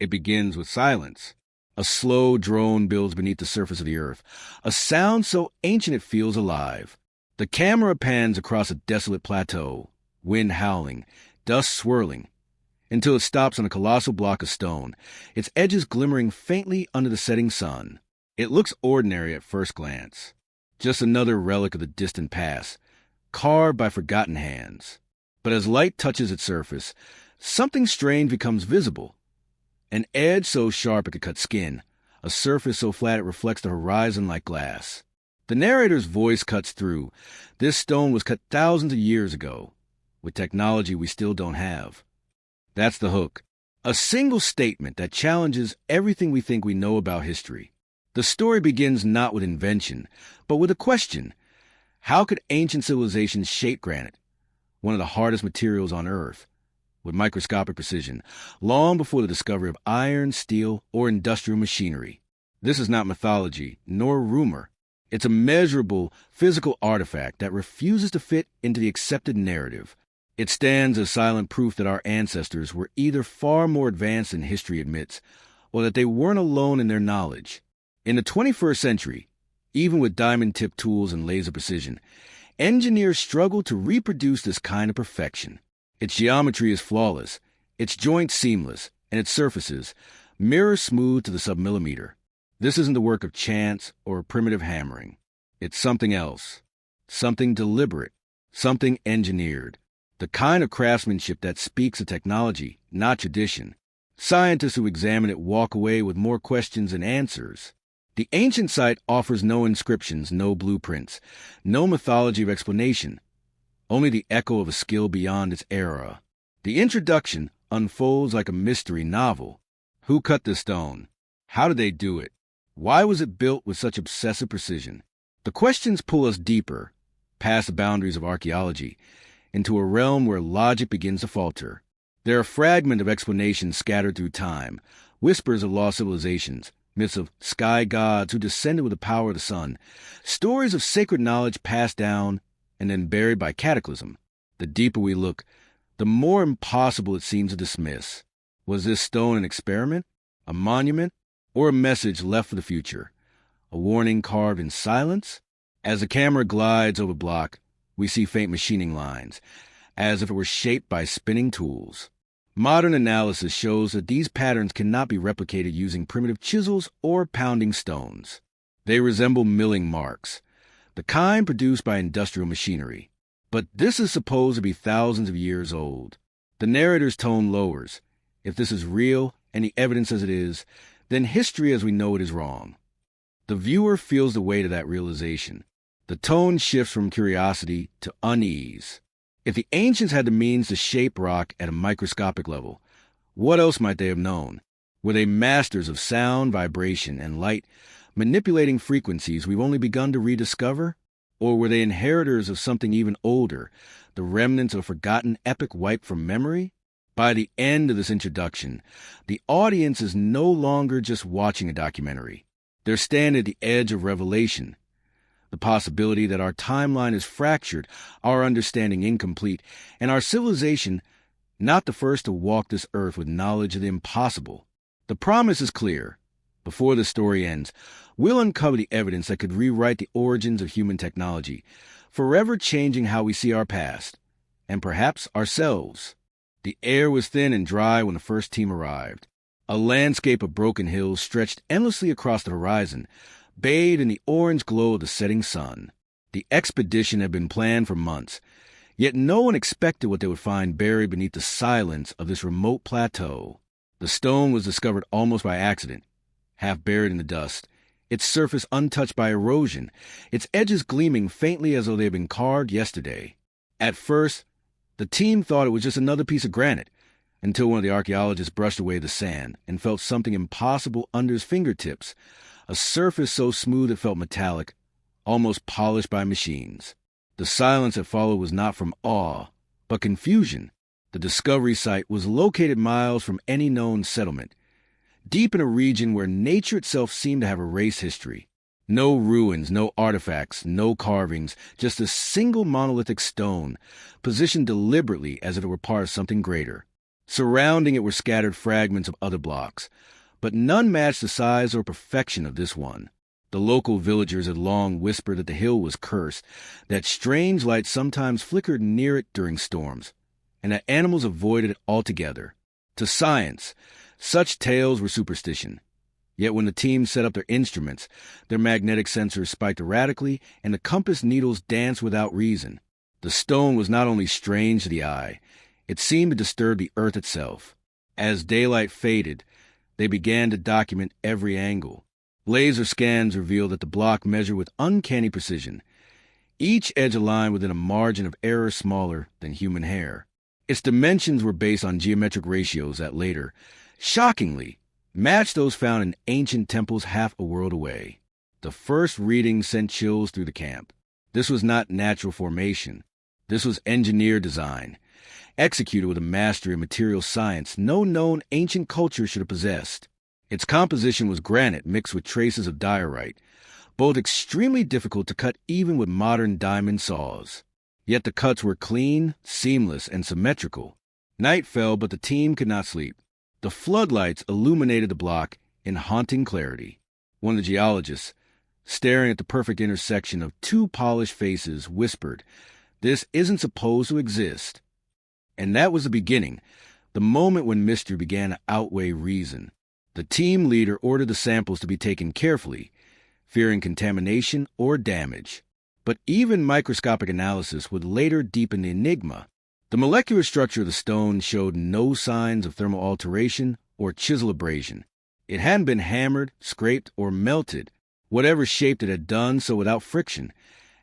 It begins with silence. A slow drone builds beneath the surface of the earth, a sound so ancient it feels alive. The camera pans across a desolate plateau, wind howling, dust swirling, until it stops on a colossal block of stone, its edges glimmering faintly under the setting sun. It looks ordinary at first glance, just another relic of the distant past, carved by forgotten hands. But as light touches its surface, something strange becomes visible. An edge so sharp it could cut skin, a surface so flat it reflects the horizon like glass. The narrator's voice cuts through. This stone was cut thousands of years ago, with technology we still don't have. That's the hook. A single statement that challenges everything we think we know about history. The story begins not with invention, but with a question. How could ancient civilizations shape granite, one of the hardest materials on Earth, with microscopic precision, long before the discovery of iron, steel, or industrial machinery? This is not mythology, nor rumor. It's a measurable, physical artifact that refuses to fit into the accepted narrative. It stands as silent proof that our ancestors were either far more advanced than history admits, or that they weren't alone in their knowledge. In the 21st century, even with diamond-tipped tools and laser precision, engineers struggle to reproduce this kind of perfection. Its geometry is flawless, its joints seamless, and its surfaces mirror-smooth to the submillimeter. This isn't the work of chance or primitive hammering. It's something else, something deliberate, something engineered. The kind of craftsmanship that speaks of technology, not tradition. Scientists who examine it walk away with more questions than answers. The ancient site offers no inscriptions, no blueprints, no mythology of explanation, only the echo of a skill beyond its era. The introduction unfolds like a mystery novel. Who cut the stone? How did they do it? Why was it built with such obsessive precision? The questions pull us deeper, past the boundaries of archaeology, into a realm where logic begins to falter. There are fragments of explanations scattered through time, whispers of lost civilizations, myths of sky gods who descended with the power of the sun, stories of sacred knowledge passed down and then buried by cataclysm. The deeper we look, the more impossible it seems to dismiss. Was this stone an experiment, a monument, or a message left for the future? A warning carved in silence? As the camera glides over the block, we see faint machining lines, as if it were shaped by spinning tools. Modern analysis shows that these patterns cannot be replicated using primitive chisels or pounding stones. They resemble milling marks, the kind produced by industrial machinery. But this is supposed to be thousands of years old. The narrator's tone lowers. If this is real, and the evidence says it is, then history as we know it is wrong. The viewer feels the weight of that realization. The tone shifts from curiosity to unease. If the ancients had the means to shape rock at a microscopic level, what else might they have known? Were they masters of sound, vibration, and light, manipulating frequencies we've only begun to rediscover? Or were they inheritors of something even older, the remnants of a forgotten epic wiped from memory? By the end of this introduction, the audience is no longer just watching a documentary. They're standing at the edge of revelation. The possibility that our timeline is fractured, our understanding incomplete, and our civilization not the first to walk this earth with knowledge of the impossible. The promise is clear. Before the story ends, we'll uncover the evidence that could rewrite the origins of human technology, forever changing how we see our past, and perhaps ourselves. The air was thin and dry when the first team arrived. A landscape of broken hills stretched endlessly across the horizon, bathed in the orange glow of the setting sun. The expedition had been planned for months, yet no one expected what they would find buried beneath the silence of this remote plateau. The stone was discovered almost by accident, half buried in the dust, its surface untouched by erosion, its edges gleaming faintly as though they had been carved yesterday. At first, the team thought it was just another piece of granite, until one of the archaeologists brushed away the sand and felt something impossible under his fingertips, a surface so smooth it felt metallic, almost polished by machines. The silence that followed was not from awe, but confusion. The discovery site was located miles from any known settlement, deep in a region where nature itself seemed to have erased history. No ruins, no artifacts, no carvings, just a single monolithic stone, positioned deliberately as if it were part of something greater. Surrounding it were scattered fragments of other blocks, but none matched the size or perfection of this one. The local villagers had long whispered that the hill was cursed, that strange lights sometimes flickered near it during storms, and that animals avoided it altogether. To science, such tales were superstition. Yet when the team set up their instruments, their magnetic sensors spiked erratically, and the compass needles danced without reason. The stone was not only strange to the eye, it seemed to disturb the earth itself. As daylight faded, they began to document every angle. Laser scans revealed that the block measured with uncanny precision, each edge aligned within a margin of error smaller than human hair. Its dimensions were based on geometric ratios that later, shockingly, matched those found in ancient temples half a world away. The first reading sent chills through the camp. This was not natural formation. This was engineer design, executed with a mastery of material science no known ancient culture should have possessed. Its composition was granite mixed with traces of diorite, both extremely difficult to cut even with modern diamond saws. Yet the cuts were clean, seamless, and symmetrical. Night fell, but the team could not sleep. The floodlights illuminated the block in haunting clarity. One of the geologists, staring at the perfect intersection of two polished faces, whispered, "This isn't supposed to exist." And that was the beginning, the moment when mystery began to outweigh reason. The team leader ordered the samples to be taken carefully, fearing contamination or damage. But even microscopic analysis would later deepen the enigma. The molecular structure of the stone showed no signs of thermal alteration or chisel abrasion. It hadn't been hammered, scraped, or melted, whatever shape it had done so without friction,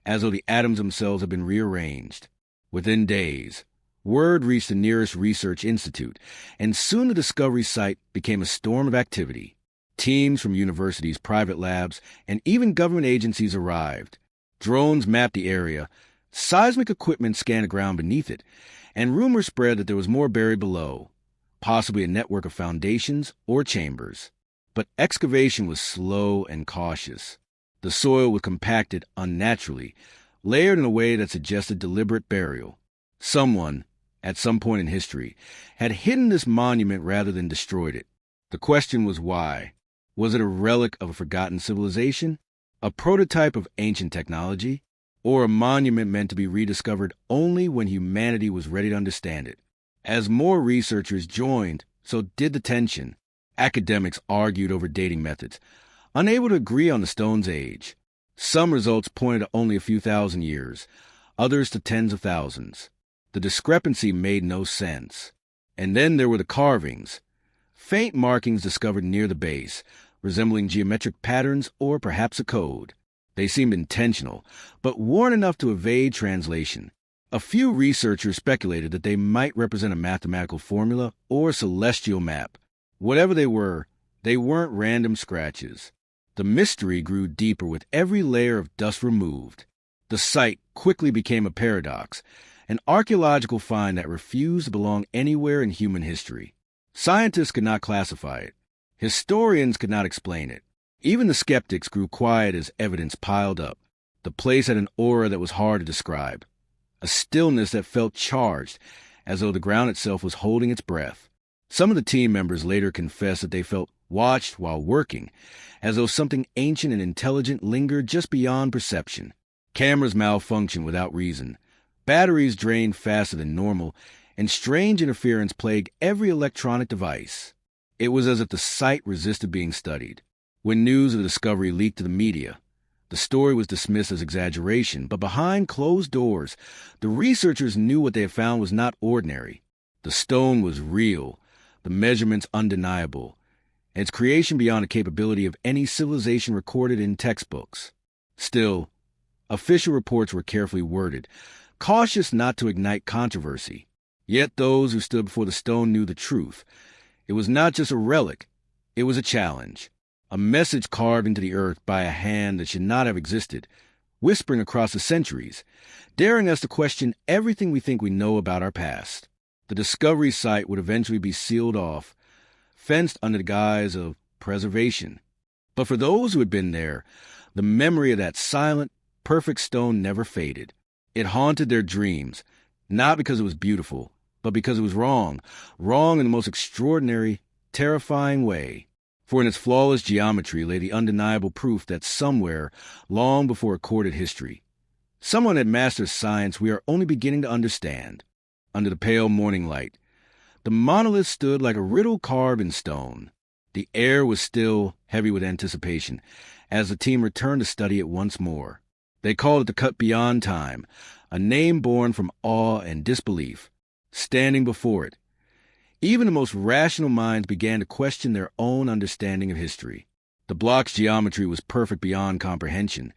as though the atoms themselves had been rearranged. Within days, word reached the nearest research institute, and soon the discovery site became a storm of activity. Teams from universities, private labs, and even government agencies arrived. Drones mapped the area, seismic equipment scanned the ground beneath it, and rumors spread that there was more buried below, possibly a network of foundations or chambers. But excavation was slow and cautious. The soil was compacted unnaturally, layered in a way that suggested deliberate burial. Someone, at some point in history, had hidden this monument rather than destroyed it. The question was why. Was it a relic of a forgotten civilization, a prototype of ancient technology, or a monument meant to be rediscovered only when humanity was ready to understand it? As more researchers joined, so did the tension. Academics argued over dating methods, unable to agree on the stone's age. Some results pointed to only a few thousand years, others to tens of thousands. The discrepancy made no sense. And then there were the carvings, faint markings discovered near the base, resembling geometric patterns or perhaps a code. They seemed intentional, but weren't enough to evade translation. A few researchers speculated that they might represent a mathematical formula or celestial map. Whatever they weren't random scratches. The mystery grew deeper with every layer of dust removed. The site quickly became a paradox, an archaeological find that refused to belong anywhere in human history. Scientists could not classify it. Historians could not explain it. Even the skeptics grew quiet as evidence piled up. The place had an aura that was hard to describe, a stillness that felt charged, as though the ground itself was holding its breath. Some of the team members later confessed that they felt watched while working, as though something ancient and intelligent lingered just beyond perception. Cameras malfunctioned without reason. Batteries drained faster than normal, and strange interference plagued every electronic device. It was as if the site resisted being studied. When news of the discovery leaked to the media, the story was dismissed as exaggeration, but behind closed doors, the researchers knew what they had found was not ordinary. The stone was real, the measurements undeniable, and its creation beyond the capability of any civilization recorded in textbooks. Still, official reports were carefully worded, cautious not to ignite controversy. Yet those who stood before the stone knew the truth. It was not just a relic, it was a challenge. A message carved into the earth by a hand that should not have existed, whispering across the centuries, daring us to question everything we think we know about our past. The discovery site would eventually be sealed off, fenced under the guise of preservation. But for those who had been there, the memory of that silent, perfect stone never faded. It haunted their dreams, not because it was beautiful, but because it was wrong. Wrong in the most extraordinary, terrifying way. For in its flawless geometry lay the undeniable proof that somewhere, long before recorded history, someone had mastered science we are only beginning to understand. Under the pale morning light, the monolith stood like a riddle carved in stone. The air was still, heavy with anticipation, as the team returned to study it once more. They called it the Cut Beyond Time, a name born from awe and disbelief. Standing before it, even the most rational minds began to question their own understanding of history. The block's geometry was perfect beyond comprehension,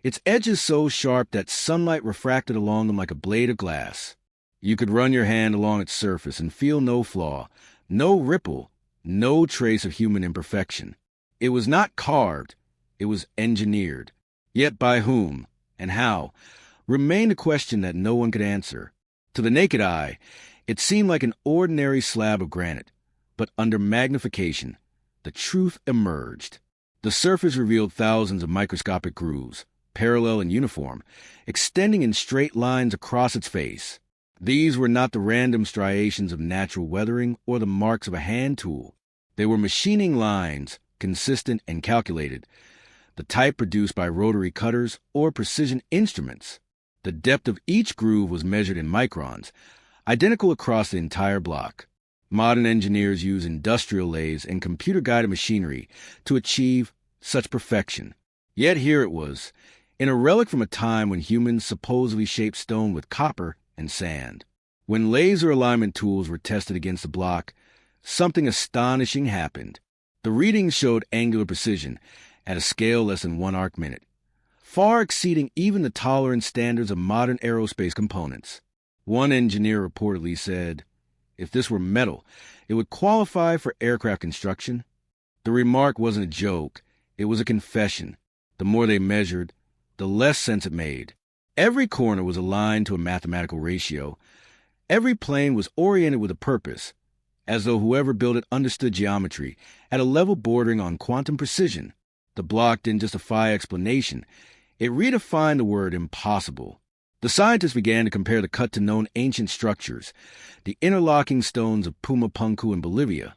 its edges so sharp that sunlight refracted along them like a blade of glass. You could run your hand along its surface and feel no flaw, no ripple, no trace of human imperfection. It was not carved, it was engineered. Yet by whom, and how, remained a question that no one could answer. To the naked eye, it seemed like an ordinary slab of granite, but under magnification, the truth emerged. The surface revealed thousands of microscopic grooves, parallel and uniform, extending in straight lines across its face. These were not the random striations of natural weathering or the marks of a hand tool. They were machining lines, consistent and calculated, the type produced by rotary cutters or precision instruments. The depth of each groove was measured in microns, identical across the entire block. Modern engineers use industrial lathes and computer-guided machinery to achieve such perfection. Yet here it was, in a relic from a time when humans supposedly shaped stone with copper and sand. When laser alignment tools were tested against the block, something astonishing happened. The readings showed angular precision at a scale less than 1 arc minute, far exceeding even the tolerance standards of modern aerospace components. One engineer reportedly said, "If this were metal, it would qualify for aircraft construction." The remark wasn't a joke, it was a confession. The more they measured, the less sense it made. Every corner was aligned to a mathematical ratio. Every plane was oriented with a purpose, as though whoever built it understood geometry at a level bordering on quantum precision. The block didn't just defy explanation, it redefined the word impossible. The scientists began to compare the cut to known ancient structures, the interlocking stones of Puma Punku in Bolivia,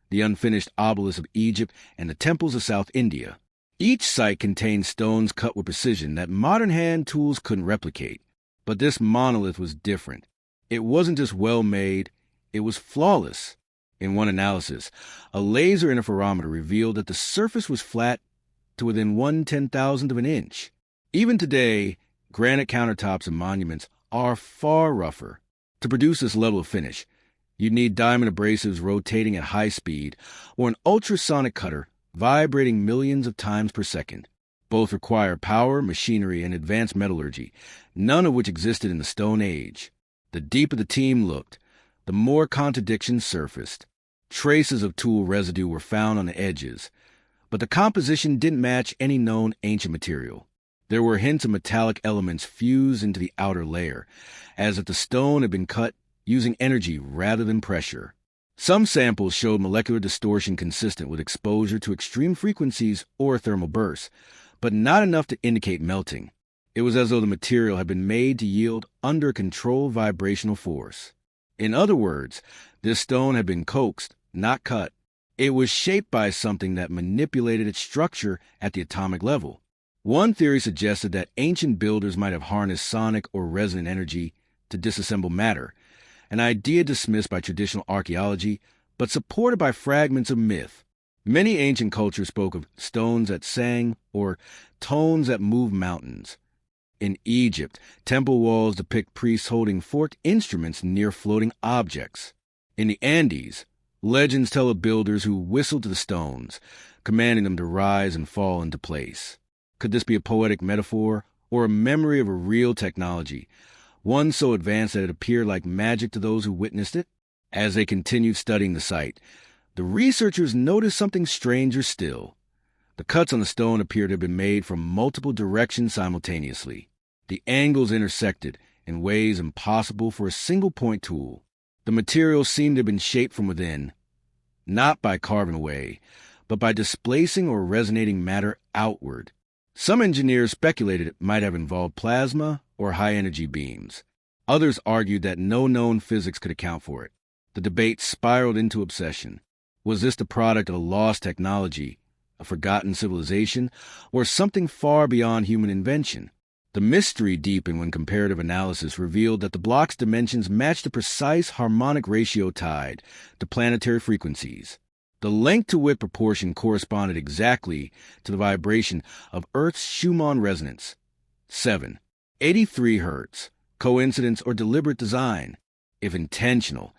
the unfinished obelisks of Egypt, and the temples of South India. Each site contained stones cut with precision that modern hand tools couldn't replicate. But this monolith was different. It wasn't just well-made, it was flawless. In one analysis, a laser interferometer revealed that the surface was flat to within 1/10,000th of an inch. Even today, granite countertops and monuments are far rougher. To produce this level of finish, you'd need diamond abrasives rotating at high speed or an ultrasonic cutter vibrating millions of times per second. Both require power, machinery, and advanced metallurgy, none of which existed in the Stone Age. The deeper the team looked, the more contradictions surfaced. Traces of tool residue were found on the edges, but the composition didn't match any known ancient material. There were hints of metallic elements fused into the outer layer, as if the stone had been cut using energy rather than pressure. Some samples showed molecular distortion consistent with exposure to extreme frequencies or thermal bursts, but not enough to indicate melting. It was as though the material had been made to yield under controlled vibrational force. In other words, this stone had been coaxed, not cut. It was shaped by something that manipulated its structure at the atomic level. One theory suggested that ancient builders might have harnessed sonic or resonant energy to disassemble matter, an idea dismissed by traditional archaeology, but supported by fragments of myth. Many ancient cultures spoke of stones that sang or tones that moved mountains. In Egypt, temple walls depict priests holding forked instruments near floating objects. In the Andes, legends tell of builders who whistled to the stones, commanding them to rise and fall into place. Could this be a poetic metaphor or a memory of a real technology, one so advanced that it appeared like magic to those who witnessed it? As they continued studying the site, the researchers noticed something stranger still. The cuts on the stone appeared to have been made from multiple directions simultaneously. The angles intersected in ways impossible for a single-point tool. The material seemed to have been shaped from within, not by carving away, but by displacing or resonating matter outward. Some engineers speculated it might have involved plasma or high-energy beams. Others argued that no known physics could account for it. The debate spiraled into obsession. Was this the product of a lost technology, a forgotten civilization, or something far beyond human invention? The mystery deepened when comparative analysis revealed that the block's dimensions matched a precise harmonic ratio tied to planetary frequencies. The length-to-width proportion corresponded exactly to the vibration of Earth's Schumann resonance. 7. 83 Hertz. Coincidence or deliberate design? If intentional,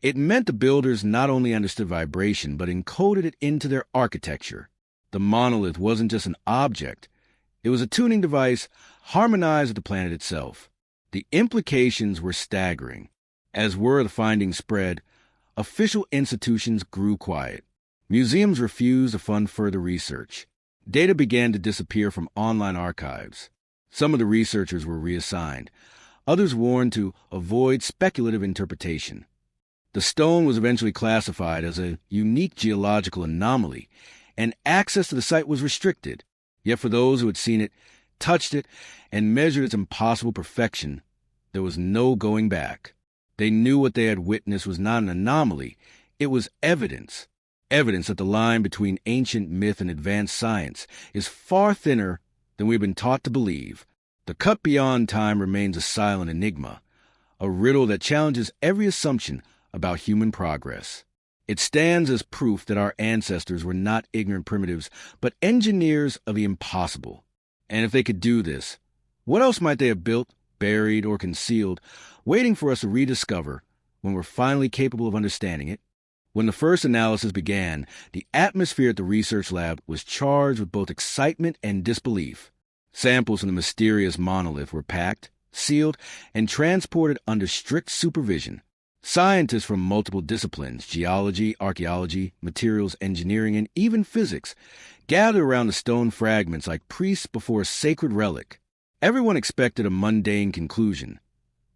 it meant the builders not only understood vibration but encoded it into their architecture. The monolith wasn't just an object. It was a tuning device harmonized with the planet itself. The implications were staggering. As word of the findings spread, official institutions grew quiet. Museums refused to fund further research. Data began to disappear from online archives. Some of the researchers were reassigned. Others warned to avoid speculative interpretation. The stone was eventually classified as a unique geological anomaly, and access to the site was restricted. Yet for those who had seen it, touched it, and measured its impossible perfection, there was no going back. They knew what they had witnessed was not an anomaly. It was evidence. Evidence that the line between ancient myth and advanced science is far thinner than we've been taught to believe. The cut beyond time remains a silent enigma, a riddle that challenges every assumption about human progress. It stands as proof that our ancestors were not ignorant primitives, but engineers of the impossible. And if they could do this, what else might they have built, buried, or concealed, waiting for us to rediscover when we're finally capable of understanding it? When the first analysis began, the atmosphere at the research lab was charged with both excitement and disbelief. Samples from the mysterious monolith were packed, sealed, and transported under strict supervision. Scientists from multiple disciplines, geology, archaeology, materials engineering, and even physics, gathered around the stone fragments like priests before a sacred relic. Everyone expected a mundane conclusion,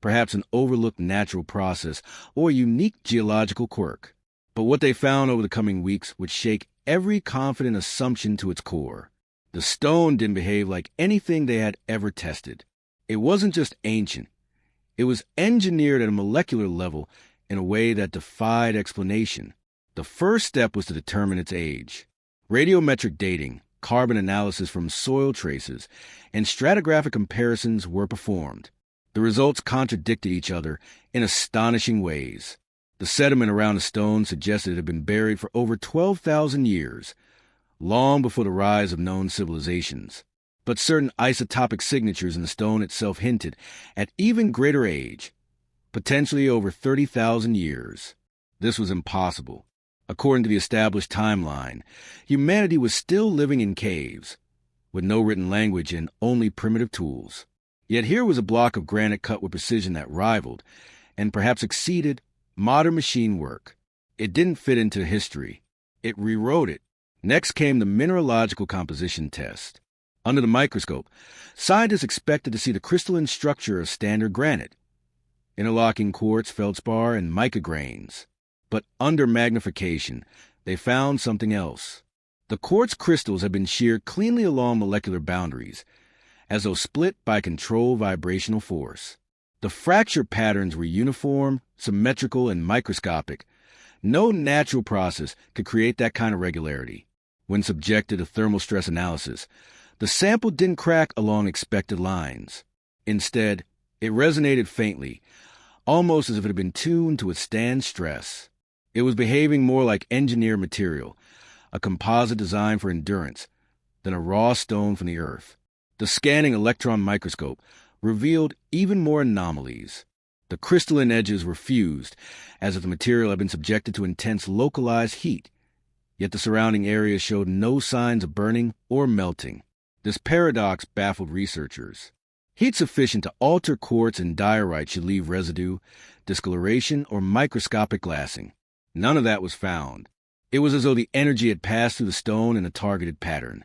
perhaps an overlooked natural process or a unique geological quirk. But what they found over the coming weeks would shake every confident assumption to its core. The stone didn't behave like anything they had ever tested. It wasn't just ancient. It was engineered at a molecular level in a way that defied explanation. The first step was to determine its age. Radiometric dating, carbon analysis from soil traces, and stratigraphic comparisons were performed. The results contradicted each other in astonishing ways. The sediment around the stone suggested it had been buried for over 12,000 years, long before the rise of known civilizations. But certain isotopic signatures in the stone itself hinted at even greater age, potentially over 30,000 years. This was impossible. According to the established timeline, humanity was still living in caves, with no written language and only primitive tools. Yet here was a block of granite cut with precision that rivaled, and perhaps exceeded, modern machine work. It didn't fit into history. It rewrote it. Next came the mineralogical composition test. Under the microscope, scientists expected to see the crystalline structure of standard granite, interlocking quartz, feldspar, and mica grains. But under magnification, they found something else. The quartz crystals had been sheared cleanly along molecular boundaries, as though split by controlled vibrational force. The fracture patterns were uniform, symmetrical, and microscopic. No natural process could create that kind of regularity. When subjected to thermal stress analysis, the sample didn't crack along expected lines. Instead, it resonated faintly, almost as if it had been tuned to withstand stress. It was behaving more like engineered material, a composite designed for endurance, than a raw stone from the earth. The scanning electron microscope revealed even more anomalies. The crystalline edges were fused, as if the material had been subjected to intense localized heat, yet the surrounding area showed no signs of burning or melting. This paradox baffled researchers. Heat sufficient to alter quartz and diorite should leave residue, discoloration, or microscopic glassing. None of that was found. It was as though the energy had passed through the stone in a targeted pattern,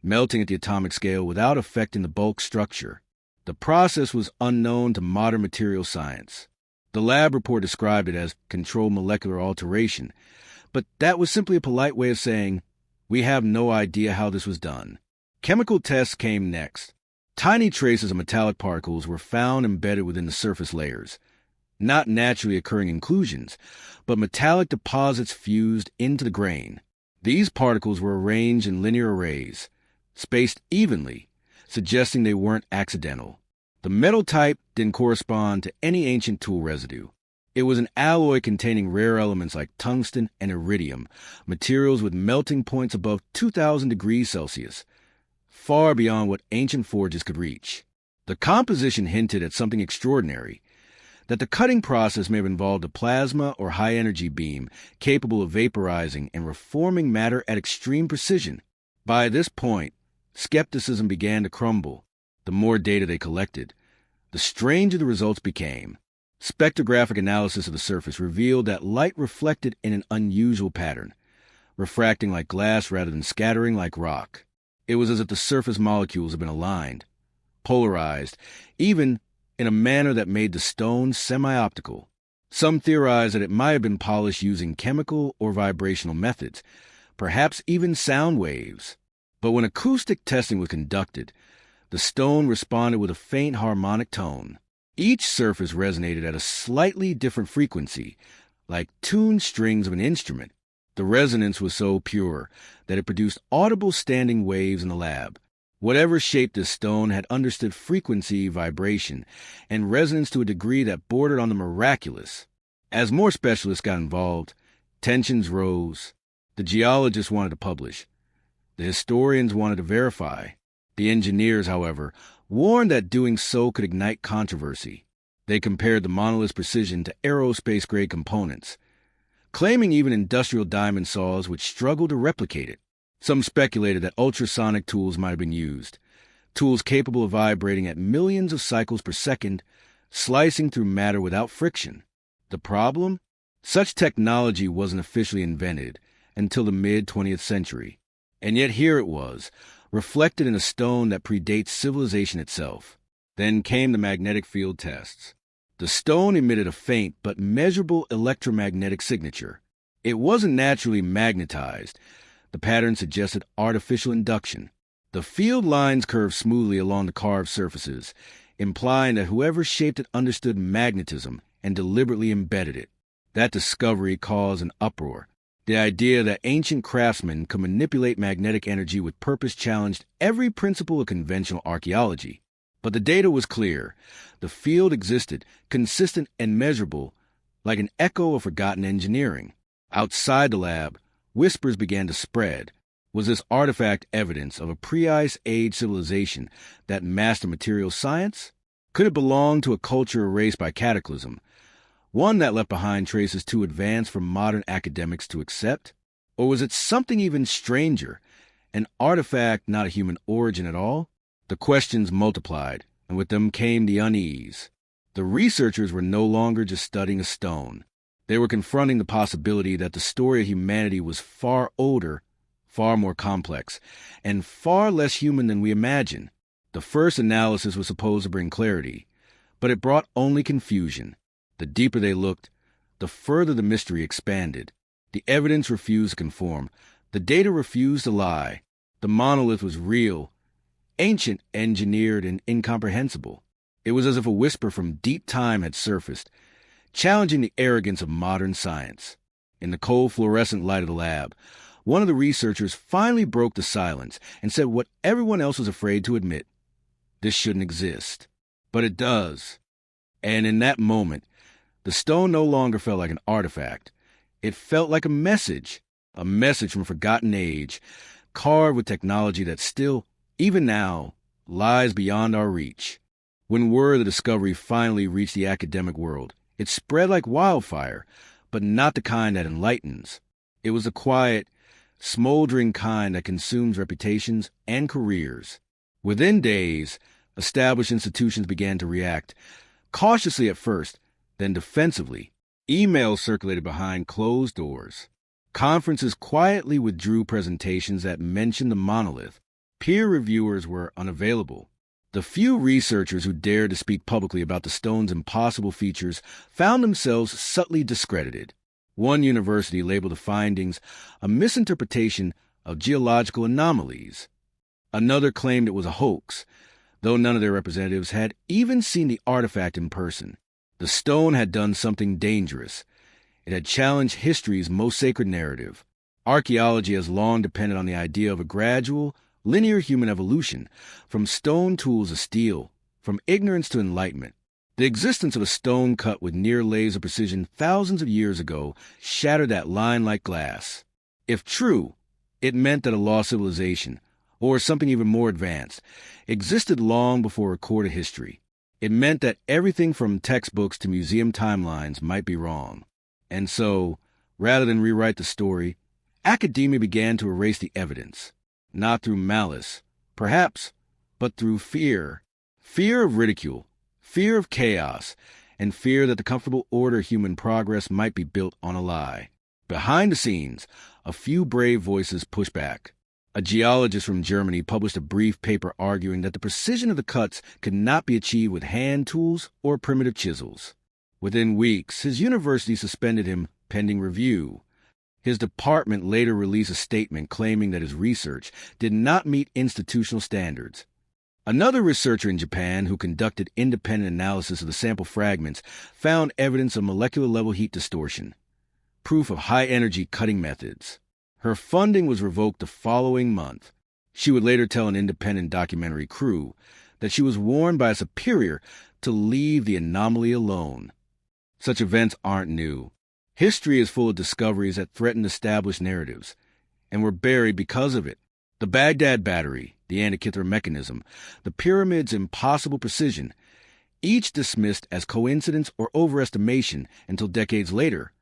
melting at the atomic scale without affecting the bulk structure. The process was unknown to modern material science. The lab report described it as controlled molecular alteration, but that was simply a polite way of saying, we have no idea how this was done. Chemical tests came next. Tiny traces of metallic particles were found embedded within the surface layers, not naturally occurring inclusions, but metallic deposits fused into the grain. These particles were arranged in linear arrays, spaced evenly, suggesting they weren't accidental. The metal type didn't correspond to any ancient tool residue. It was an alloy containing rare elements like tungsten and iridium, materials with melting points above 2,000 degrees Celsius, far beyond what ancient forges could reach. The composition hinted at something extraordinary, that the cutting process may have involved a plasma or high-energy beam capable of vaporizing and reforming matter at extreme precision. By this point, skepticism began to crumble. The more data they collected, the stranger the results became. Spectrographic analysis of the surface revealed that light reflected in an unusual pattern, refracting like glass rather than scattering like rock. It was as if the surface molecules had been aligned, polarized, even in a manner that made the stone semi-optical. Some theorized that it might have been polished using chemical or vibrational methods, perhaps even sound waves. But when acoustic testing was conducted, the stone responded with a faint harmonic tone. Each surface resonated at a slightly different frequency, like tuned strings of an instrument. The resonance was so pure that it produced audible standing waves in the lab. Whatever shaped this stone had understood frequency, vibration, and resonance to a degree that bordered on the miraculous. As more specialists got involved, tensions rose. The geologists wanted to publish. The historians wanted to verify. The engineers, however, warned that doing so could ignite controversy. They compared the monolith's precision to aerospace-grade components, claiming even industrial diamond saws would struggle to replicate it. Some speculated that ultrasonic tools might have been used, tools capable of vibrating at millions of cycles per second, slicing through matter without friction. The problem? Such technology wasn't officially invented until the mid-20th century. And yet here it was, reflected in a stone that predates civilization itself. Then came the magnetic field tests. The stone emitted a faint but measurable electromagnetic signature. It wasn't naturally magnetized. The pattern suggested artificial induction. The field lines curved smoothly along the carved surfaces, implying that whoever shaped it understood magnetism and deliberately embedded it. That discovery caused an uproar. The idea that ancient craftsmen could manipulate magnetic energy with purpose challenged every principle of conventional archaeology. But the data was clear. The field existed, consistent and measurable, like an echo of forgotten engineering. Outside the lab, whispers began to spread. Was this artifact evidence of a pre-ice age civilization that mastered material science? Could it belong to a culture erased by cataclysm, one that left behind traces too advanced for modern academics to accept? Or was it something even stranger, an artifact not of human origin at all? The questions multiplied, and with them came the unease. The researchers were no longer just studying a stone. They were confronting the possibility that the story of humanity was far older, far more complex, and far less human than we imagine. The first analysis was supposed to bring clarity, but it brought only confusion. The deeper they looked, the further the mystery expanded. The evidence refused to conform. The data refused to lie. The monolith was real, ancient, engineered, and incomprehensible. It was as if a whisper from deep time had surfaced, challenging the arrogance of modern science. In the cold fluorescent light of the lab, one of the researchers finally broke the silence and said what everyone else was afraid to admit. This shouldn't exist. But it does. And in that moment, the stone no longer felt like an artifact. It felt like a message from a forgotten age, carved with technology that still, even now, lies beyond our reach. When word of the discovery finally reached the academic world, it spread like wildfire, but not the kind that enlightens. It was the quiet, smoldering kind that consumes reputations and careers. Within days, established institutions began to react, cautiously at first, then defensively. Emails circulated behind closed doors. Conferences quietly withdrew presentations that mentioned the monolith. Peer reviewers were unavailable. The few researchers who dared to speak publicly about the stone's impossible features found themselves subtly discredited. One university labeled the findings a misinterpretation of geological anomalies. Another claimed it was a hoax, though none of their representatives had even seen the artifact in person. The stone had done something dangerous. It had challenged history's most sacred narrative. Archaeology has long depended on the idea of a gradual, linear human evolution, from stone tools to steel, from ignorance to enlightenment. The existence of a stone cut with near laser precision thousands of years ago shattered that line like glass. If true, it meant that a lost civilization, or something even more advanced, existed long before recorded history. It meant that everything from textbooks to museum timelines might be wrong. And so, rather than rewrite the story, academia began to erase the evidence, not through malice, perhaps, but through fear. Fear of ridicule, fear of chaos, and fear that the comfortable order of human progress might be built on a lie. Behind the scenes, a few brave voices pushed back. A geologist from Germany published a brief paper arguing that the precision of the cuts could not be achieved with hand tools or primitive chisels. Within weeks, his university suspended him pending review. His department later released a statement claiming that his research did not meet institutional standards. Another researcher in Japan who conducted independent analysis of the sample fragments found evidence of molecular-level heat distortion, proof of high-energy cutting methods. Her funding was revoked the following month. She would later tell an independent documentary crew that she was warned by a superior to leave the anomaly alone. Such events aren't new. History is full of discoveries that threatened established narratives, and were buried because of it. The Baghdad battery, the Antikythera mechanism, the pyramid's impossible precision, each dismissed as coincidence or overestimation until decades later,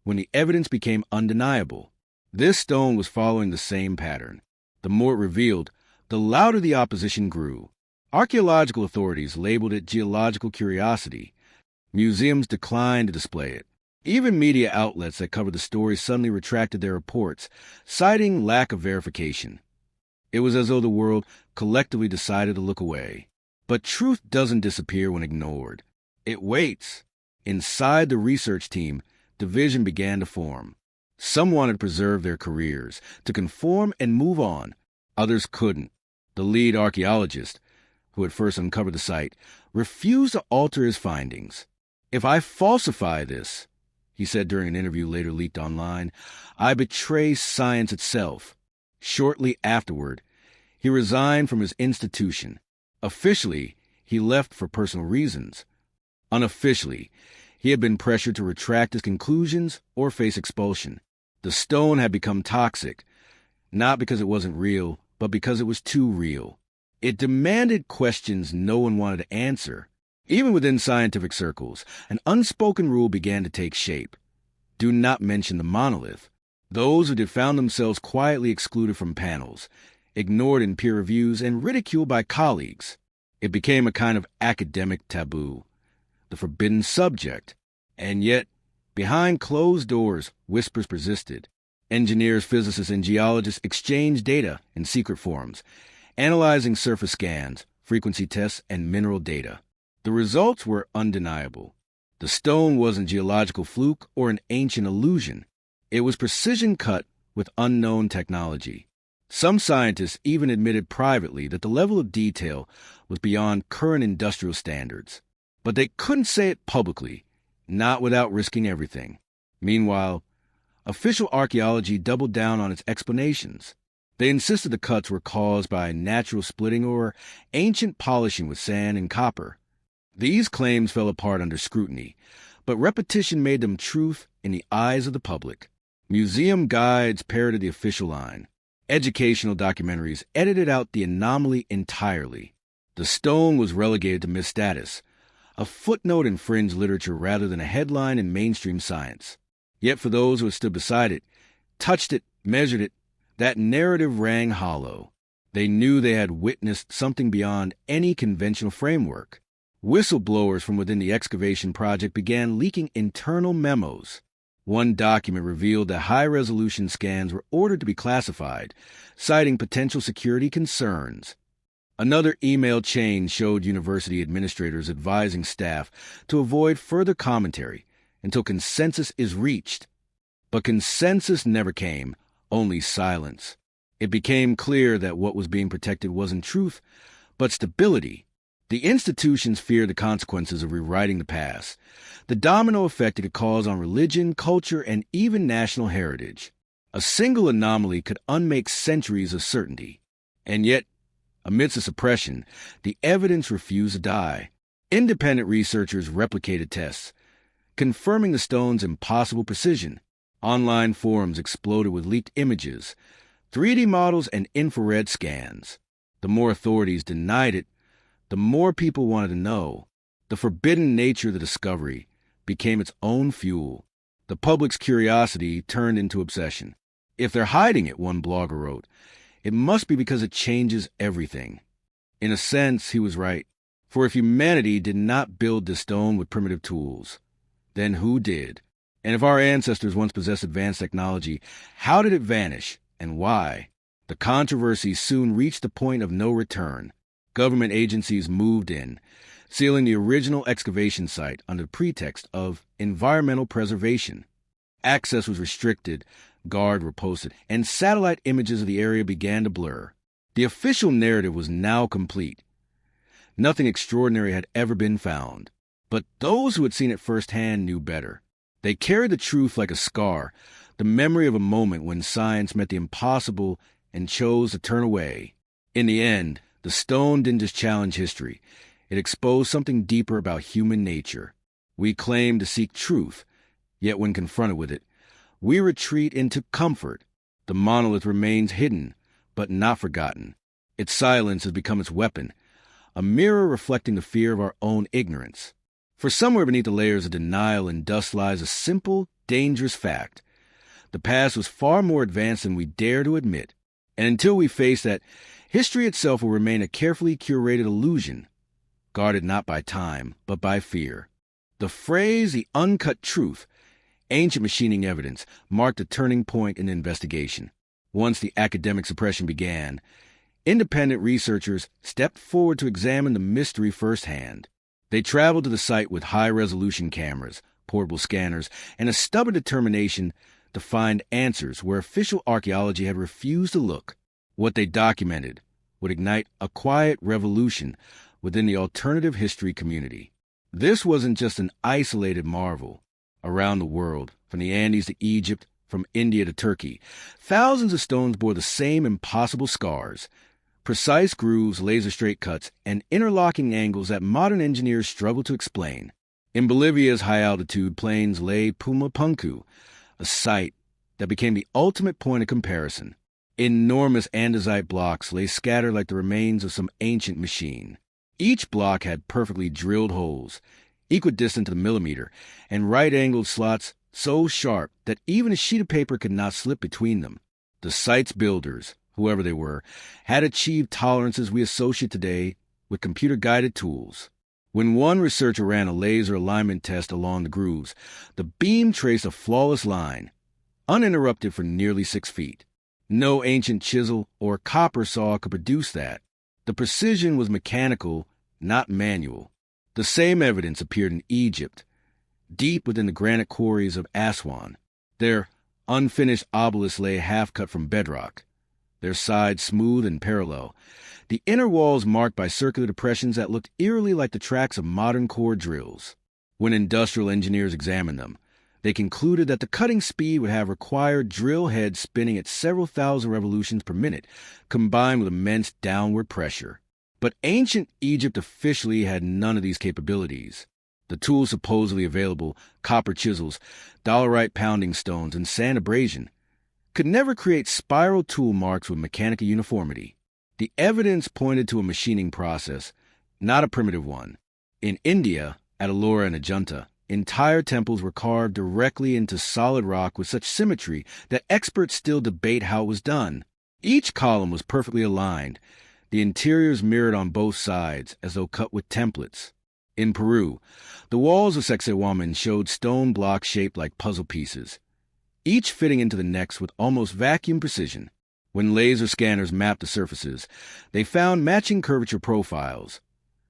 when the evidence became undeniable. This stone was following the same pattern. The more it revealed, the louder the opposition grew. Archaeological authorities labeled it geological curiosity. Museums declined to display it. Even media outlets that covered the story suddenly retracted their reports, citing lack of verification. It was as though the world collectively decided to look away. But truth doesn't disappear when ignored. It waits. Inside the research team, division began to form. Some wanted to preserve their careers, to conform and move on. Others couldn't. The lead archaeologist, who had first uncovered the site, refused to alter his findings. "If I falsify this," he said during an interview later leaked online, "I betray science itself." Shortly afterward, he resigned from his institution. Officially, he left for personal reasons. Unofficially, he had been pressured to retract his conclusions or face expulsion. The stone had become toxic, not because it wasn't real, but because it was too real. It demanded questions no one wanted to answer. Even within scientific circles, an unspoken rule began to take shape. Do not mention the monolith. Those who did found themselves quietly excluded from panels, ignored in peer reviews, and ridiculed by colleagues. It became a kind of academic taboo, the forbidden subject. And yet, behind closed doors, whispers persisted. Engineers, physicists, and geologists exchanged data in secret forums, analyzing surface scans, frequency tests, and mineral data. The results were undeniable. The stone wasn't geological fluke or an ancient illusion. It was precision cut with unknown technology. Some scientists even admitted privately that the level of detail was beyond current industrial standards. But they couldn't say it publicly, not without risking everything. Meanwhile, official archaeology doubled down on its explanations. They insisted the cuts were caused by natural splitting or ancient polishing with sand and copper. These claims fell apart under scrutiny, but repetition made them truth in the eyes of the public. Museum guides parroted the official line. Educational documentaries edited out the anomaly entirely. The stone was relegated to myth status, a footnote in fringe literature rather than a headline in mainstream science. Yet for those who had stood beside it, touched it, measured it, that narrative rang hollow. They knew they had witnessed something beyond any conventional framework. Whistleblowers from within the excavation project began leaking internal memos. One document revealed that high-resolution scans were ordered to be classified, citing potential security concerns. Another email chain showed university administrators advising staff to avoid further commentary until consensus is reached. But consensus never came, only silence. It became clear that what was being protected wasn't truth, but stability. The institutions feared the consequences of rewriting the past, the domino effect it could cause on religion, culture, and even national heritage. A single anomaly could unmake centuries of certainty. And yet, amidst the suppression, the evidence refused to die. Independent researchers replicated tests, confirming the stone's impossible precision. Online forums exploded with leaked images, 3D models, and infrared scans. The more authorities denied it, the more people wanted to know. The forbidden nature of the discovery became its own fuel. The public's curiosity turned into obsession. If they're hiding it, one blogger wrote, it must be because it changes everything. In a sense, he was right. For if humanity did not build the stone with primitive tools, then who did? And if our ancestors once possessed advanced technology, how did it vanish and why? The controversy soon reached the point of no return. Government agencies moved in, sealing the original excavation site under the pretext of environmental preservation. Access was restricted, guards were posted, and satellite images of the area began to blur. The official narrative was now complete. Nothing extraordinary had ever been found. But those who had seen it firsthand knew better. They carried the truth like a scar, the memory of a moment when science met the impossible and chose to turn away. In the end, the stone didn't just challenge history. It exposed something deeper about human nature. We claim to seek truth, yet when confronted with it, we retreat into comfort. The monolith remains hidden, but not forgotten. Its silence has become its weapon, a mirror reflecting the fear of our own ignorance. For somewhere beneath the layers of denial and dust lies a simple, dangerous fact. The past was far more advanced than we dare to admit. And until we face that, history itself will remain a carefully curated illusion, guarded not by time, but by fear. The phrase, the uncut truth, ancient machining evidence, marked a turning point in the investigation. Once the academic suppression began, independent researchers stepped forward to examine the mystery firsthand. They traveled to the site with high-resolution cameras, portable scanners, and a stubborn determination to find answers where official archaeology had refused to look. What they documented would ignite a quiet revolution within the alternative history community. This wasn't just an isolated marvel. Around the world, from the Andes to Egypt, from India to Turkey, thousands of stones bore the same impossible scars, precise grooves, laser-straight cuts, and interlocking angles that modern engineers struggle to explain. In Bolivia's high-altitude plains lay Puma Punku, a site that became the ultimate point of comparison. Enormous andesite blocks lay scattered like the remains of some ancient machine. Each block had perfectly drilled holes, equidistant to the millimeter, and right-angled slots so sharp that even a sheet of paper could not slip between them. The site's builders, whoever they were, had achieved tolerances we associate today with computer-guided tools. When one researcher ran a laser alignment test along the grooves, the beam traced a flawless line, uninterrupted for nearly 6 feet. No ancient chisel or copper saw could produce that. The precision was mechanical, not manual. The same evidence appeared in Egypt, deep within the granite quarries of Aswan. Their unfinished obelisks lay half-cut from bedrock, their sides smooth and parallel, the inner walls marked by circular depressions that looked eerily like the tracks of modern core drills. When industrial engineers examined them, they concluded that the cutting speed would have required drill heads spinning at several thousand revolutions per minute, combined with immense downward pressure. But ancient Egypt officially had none of these capabilities. The tools supposedly available, copper chisels, dolerite pounding stones, and sand abrasion, could never create spiral tool marks with mechanical uniformity. The evidence pointed to a machining process, not a primitive one. In India, at Ellora and Ajanta, entire temples were carved directly into solid rock with such symmetry that experts still debate how it was done. Each column was perfectly aligned, the interiors mirrored on both sides as though cut with templates. In Peru, the walls of Sacsayhuaman showed stone blocks shaped like puzzle pieces, each fitting into the next with almost vacuum precision. When laser scanners mapped the surfaces, they found matching curvature profiles,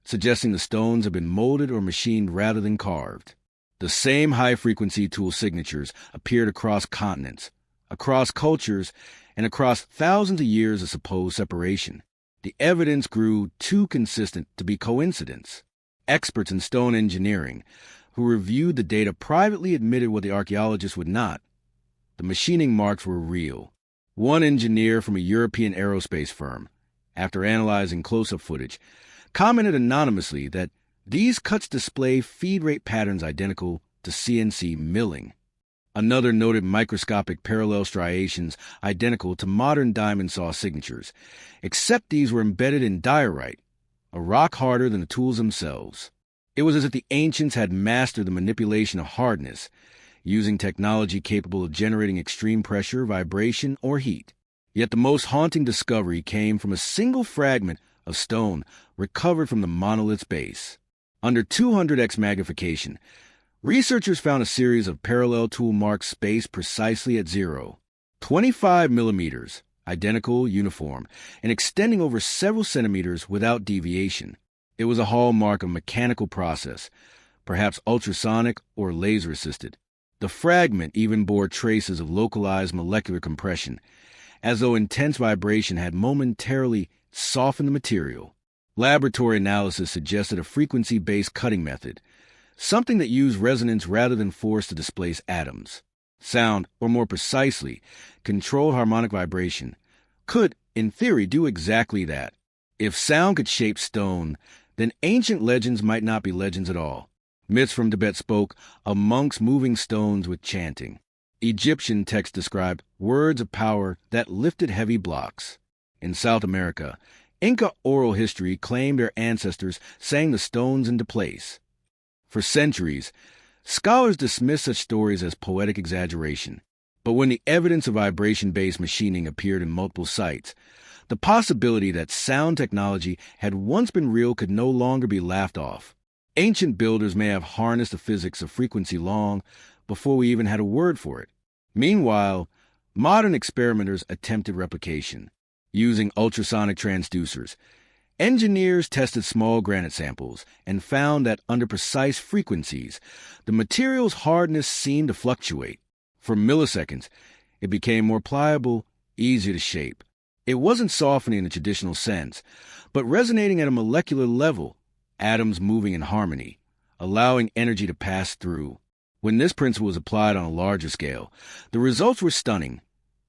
suggesting the stones had been molded or machined rather than carved. The same high-frequency tool signatures appeared across continents, across cultures, and across thousands of years of supposed separation. The evidence grew too consistent to be coincidence. Experts in stone engineering, who reviewed the data, privately admitted what the archaeologists would not. The machining marks were real. One engineer from a European aerospace firm, after analyzing close-up footage, commented anonymously that these cuts display feed rate patterns identical to CNC milling. Another noted microscopic parallel striations identical to modern diamond saw signatures, except these were embedded in diorite, a rock harder than the tools themselves. It was as if the ancients had mastered the manipulation of hardness, using technology capable of generating extreme pressure, vibration, or heat. Yet the most haunting discovery came from a single fragment of stone recovered from the monolith's base. Under 200x magnification, researchers found a series of parallel tool marks spaced precisely at 0, 25 millimeters, identical, uniform, and extending over several centimeters without deviation. It was a hallmark of mechanical process, perhaps ultrasonic or laser-assisted. The fragment even bore traces of localized molecular compression, as though intense vibration had momentarily softened the material. Laboratory analysis suggested a frequency-based cutting method, something that used resonance rather than force to displace atoms. Sound, or more precisely, controlled harmonic vibration, could, in theory, do exactly that. If sound could shape stone, then ancient legends might not be legends at all. Myths from Tibet spoke of monks moving stones with chanting. Egyptian texts described words of power that lifted heavy blocks. In South America, Inca oral history claimed their ancestors sang the stones into place. For centuries, scholars dismissed such stories as poetic exaggeration. But when the evidence of vibration-based machining appeared in multiple sites, the possibility that sound technology had once been real could no longer be laughed off. Ancient builders may have harnessed the physics of frequency long before we even had a word for it. Meanwhile, modern experimenters attempted replication. Using ultrasonic transducers, engineers tested small granite samples and found that under precise frequencies, the material's hardness seemed to fluctuate. For milliseconds, it became more pliable, easier to shape. It wasn't softening in the traditional sense, but resonating at a molecular level, atoms moving in harmony, allowing energy to pass through. When this principle was applied on a larger scale, the results were stunning.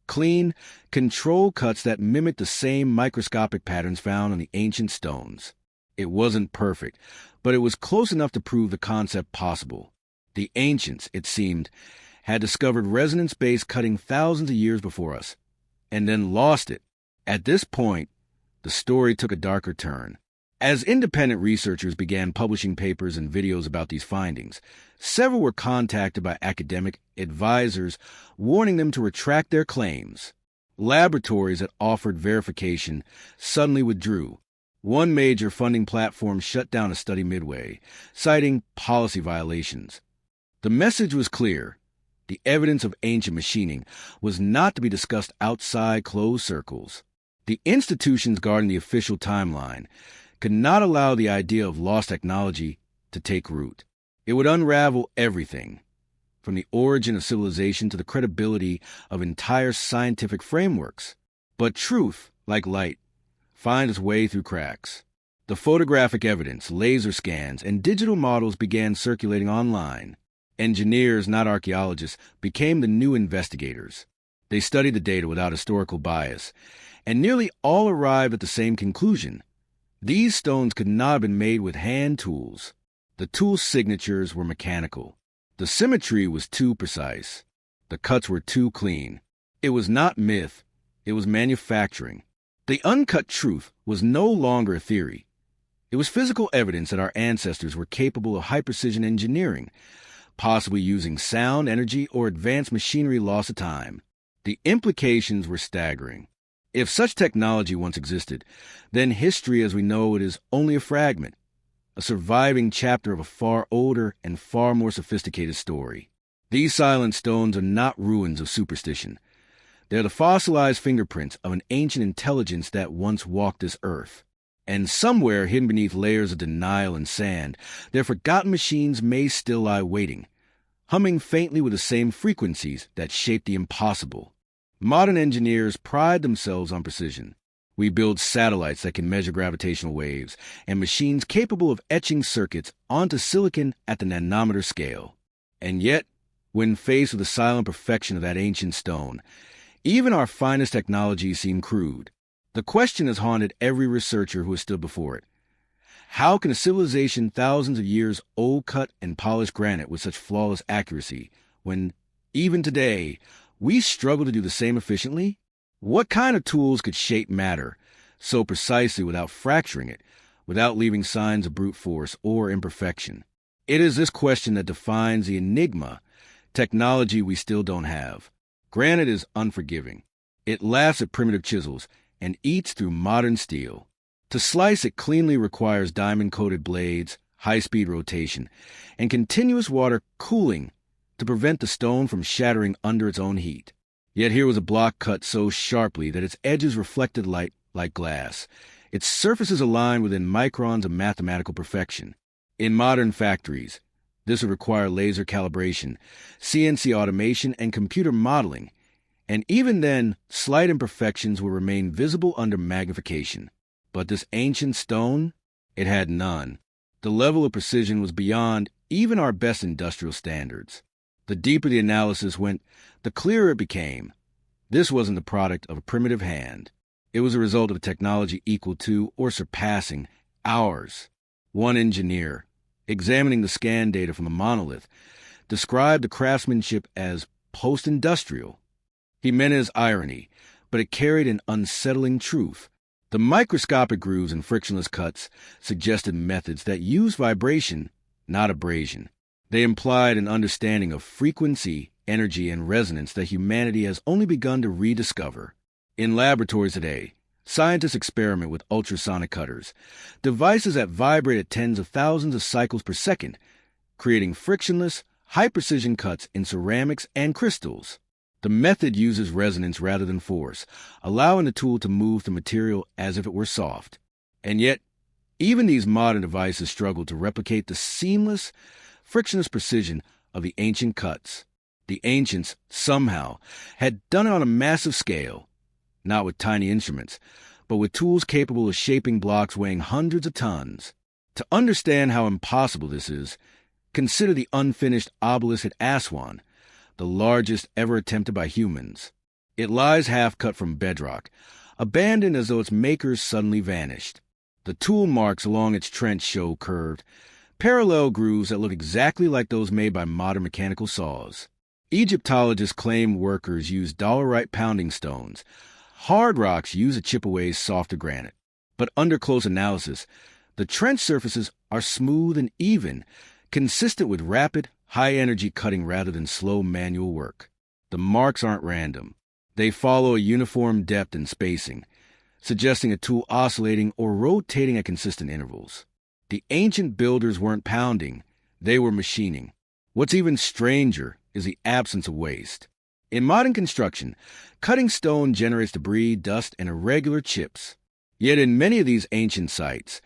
Clean, controlled cuts that mimicked the same microscopic patterns found on the ancient stones. It wasn't perfect, but it was close enough to prove the concept possible. The ancients, it seemed, had discovered resonance-based cutting thousands of years before us, and then lost it. At this point, the story took a darker turn. As independent researchers began publishing papers and videos about these findings, several were contacted by academic advisors warning them to retract their claims. Laboratories that offered verification suddenly withdrew. One major funding platform shut down a study midway, citing policy violations. The message was clear. The evidence of ancient machining was not to be discussed outside closed circles. The institutions guarding the official timeline could not allow the idea of lost technology to take root. It would unravel everything, from the origin of civilization to the credibility of entire scientific frameworks. But truth, like light, finds its way through cracks. The photographic evidence, laser scans, and digital models began circulating online. Engineers, not archaeologists, became the new investigators. They studied the data without historical bias, and nearly all arrived at the same conclusion. These stones could not have been made with hand tools. The tool signatures were mechanical. The symmetry was too precise. The cuts were too clean. It was not myth. It was manufacturing. The uncut truth was no longer a theory. It was physical evidence that our ancestors were capable of high-precision engineering, possibly using sound, energy, or advanced machinery lost to time. The implications were staggering. If such technology once existed, then history as we know it is only a fragment, a surviving chapter of a far older and far more sophisticated story. These silent stones are not ruins of superstition. They're the fossilized fingerprints of an ancient intelligence that once walked this earth. And somewhere hidden beneath layers of denial and sand, their forgotten machines may still lie waiting, humming faintly with the same frequencies that shaped the impossible. Modern engineers pride themselves on precision. We build satellites that can measure gravitational waves and machines capable of etching circuits onto silicon at the nanometer scale. And yet, when faced with the silent perfection of that ancient stone, even our finest technologies seem crude. The question has haunted every researcher who has stood before it. How can a civilization thousands of years old cut and polish granite with such flawless accuracy when, even today, we struggle to do the same efficiently? What kind of tools could shape matter so precisely without fracturing it, without leaving signs of brute force or imperfection? It is this question that defines the enigma, technology we still don't have. Granite is unforgiving. It laughs at primitive chisels and eats through modern steel. To slice it cleanly requires diamond-coated blades, high-speed rotation, and continuous water cooling to prevent the stone from shattering under its own heat. Yet here was a block cut so sharply that its edges reflected light like glass, its surfaces aligned within microns of mathematical perfection. In modern factories, this would require laser calibration, CNC automation, and computer modeling, and even then, slight imperfections will remain visible under magnification. But this ancient stone, it had none. The level of precision was beyond even our best industrial standards. The deeper the analysis went, the clearer it became. This wasn't the product of a primitive hand. It was a result of a technology equal to or surpassing ours. One engineer, examining the scan data from the monolith, described the craftsmanship as post-industrial. He meant it as irony, but it carried an unsettling truth. The microscopic grooves and frictionless cuts suggested methods that used vibration, not abrasion. They implied an understanding of frequency, energy, and resonance that humanity has only begun to rediscover. In laboratories today, scientists experiment with ultrasonic cutters, devices that vibrate at tens of thousands of cycles per second, creating frictionless, high-precision cuts in ceramics and crystals. The method uses resonance rather than force, allowing the tool to move the material as if it were soft. And yet, even these modern devices struggle to replicate the seamless, frictionless precision of the ancient cuts. The ancients, somehow, had done it on a massive scale, not with tiny instruments, but with tools capable of shaping blocks weighing hundreds of tons. To understand how impossible this is, consider the unfinished obelisk at Aswan, the largest ever attempted by humans. It lies half-cut from bedrock, abandoned as though its makers suddenly vanished. The tool marks along its trench show curved, parallel grooves that look exactly like those made by modern mechanical saws. Egyptologists claim workers use dolerite pounding stones. Hard rocks use to chip away softer granite. But under close analysis, the trench surfaces are smooth and even, consistent with rapid, high-energy cutting rather than slow manual work. The marks aren't random. They follow a uniform depth and spacing, suggesting a tool oscillating or rotating at consistent intervals. The ancient builders weren't pounding, they were machining. What's even stranger is the absence of waste. In modern construction, cutting stone generates debris, dust, and irregular chips. Yet in many of these ancient sites,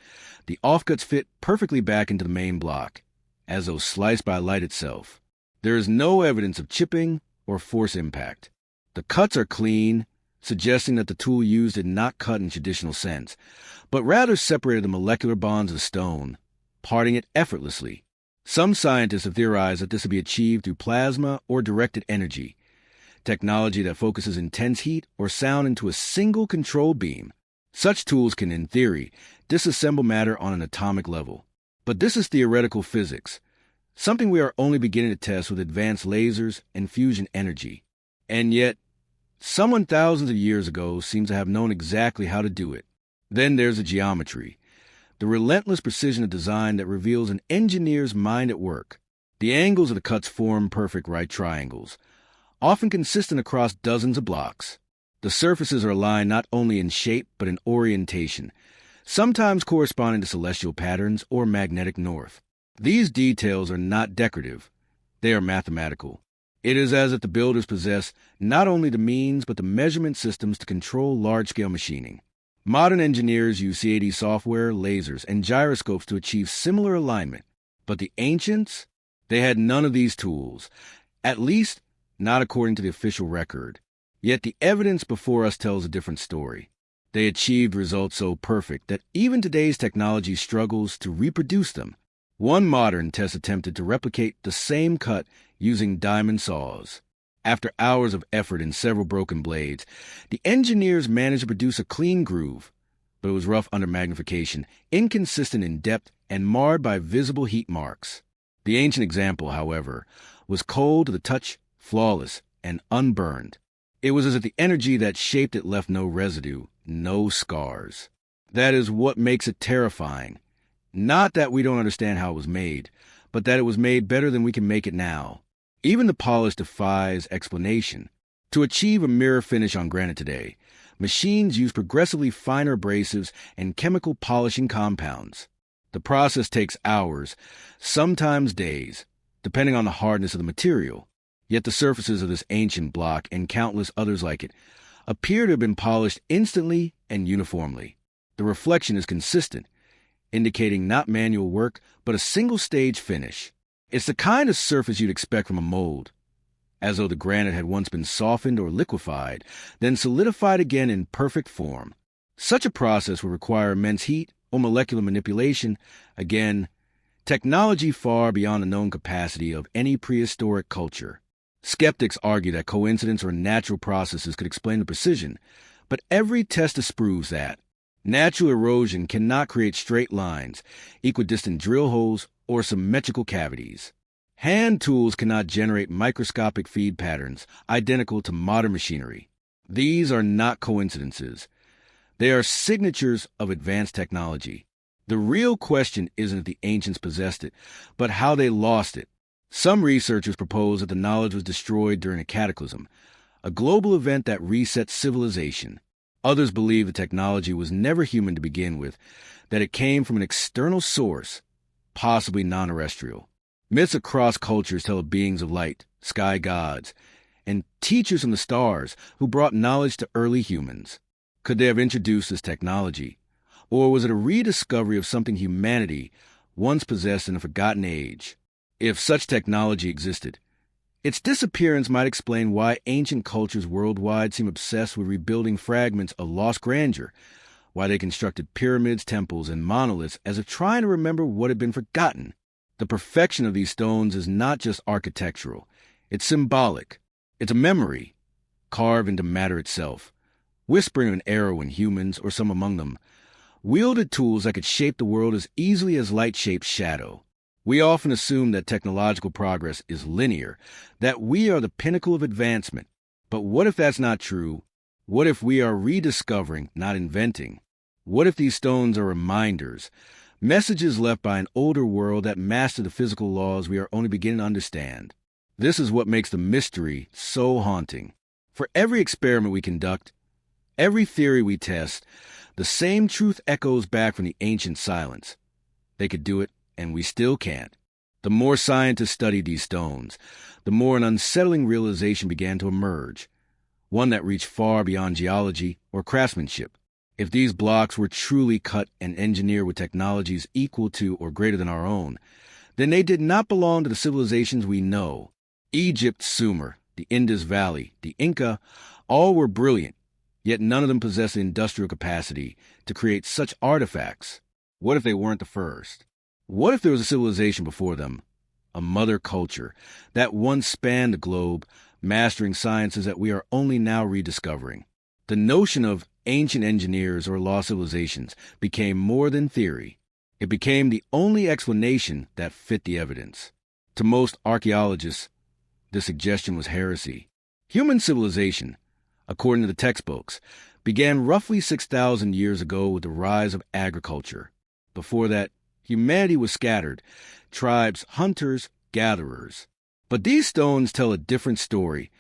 the offcuts fit perfectly back into the main block, as though sliced by light itself. There is no evidence of chipping or force impact. The cuts are clean, suggesting that the tool used did not cut in traditional sense, but rather separated the molecular bonds of stone, parting it effortlessly. Some scientists have theorized that this would be achieved through plasma or directed energy, technology that focuses intense heat or sound into a single control beam. Such tools can, in theory, disassemble matter on an atomic level. But this is theoretical physics, something we are only beginning to test with advanced lasers and fusion energy. And yet, someone thousands of years ago seems to have known exactly how to do it. Then there's the geometry, the relentless precision of design that reveals an engineer's mind at work. The angles of the cuts form perfect right triangles, often consistent across dozens of blocks. The surfaces are aligned not only in shape but in orientation, sometimes corresponding to celestial patterns or magnetic north. These details are not decorative, they are mathematical. It is as if the builders possess not only the means but the measurement systems to control large-scale machining. Modern engineers use CAD software, lasers, and gyroscopes to achieve similar alignment. But the ancients, they had none of these tools, at least not according to the official record. Yet the evidence before us tells a different story. They achieved results so perfect that even today's technology struggles to reproduce them. One modern test attempted to replicate the same cut using diamond saws. After hours of effort and several broken blades, the engineers managed to produce a clean groove, but it was rough under magnification, inconsistent in depth, and marred by visible heat marks. The ancient example, however, was cold to the touch, flawless, and unburned. It was as if the energy that shaped it left no residue, no scars. That is what makes it terrifying. Not that we don't understand how it was made, but that it was made better than we can make it now. Even the polish defies explanation. To achieve a mirror finish on granite today, machines use progressively finer abrasives and chemical polishing compounds. The process takes hours, sometimes days, depending on the hardness of the material. Yet the surfaces of this ancient block and countless others like it appear to have been polished instantly and uniformly. The reflection is consistent, indicating not manual work, but a single-stage finish. It's the kind of surface you'd expect from a mold, as though the granite had once been softened or liquefied, then solidified again in perfect form. Such a process would require immense heat or molecular manipulation, again, technology far beyond the known capacity of any prehistoric culture. Skeptics argue that coincidence or natural processes could explain the precision, but every test disproves that. Natural erosion cannot create straight lines, equidistant drill holes, or symmetrical cavities. Hand tools cannot generate microscopic feed patterns identical to modern machinery. These are not coincidences. They are signatures of advanced technology. The real question isn't if the ancients possessed it, but how they lost it. Some researchers propose that the knowledge was destroyed during a cataclysm, a global event that reset civilization. Others believe the technology was never human to begin with, that it came from an external source, possibly non-terrestrial. Myths across cultures tell of beings of light, sky gods, and teachers from the stars who brought knowledge to early humans. Could they have introduced this technology? Or was it a rediscovery of something humanity once possessed in a forgotten age? If such technology existed, its disappearance might explain why ancient cultures worldwide seem obsessed with rebuilding fragments of lost grandeur, why they constructed pyramids, temples, and monoliths as if trying to remember what had been forgotten. The perfection of these stones is not just architectural, it's symbolic. It's a memory, carved into matter itself, whispering an era when humans, or some among them, wielded tools that could shape the world as easily as light shapes shadow. We often assume that technological progress is linear, that we are the pinnacle of advancement. But what if that's not true? What if we are rediscovering, not inventing? What if these stones are reminders, messages left by an older world that mastered the physical laws we are only beginning to understand? This is what makes the mystery so haunting. For every experiment we conduct, every theory we test, the same truth echoes back from the ancient silence. They could do it, and we still can't. The more scientists studied these stones, the more an unsettling realization began to emerge, one that reached far beyond geology or craftsmanship. If these blocks were truly cut and engineered with technologies equal to or greater than our own, then they did not belong to the civilizations we know. Egypt, Sumer, the Indus Valley, the Inca, all were brilliant, yet none of them possessed the industrial capacity to create such artifacts. What if they weren't the first? What if there was a civilization before them, a mother culture, that once spanned the globe, mastering sciences that we are only now rediscovering? The notion of ancient engineers or lost civilizations became more than theory. It became the only explanation that fit the evidence. To most archaeologists, this suggestion was heresy. Human civilization, according to the textbooks, began roughly 6,000 years ago with the rise of agriculture. Before that, humanity was scattered, tribes, hunters, gatherers. But these stones tell a different story,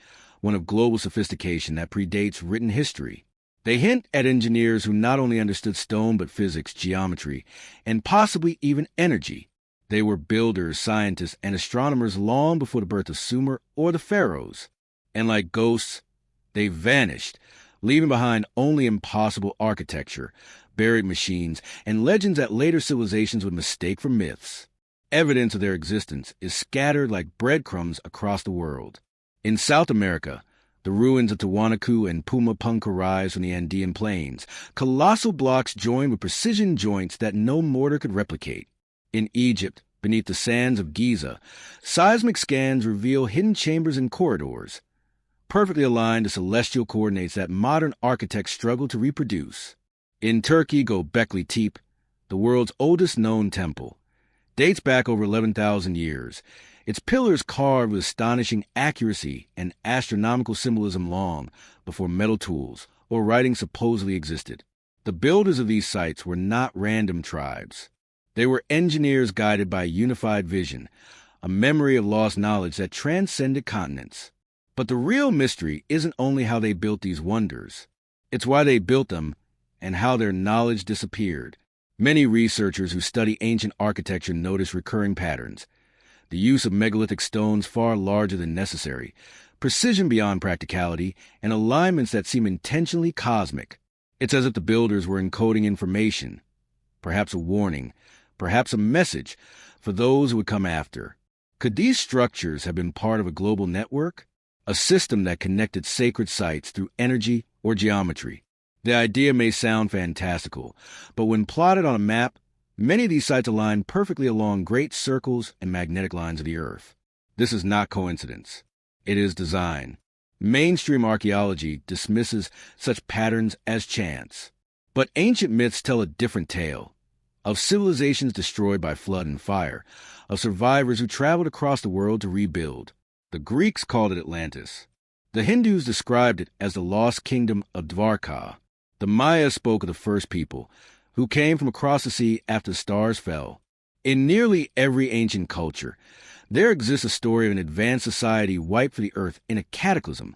one of global sophistication that predates written history. They hint at engineers who not only understood stone but physics, geometry, and possibly even energy. They were builders, scientists, and astronomers long before the birth of Sumer or the pharaohs. And like ghosts, they vanished, leaving behind only impossible architecture, buried machines, and legends that later civilizations would mistake for myths. Evidence of their existence is scattered like breadcrumbs across the world. In South America, The ruins of Tiwanaku and Puma Punku rise from the Andean plains, colossal blocks joined with precision joints that no mortar could replicate. In Egypt, beneath the sands of Giza, seismic scans reveal hidden chambers and corridors, perfectly aligned to celestial coordinates that modern architects struggle to reproduce. In Turkey, Göbekli Tepe, the world's oldest known temple, dates back over 11,000 years, its pillars carved with astonishing accuracy and astronomical symbolism long before metal tools or writing supposedly existed. The builders of these sites were not random tribes. They were engineers guided by a unified vision, a memory of lost knowledge that transcended continents. But the real mystery isn't only how they built these wonders. It's why they built them and how their knowledge disappeared. Many researchers who study ancient architecture notice recurring patterns. The use of megalithic stones far larger than necessary, precision beyond practicality, and alignments that seem intentionally cosmic. It's as if the builders were encoding information, perhaps a warning, perhaps a message for those who would come after. Could these structures have been part of a global network? A system that connected sacred sites through energy or geometry? The idea may sound fantastical, but when plotted on a map, many of these sites align perfectly along great circles and magnetic lines of the Earth. This is not coincidence. It is design. Mainstream archaeology dismisses such patterns as chance. But ancient myths tell a different tale, of civilizations destroyed by flood and fire, of survivors who traveled across the world to rebuild. The Greeks called it Atlantis. The Hindus described it as the lost kingdom of Dvarka. The Mayas spoke of the first people, who came from across the sea after the stars fell. In nearly every ancient culture, there exists a story of an advanced society wiped for the earth in a cataclysm,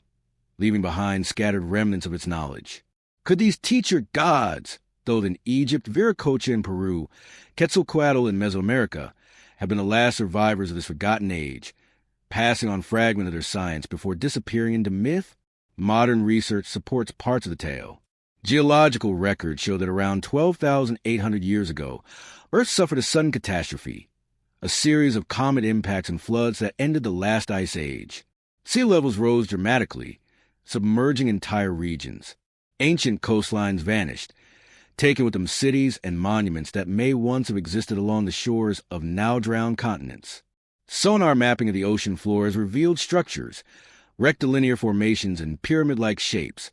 leaving behind scattered remnants of its knowledge. Could these teacher gods, though in Egypt, Viracocha in Peru, Quetzalcoatl in Mesoamerica, have been the last survivors of this forgotten age, passing on fragments of their science before disappearing into myth? Modern research supports parts of the tale. Geological records show that around 12,800 years ago, Earth suffered a sudden catastrophe, a series of comet impacts and floods that ended the last ice age. Sea levels rose dramatically, submerging entire regions. Ancient coastlines vanished, taking with them cities and monuments that may once have existed along the shores of now-drowned continents. Sonar mapping of the ocean floor has revealed structures, rectilinear formations and pyramid-like shapes,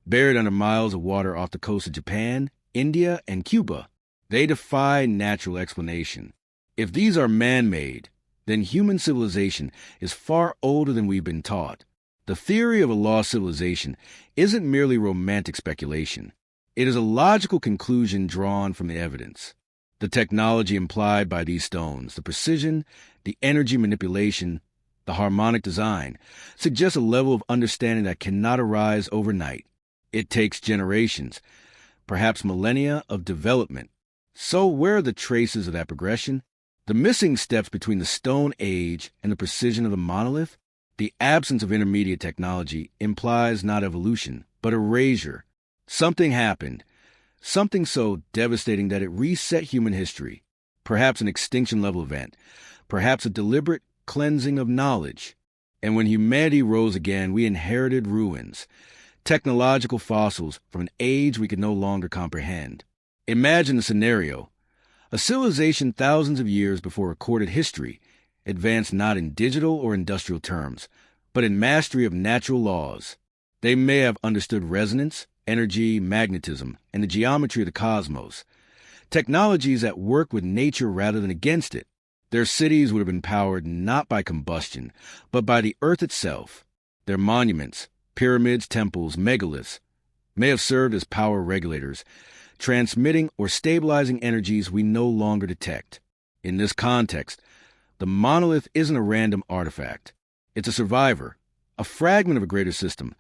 buried under miles of water off the coast of Japan, India, and Cuba. They defy natural explanation. If these are man-made, then human civilization is far older than we've been taught. The theory of a lost civilization isn't merely romantic speculation. It is a logical conclusion drawn from the evidence. The technology implied by these stones, the precision, the energy manipulation, the harmonic design, suggests a level of understanding that cannot arise overnight. It takes generations, perhaps millennia of development. So where are the traces of that progression? The missing steps between the Stone Age and the precision of the monolith? The absence of intermediate technology implies not evolution, but erasure. Something happened, something so devastating that it reset human history. Perhaps an extinction-level event, perhaps a deliberate cleansing of knowledge. And when humanity rose again, we inherited ruins, technological fossils from an age we could no longer comprehend. Imagine the scenario. A civilization thousands of years before recorded history, advanced not in digital or industrial terms, but in mastery of natural laws. They may have understood resonance, energy, magnetism, and the geometry of the cosmos, technologies that work with nature rather than against it. Their cities would have been powered not by combustion, but by the earth itself. Their monuments, pyramids, temples, megaliths, may have served as power regulators, transmitting or stabilizing energies we no longer detect. In this context, the monolith isn't a random artifact. It's a survivor, a fragment of a greater system,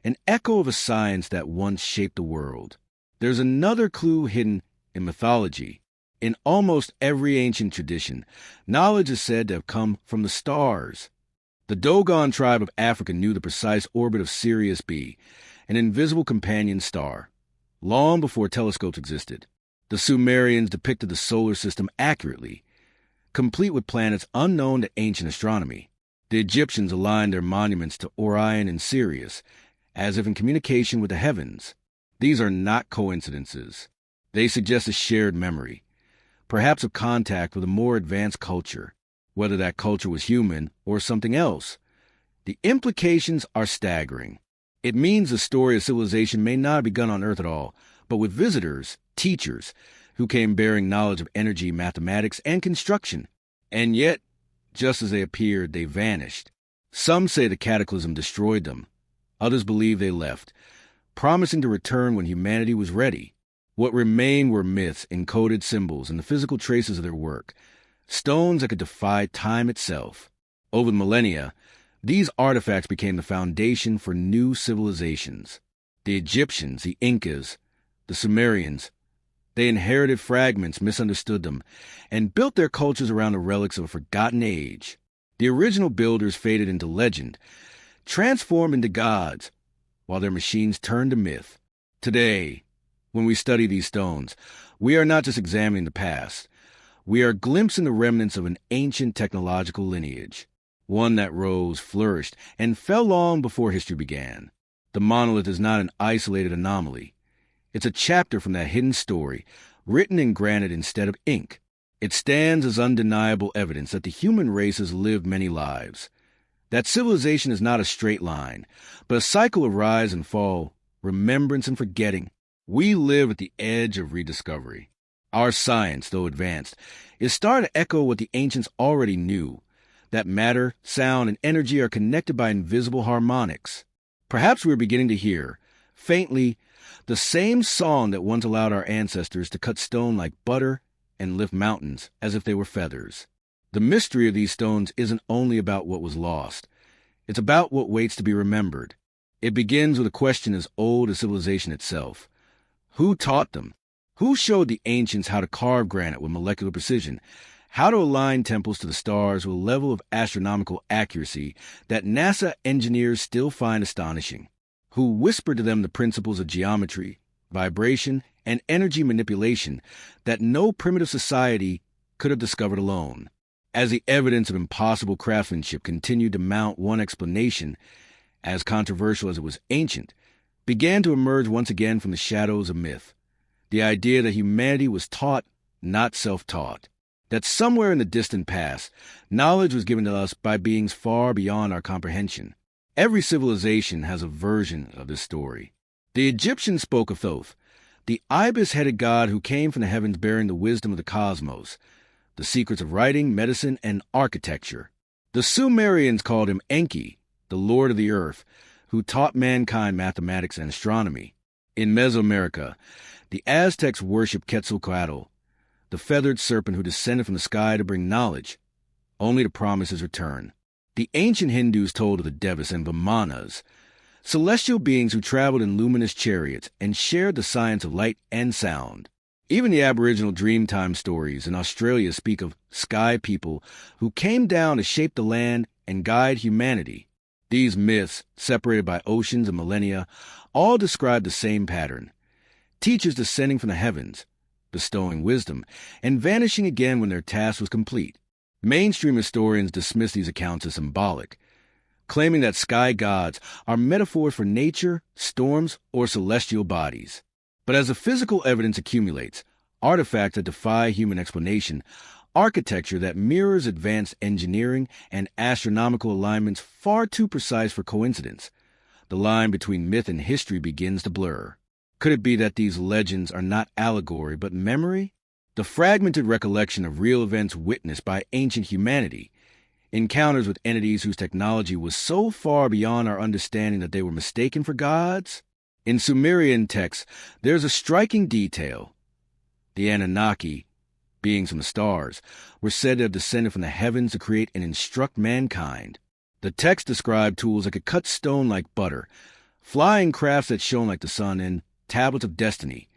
an echo of a science that once shaped the world. There's another clue hidden in mythology. In almost every ancient tradition, knowledge is said to have come from the stars. The Dogon tribe of Africa knew the precise orbit of Sirius B, an invisible companion star, long before telescopes existed. The Sumerians depicted the solar system accurately, complete with planets unknown to ancient astronomy. The Egyptians aligned their monuments to Orion and Sirius, as if in communication with the heavens. These are not coincidences. They suggest a shared memory, perhaps of contact with a more advanced culture, whether that culture was human or something else. The implications are staggering. It means the story of civilization may not have begun on Earth at all, but with visitors, teachers, who came bearing knowledge of energy, mathematics, and construction. And yet, just as they appeared, they vanished. Some say the cataclysm destroyed them. Others believe they left, promising to return when humanity was ready. What remained were myths, encoded symbols, and the physical traces of their work, stones that could defy time itself. Over the millennia, these artifacts became the foundation for new civilizations. The Egyptians, the Incas, the Sumerians, they inherited fragments, misunderstood them, and built their cultures around the relics of a forgotten age. The original builders faded into legend, transformed into gods, while their machines turned to myth. Today, when we study these stones, we are not just examining the past. We are glimpsing the remnants of an ancient technological lineage, one that rose, flourished, and fell long before history began. The monolith is not an isolated anomaly. It's a chapter from that hidden story, written in granite instead of ink. It stands as undeniable evidence that the human race has lived many lives, that civilization is not a straight line, but a cycle of rise and fall, remembrance and forgetting. We live at the edge of rediscovery. Our science, though advanced, is starting to echo what the ancients already knew, that matter, sound, and energy are connected by invisible harmonics. Perhaps we are beginning to hear, faintly, the same song that once allowed our ancestors to cut stone like butter and lift mountains as if they were feathers. The mystery of these stones isn't only about what was lost. It's about what waits to be remembered. It begins with a question as old as civilization itself. Who taught them? Who showed the ancients how to carve granite with molecular precision, how to align temples to the stars with a level of astronomical accuracy that NASA engineers still find astonishing? Who whispered to them the principles of geometry, vibration, and energy manipulation that no primitive society could have discovered alone? As the evidence of impossible craftsmanship continued to mount, one explanation, as controversial as it was ancient, began to emerge once again from the shadows of myth. The idea that humanity was taught, not self-taught. That somewhere in the distant past, knowledge was given to us by beings far beyond our comprehension. Every civilization has a version of this story. The Egyptians spoke of Thoth, the ibis-headed god who came from the heavens bearing the wisdom of the cosmos, the secrets of writing, medicine, and architecture. The Sumerians called him Enki, the lord of the earth, who taught mankind mathematics and astronomy. In Mesoamerica, the Aztecs worshipped Quetzalcoatl, the feathered serpent who descended from the sky to bring knowledge, only to promise his return. The ancient Hindus told of the Devas and Vimanas, celestial beings who traveled in luminous chariots and shared the science of light and sound. Even the Aboriginal Dreamtime stories in Australia speak of sky people who came down to shape the land and guide humanity. These myths, separated by oceans and millennia, all describe the same pattern. Teachers descending from the heavens, bestowing wisdom, and vanishing again when their task was complete. Mainstream historians dismiss these accounts as symbolic, claiming that sky gods are metaphors for nature, storms, or celestial bodies. But as the physical evidence accumulates, artifacts that defy human explanation, architecture that mirrors advanced engineering, and astronomical alignments far too precise for coincidence, the line between myth and history begins to blur. Could it be that these legends are not allegory but memory? The fragmented recollection of real events witnessed by ancient humanity, encounters with entities whose technology was so far beyond our understanding that they were mistaken for gods? In Sumerian texts, there's a striking detail. The Anunnaki, beings from the stars, were said to have descended from the heavens to create and instruct mankind. The text described tools that could cut stone like butter, flying crafts that shone like the sun, and tablets of destiny,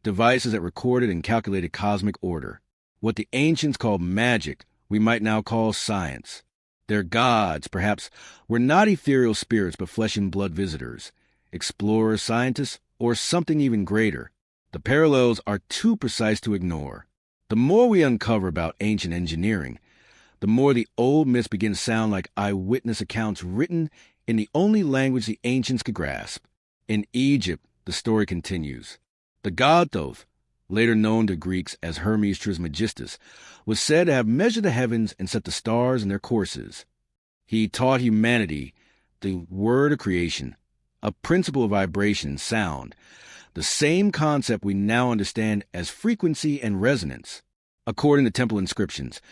devices that recorded and calculated cosmic order. What the ancients called magic, we might now call science. Their gods, perhaps, were not ethereal spirits but flesh and blood visitors, explorers, scientists, or something even greater. The parallels are too precise to ignore. The more we uncover about ancient engineering, the more the old myths begin to sound like eyewitness accounts written in the only language the ancients could grasp. In Egypt, the story continues. The god Thoth, later known to Greeks as Hermes Trismegistus, was said to have measured the heavens and set the stars in their courses. He taught humanity the word of creation, a principle of vibration and sound, the same concept we now understand as frequency and resonance. According to temple inscriptions,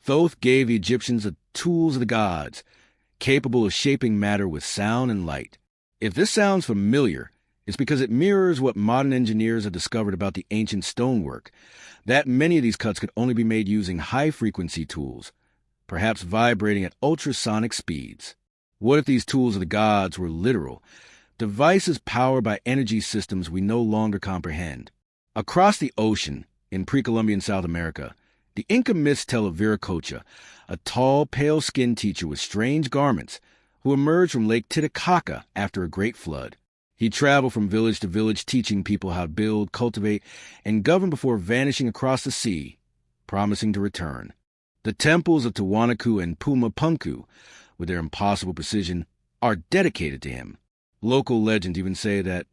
Thoth gave the Egyptians the tools of the gods, capable of shaping matter with sound and light. If this sounds familiar, it's because it mirrors what modern engineers have discovered about the ancient stonework, that many of these cuts could only be made using high-frequency tools, perhaps vibrating at ultrasonic speeds. What if these tools of the gods were literal, devices powered by energy systems we no longer comprehend? Across the ocean, in pre-Columbian South America, the Inca myths tell of Viracocha, a tall, pale-skinned teacher with strange garments, who emerged from Lake Titicaca after a great flood. He traveled from village to village teaching people how to build, cultivate, and govern before vanishing across the sea, promising to return. The temples of Tiwanaku and Puma Punku, with their impossible precision, are dedicated to him. Local legends even say that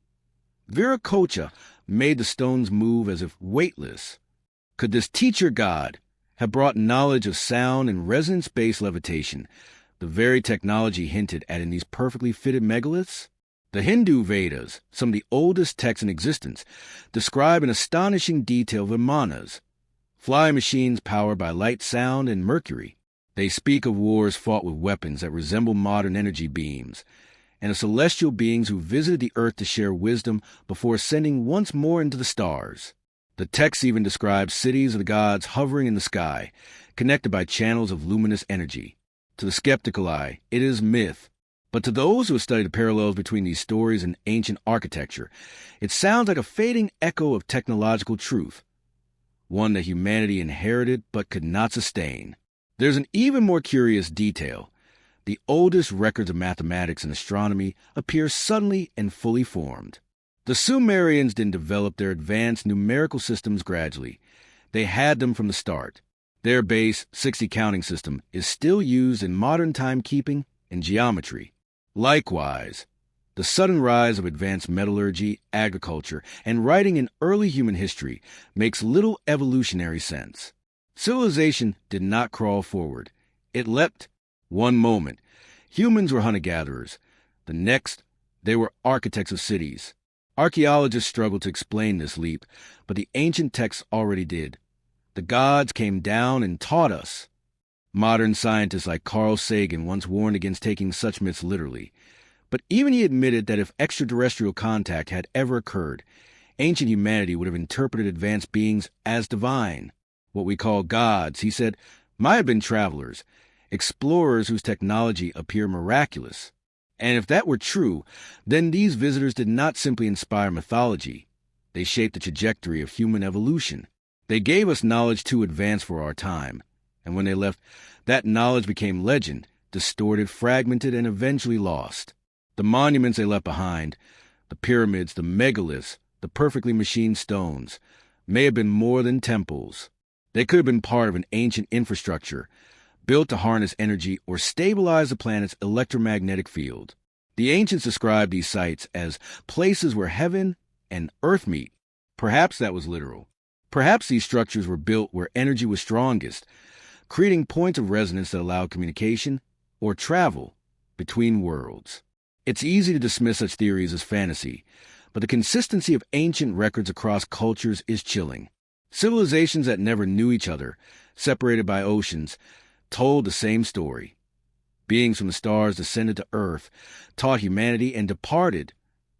Viracocha made the stones move as if weightless. Could this teacher god have brought knowledge of sound and resonance-based levitation, the very technology hinted at in these perfectly fitted megaliths? The Hindu Vedas, some of the oldest texts in existence, describe in astonishing detail Vimanas, flying machines powered by light, sound, and mercury. They speak of wars fought with weapons that resemble modern energy beams, and of celestial beings who visited the earth to share wisdom before ascending once more into the stars. The text even describes cities of the gods hovering in the sky, connected by channels of luminous energy. To the skeptical eye, it is myth, but to those who have studied the parallels between these stories and ancient architecture, it sounds like a fading echo of technological truth, one that humanity inherited but could not sustain. There's an even more curious detail. The oldest records of mathematics and astronomy appear suddenly and fully formed. The Sumerians didn't develop their advanced numerical systems gradually. They had them from the start. Their base 60 counting system is still used in modern timekeeping and geometry. Likewise, the sudden rise of advanced metallurgy, agriculture, and writing in early human history makes little evolutionary sense. Civilization did not crawl forward. It leapt. One moment, humans were hunter-gatherers. The next, they were architects of cities. Archaeologists struggle to explain this leap, but the ancient texts already did. The gods came down and taught us. Modern scientists like Carl Sagan once warned against taking such myths literally. But even he admitted that if extraterrestrial contact had ever occurred, ancient humanity would have interpreted advanced beings as divine. What we call gods, he said, might have been travelers, explorers whose technology appeared miraculous. And if that were true, then these visitors did not simply inspire mythology. They shaped the trajectory of human evolution. They gave us knowledge too advanced for our time. And when they left, that knowledge became legend, distorted, fragmented, and eventually lost. The monuments they left behind, the pyramids, the megaliths, the perfectly machined stones, may have been more than temples. They could have been part of an ancient infrastructure, built to harness energy or stabilize the planet's electromagnetic field. The ancients described these sites as places where heaven and earth meet. Perhaps that was literal. Perhaps these structures were built where energy was strongest, creating points of resonance that allowed communication or travel between worlds. It's easy to dismiss such theories as fantasy, but the consistency of ancient records across cultures is chilling. Civilizations that never knew each other, separated by oceans, told the same story. Beings from the stars descended to Earth, taught humanity, and departed,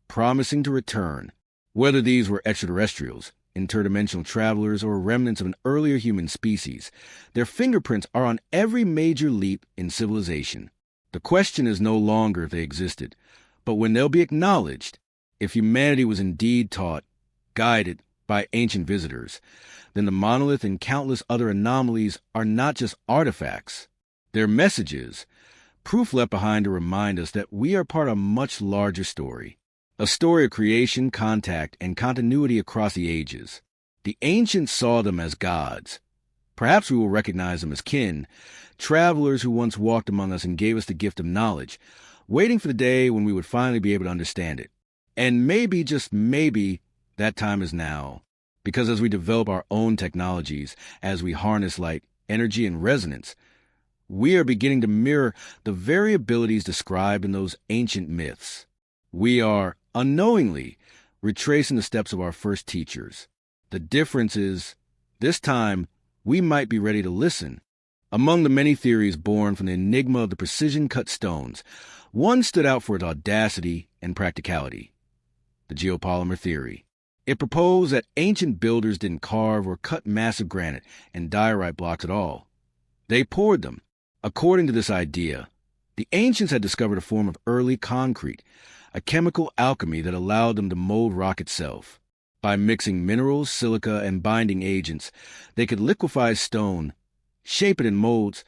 promising to return. Whether these were extraterrestrials, interdimensional travelers, or remnants of an earlier human species, their fingerprints are on every major leap in civilization. The question is no longer if they existed, but when they'll be acknowledged. If humanity was indeed taught, guided by ancient visitors, then the monolith and countless other anomalies are not just artifacts. They're messages, proof left behind to remind us that we are part of a much larger story. A story of creation, contact, and continuity across the ages. The ancients saw them as gods, Perhaps we will recognize them as kin, travelers who once walked among us and gave us the gift of knowledge, waiting for the day when we would finally be able to understand it. And maybe, just maybe, that time is now. Because as we develop our own technologies, as we harness light, energy, and resonance, we are beginning to mirror the very abilities described in those ancient myths. We are, unknowingly, retracing the steps of our first teachers. The difference is, this time, we might be ready to listen. Among the many theories born from the enigma of the precision-cut stones, one stood out for its audacity and practicality: the geopolymer theory. It proposed that ancient builders didn't carve or cut massive granite and diorite blocks at all. They poured them. According to this idea, the ancients had discovered a form of early concrete, a chemical alchemy that allowed them to mold rock itself. By mixing minerals, silica, and binding agents, they could liquefy stone, shape it in molds,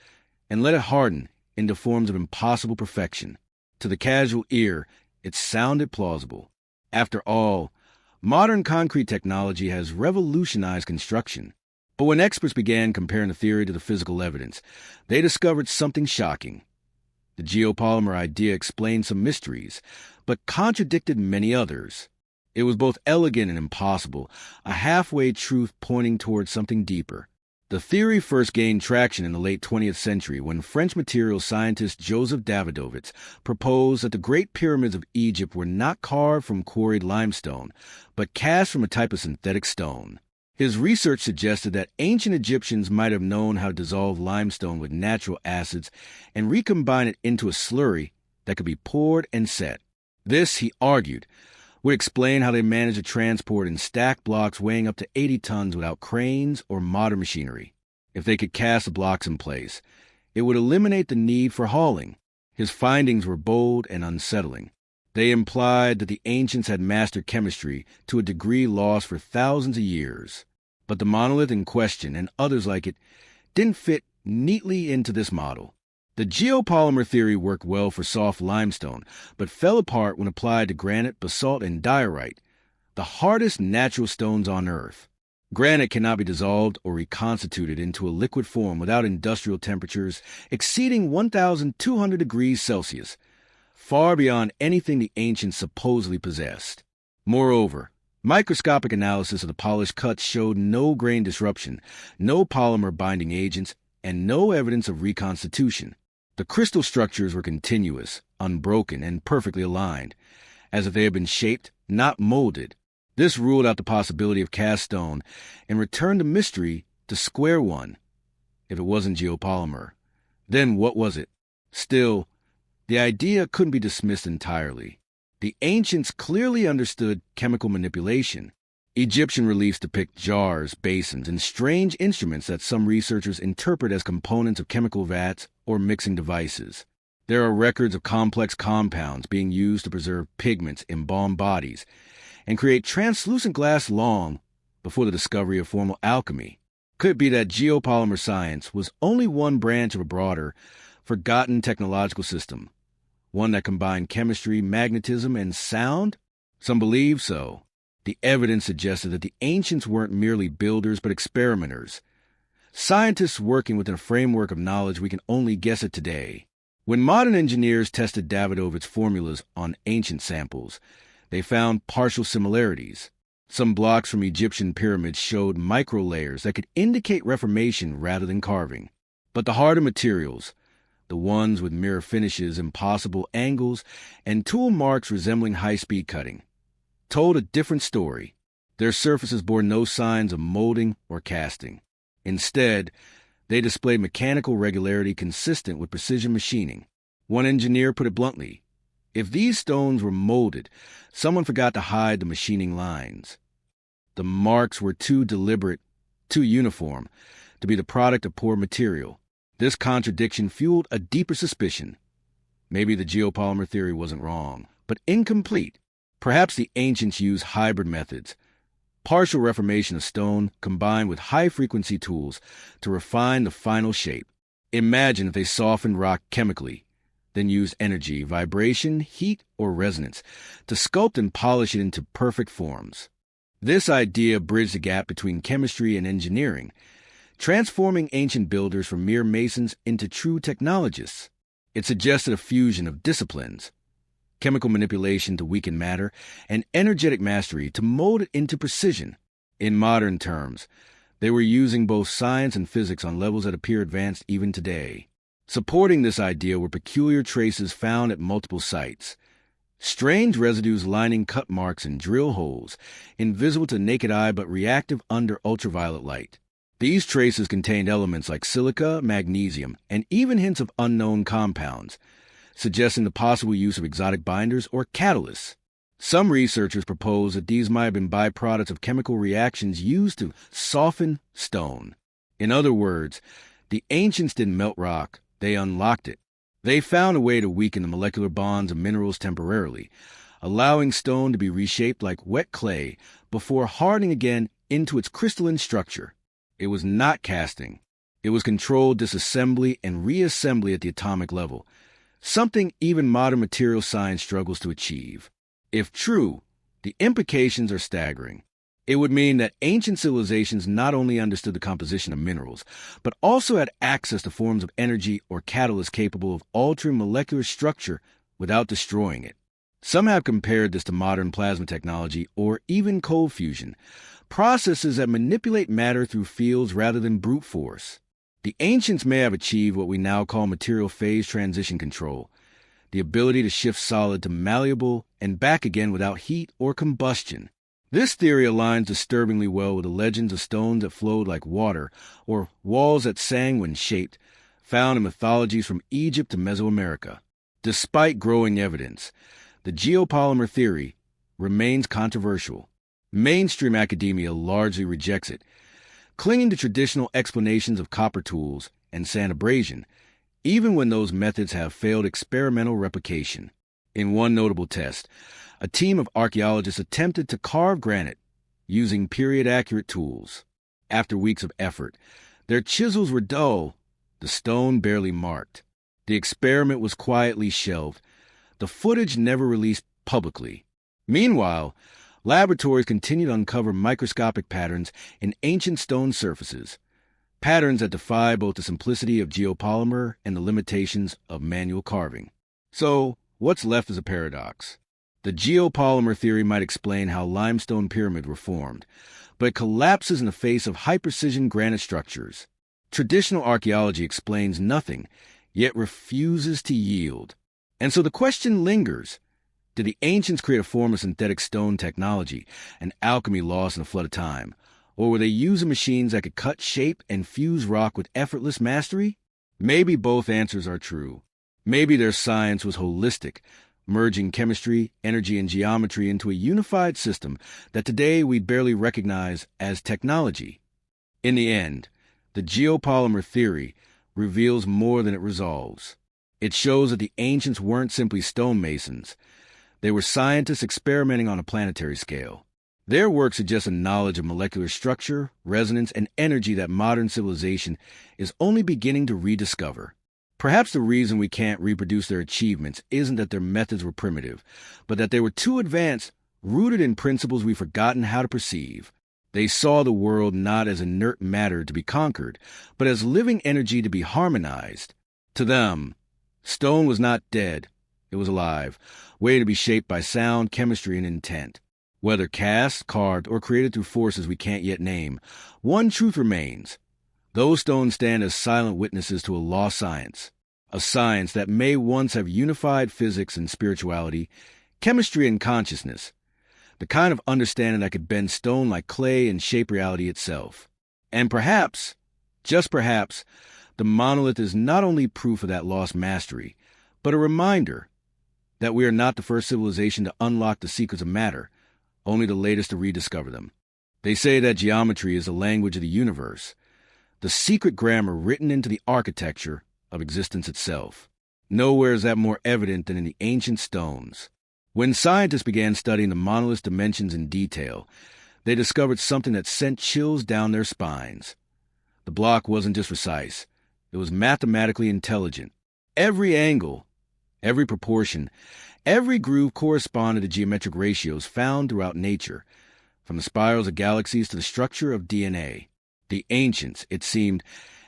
and let it harden into forms of impossible perfection. To the casual ear, it sounded plausible. After all, modern concrete technology has revolutionized construction. But when experts began comparing the theory to the physical evidence, they discovered something shocking. The geopolymer idea explained some mysteries, but contradicted many others. It was both elegant and impossible, a halfway truth pointing towards something deeper. The theory first gained traction in the late 20th century when French materials scientist Joseph Davidovits proposed that the Great Pyramids of Egypt were not carved from quarried limestone, but cast from a type of synthetic stone. His research suggested that ancient Egyptians might have known how to dissolve limestone with natural acids and recombine it into a slurry that could be poured and set. This, he argued, would explain how they managed to transport and stack blocks weighing up to 80 tons without cranes or modern machinery. If they could cast the blocks in place, it would eliminate the need for hauling. His findings were bold and unsettling. They implied that the ancients had mastered chemistry to a degree lost for thousands of years. But the monolith in question, and others like it, didn't fit neatly into this model. The geopolymer theory worked well for soft limestone, but fell apart when applied to granite, basalt, and diorite, the hardest natural stones on Earth. Granite cannot be dissolved or reconstituted into a liquid form without industrial temperatures exceeding 1,200 degrees Celsius, far beyond anything the ancients supposedly possessed. Moreover, microscopic analysis of the polished cuts showed no grain disruption, no polymer binding agents, and no evidence of reconstitution. The crystal structures were continuous, unbroken, and perfectly aligned, as if they had been shaped, not molded. This ruled out the possibility of cast stone and returned the mystery to square one. If it wasn't geopolymer, then what was it? Still, the idea couldn't be dismissed entirely. The ancients clearly understood chemical manipulation. Egyptian reliefs depict jars, basins, and strange instruments that some researchers interpret as components of chemical vats or mixing devices. There are records of complex compounds being used to preserve pigments, embalm bodies, and create translucent glass long before the discovery of formal alchemy. Could it be that geopolymer science was only one branch of a broader, forgotten technological system, one that combined chemistry, magnetism, and sound? Some believe so. The evidence suggested that the ancients weren't merely builders but experimenters, scientists working within a framework of knowledge we can only guess at today. When modern engineers tested Davidovits' formulas on ancient samples, they found partial similarities. Some blocks from Egyptian pyramids showed microlayers that could indicate reformation rather than carving. But the harder materials, the ones with mirror finishes, impossible angles, and tool marks resembling high-speed cutting, told a different story. Their surfaces bore no signs of molding or casting. Instead, they displayed mechanical regularity consistent with precision machining. One engineer put it bluntly: if these stones were molded, someone forgot to hide the machining lines. The marks were too deliberate, too uniform, to be the product of poor material. This contradiction fueled a deeper suspicion. Maybe the geopolymer theory wasn't wrong, but incomplete. Perhaps the ancients used hybrid methods, partial reformation of stone combined with high-frequency tools to refine the final shape. Imagine if they softened rock chemically, then used energy, vibration, heat, or resonance to sculpt and polish it into perfect forms. This idea bridged the gap between chemistry and engineering, transforming ancient builders from mere masons into true technologists. It suggested a fusion of disciplines: chemical manipulation to weaken matter, and energetic mastery to mold it into precision. In modern terms, they were using both science and physics on levels that appear advanced even today. Supporting this idea were peculiar traces found at multiple sites. Strange residues lining cut marks and drill holes, invisible to the naked eye but reactive under ultraviolet light. These traces contained elements like silica, magnesium, and even hints of unknown compounds, suggesting the possible use of exotic binders or catalysts. Some researchers propose that these might have been byproducts of chemical reactions used to soften stone. In other words, the ancients didn't melt rock, they unlocked it. They found a way to weaken the molecular bonds of minerals temporarily, allowing stone to be reshaped like wet clay before hardening again into its crystalline structure. It was not casting. It was controlled disassembly and reassembly at the atomic level, something even modern material science struggles to achieve. If true, the implications are staggering. It would mean that ancient civilizations not only understood the composition of minerals, but also had access to forms of energy or catalysts capable of altering molecular structure without destroying it. Some have compared this to modern plasma technology or even cold fusion, processes that manipulate matter through fields rather than brute force. The ancients may have achieved what we now call material phase transition control, the ability to shift solid to malleable and back again without heat or combustion. This theory aligns disturbingly well with the legends of stones that flowed like water or walls that sang when shaped, found in mythologies from Egypt to Mesoamerica. Despite growing evidence, the geopolymer theory remains controversial. Mainstream academia largely rejects it, clinging to traditional explanations of copper tools and sand abrasion, even when those methods have failed experimental replication. In one notable test, a team of archaeologists attempted to carve granite using period-accurate tools. After weeks of effort, their chisels were dull, the stone barely marked. The experiment was quietly shelved, the footage never released publicly. Meanwhile, laboratories continued to uncover microscopic patterns in ancient stone surfaces, patterns that defy both the simplicity of geopolymer and the limitations of manual carving. So, what's left is a paradox. The geopolymer theory might explain how limestone pyramids were formed, but it collapses in the face of high-precision granite structures. Traditional archaeology explains nothing, yet refuses to yield. And so the question lingers: did the ancients create a form of synthetic stone technology, an alchemy lost in a flood of time? Or were they using machines that could cut, shape, and fuse rock with effortless mastery? Maybe both answers are true. Maybe their science was holistic, merging chemistry, energy, and geometry into a unified system that today we barely recognize as technology. In the end, the geopolymer theory reveals more than it resolves. It shows that the ancients weren't simply stonemasons. They were scientists experimenting on a planetary scale. Their work suggests a knowledge of molecular structure, resonance, and energy that modern civilization is only beginning to rediscover. Perhaps the reason we can't reproduce their achievements isn't that their methods were primitive, but that they were too advanced, rooted in principles we've forgotten how to perceive. They saw the world not as inert matter to be conquered, but as living energy to be harmonized. To them, stone was not dead. It was alive, waiting to be shaped by sound, chemistry, and intent. Whether cast, carved, or created through forces we can't yet name, one truth remains. Those stones stand as silent witnesses to a lost science, a science that may once have unified physics and spirituality, chemistry and consciousness, the kind of understanding that could bend stone like clay and shape reality itself. And perhaps, just perhaps, the monolith is not only proof of that lost mastery, but a reminder that we are not the first civilization to unlock the secrets of matter, only the latest to rediscover them. They say that geometry is the language of the universe, the secret grammar written into the architecture of existence itself. Nowhere is that more evident than in the ancient stones. When scientists began studying the monolith's dimensions in detail, they discovered something that sent chills down their spines. The block wasn't just precise, it was mathematically intelligent. Every angle, every proportion, every groove corresponded to geometric ratios found throughout nature, from the spirals of galaxies to the structure of DNA. The ancients, it seemed,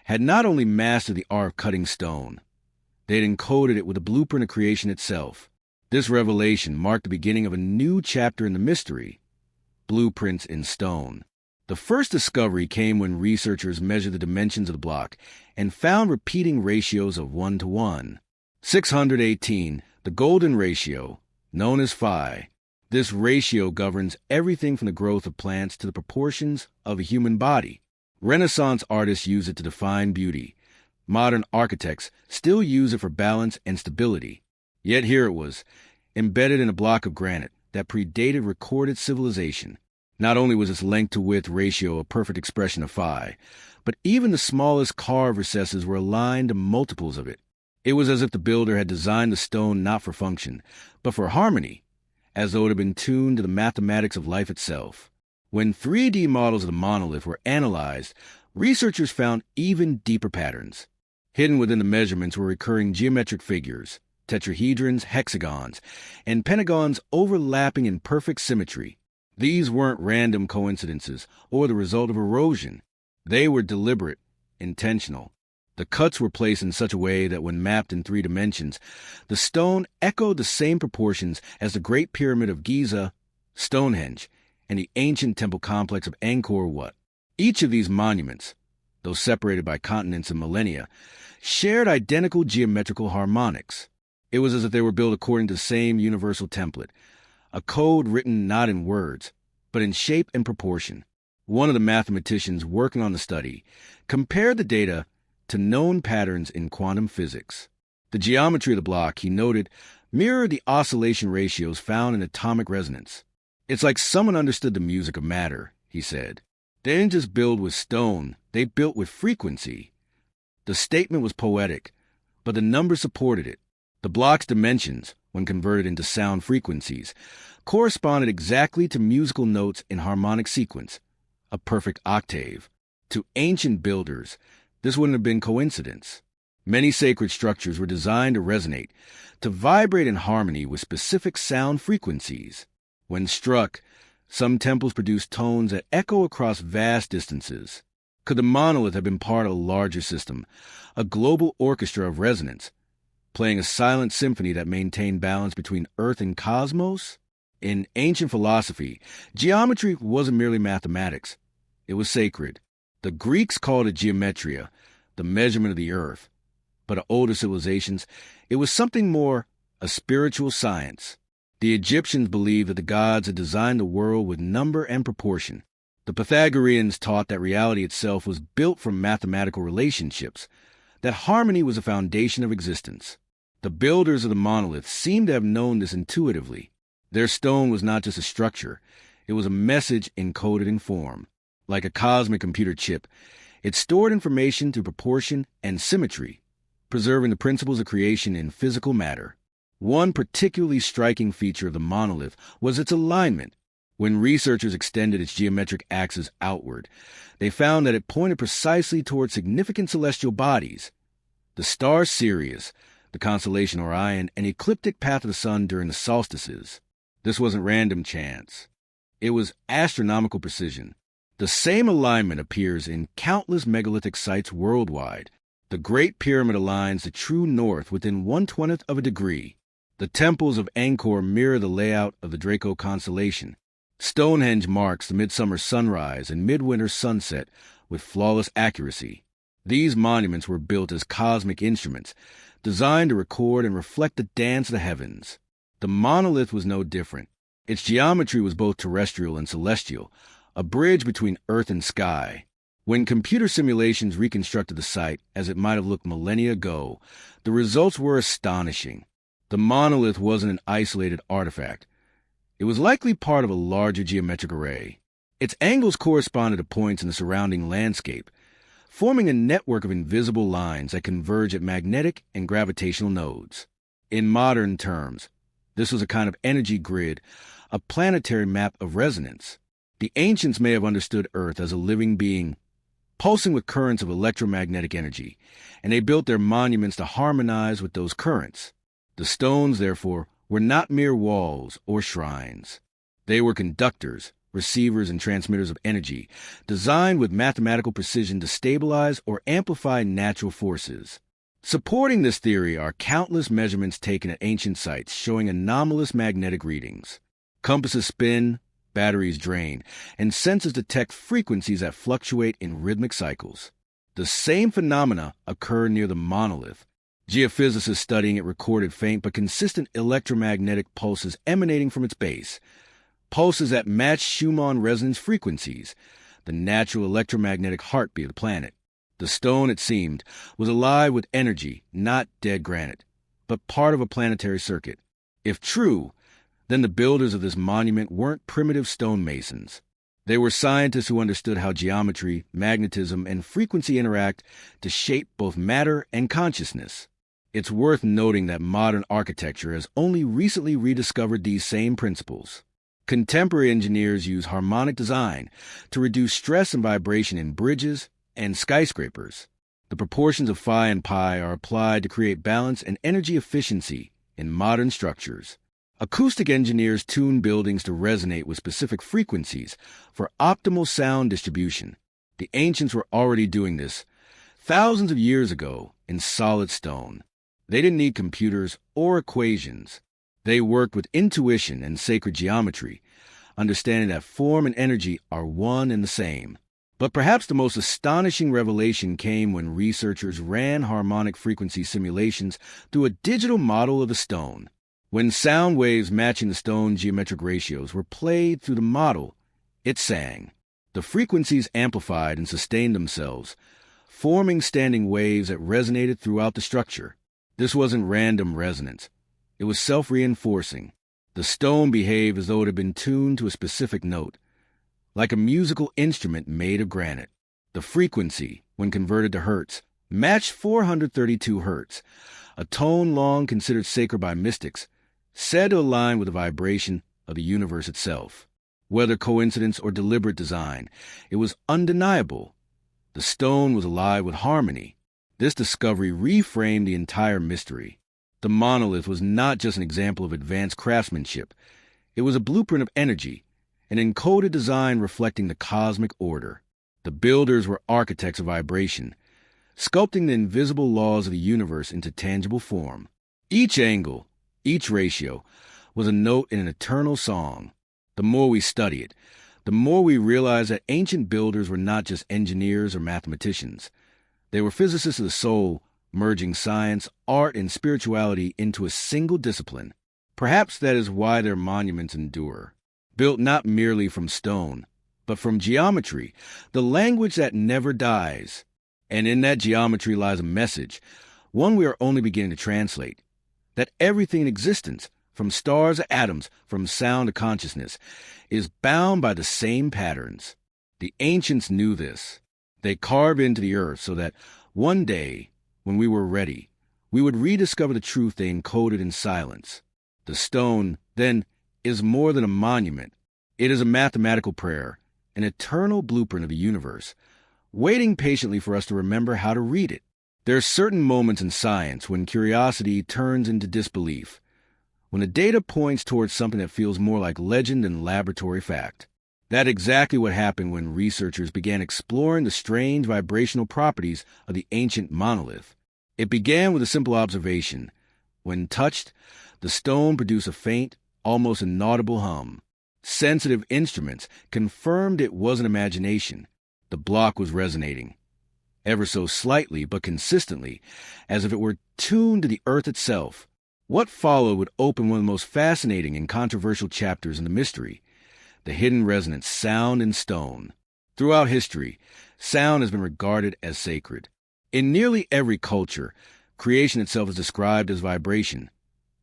had not only mastered the art of cutting stone, they had encoded it with the blueprint of creation itself. This revelation marked the beginning of a new chapter in the mystery: blueprints in stone. The first discovery came when researchers measured the dimensions of the block and found repeating ratios of 1 to 1. 618, the golden ratio, known as phi. This ratio governs everything from the growth of plants to the proportions of a human body. Renaissance artists use it to define beauty. Modern architects still use it for balance and stability. Yet here it was, embedded in a block of granite that predated recorded civilization. Not only was its length-to-width ratio a perfect expression of phi, but even the smallest carved recesses were aligned to multiples of it. It was as if the builder had designed the stone not for function, but for harmony, as though it had been tuned to the mathematics of life itself. When 3D models of the monolith were analyzed, researchers found even deeper patterns. Hidden within the measurements were recurring geometric figures, tetrahedrons, hexagons, and pentagons overlapping in perfect symmetry. These weren't random coincidences or the result of erosion. They were deliberate, intentional. The cuts were placed in such a way that when mapped in 3 dimensions, the stone echoed the same proportions as the Great Pyramid of Giza, Stonehenge, and the ancient temple complex of Angkor Wat. Each of these monuments, though separated by continents and millennia, shared identical geometrical harmonics. It was as if they were built according to the same universal template, a code written not in words, but in shape and proportion. One of the mathematicians working on the study compared the data to known patterns in quantum physics. The geometry of the block, he noted, mirrored the oscillation ratios found in atomic resonance. It's like someone understood the music of matter, he said. They didn't just build with stone, they built with frequency. The statement was poetic, but the numbers supported it. The block's dimensions, when converted into sound frequencies, corresponded exactly to musical notes in harmonic sequence, a perfect octave. To ancient builders, this wouldn't have been coincidence. Many sacred structures were designed to resonate, to vibrate in harmony with specific sound frequencies. When struck, some temples produced tones that echo across vast distances. Could the monolith have been part of a larger system, a global orchestra of resonance, playing a silent symphony that maintained balance between earth and cosmos? In ancient philosophy, geometry wasn't merely mathematics. It was sacred. The Greeks called it geometria, the measurement of the earth. But of older civilizations, it was something more, a spiritual science. The Egyptians believed that the gods had designed the world with number and proportion. The Pythagoreans taught that reality itself was built from mathematical relationships, that harmony was the foundation of existence. The builders of the monolith seemed to have known this intuitively. Their stone was not just a structure, it was a message encoded in form. Like a cosmic computer chip, it stored information through proportion and symmetry, preserving the principles of creation in physical matter. One particularly striking feature of the monolith was its alignment. When researchers extended its geometric axis outward, they found that it pointed precisely toward significant celestial bodies. The star Sirius, the constellation Orion, and the ecliptic path of the sun during the solstices. This wasn't random chance. It was astronomical precision. The same alignment appears in countless megalithic sites worldwide. The Great Pyramid aligns the true north within 1/20th of a degree. The temples of Angkor mirror the layout of the Draco constellation. Stonehenge marks the midsummer sunrise and midwinter sunset with flawless accuracy. These monuments were built as cosmic instruments, designed to record and reflect the dance of the heavens. The monolith was no different. Its geometry was both terrestrial and celestial, a bridge between earth and sky. When computer simulations reconstructed the site as it might have looked millennia ago, the results were astonishing. The monolith wasn't an isolated artifact. It was likely part of a larger geometric array. Its angles corresponded to points in the surrounding landscape, forming a network of invisible lines that converge at magnetic and gravitational nodes. In modern terms, this was a kind of energy grid, a planetary map of resonance. The ancients may have understood Earth as a living being, pulsing with currents of electromagnetic energy, and they built their monuments to harmonize with those currents. The stones, therefore, were not mere walls or shrines. They were conductors, receivers and transmitters of energy, designed with mathematical precision to stabilize or amplify natural forces. Supporting this theory are countless measurements taken at ancient sites showing anomalous magnetic readings. Compasses spin, batteries drain, and sensors detect frequencies that fluctuate in rhythmic cycles. The same phenomena occur near the monolith. Geophysicists studying it recorded faint but consistent electromagnetic pulses emanating from its base. Pulses that matched Schumann resonance frequencies, the natural electromagnetic heartbeat of the planet. The stone, it seemed, was alive with energy, not dead granite, but part of a planetary circuit. If true, then the builders of this monument weren't primitive stonemasons. They were scientists who understood how geometry, magnetism, and frequency interact to shape both matter and consciousness. It's worth noting that modern architecture has only recently rediscovered these same principles. Contemporary engineers use harmonic design to reduce stress and vibration in bridges and skyscrapers. The proportions of phi and pi are applied to create balance and energy efficiency in modern structures. Acoustic engineers tune buildings to resonate with specific frequencies for optimal sound distribution. The ancients were already doing this thousands of years ago in solid stone. They didn't need computers or equations. They worked with intuition and sacred geometry, understanding that form and energy are one and the same. But perhaps the most astonishing revelation came when researchers ran harmonic frequency simulations through a digital model of the stone. When sound waves matching the stone's geometric ratios were played through the model, it sang. The frequencies amplified and sustained themselves, forming standing waves that resonated throughout the structure. This wasn't random resonance. It was self-reinforcing. The stone behaved as though it had been tuned to a specific note, like a musical instrument made of granite. The frequency, when converted to hertz, matched 432 hertz, a tone long considered sacred by mystics, said to align with the vibration of the universe itself. Whether coincidence or deliberate design, it was undeniable. The stone was alive with harmony. This discovery reframed the entire mystery. The monolith was not just an example of advanced craftsmanship. It was a blueprint of energy, an encoded design reflecting the cosmic order. The builders were architects of vibration, sculpting the invisible laws of the universe into tangible form. Each angle, each ratio, was a note in an eternal song. The more we study it, the more we realize that ancient builders were not just engineers or mathematicians. They were physicists of the soul, merging science, art, and spirituality into a single discipline. Perhaps that is why their monuments endure. Built not merely from stone, but from geometry, the language that never dies. And in that geometry lies a message, one we are only beginning to translate, that everything in existence, from stars to atoms, from sound to consciousness, is bound by the same patterns. The ancients knew this. They carved into the earth so that one day, when we were ready, we would rediscover the truth they encoded in silence. The stone, then, is more than a monument. It is a mathematical prayer, an eternal blueprint of the universe, waiting patiently for us to remember how to read it. There are certain moments in science when curiosity turns into disbelief, when the data points towards something that feels more like legend than laboratory fact. That's exactly what happened when researchers began exploring the strange vibrational properties of the ancient monolith. It began with a simple observation. When touched, the stone produced a faint, almost inaudible hum. Sensitive instruments confirmed it wasn't imagination. The block was resonating, ever so slightly but consistently, as if it were tuned to the earth itself. What followed would open one of the most fascinating and controversial chapters in the mystery: the hidden resonance sound in stone. Throughout history, sound has been regarded as sacred. In nearly every culture, creation itself is described as vibration,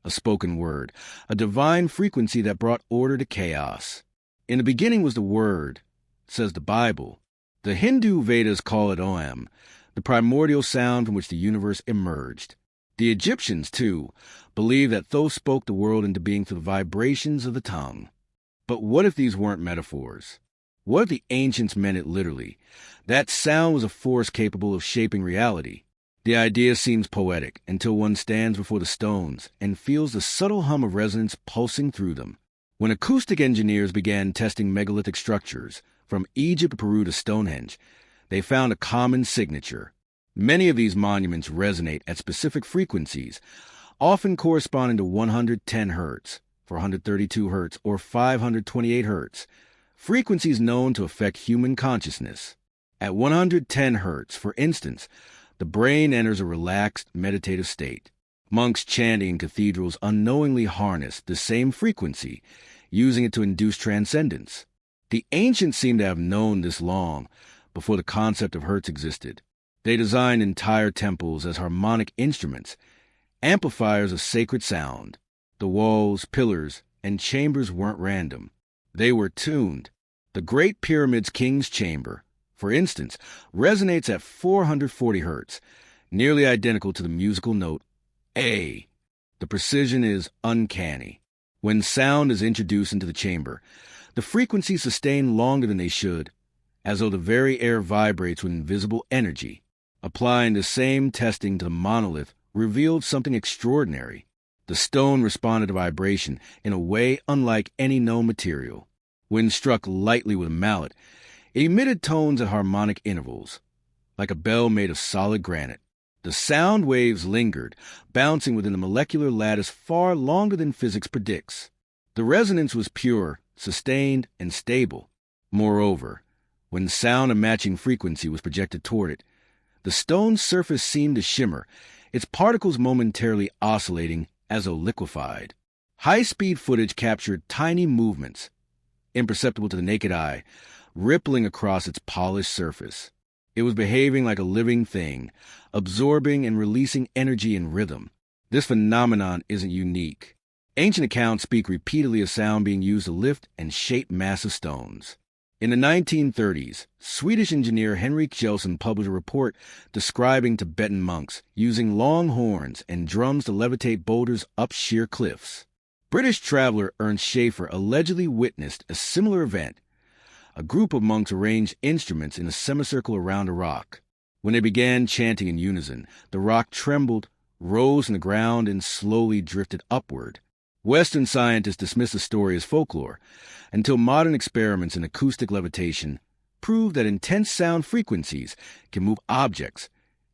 a spoken word, a divine frequency that brought order to chaos. In the beginning was the Word, says the Bible. The Hindu Vedas call it Om, the primordial sound from which the universe emerged. The Egyptians, too, believed that Thoth spoke the world into being through the vibrations of the tongue. But what if these weren't metaphors? What if the ancients meant it literally? That sound was a force capable of shaping reality. The idea seems poetic until one stands before the stones and feels the subtle hum of resonance pulsing through them. When acoustic engineers began testing megalithic structures, from Egypt, Peru to Stonehenge, they found a common signature. Many of these monuments resonate at specific frequencies, often corresponding to 110 Hz, 432 Hz, or 528 Hz, frequencies known to affect human consciousness. At 110 Hz, for instance, the brain enters a relaxed, meditative state. Monks chanting in cathedrals unknowingly harness the same frequency, using it to induce transcendence. The ancients seem to have known this long before the concept of Hertz existed. They designed entire temples as harmonic instruments, amplifiers of sacred sound. The walls, pillars, and chambers weren't random. They were tuned. The Great Pyramid's King's Chamber, for instance, resonates at 440 Hz, nearly identical to the musical note A. The precision is uncanny. When sound is introduced into the chamber, the frequencies sustain longer than they should, as though the very air vibrates with invisible energy. Applying the same testing to the monolith revealed something extraordinary. The stone responded to vibration in a way unlike any known material. When struck lightly with a mallet, it emitted tones at harmonic intervals, like a bell made of solid granite. The sound waves lingered, bouncing within the molecular lattice far longer than physics predicts. The resonance was pure, sustained, and stable. Moreover, when sound of matching frequency was projected toward it, the stone's surface seemed to shimmer, its particles momentarily oscillating as though liquefied. High-speed footage captured tiny movements, imperceptible to the naked eye, rippling across its polished surface. It was behaving like a living thing, absorbing and releasing energy in rhythm. This phenomenon isn't unique. Ancient accounts speak repeatedly of sound being used to lift and shape massive stones. In the 1930s, Swedish engineer Henrik Kjellson published a report describing Tibetan monks using long horns and drums to levitate boulders up sheer cliffs. British traveler Ernst Schaefer allegedly witnessed a similar event. A group of monks arranged instruments in a semicircle around a rock. When they began chanting in unison, the rock trembled, rose from the ground, and slowly drifted upward. Western scientists dismissed the story as folklore, until modern experiments in acoustic levitation proved that intense sound frequencies can move objects,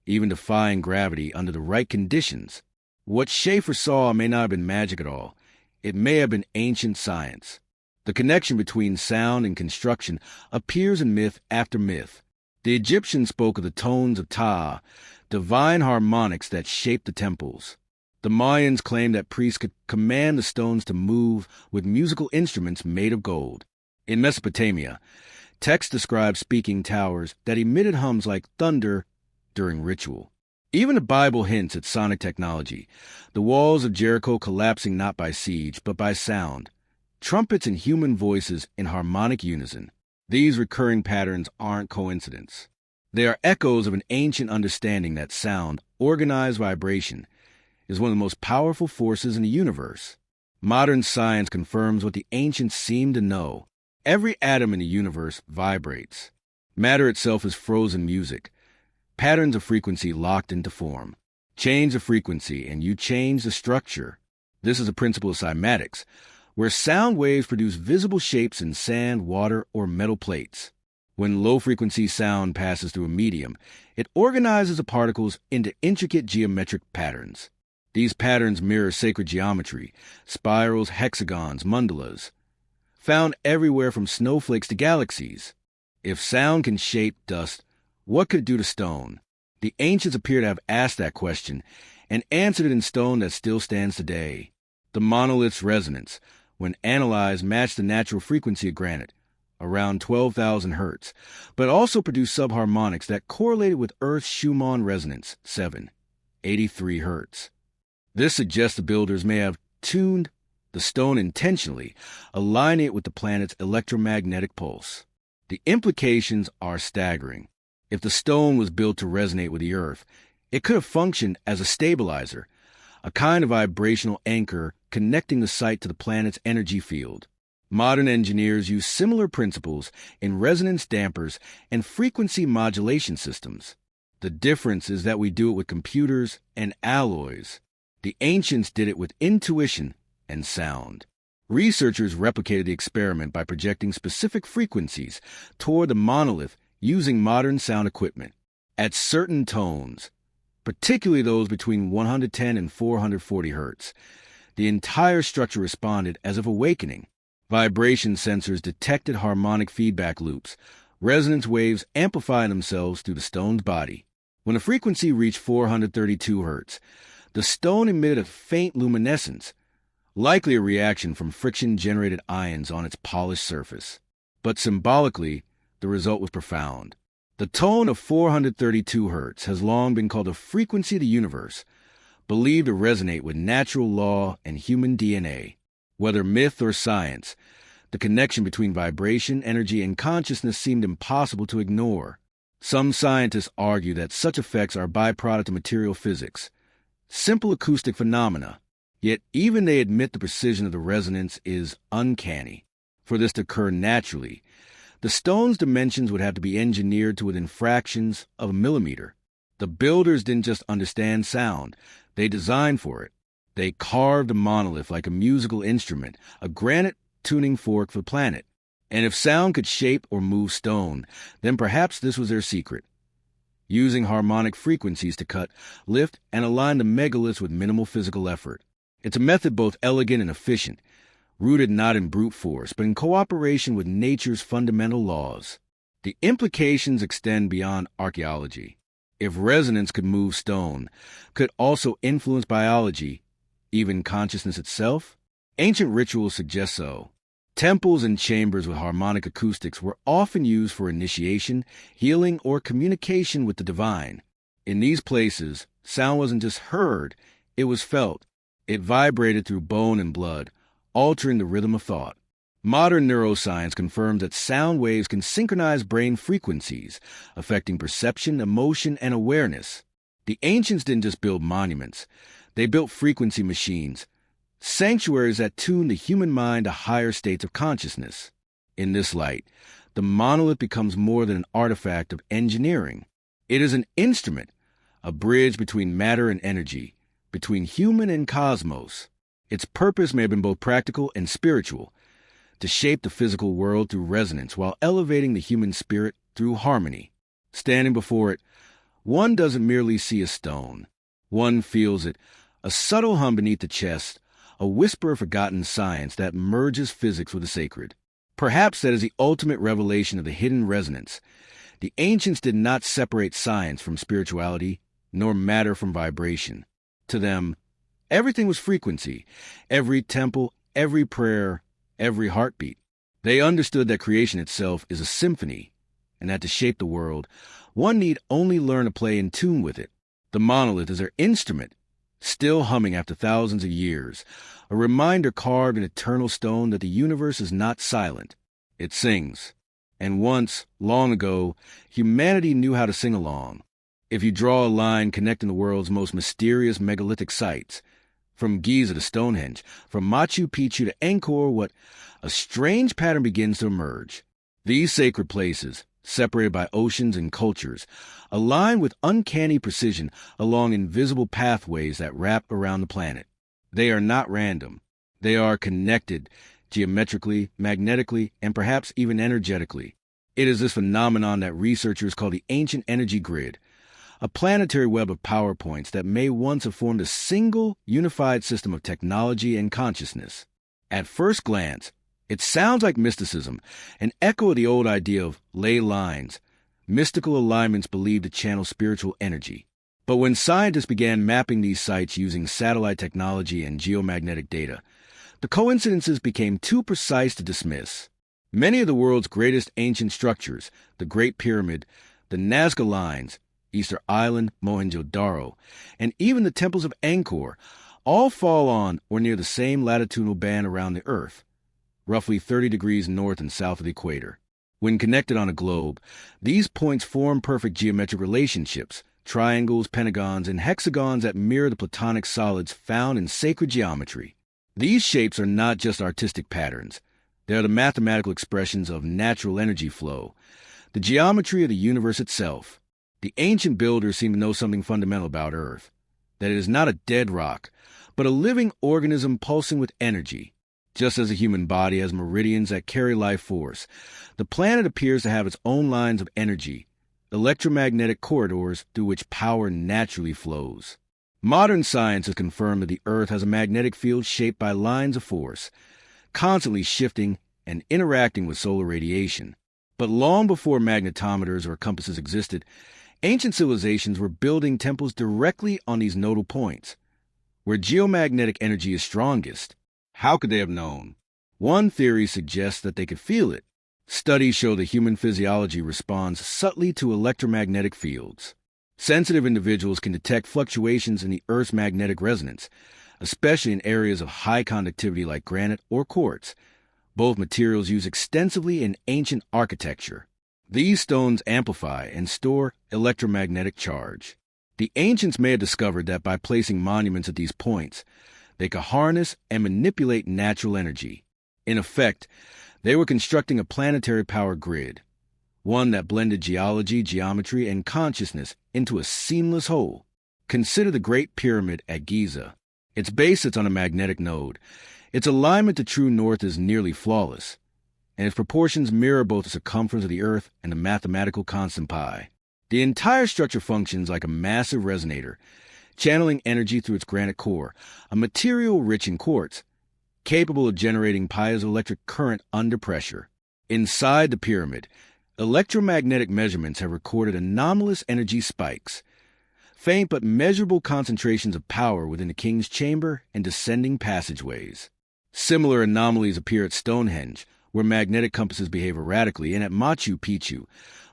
even defying gravity under the right conditions. What Schaefer saw may not have been magic at all. It may have been ancient science. The connection between sound and construction appears in myth after myth. The Egyptians spoke of the tones of Ta, divine harmonics that shaped the temples. The Mayans claimed that priests could command the stones to move with musical instruments made of gold. In Mesopotamia, texts describe speaking towers that emitted hums like thunder during ritual. Even the Bible hints at sonic technology, the walls of Jericho collapsing not by siege, but by sound. Trumpets and human voices in harmonic unison. These recurring patterns aren't coincidence. They are echoes of an ancient understanding that sound, organized vibration, is one of the most powerful forces in the universe. Modern science confirms what the ancients seemed to know. Every atom in the universe vibrates. Matter itself is frozen music, patterns of frequency locked into form. Change the frequency, and you change the structure. This is a principle of cymatics, where sound waves produce visible shapes in sand, water, or metal plates. When low-frequency sound passes through a medium, it organizes the particles into intricate geometric patterns. These patterns mirror sacred geometry, spirals, hexagons, mandalas, found everywhere from snowflakes to galaxies. If sound can shape dust, what could it do to stone? The ancients appear to have asked that question and answered it in stone that still stands today. The monolith's resonance, when analyzed, matched the natural frequency of granite, around 12,000 Hz, but also produced subharmonics that correlated with Earth's Schumann resonance, 783 Hz. This suggests the builders may have tuned the stone intentionally, aligning it with the planet's electromagnetic pulse. The implications are staggering. If the stone was built to resonate with the Earth, it could have functioned as a stabilizer, a kind of vibrational anchor connecting the site to the planet's energy field. Modern engineers use similar principles in resonance dampers and frequency modulation systems. The difference is that we do it with computers and alloys. The ancients did it with intuition and sound. Researchers replicated the experiment by projecting specific frequencies toward the monolith using modern sound equipment. At certain tones, particularly those between 110 and 440 hertz, the entire structure responded as if awakening. Vibration sensors detected harmonic feedback loops, resonance waves amplifying themselves through the stone's body. When the frequency reached 432 hertz, the stone emitted a faint luminescence, likely a reaction from friction-generated ions on its polished surface. But symbolically, the result was profound. The tone of 432 hertz has long been called the frequency of the universe, believed to resonate with natural law and human DNA. Whether myth or science, the connection between vibration, energy, and consciousness seemed impossible to ignore. Some scientists argue that such effects are a byproduct of material physics, simple acoustic phenomena, yet even they admit the precision of the resonance is uncanny. For this to occur naturally, the stone's dimensions would have to be engineered to within fractions of a millimeter. The builders didn't just understand sound, they designed for it. They carved the monolith like a musical instrument, a granite tuning fork for the planet. And if sound could shape or move stone, then perhaps this was their secret. Using harmonic frequencies to cut, lift, and align the megaliths with minimal physical effort. It's a method both elegant and efficient, rooted not in brute force, but in cooperation with nature's fundamental laws. The implications extend beyond archaeology. If resonance could move stone, could also influence biology, even consciousness itself? Ancient rituals suggest so. Temples and chambers with harmonic acoustics were often used for initiation, healing, or communication with the divine. In these places, sound wasn't just heard, it was felt. It vibrated through bone and blood, altering the rhythm of thought. Modern neuroscience confirms that sound waves can synchronize brain frequencies, affecting perception, emotion, and awareness. The ancients didn't just build monuments, they built frequency machines, sanctuaries that tune the human mind to higher states of consciousness. In this light, the monolith becomes more than an artifact of engineering. It is an instrument, a bridge between matter and energy, between human and cosmos. Its purpose may have been both practical and spiritual, to shape the physical world through resonance while elevating the human spirit through harmony. Standing before it, one doesn't merely see a stone. One feels it, a subtle hum beneath the chest, a whisper of forgotten science that merges physics with the sacred. Perhaps that is the ultimate revelation of the hidden resonance. The ancients did not separate science from spirituality, nor matter from vibration. To them, everything was frequency, every temple, every prayer, every heartbeat. They understood that creation itself is a symphony, and that to shape the world, one need only learn to play in tune with it. The monolith is their instrument, still humming after thousands of years, a reminder carved in eternal stone that the universe is not silent. It sings. And once, long ago, humanity knew how to sing along. If you draw a line connecting the world's most mysterious megalithic sites, from Giza to Stonehenge, from Machu Picchu to Angkor Wat, a strange pattern begins to emerge. These sacred places, separated by oceans and cultures, align with uncanny precision along invisible pathways that wrap around the planet. They are not random. They are connected geometrically, magnetically, and perhaps even energetically. It is this phenomenon that researchers call the ancient energy grid, a planetary web of power points that may once have formed a single, unified system of technology and consciousness. At first glance, it sounds like mysticism, an echo of the old idea of ley lines, mystical alignments believed to channel spiritual energy. But when scientists began mapping these sites using satellite technology and geomagnetic data, the coincidences became too precise to dismiss. Many of the world's greatest ancient structures, the Great Pyramid, the Nazca Lines, Easter Island, Mohenjo-Daro, and even the temples of Angkor, all fall on or near the same latitudinal band around the Earth, roughly 30 degrees north and south of the equator. When connected on a globe, these points form perfect geometric relationships, triangles, pentagons, and hexagons that mirror the platonic solids found in sacred geometry. These shapes are not just artistic patterns. They are the mathematical expressions of natural energy flow, the geometry of the universe itself. The ancient builders seem to know something fundamental about Earth, that it is not a dead rock, but a living organism pulsing with energy. Just as a human body has meridians that carry life force, the planet appears to have its own lines of energy, electromagnetic corridors through which power naturally flows. Modern science has confirmed that the Earth has a magnetic field shaped by lines of force, constantly shifting and interacting with solar radiation. But long before magnetometers or compasses existed, ancient civilizations were building temples directly on these nodal points, where geomagnetic energy is strongest. How could they have known? One theory suggests that they could feel it. Studies show that human physiology responds subtly to electromagnetic fields. Sensitive individuals can detect fluctuations in the Earth's magnetic resonance, especially in areas of high conductivity like granite or quartz, both materials used extensively in ancient architecture. These stones amplify and store electromagnetic charge. The ancients may have discovered that by placing monuments at these points, they could harness and manipulate natural energy. In effect, they were constructing a planetary power grid, one that blended geology, geometry, and consciousness into a seamless whole. Consider the Great Pyramid at Giza. Its base sits on a magnetic node. Its alignment to true north is nearly flawless, and its proportions mirror both the circumference of the Earth and the mathematical constant pi. The entire structure functions like a massive resonator, channeling energy through its granite core, a material rich in quartz, capable of generating piezoelectric current under pressure. Inside the pyramid, electromagnetic measurements have recorded anomalous energy spikes, faint but measurable concentrations of power within the king's chamber and descending passageways. Similar anomalies appear at Stonehenge, where magnetic compasses behave erratically, and at Machu Picchu,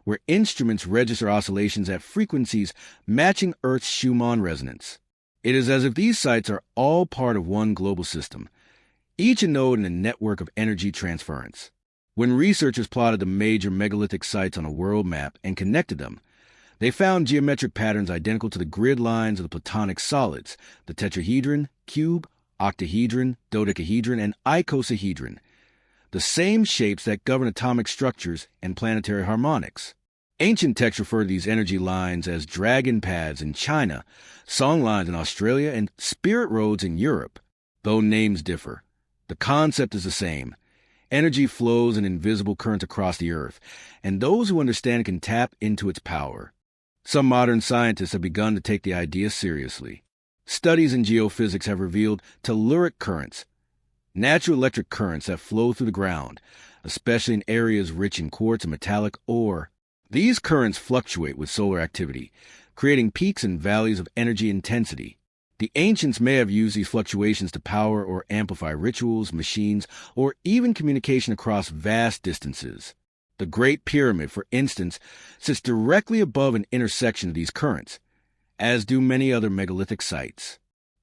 where instruments register oscillations at frequencies matching Earth's Schumann resonance. It is as if these sites are all part of one global system, each a node in a network of energy transference. When researchers plotted the major megalithic sites on a world map and connected them, they found geometric patterns identical to the grid lines of the Platonic solids, the tetrahedron, cube, octahedron, dodecahedron, and icosahedron, the same shapes that govern atomic structures and planetary harmonics. Ancient texts refer to these energy lines as dragon paths in China, song lines in Australia, and spirit roads in Europe. Though names differ, the concept is the same. Energy flows in invisible currents across the Earth, and those who understand can tap into its power. Some modern scientists have begun to take the idea seriously. Studies in geophysics have revealed telluric currents, natural electric currents that flow through the ground, especially in areas rich in quartz and metallic ore. These currents fluctuate with solar activity, creating peaks and valleys of energy intensity. The ancients may have used these fluctuations to power or amplify rituals, machines, or even communication across vast distances. The Great Pyramid, for instance, sits directly above an intersection of these currents, as do many other megalithic sites.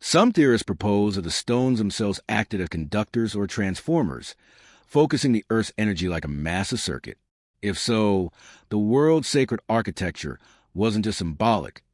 Some theorists propose that the stones themselves acted as conductors or transformers, focusing the Earth's energy like a massive circuit. If so, the world's sacred architecture wasn't just symbolic,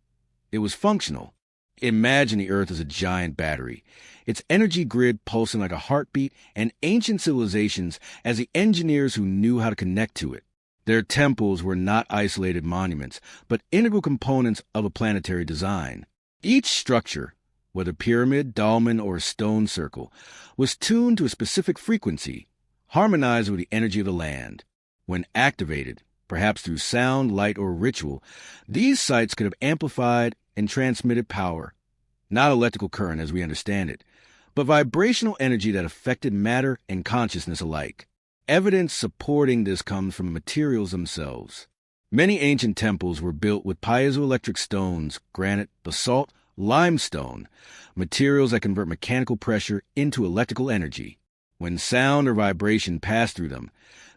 it was functional. Imagine the Earth as a giant battery, its energy grid pulsing like a heartbeat, and ancient civilizations as the engineers who knew how to connect to it. Their temples were not isolated monuments, but integral components of a planetary design. Each structure, whether pyramid, dolmen, or stone circle, was tuned to a specific frequency, harmonized with the energy of the land. When activated, perhaps through sound, light, or ritual, these sites could have amplified and transmitted power, not electrical current as we understand it, but vibrational energy that affected matter and consciousness alike. Evidence supporting this comes from materials themselves. Many ancient temples were built with piezoelectric stones, granite, basalt, limestone, materials that convert mechanical pressure into electrical energy. When sound or vibration passed through them,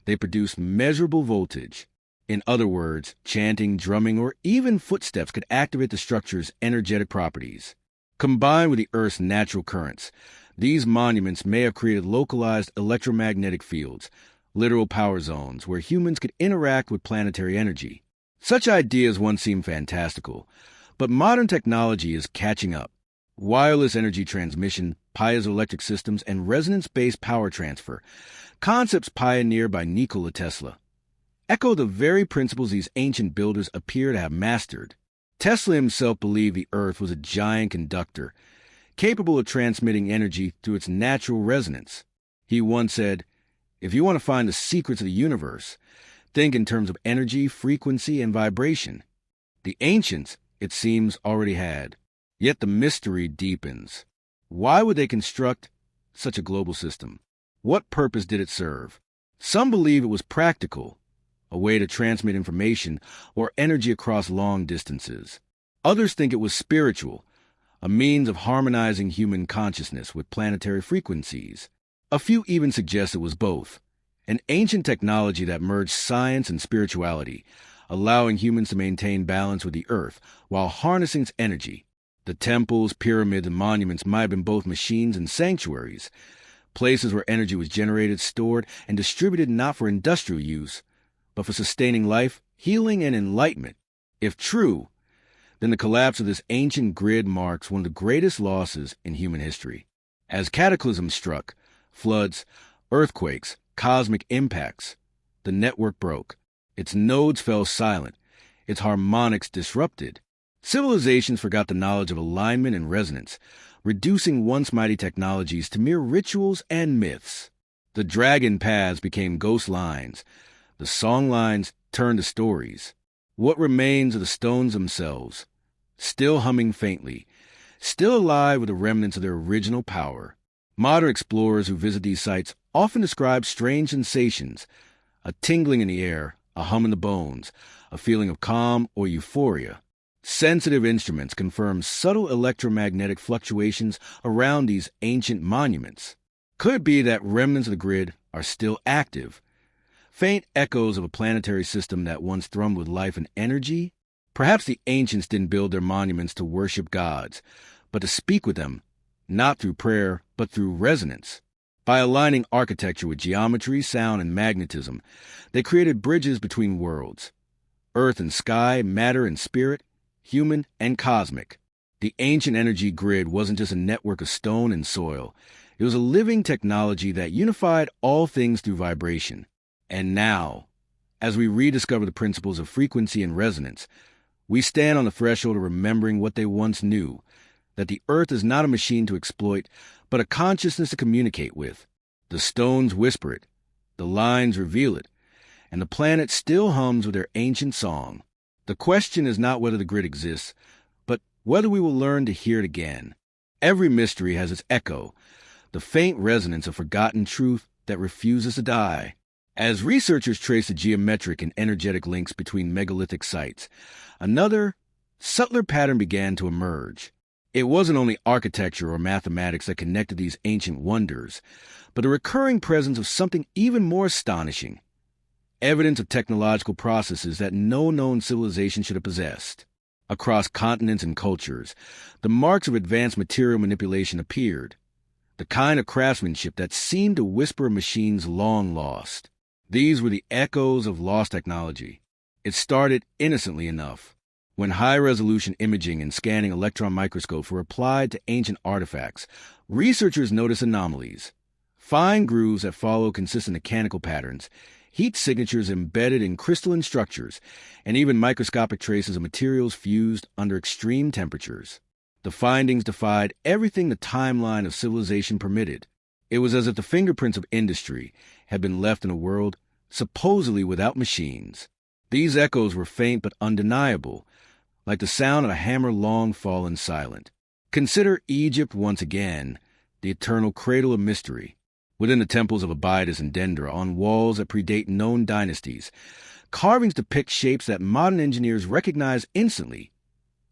they produced measurable voltage. In other words, chanting, drumming, or even footsteps could activate the structure's energetic properties. Combined with the Earth's natural currents, these monuments may have created localized electromagnetic fields, literal power zones, where humans could interact with planetary energy. Such ideas once seemed fantastical, but modern technology is catching up. Wireless energy transmission, piezoelectric systems, and resonance-based power transfer, concepts pioneered by Nikola Tesla, echo the very principles these ancient builders appear to have mastered. Tesla himself believed the Earth was a giant conductor, capable of transmitting energy through its natural resonance. He once said, "If you want to find the secrets of the universe, think in terms of energy, frequency, and vibration." The ancients, it seems, already had. Yet the mystery deepens. Why would they construct such a global system? What purpose did it serve? Some believe it was practical, a way to transmit information or energy across long distances. Others think it was spiritual, a means of harmonizing human consciousness with planetary frequencies. A few even suggest it was both, an ancient technology that merged science and spirituality, allowing humans to maintain balance with the earth while harnessing its energy. The temples, pyramids, and monuments might have been both machines and sanctuaries, places where energy was generated, stored, and distributed not for industrial use, but for sustaining life, healing, and enlightenment. If true, then the collapse of this ancient grid marks one of the greatest losses in human history. As cataclysms struck, floods, earthquakes, cosmic impacts, the network broke. Its nodes fell silent, its harmonics disrupted. Civilizations forgot the knowledge of alignment and resonance, reducing once mighty technologies to mere rituals and myths. The dragon paths became ghost lines. The song lines turned to stories. What remains of the stones themselves, still humming faintly, still alive with the remnants of their original power? Modern explorers who visit these sites often describe strange sensations, a tingling in the air, a hum in the bones, a feeling of calm or euphoria. Sensitive instruments confirm subtle electromagnetic fluctuations around these ancient monuments. Could it be that remnants of the grid are still active? Faint echoes of a planetary system that once thrummed with life and energy? Perhaps the ancients didn't build their monuments to worship gods, but to speak with them, not through prayer, but through resonance. By aligning architecture with geometry, sound, and magnetism, they created bridges between worlds. Earth and sky, matter and spirit, human and cosmic. The ancient energy grid wasn't just a network of stone and soil. It was a living technology that unified all things through vibration. And now, as we rediscover the principles of frequency and resonance, we stand on the threshold of remembering what they once knew, that the earth is not a machine to exploit, but a consciousness to communicate with. The stones whisper it, the lines reveal it, and the planet still hums with their ancient song. The question is not whether the grid exists, but whether we will learn to hear it again. Every mystery has its echo, the faint resonance of forgotten truth that refuses to die. As researchers trace the geometric and energetic links between megalithic sites, another, subtler pattern began to emerge. It wasn't only architecture or mathematics that connected these ancient wonders, but a recurring presence of something even more astonishing. Evidence of technological processes that no known civilization should have possessed. Across continents and cultures, the marks of advanced material manipulation appeared, the kind of craftsmanship that seemed to whisper machines long lost. These were the echoes of lost technology. It started innocently enough, when high-resolution imaging and scanning electron microscopes were applied to ancient artifacts. Researchers noticed anomalies, fine grooves that follow consistent mechanical patterns, heat signatures embedded in crystalline structures, and even microscopic traces of materials fused under extreme temperatures. The findings defied everything the timeline of civilization permitted. It was as if the fingerprints of industry had been left in a world supposedly without machines. These echoes were faint but undeniable, like the sound of a hammer long fallen silent. Consider Egypt once again, the eternal cradle of mystery. Within the temples of Abydos and Dendra, on walls that predate known dynasties, carvings depict shapes that modern engineers recognize instantly: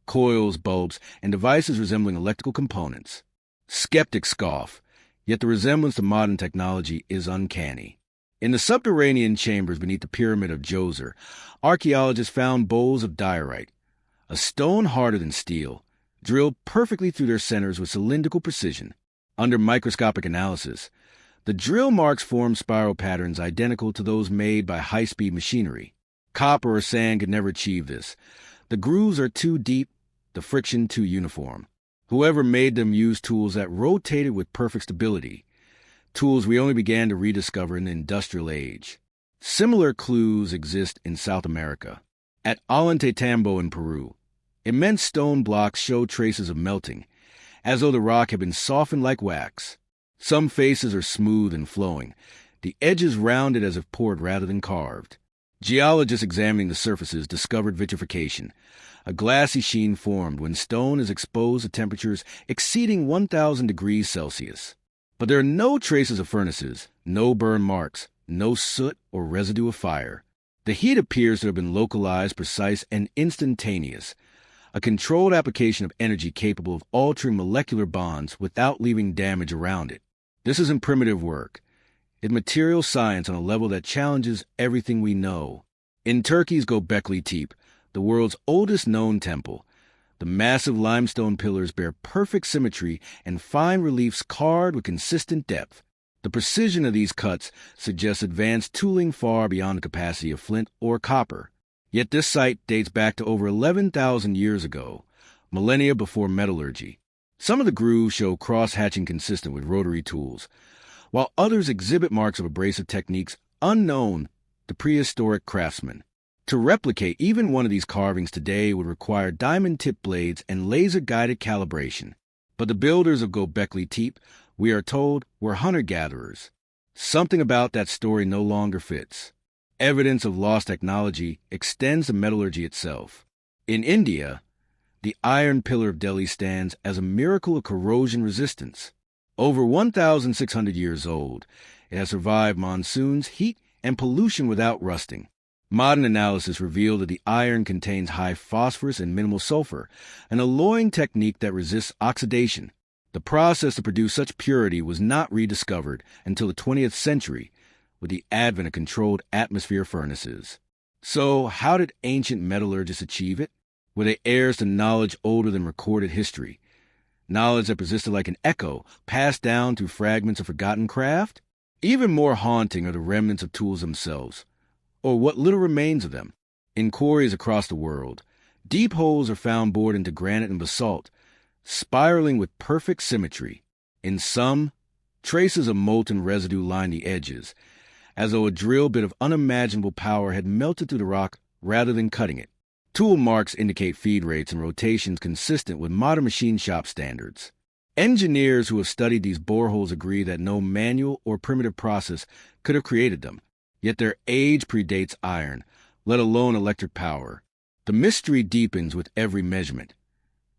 coils, bulbs, and devices resembling electrical components. Skeptics scoff, yet the resemblance to modern technology is uncanny. In the subterranean chambers beneath the pyramid of Djoser, archaeologists found bowls of diorite, a stone harder than steel, drilled perfectly through their centers with cylindrical precision. Under microscopic analysis, the drill marks formed spiral patterns identical to those made by high-speed machinery. Copper or sand could never achieve this. The grooves are too deep, the friction too uniform. Whoever made them used tools that rotated with perfect stability, tools we only began to rediscover in the industrial age. Similar clues exist in South America. At Ollantaytambo in Peru, immense stone blocks show traces of melting, as though the rock had been softened like wax. Some faces are smooth and flowing, the edges rounded as if poured rather than carved. Geologists examining the surfaces discovered vitrification. A glassy sheen formed when stone is exposed to temperatures exceeding 1,000 degrees Celsius. But there are no traces of furnaces, no burn marks, no soot or residue of fire. The heat appears to have been localized, precise, and instantaneous, a controlled application of energy capable of altering molecular bonds without leaving damage around it. This isn't primitive work. It's material science on a level that challenges everything we know. In Turkey's Göbekli Tepe, the world's oldest known temple, the massive limestone pillars bear perfect symmetry and fine reliefs carved with consistent depth. The precision of these cuts suggests advanced tooling far beyond the capacity of flint or copper. Yet this site dates back to over 11,000 years ago, millennia before metallurgy. Some of the grooves show cross-hatching consistent with rotary tools, while others exhibit marks of abrasive techniques unknown to prehistoric craftsmen. To replicate even one of these carvings today would require diamond-tipped blades and laser-guided calibration. But the builders of Göbekli Tepe, we are told, were hunter-gatherers. Something about that story no longer fits. Evidence of lost technology extends to metallurgy itself. In India, the iron pillar of Delhi stands as a miracle of corrosion resistance. Over 1,600 years old, it has survived monsoons, heat, and pollution without rusting. Modern analysis revealed that the iron contains high phosphorus and minimal sulfur, an alloying technique that resists oxidation. The process to produce such purity was not rediscovered until the 20th century, with the advent of controlled atmosphere furnaces. So, how did ancient metallurgists achieve it? Were they heirs to knowledge older than recorded history? Knowledge that persisted like an echo, passed down through fragments of forgotten craft? Even more haunting are the remnants of tools themselves, or what little remains of them. In quarries across the world, deep holes are found bored into granite and basalt, spiraling with perfect symmetry. In some, traces of molten residue line the edges, as though a drill bit of unimaginable power had melted through the rock rather than cutting it. Tool marks indicate feed rates and rotations consistent with modern machine shop standards. Engineers who have studied these boreholes agree that no manual or primitive process could have created them, yet their age predates iron, let alone electric power. The mystery deepens with every measurement.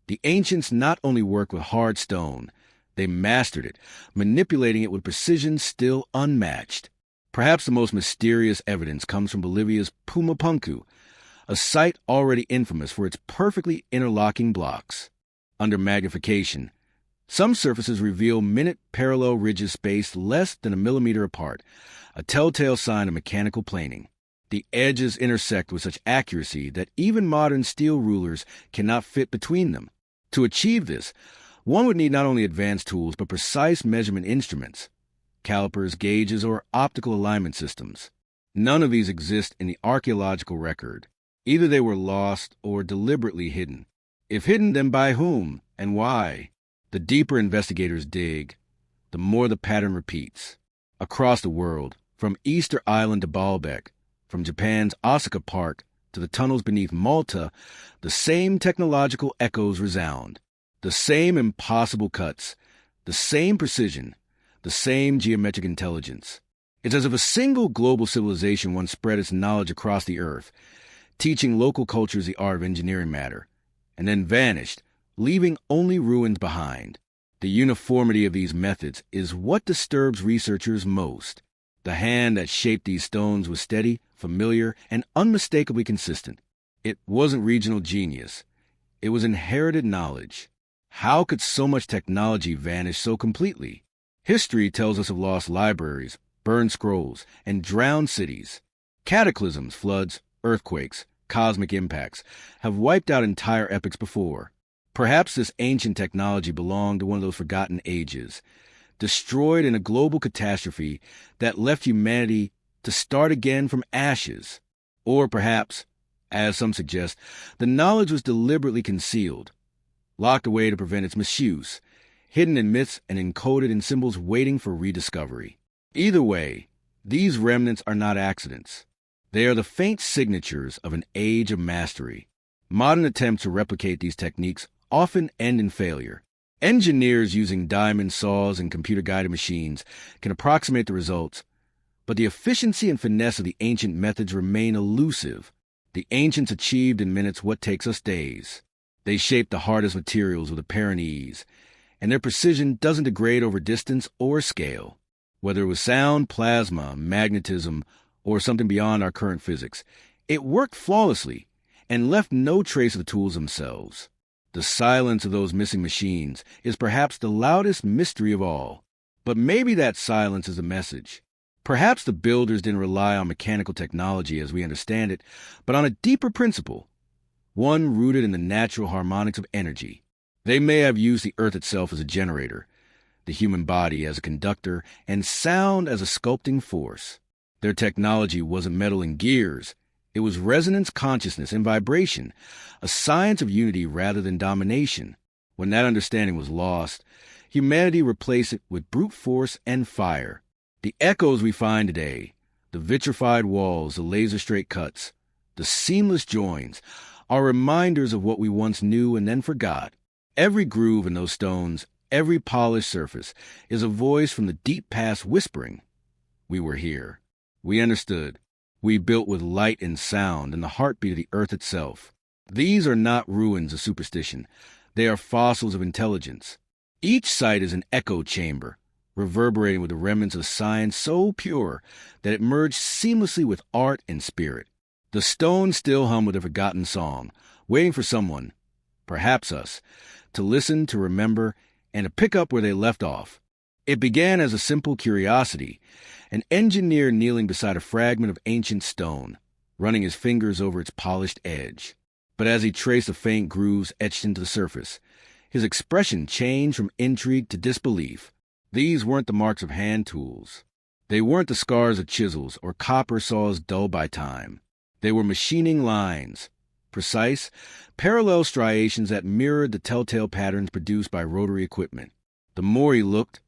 The ancients not only worked with hard stone, they mastered it, manipulating it with precision still unmatched. Perhaps the most mysterious evidence comes from Bolivia's Puma Punku, a site already infamous for its perfectly interlocking blocks. Under magnification, some surfaces reveal minute parallel ridges spaced less than a millimeter apart, a telltale sign of mechanical planing. The edges intersect with such accuracy that even modern steel rulers cannot fit between them. To achieve this, one would need not only advanced tools but precise measurement instruments, calipers, gauges, or optical alignment systems. None of these exist in the archaeological record. Either they were lost or deliberately hidden. If hidden, then by whom and why? The deeper investigators dig, the more the pattern repeats. Across the world, from Easter Island to Baalbek, from Japan's Osaka Park to the tunnels beneath Malta, the same technological echoes resound. The same impossible cuts, the same precision, the same geometric intelligence. It's as if a single global civilization once spread its knowledge across the earth, teaching local cultures the art of engineering matter, and then vanished, leaving only ruins behind. The uniformity of these methods is what disturbs researchers most. The hand that shaped these stones was steady, familiar, and unmistakably consistent. It wasn't regional genius. It was inherited knowledge. How could so much technology vanish so completely? History tells us of lost libraries, burned scrolls, and drowned cities. Cataclysms, floods, earthquakes, cosmic impacts have wiped out entire epochs before. Perhaps this ancient technology belonged to one of those forgotten ages, destroyed in a global catastrophe that left humanity to start again from ashes. Or perhaps, as some suggest, the knowledge was deliberately concealed, locked away to prevent its misuse, hidden in myths and encoded in symbols waiting for rediscovery. Either way, these remnants are not accidents. They are the faint signatures of an age of mastery. Modern attempts to replicate these techniques often end in failure. Engineers using diamond saws and computer-guided machines can approximate the results, but the efficiency and finesse of the ancient methods remain elusive. The ancients achieved in minutes what takes us days. They shaped the hardest materials with apparent ease, and their precision doesn't degrade over distance or scale. Whether it was sound, plasma, magnetism, or something beyond our current physics, it worked flawlessly and left no trace of the tools themselves. The silence of those missing machines is perhaps the loudest mystery of all. But maybe that silence is a message. Perhaps the builders didn't rely on mechanical technology as we understand it, but on a deeper principle, one rooted in the natural harmonics of energy. They may have used the earth itself as a generator, the human body as a conductor, and sound as a sculpting force. Their technology wasn't metal and gears. It was resonance, consciousness, and vibration, a science of unity rather than domination. When that understanding was lost, humanity replaced it with brute force and fire. The echoes we find today, the vitrified walls, the laser-straight cuts, the seamless joins, are reminders of what we once knew and then forgot. Every groove in those stones, every polished surface, is a voice from the deep past whispering, "We were here. We understood. We built with light and sound and the heartbeat of the earth itself." These are not ruins of superstition. They are fossils of intelligence. Each site is an echo chamber, reverberating with the remnants of science so pure that it merged seamlessly with art and spirit. The stones still hum with a forgotten song, waiting for someone, perhaps us, to listen, to remember, and to pick up where they left off. It began as a simple curiosity, an engineer kneeling beside a fragment of ancient stone, running his fingers over its polished edge. But as he traced the faint grooves etched into the surface, his expression changed from intrigue to disbelief. These weren't the marks of hand tools. They weren't the scars of chisels or copper saws dulled by time. They were machining lines, precise, parallel striations that mirrored the telltale patterns produced by rotary equipment. The more he looked,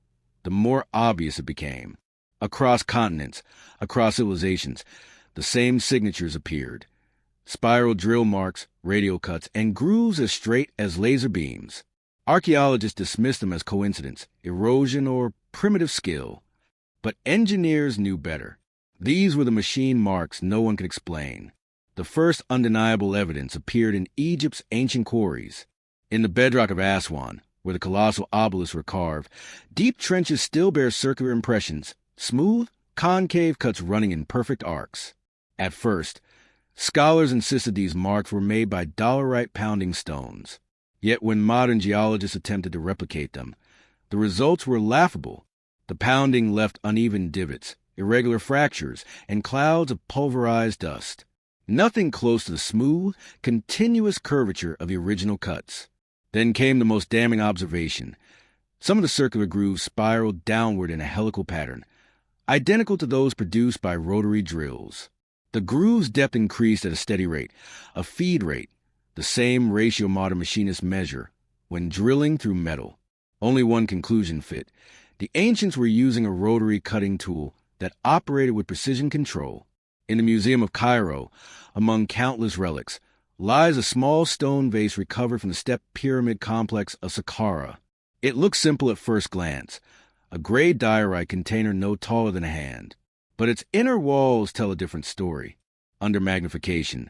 the more obvious it became. Across continents, across civilizations, the same signatures appeared. Spiral drill marks, radial cuts, and grooves as straight as laser beams. Archaeologists dismissed them as coincidence, erosion, or primitive skill. But engineers knew better. These were the machine marks no one could explain. The first undeniable evidence appeared in Egypt's ancient quarries. In the bedrock of Aswan, where the colossal obelisks were carved, deep trenches still bear circular impressions, smooth, concave cuts running in perfect arcs. At first, scholars insisted these marks were made by dolerite-pounding stones. Yet when modern geologists attempted to replicate them, the results were laughable. The pounding left uneven divots, irregular fractures, and clouds of pulverized dust. Nothing close to the smooth, continuous curvature of the original cuts. Then came the most damning observation. Some of the circular grooves spiraled downward in a helical pattern, identical to those produced by rotary drills. The groove's depth increased at a steady rate, a feed rate, the same ratio modern machinists measure when drilling through metal. Only one conclusion fit. The ancients were using a rotary cutting tool that operated with precision control. In the Museum of Cairo, among countless relics, lies a small stone vase recovered from the step pyramid complex of Saqqara. It looks simple at first glance, a gray diorite container no taller than a hand. But its inner walls tell a different story. Under magnification,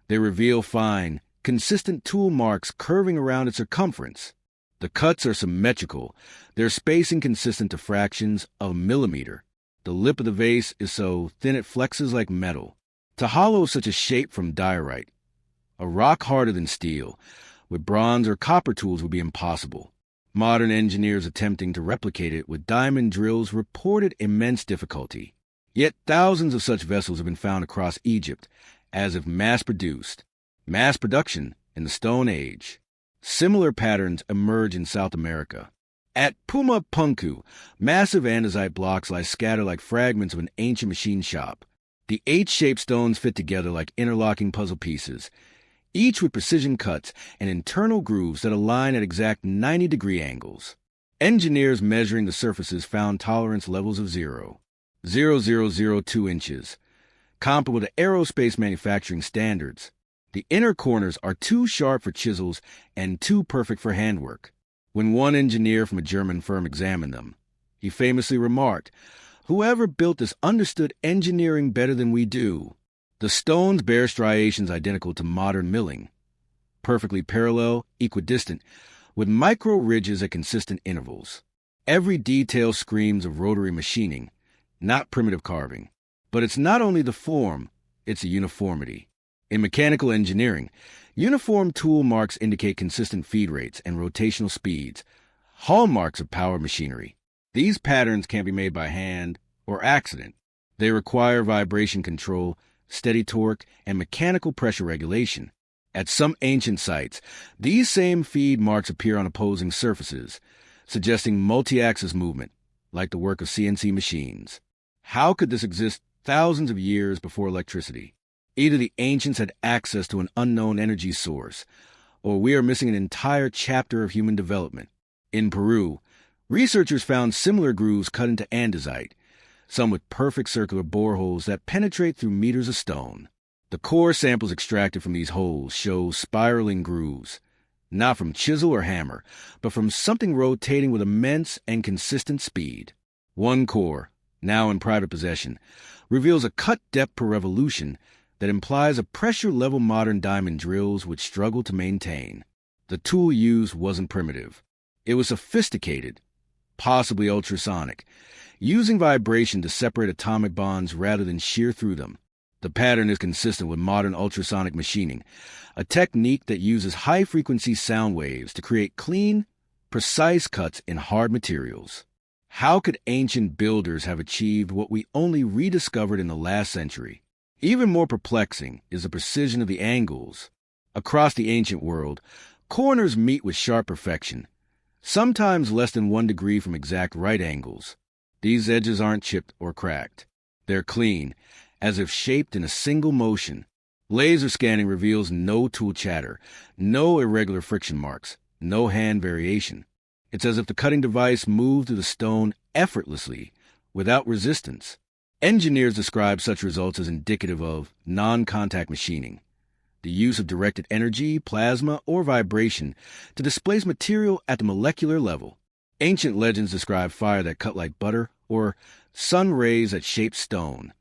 they reveal fine, consistent tool marks curving around its circumference. The cuts are symmetrical, their spacing consistent to fractions of a millimeter. The lip of the vase is so thin it flexes like metal. To hollow such a shape from diorite, a rock harder than steel, with bronze or copper tools would be impossible. Modern engineers attempting to replicate it with diamond drills reported immense difficulty. Yet thousands of such vessels have been found across Egypt, as if mass-produced. Mass production in the Stone Age. Similar patterns emerge in South America. At Puma Punku, massive andesite blocks lie scattered like fragments of an ancient machine shop. The H-shaped stones fit together like interlocking puzzle pieces, each with precision cuts and internal grooves that align at exact 90-degree angles. Engineers measuring the surfaces found tolerance levels of 0.0002 inches, comparable to aerospace manufacturing standards. The inner corners are too sharp for chisels and too perfect for handwork. When one engineer from a German firm examined them, he famously remarked, "Whoever built this understood engineering better than we do." The stones bear striations identical to modern milling, perfectly parallel, equidistant, with micro ridges at consistent intervals. Every detail screams of rotary machining, not primitive carving. But it's not only the form, it's a uniformity. In mechanical engineering, uniform tool marks indicate consistent feed rates and rotational speeds, hallmarks of power machinery. These patterns can't be made by hand or accident. They require vibration control, steady torque, and mechanical pressure regulation. At some ancient sites, these same feed marks appear on opposing surfaces, suggesting multi-axis movement, like the work of CNC machines. How could this exist thousands of years before electricity? Either the ancients had access to an unknown energy source, or we are missing an entire chapter of human development. In Peru, researchers found similar grooves cut into andesite, some with perfect circular boreholes that penetrate through meters of stone. The core samples extracted from these holes show spiraling grooves, not from chisel or hammer, but from something rotating with immense and consistent speed. One core, now in private possession, reveals a cut depth per revolution that implies a pressure level modern diamond drills would struggle to maintain. The tool used wasn't primitive. It was sophisticated, possibly ultrasonic, using vibration to separate atomic bonds rather than shear through them. The pattern is consistent with modern ultrasonic machining, a technique that uses high-frequency sound waves to create clean, precise cuts in hard materials. How could ancient builders have achieved what we only rediscovered in the last century? Even more perplexing is the precision of the angles. Across the ancient world, corners meet with sharp perfection, sometimes less than 1 degree from exact right angles. These edges aren't chipped or cracked. They're clean, as if shaped in a single motion. Laser scanning reveals no tool chatter, no irregular friction marks, no hand variation. It's as if the cutting device moved through the stone effortlessly, without resistance. Engineers describe such results as indicative of non-contact machining, the use of directed energy, plasma, or vibration to displace material at the molecular level. Ancient legends describe fire that cut like butter or sun rays that shaped stone.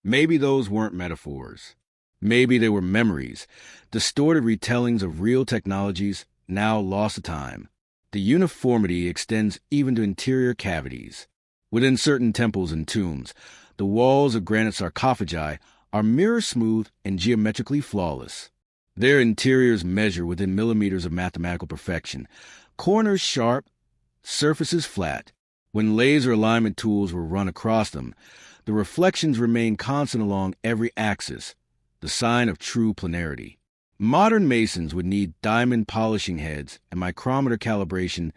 Maybe those weren't metaphors. Maybe they were memories, distorted retellings of real technologies now lost to time. The uniformity extends even to interior cavities. Within certain temples and tombs, the walls of granite sarcophagi are mirror-smooth and geometrically flawless. Their interiors measure within millimeters of mathematical perfection, corners sharp, surfaces flat. When laser alignment tools were run across them, the reflections remain constant along every axis, the sign of true planarity. Modern masons would need diamond polishing heads and micrometer calibration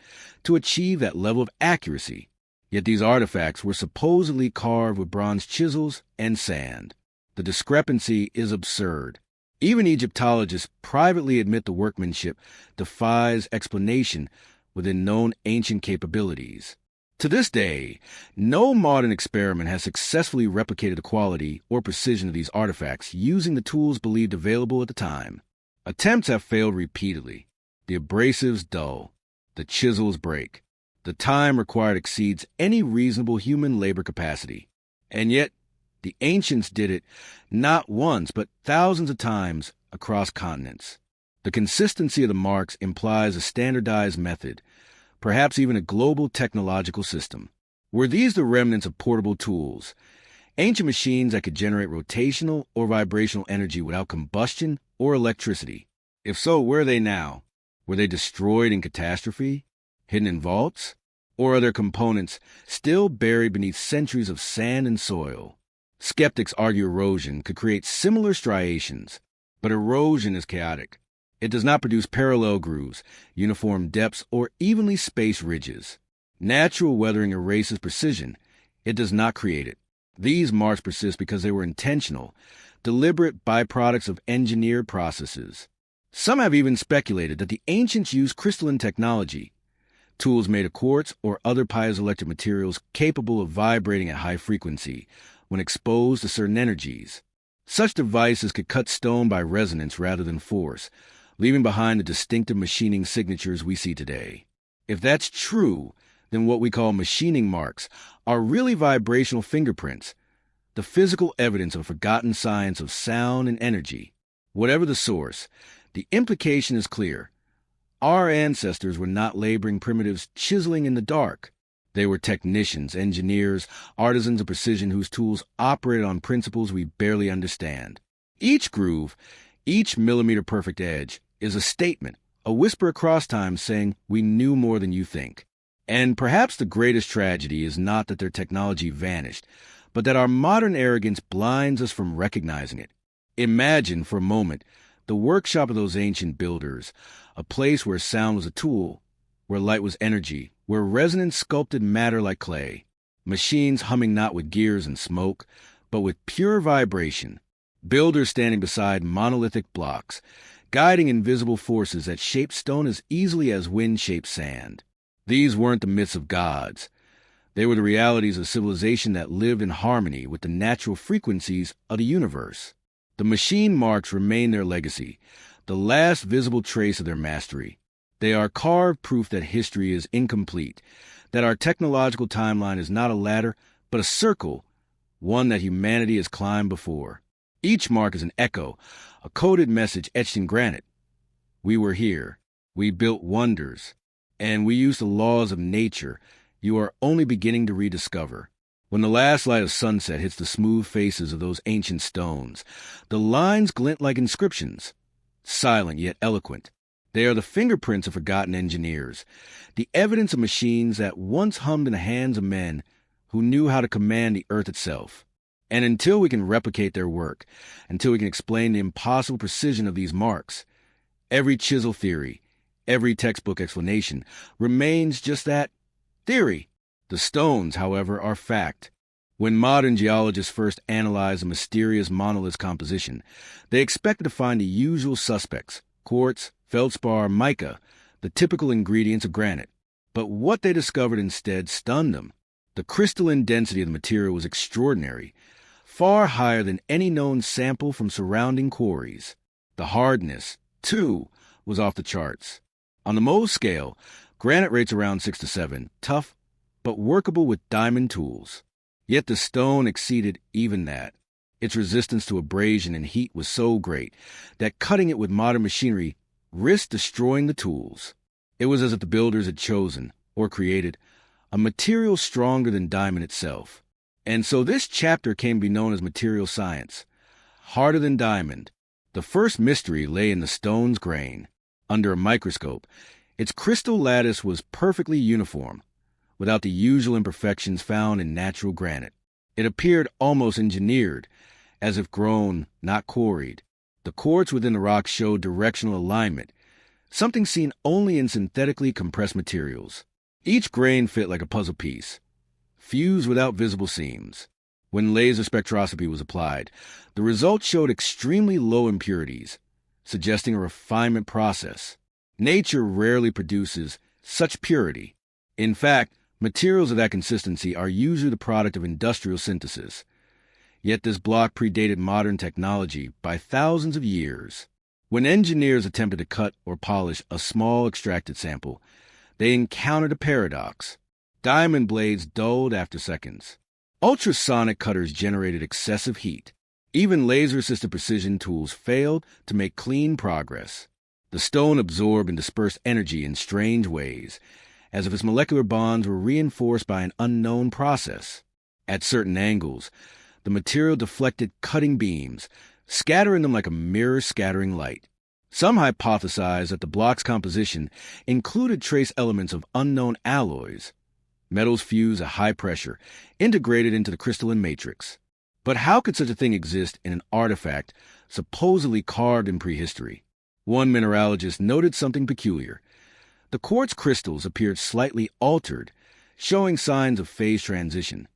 to achieve that level of accuracy. Yet these artifacts were supposedly carved with bronze chisels and sand. The discrepancy is absurd. Even Egyptologists privately admit the workmanship defies explanation within known ancient capabilities. To this day, no modern experiment has successfully replicated the quality or precision of these artifacts using the tools believed available at the time. Attempts have failed repeatedly. The abrasives dull. The chisels break. The time required exceeds any reasonable human labor capacity. And yet, the ancients did it not once, but thousands of times across continents. The consistency of the marks implies a standardized method, perhaps even a global technological system. Were these the remnants of portable tools, ancient machines that could generate rotational or vibrational energy without combustion or electricity? If so, where are they now? Were they destroyed in catastrophe? Hidden in vaults? Or are their components still buried beneath centuries of sand and soil? Skeptics argue erosion could create similar striations, but erosion is chaotic. It does not produce parallel grooves, uniform depths, or evenly spaced ridges. Natural weathering erases precision. It does not create it. These marks persist because they were intentional, deliberate byproducts of engineered processes. Some have even speculated that the ancients used crystalline technology, tools made of quartz or other piezoelectric materials capable of vibrating at high frequency when exposed to certain energies. Such devices could cut stone by resonance rather than force, leaving behind the distinctive machining signatures we see today. If that's true, then what we call machining marks are really vibrational fingerprints, the physical evidence of a forgotten science of sound and energy. Whatever the source, the implication is clear. Our ancestors were not laboring primitives chiseling in the dark. They were technicians, engineers, artisans of precision whose tools operated on principles we barely understand. Each groove, each millimeter-perfect edge, is a statement, a whisper across time saying, we knew more than you think. And perhaps the greatest tragedy is not that their technology vanished, but that our modern arrogance blinds us from recognizing it. Imagine, for a moment, the workshop of those ancient builders, a place where sound was a tool, where light was energy, where resonance sculpted matter like clay, machines humming not with gears and smoke, but with pure vibration, builders standing beside monolithic blocks, guiding invisible forces that shaped stone as easily as wind shapes sand. These weren't the myths of gods. They were the realities of civilization that lived in harmony with the natural frequencies of the universe. The machine marks remain their legacy, the last visible trace of their mastery. They are carved proof that history is incomplete, that our technological timeline is not a ladder, but a circle, one that humanity has climbed before. Each mark is an echo, a coded message etched in granite. We were here. We built wonders. And we used the laws of nature you are only beginning to rediscover. When the last light of sunset hits the smooth faces of those ancient stones, the lines glint like inscriptions, silent yet eloquent. They are the fingerprints of forgotten engineers, the evidence of machines that once hummed in the hands of men who knew how to command the earth itself. And until we can replicate their work, until we can explain the impossible precision of these marks, every chisel theory, every textbook explanation remains just that, theory. The stones, however, are fact. When modern geologists first analyzed the mysterious monolith's composition, they expected to find the usual suspects: quartz, feldspar, mica, the typical ingredients of granite. But what they discovered instead stunned them. The crystalline density of the material was extraordinary, far higher than any known sample from surrounding quarries. The hardness, too, was off the charts. On the Mohs scale, granite rates around 6 to 7, tough, but workable with diamond tools. Yet the stone exceeded even that. Its resistance to abrasion and heat was so great that cutting it with modern machinery risked destroying the tools. It was as if the builders had chosen, or created, a material stronger than diamond itself. And so this chapter came to be known as material science. Harder than diamond. The first mystery lay in the stone's grain. Under a microscope, its crystal lattice was perfectly uniform, without the usual imperfections found in natural granite. It appeared almost engineered, as if grown, not quarried. The quartz within the rock showed directional alignment, something seen only in synthetically compressed materials. Each grain fit like a puzzle piece, fused without visible seams. When laser spectroscopy was applied, the results showed extremely low impurities, suggesting a refinement process. Nature rarely produces such purity. In fact, materials of that consistency are usually the product of industrial synthesis. Yet this block predated modern technology by thousands of years. When engineers attempted to cut or polish a small extracted sample, they encountered a paradox. Diamond blades dulled after seconds. Ultrasonic cutters generated excessive heat. Even laser-assisted precision tools failed to make clean progress. The stone absorbed and dispersed energy in strange ways, as if its molecular bonds were reinforced by an unknown process. At certain angles, the material deflected cutting beams, scattering them like a mirror scattering light. Some hypothesized that the block's composition included trace elements of unknown alloys, metals fused at high pressure, integrated into the crystalline matrix. But how could such a thing exist in an artifact supposedly carved in prehistory? One mineralogist noted something peculiar. The quartz crystals appeared slightly altered, showing signs of phase transition,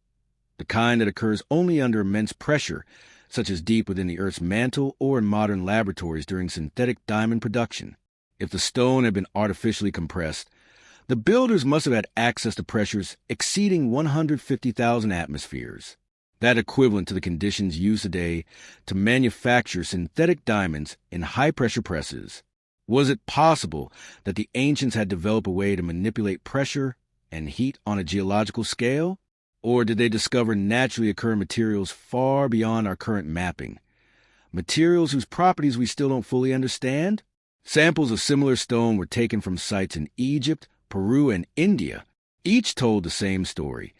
the kind that occurs only under immense pressure, such as deep within the Earth's mantle or in modern laboratories during synthetic diamond production. If the stone had been artificially compressed, the builders must have had access to pressures exceeding 150,000 atmospheres. That equivalent to the conditions used today to manufacture synthetic diamonds in high-pressure presses. Was it possible that the ancients had developed a way to manipulate pressure and heat on a geological scale? Or did they discover naturally occurring materials far beyond our current mapping? Materials whose properties we still don't fully understand? Samples of similar stone were taken from sites in Egypt, Peru, and India. Each told the same story: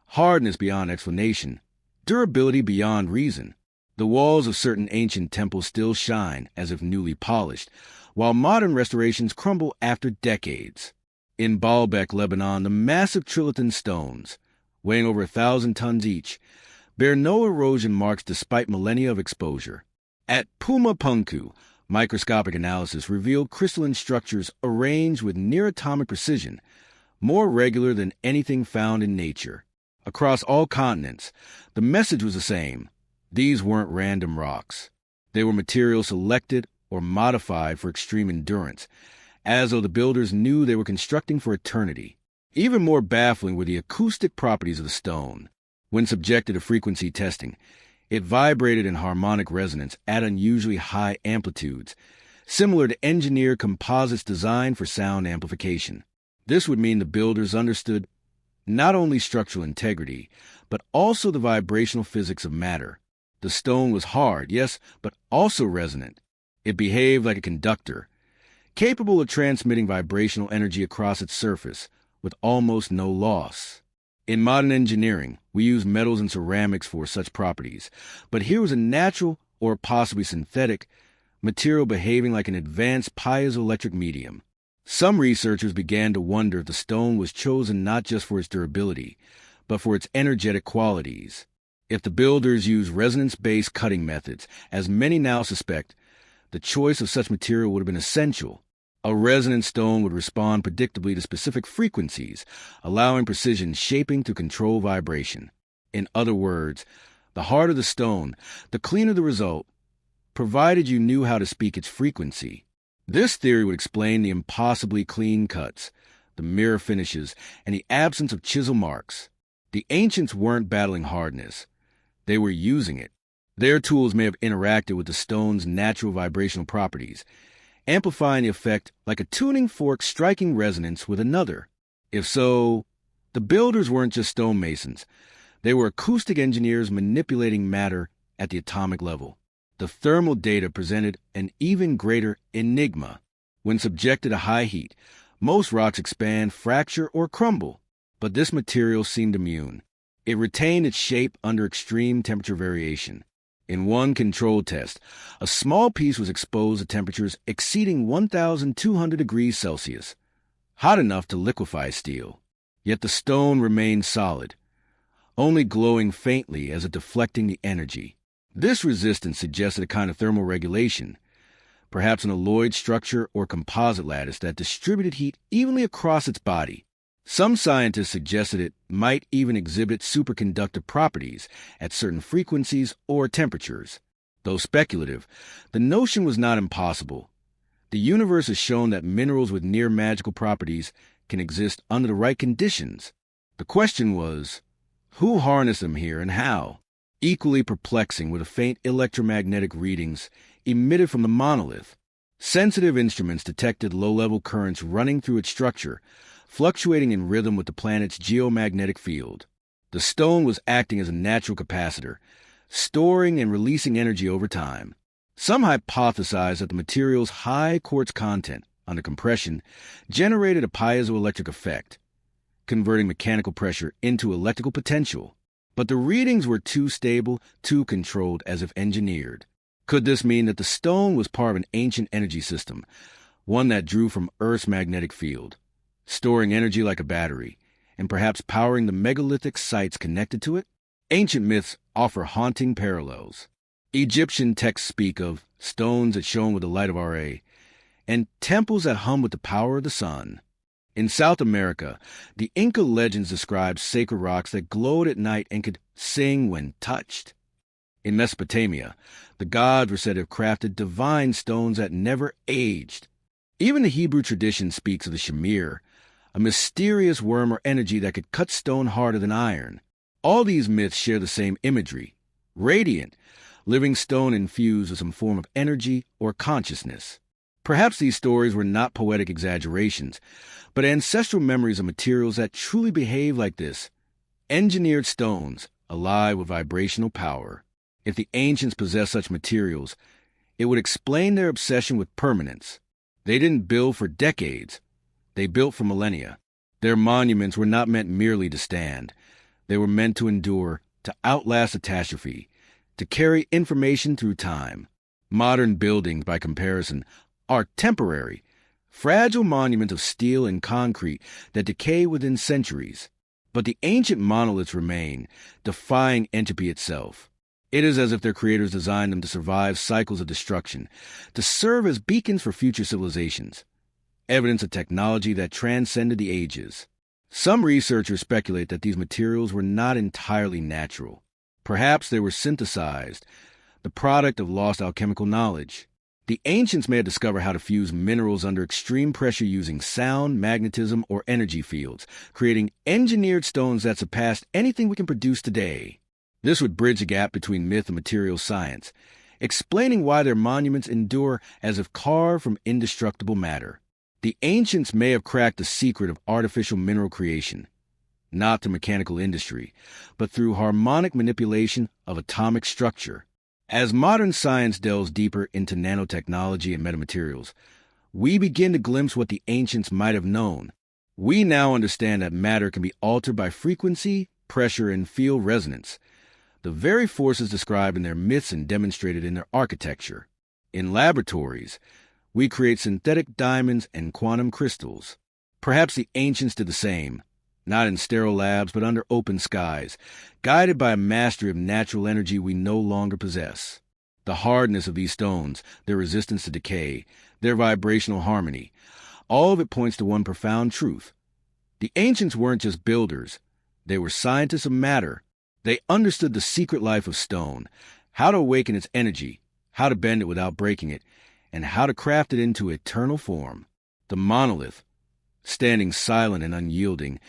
hardness beyond explanation, durability beyond reason. The walls of certain ancient temples still shine as if newly polished, while modern restorations crumble after decades. In Baalbek, Lebanon, the massive trilithon stones, weighing over 1,000 tons each, bear no erosion marks despite millennia of exposure. At Puma Punku, microscopic analysis revealed crystalline structures arranged with near-atomic precision, more regular than anything found in nature. Across all continents, the message was the same: these weren't random rocks. They were materials selected or modified for extreme endurance, as though the builders knew they were constructing for eternity. Even more baffling were the acoustic properties of the stone. When subjected to frequency testing, it vibrated in harmonic resonance at unusually high amplitudes, similar to engineered composites designed for sound amplification. This would mean the builders understood not only structural integrity, but also the vibrational physics of matter. The stone was hard, yes, but also resonant. It behaved like a conductor, capable of transmitting vibrational energy across its surface with almost no loss. In modern engineering, we use metals and ceramics for such properties, but here was a natural, or possibly synthetic, material behaving like an advanced piezoelectric medium. Some researchers began to wonder if the stone was chosen not just for its durability, but for its energetic qualities. If the builders used resonance-based cutting methods, as many now suspect, the choice of such material would have been essential. A resonant stone would respond predictably to specific frequencies, allowing precision shaping to control vibration. In other words, the harder the stone, the cleaner the result, provided you knew how to speak its frequency. This theory would explain the impossibly clean cuts, the mirror finishes, and the absence of chisel marks. The ancients weren't battling hardness. They were using it. Their tools may have interacted with the stone's natural vibrational properties, amplifying the effect like a tuning fork striking resonance with another. If so, the builders weren't just stonemasons. They were acoustic engineers manipulating matter at the atomic level. The thermal data presented an even greater enigma. When subjected to high heat, most rocks expand, fracture, or crumble, but this material seemed immune. It retained its shape under extreme temperature variation. In one controlled test, a small piece was exposed to temperatures exceeding 1,200 degrees Celsius, hot enough to liquefy steel. Yet the stone remained solid, only glowing faintly as if deflecting the energy. This resistance suggested a kind of thermal regulation, perhaps an alloyed structure or composite lattice that distributed heat evenly across its body. Some scientists suggested it might even exhibit superconductive properties at certain frequencies or temperatures. Though speculative, the notion was not impossible. The universe has shown that minerals with near-magical properties can exist under the right conditions. The question was, who harnessed them here and how? Equally perplexing were the faint electromagnetic readings emitted from the monolith. Sensitive instruments detected low-level currents running through its structure, fluctuating in rhythm with the planet's geomagnetic field. The stone was acting as a natural capacitor, storing and releasing energy over time. Some hypothesized that the material's high quartz content, under compression, generated a piezoelectric effect, converting mechanical pressure into electrical potential. But the readings were too stable, too controlled, as if engineered. Could this mean that the stone was part of an ancient energy system, one that drew from Earth's magnetic field, storing energy like a battery, and perhaps powering the megalithic sites connected to it? Ancient myths offer haunting parallels. Egyptian texts speak of stones that shone with the light of Ra, and temples that hum with the power of the sun. In South America, the Inca legends describe sacred rocks that glowed at night and could sing when touched. In Mesopotamia, the gods were said to have crafted divine stones that never aged. Even the Hebrew tradition speaks of the shamir, a mysterious worm or energy that could cut stone harder than iron. All these myths share the same imagery: radiant, living stone infused with some form of energy or consciousness. Perhaps these stories were not poetic exaggerations, but ancestral memories of materials that truly behave like this. Engineered stones, alive with vibrational power. If the ancients possessed such materials, it would explain their obsession with permanence. They didn't build for decades. They built for millennia. Their monuments were not meant merely to stand. They were meant to endure, to outlast catastrophe, to carry information through time. Modern buildings, by comparison, are temporary, fragile monuments of steel and concrete that decay within centuries. But the ancient monoliths remain, defying entropy itself. It is as if their creators designed them to survive cycles of destruction, to serve as beacons for future civilizations, evidence of technology that transcended the ages. Some researchers speculate that these materials were not entirely natural. Perhaps they were synthesized, the product of lost alchemical knowledge. The ancients may have discovered how to fuse minerals under extreme pressure using sound, magnetism, or energy fields, creating engineered stones that surpassed anything we can produce today. This would bridge the gap between myth and material science, explaining why their monuments endure as if carved from indestructible matter. The ancients may have cracked the secret of artificial mineral creation, not through mechanical industry, but through harmonic manipulation of atomic structure. As modern science delves deeper into nanotechnology and metamaterials, we begin to glimpse what the ancients might have known. We now understand that matter can be altered by frequency, pressure, and field resonance, the very forces described in their myths and demonstrated in their architecture. In laboratories, we create synthetic diamonds and quantum crystals. Perhaps the ancients did the same, not in sterile labs but under open skies, guided by a mastery of natural energy we no longer possess. The hardness of these stones, their resistance to decay, their vibrational harmony, all of it points to one profound truth. The ancients weren't just builders, they were scientists of matter. They understood the secret life of stone, how to awaken its energy, how to bend it without breaking it, and how to craft it into eternal form. The monolith, standing silent and unyielding,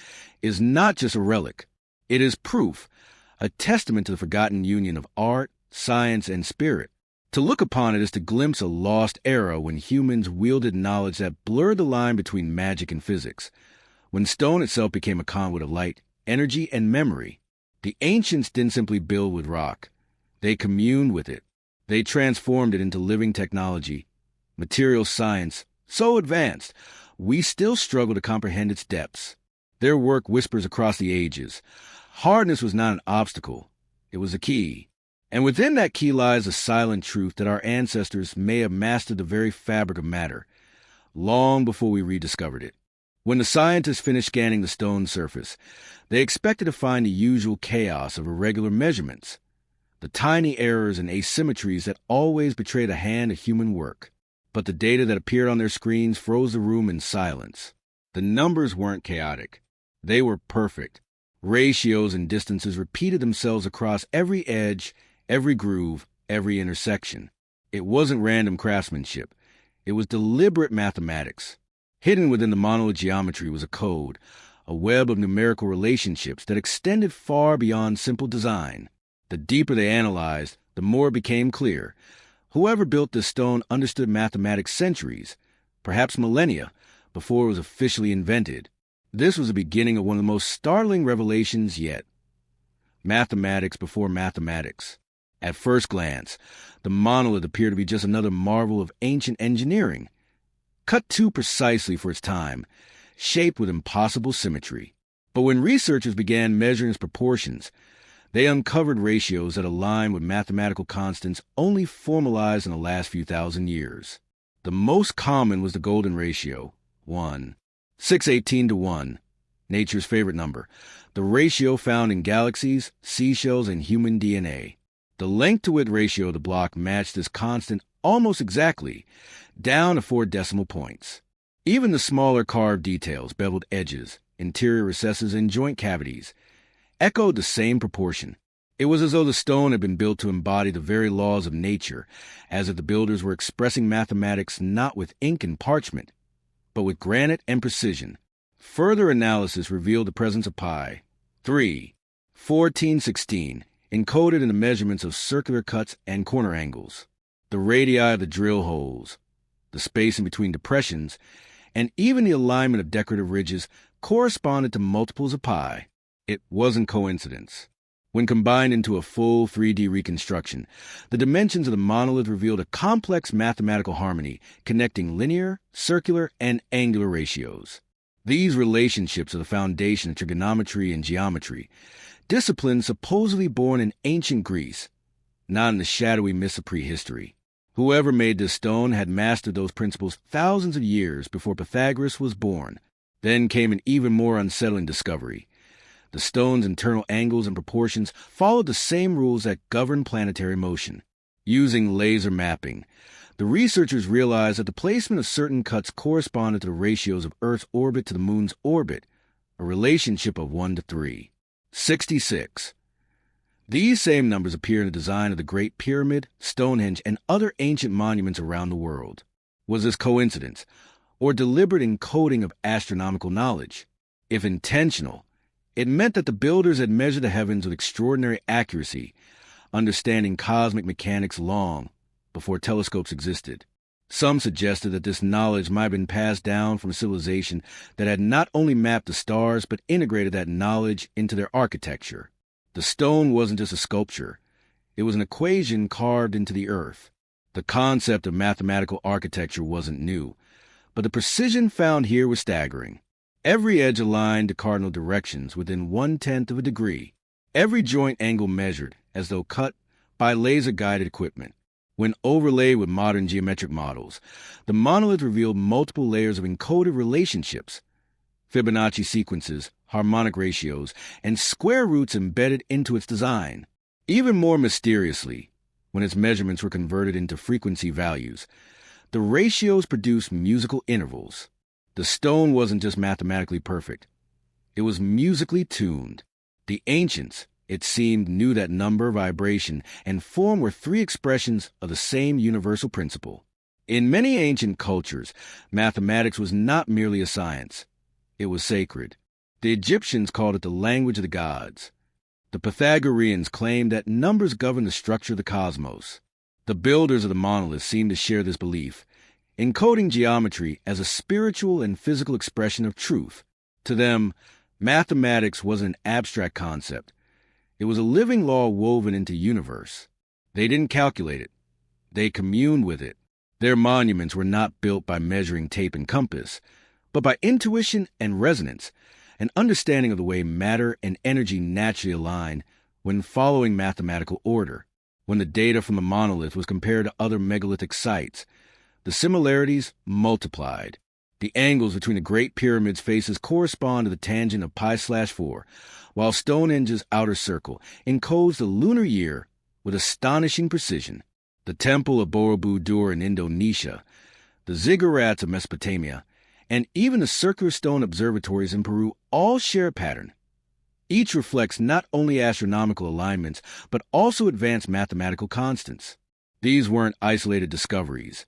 is not just a relic. It is proof, a testament to the forgotten union of art, science, and spirit. To look upon it is to glimpse a lost era when humans wielded knowledge that blurred the line between magic and physics, when stone itself became a conduit of light, energy, and memory. The ancients didn't simply build with rock. They communed with it. They transformed it into living technology, material science, so advanced, we still struggle to comprehend its depths. Their work whispers across the ages. Hardness was not an obstacle. It was a key. And within that key lies a silent truth that our ancestors may have mastered the very fabric of matter, long before we rediscovered it. When the scientists finished scanning the stone surface, they expected to find the usual chaos of irregular measurements, the tiny errors and asymmetries that always betray the hand of human work. But the data that appeared on their screens froze the room in silence. The numbers weren't chaotic. They were perfect. Ratios and distances repeated themselves across every edge, every groove, every intersection. It wasn't random craftsmanship. It was deliberate mathematics. Hidden within the monolith geometry was a code, a web of numerical relationships that extended far beyond simple design. The deeper they analyzed, the more it became clear. Whoever built this stone understood mathematics centuries, perhaps millennia, before it was officially invented. This was the beginning of one of the most startling revelations yet. Mathematics before mathematics. At first glance, the monolith appeared to be just another marvel of ancient engineering, cut too precisely for its time, shaped with impossible symmetry. But when researchers began measuring its proportions, they uncovered ratios that align with mathematical constants only formalized in the last few thousand years. The most common was the golden ratio, 1. 618 to 1, nature's favorite number, the ratio found in galaxies, seashells, and human DNA. The length-to-width ratio of the block matched this constant almost exactly, down to 4 decimal points. Even the smaller carved details, beveled edges, interior recesses, and joint cavities, echoed the same proportion. It was as though the stone had been built to embody the very laws of nature, as if the builders were expressing mathematics not with ink and parchment, but with granite and precision. Further analysis revealed the presence of pi, 3, 1416, encoded in the measurements of circular cuts and corner angles, the radii of the drill holes, The spacing between depressions, and even the alignment of decorative ridges corresponded to multiples of pi. It wasn't coincidence. When combined into a full 3D reconstruction, the dimensions of the monolith revealed a complex mathematical harmony connecting linear, circular, and angular ratios. These relationships are the foundation of trigonometry and geometry, disciplines supposedly born in ancient Greece, not in the shadowy mists of prehistory. Whoever made this stone had mastered those principles thousands of years before Pythagoras was born. Then came an even more unsettling discovery. The stone's internal angles and proportions followed the same rules that govern planetary motion. Using laser mapping, the researchers realized that the placement of certain cuts corresponded to the ratios of Earth's orbit to the Moon's orbit, a relationship of 1 to 3. 66. These same numbers appear in the design of the Great Pyramid, Stonehenge, and other ancient monuments around the world. Was this coincidence, or deliberate encoding of astronomical knowledge? If intentional, it meant that the builders had measured the heavens with extraordinary accuracy, understanding cosmic mechanics long before telescopes existed. Some suggested that this knowledge might have been passed down from a civilization that had not only mapped the stars but integrated that knowledge into their architecture. The stone wasn't just a sculpture. It was an equation carved into the earth. The concept of mathematical architecture wasn't new, but the precision found here was staggering. Every edge aligned to cardinal directions within 1/10 of a degree. Every joint angle measured, as though cut by laser-guided equipment. When overlaid with modern geometric models, the monolith revealed multiple layers of encoded relationships, Fibonacci sequences, harmonic ratios, and square roots embedded into its design. Even more mysteriously, when its measurements were converted into frequency values, the ratios produced musical intervals. The stone wasn't just mathematically perfect. It was musically tuned. The ancients, it seemed, knew that number, vibration, and form were three expressions of the same universal principle. In many ancient cultures, mathematics was not merely a science. It was sacred. The Egyptians called it the language of the gods. The Pythagoreans claimed that numbers govern the structure of the cosmos. The builders of the monolith seemed to share this belief, encoding geometry as a spiritual and physical expression of truth. To them, mathematics wasn't an abstract concept. It was a living law woven into the universe. They didn't calculate it. They communed with it. Their monuments were not built by measuring tape and compass, but by intuition and resonance, an understanding of the way matter and energy naturally align when following mathematical order. When the data from the monolith was compared to other megalithic sites, the similarities multiplied. The angles between the Great Pyramid's faces correspond to the tangent of pi/4, while Stonehenge's outer circle encodes the lunar year with astonishing precision. The Temple of Borobudur in Indonesia, the ziggurats of Mesopotamia, and even the circular stone observatories in Peru all share a pattern. Each reflects not only astronomical alignments, but also advanced mathematical constants. These weren't isolated discoveries.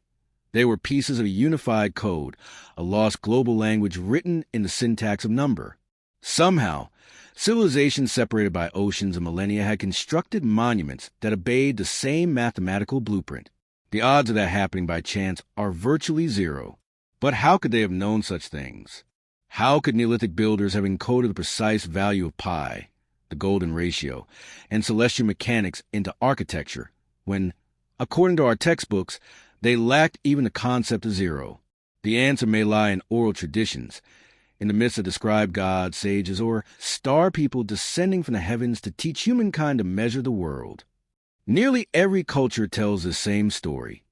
They were pieces of a unified code, a lost global language written in the syntax of number. Somehow, civilizations separated by oceans and millennia had constructed monuments that obeyed the same mathematical blueprint. The odds of that happening by chance are virtually zero. But how could they have known such things? How could Neolithic builders have encoded the precise value of pi, the golden ratio, and celestial mechanics into architecture when, according to our textbooks, they lacked even the concept of zero? The answer may lie in oral traditions, in the myths that describe gods, sages, or star people descending from the heavens to teach humankind to measure the world. Nearly every culture tells this same story.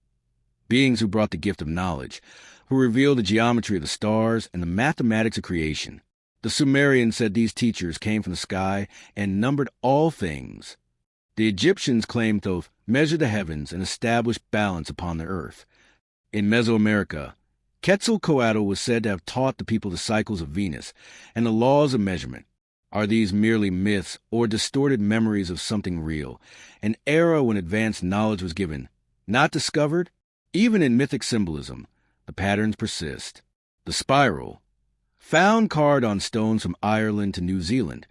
Beings who brought the gift of knowledge, who revealed the geometry of the stars and the mathematics of creation. The Sumerians said these teachers came from the sky and numbered all things. The Egyptians claimed to have measured the heavens and established balance upon the earth. In Mesoamerica, Quetzalcoatl was said to have taught the people the cycles of Venus and the laws of measurement. Are these merely myths or distorted memories of something real, an era when advanced knowledge was given, not discovered? Even in mythic symbolism, the patterns persist. The spiral, found carved on stones from Ireland to New Zealand,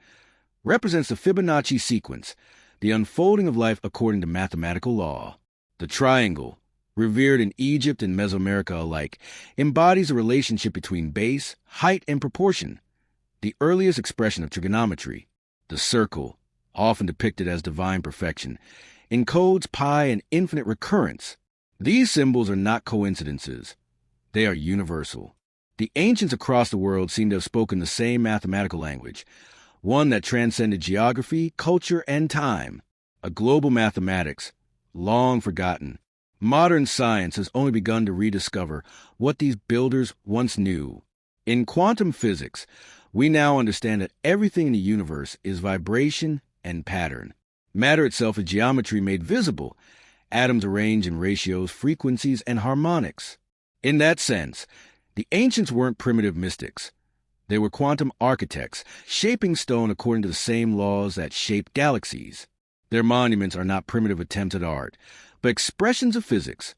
represents the Fibonacci sequence, the unfolding of life according to mathematical law. The triangle, revered in Egypt and Mesoamerica alike, embodies a relationship between base, height, and proportion. The earliest expression of trigonometry, the circle, often depicted as divine perfection, encodes pi and infinite recurrence. These symbols are not coincidences. They are universal. The ancients across the world seem to have spoken the same mathematical language, one that transcended geography, culture, and time. A global mathematics, long forgotten. Modern science has only begun to rediscover what these builders once knew. In quantum physics, we now understand that everything in the universe is vibration and pattern. Matter itself is geometry made visible, atoms arranged in ratios, frequencies, and harmonics. In that sense, the ancients weren't primitive mystics. They were quantum architects, shaping stone according to the same laws that shape galaxies. Their monuments are not primitive attempts at art, but expressions of physics,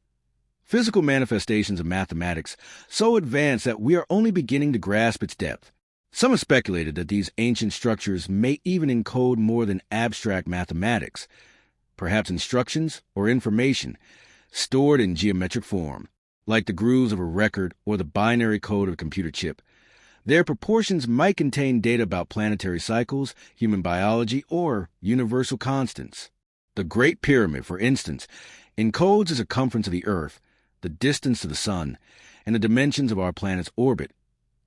physical manifestations of mathematics so advanced that we are only beginning to grasp its depth. Some have speculated that these ancient structures may even encode more than abstract mathematics, perhaps instructions or information stored in geometric form, like the grooves of a record or the binary code of a computer chip. Their proportions might contain data about planetary cycles, human biology, or universal constants. The Great Pyramid, for instance, encodes the circumference of the Earth, the distance to the Sun, and the dimensions of our planet's orbit,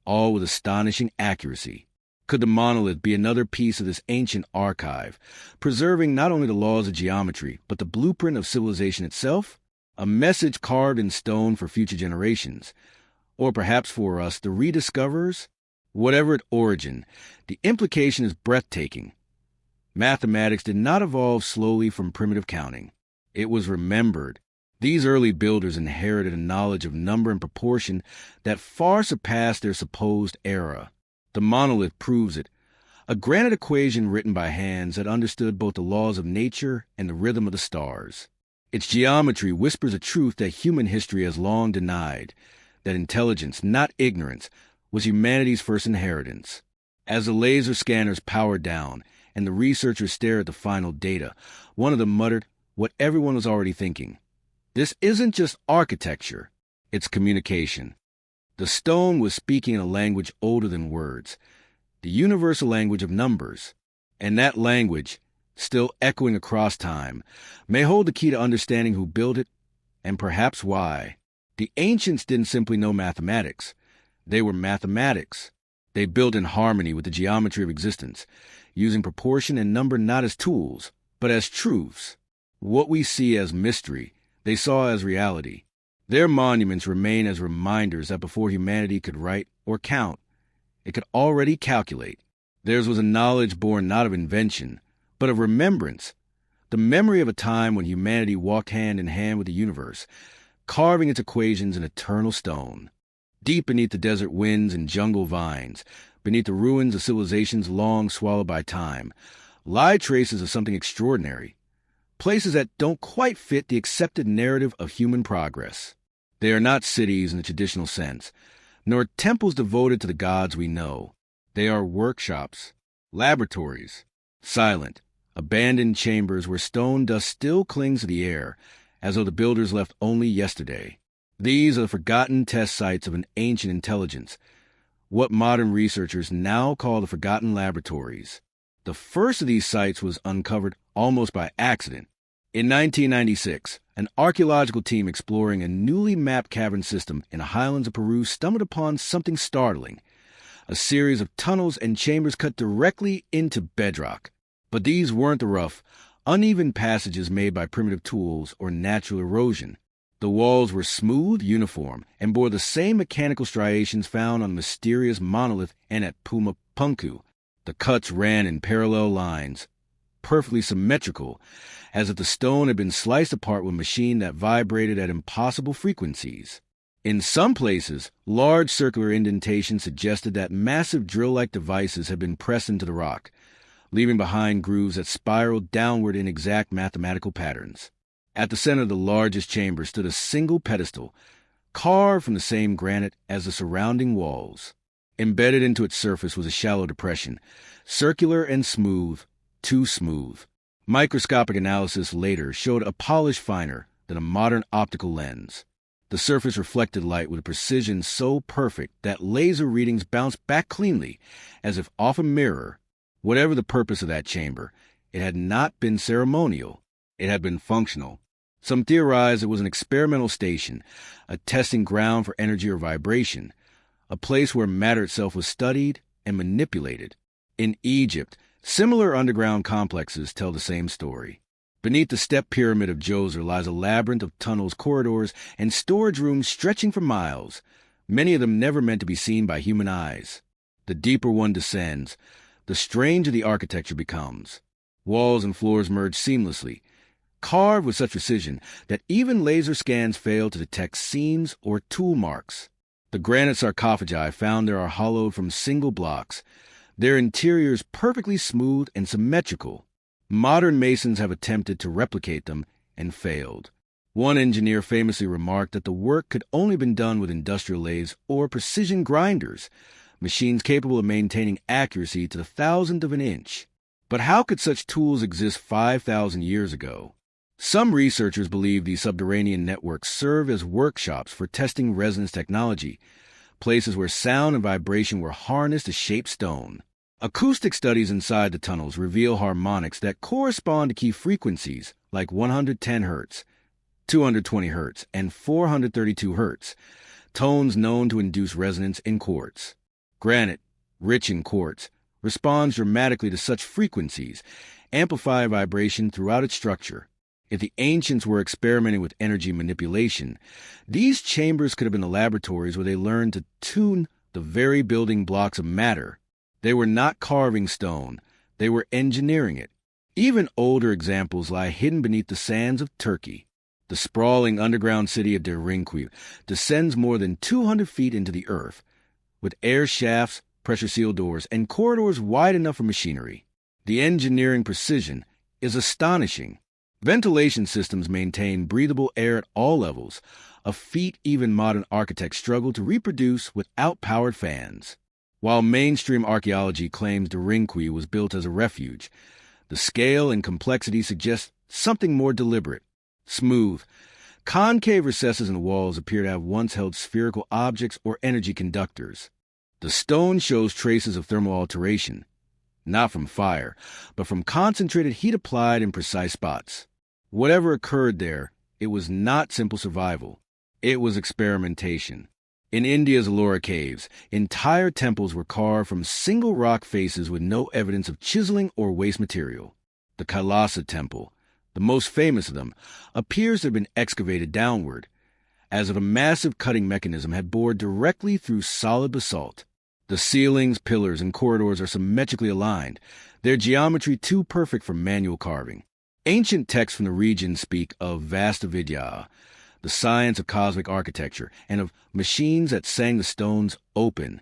all with astonishing accuracy. Could the monolith be another piece of this ancient archive, preserving not only the laws of geometry, but the blueprint of civilization itself? A message carved in stone for future generations, or perhaps for us, the rediscoverers? Whatever its origin, the implication is breathtaking. Mathematics did not evolve slowly from primitive counting. It was remembered. These early builders inherited a knowledge of number and proportion that far surpassed their supposed era. The monolith proves it, a granite equation written by hands that understood both the laws of nature and the rhythm of the stars. Its geometry whispers a truth that human history has long denied, that intelligence, not ignorance, was humanity's first inheritance. As the laser scanners powered down and the researchers stared at the final data, one of them muttered what everyone was already thinking. This isn't just architecture, it's communication. The stone was speaking in a language older than words, the universal language of numbers. And that language, still echoing across time, may hold the key to understanding who built it and perhaps why. The ancients didn't simply know mathematics. They were mathematics. They built in harmony with the geometry of existence, using proportion and number not as tools, but as truths. What we see as mystery, they saw as reality. Their monuments remain as reminders that before humanity could write or count, it could already calculate. Theirs was a knowledge born not of invention, but of remembrance, the memory of a time when humanity walked hand in hand with the universe, carving its equations in eternal stone. Deep beneath the desert winds and jungle vines, beneath the ruins of civilizations long swallowed by time, lie traces of something extraordinary, places that don't quite fit the accepted narrative of human progress. They are not cities in the traditional sense, nor temples devoted to the gods we know. They are workshops, laboratories, silent, abandoned chambers where stone dust still clings to the air, as though the builders left only yesterday. These are the forgotten test sites of an ancient intelligence, what modern researchers now call the forgotten laboratories. The first of these sites was uncovered almost by accident. In 1996, an archaeological team exploring a newly mapped cavern system in the highlands of Peru stumbled upon something startling, a series of tunnels and chambers cut directly into bedrock. But these weren't the rough, uneven passages made by primitive tools or natural erosion. The walls were smooth, uniform, and bore the same mechanical striations found on the mysterious monolith and at Puma Punku. The cuts ran in parallel lines, perfectly symmetrical, as if the stone had been sliced apart with a machine that vibrated at impossible frequencies. In some places, large circular indentations suggested that massive drill-like devices had been pressed into the rock, leaving behind grooves that spiraled downward in exact mathematical patterns. At the center of the largest chamber stood a single pedestal, carved from the same granite as the surrounding walls. Embedded into its surface was a shallow depression, circular and smooth, too smooth. Microscopic analysis later showed a polished finer, than a modern optical lens. The surface reflected light with a precision so perfect that laser readings bounced back cleanly, as if off a mirror. Whatever the purpose of that chamber, it had not been ceremonial. It had been functional. Some theorize it was an experimental station, a testing ground for energy or vibration, a place where matter itself was studied and manipulated. In Egypt, similar underground complexes tell the same story. Beneath the step pyramid of Djoser lies a labyrinth of tunnels, corridors, and storage rooms stretching for miles, many of them never meant to be seen by human eyes. The deeper one descends, the stranger the architecture becomes. Walls and floors merge seamlessly, carved with such precision that even laser scans fail to detect seams or tool marks. The granite sarcophagi found there are hollowed from single blocks, their interiors perfectly smooth and symmetrical. Modern masons have attempted to replicate them and failed. One engineer famously remarked that the work could only have been done with industrial lathes or precision grinders, machines capable of maintaining accuracy to the thousandth of an inch. But how could such tools exist 5,000 years ago? Some researchers believe these subterranean networks serve as workshops for testing resonance technology, places where sound and vibration were harnessed to shape stone. Acoustic studies inside the tunnels reveal harmonics that correspond to key frequencies like 110 Hz, 220 Hz, and 432 Hz, tones known to induce resonance in quartz. Granite, rich in quartz, responds dramatically to such frequencies, amplifying vibration throughout its structure. If the ancients were experimenting with energy manipulation, these chambers could have been the laboratories where they learned to tune the very building blocks of matter. They were not carving stone, they were engineering it. Even older examples lie hidden beneath the sands of Turkey. The sprawling underground city of Derinkuyu descends more than 200 feet into the earth, with air shafts, pressure-sealed doors, and corridors wide enough for machinery. The engineering precision is astonishing. Ventilation systems maintain breathable air at all levels, a feat even modern architects struggle to reproduce without powered fans. While mainstream archaeology claims Derinkuyu was built as a refuge, the scale and complexity suggest something more deliberate. Smooth, concave recesses in the walls appear to have once held spherical objects or energy conductors. The stone shows traces of thermal alteration, not from fire, but from concentrated heat applied in precise spots. Whatever occurred there, it was not simple survival. It was experimentation. In India's Ellora caves, entire temples were carved from single rock faces with no evidence of chiseling or waste material. The Kailasa temple, the most famous of them, appears to have been excavated downward, as if a massive cutting mechanism had bored directly through solid basalt. The ceilings, pillars, and corridors are symmetrically aligned, their geometry too perfect for manual carving. Ancient texts from the region speak of Vastavidya, the science of cosmic architecture, and of machines that sang the stones open.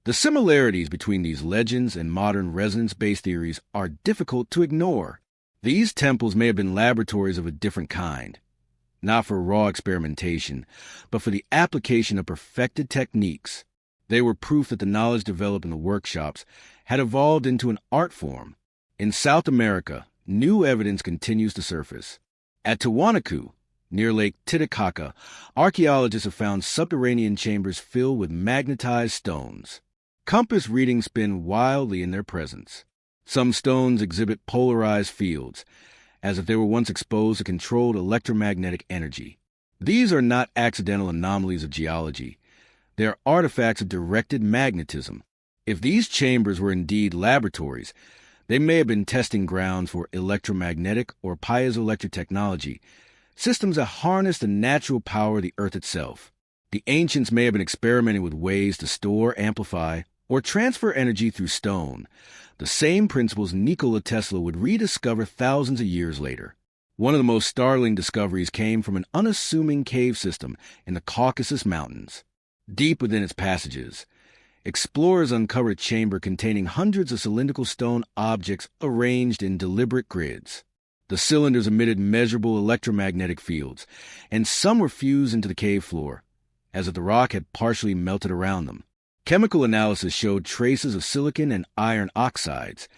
The similarities between these legends and modern resonance-based theories are difficult to ignore. These temples may have been laboratories of a different kind, not for raw experimentation, but for the application of perfected techniques. They were proof that the knowledge developed in the workshops had evolved into an art form. In South America, new evidence continues to surface. At Tiwanaku, near Lake Titicaca, archaeologists have found subterranean chambers filled with magnetized stones. Compass readings spin wildly in their presence. Some stones exhibit polarized fields, as if they were once exposed to controlled electromagnetic energy. These are not accidental anomalies of geology. They are artifacts of directed magnetism. If these chambers were indeed laboratories, they may have been testing grounds for electromagnetic or piezoelectric technology, systems that harness the natural power of the earth itself. The ancients may have been experimenting with ways to store, amplify, or transfer energy through stone, the same principles Nikola Tesla would rediscover thousands of years later. One of the most startling discoveries came from an unassuming cave system in the Caucasus Mountains. Deep within its passages, explorers uncovered a chamber containing hundreds of cylindrical stone objects arranged in deliberate grids. The cylinders emitted measurable electromagnetic fields, and some were fused into the cave floor, as if the rock had partially melted around them. Chemical analysis showed traces of silicon and iron oxides,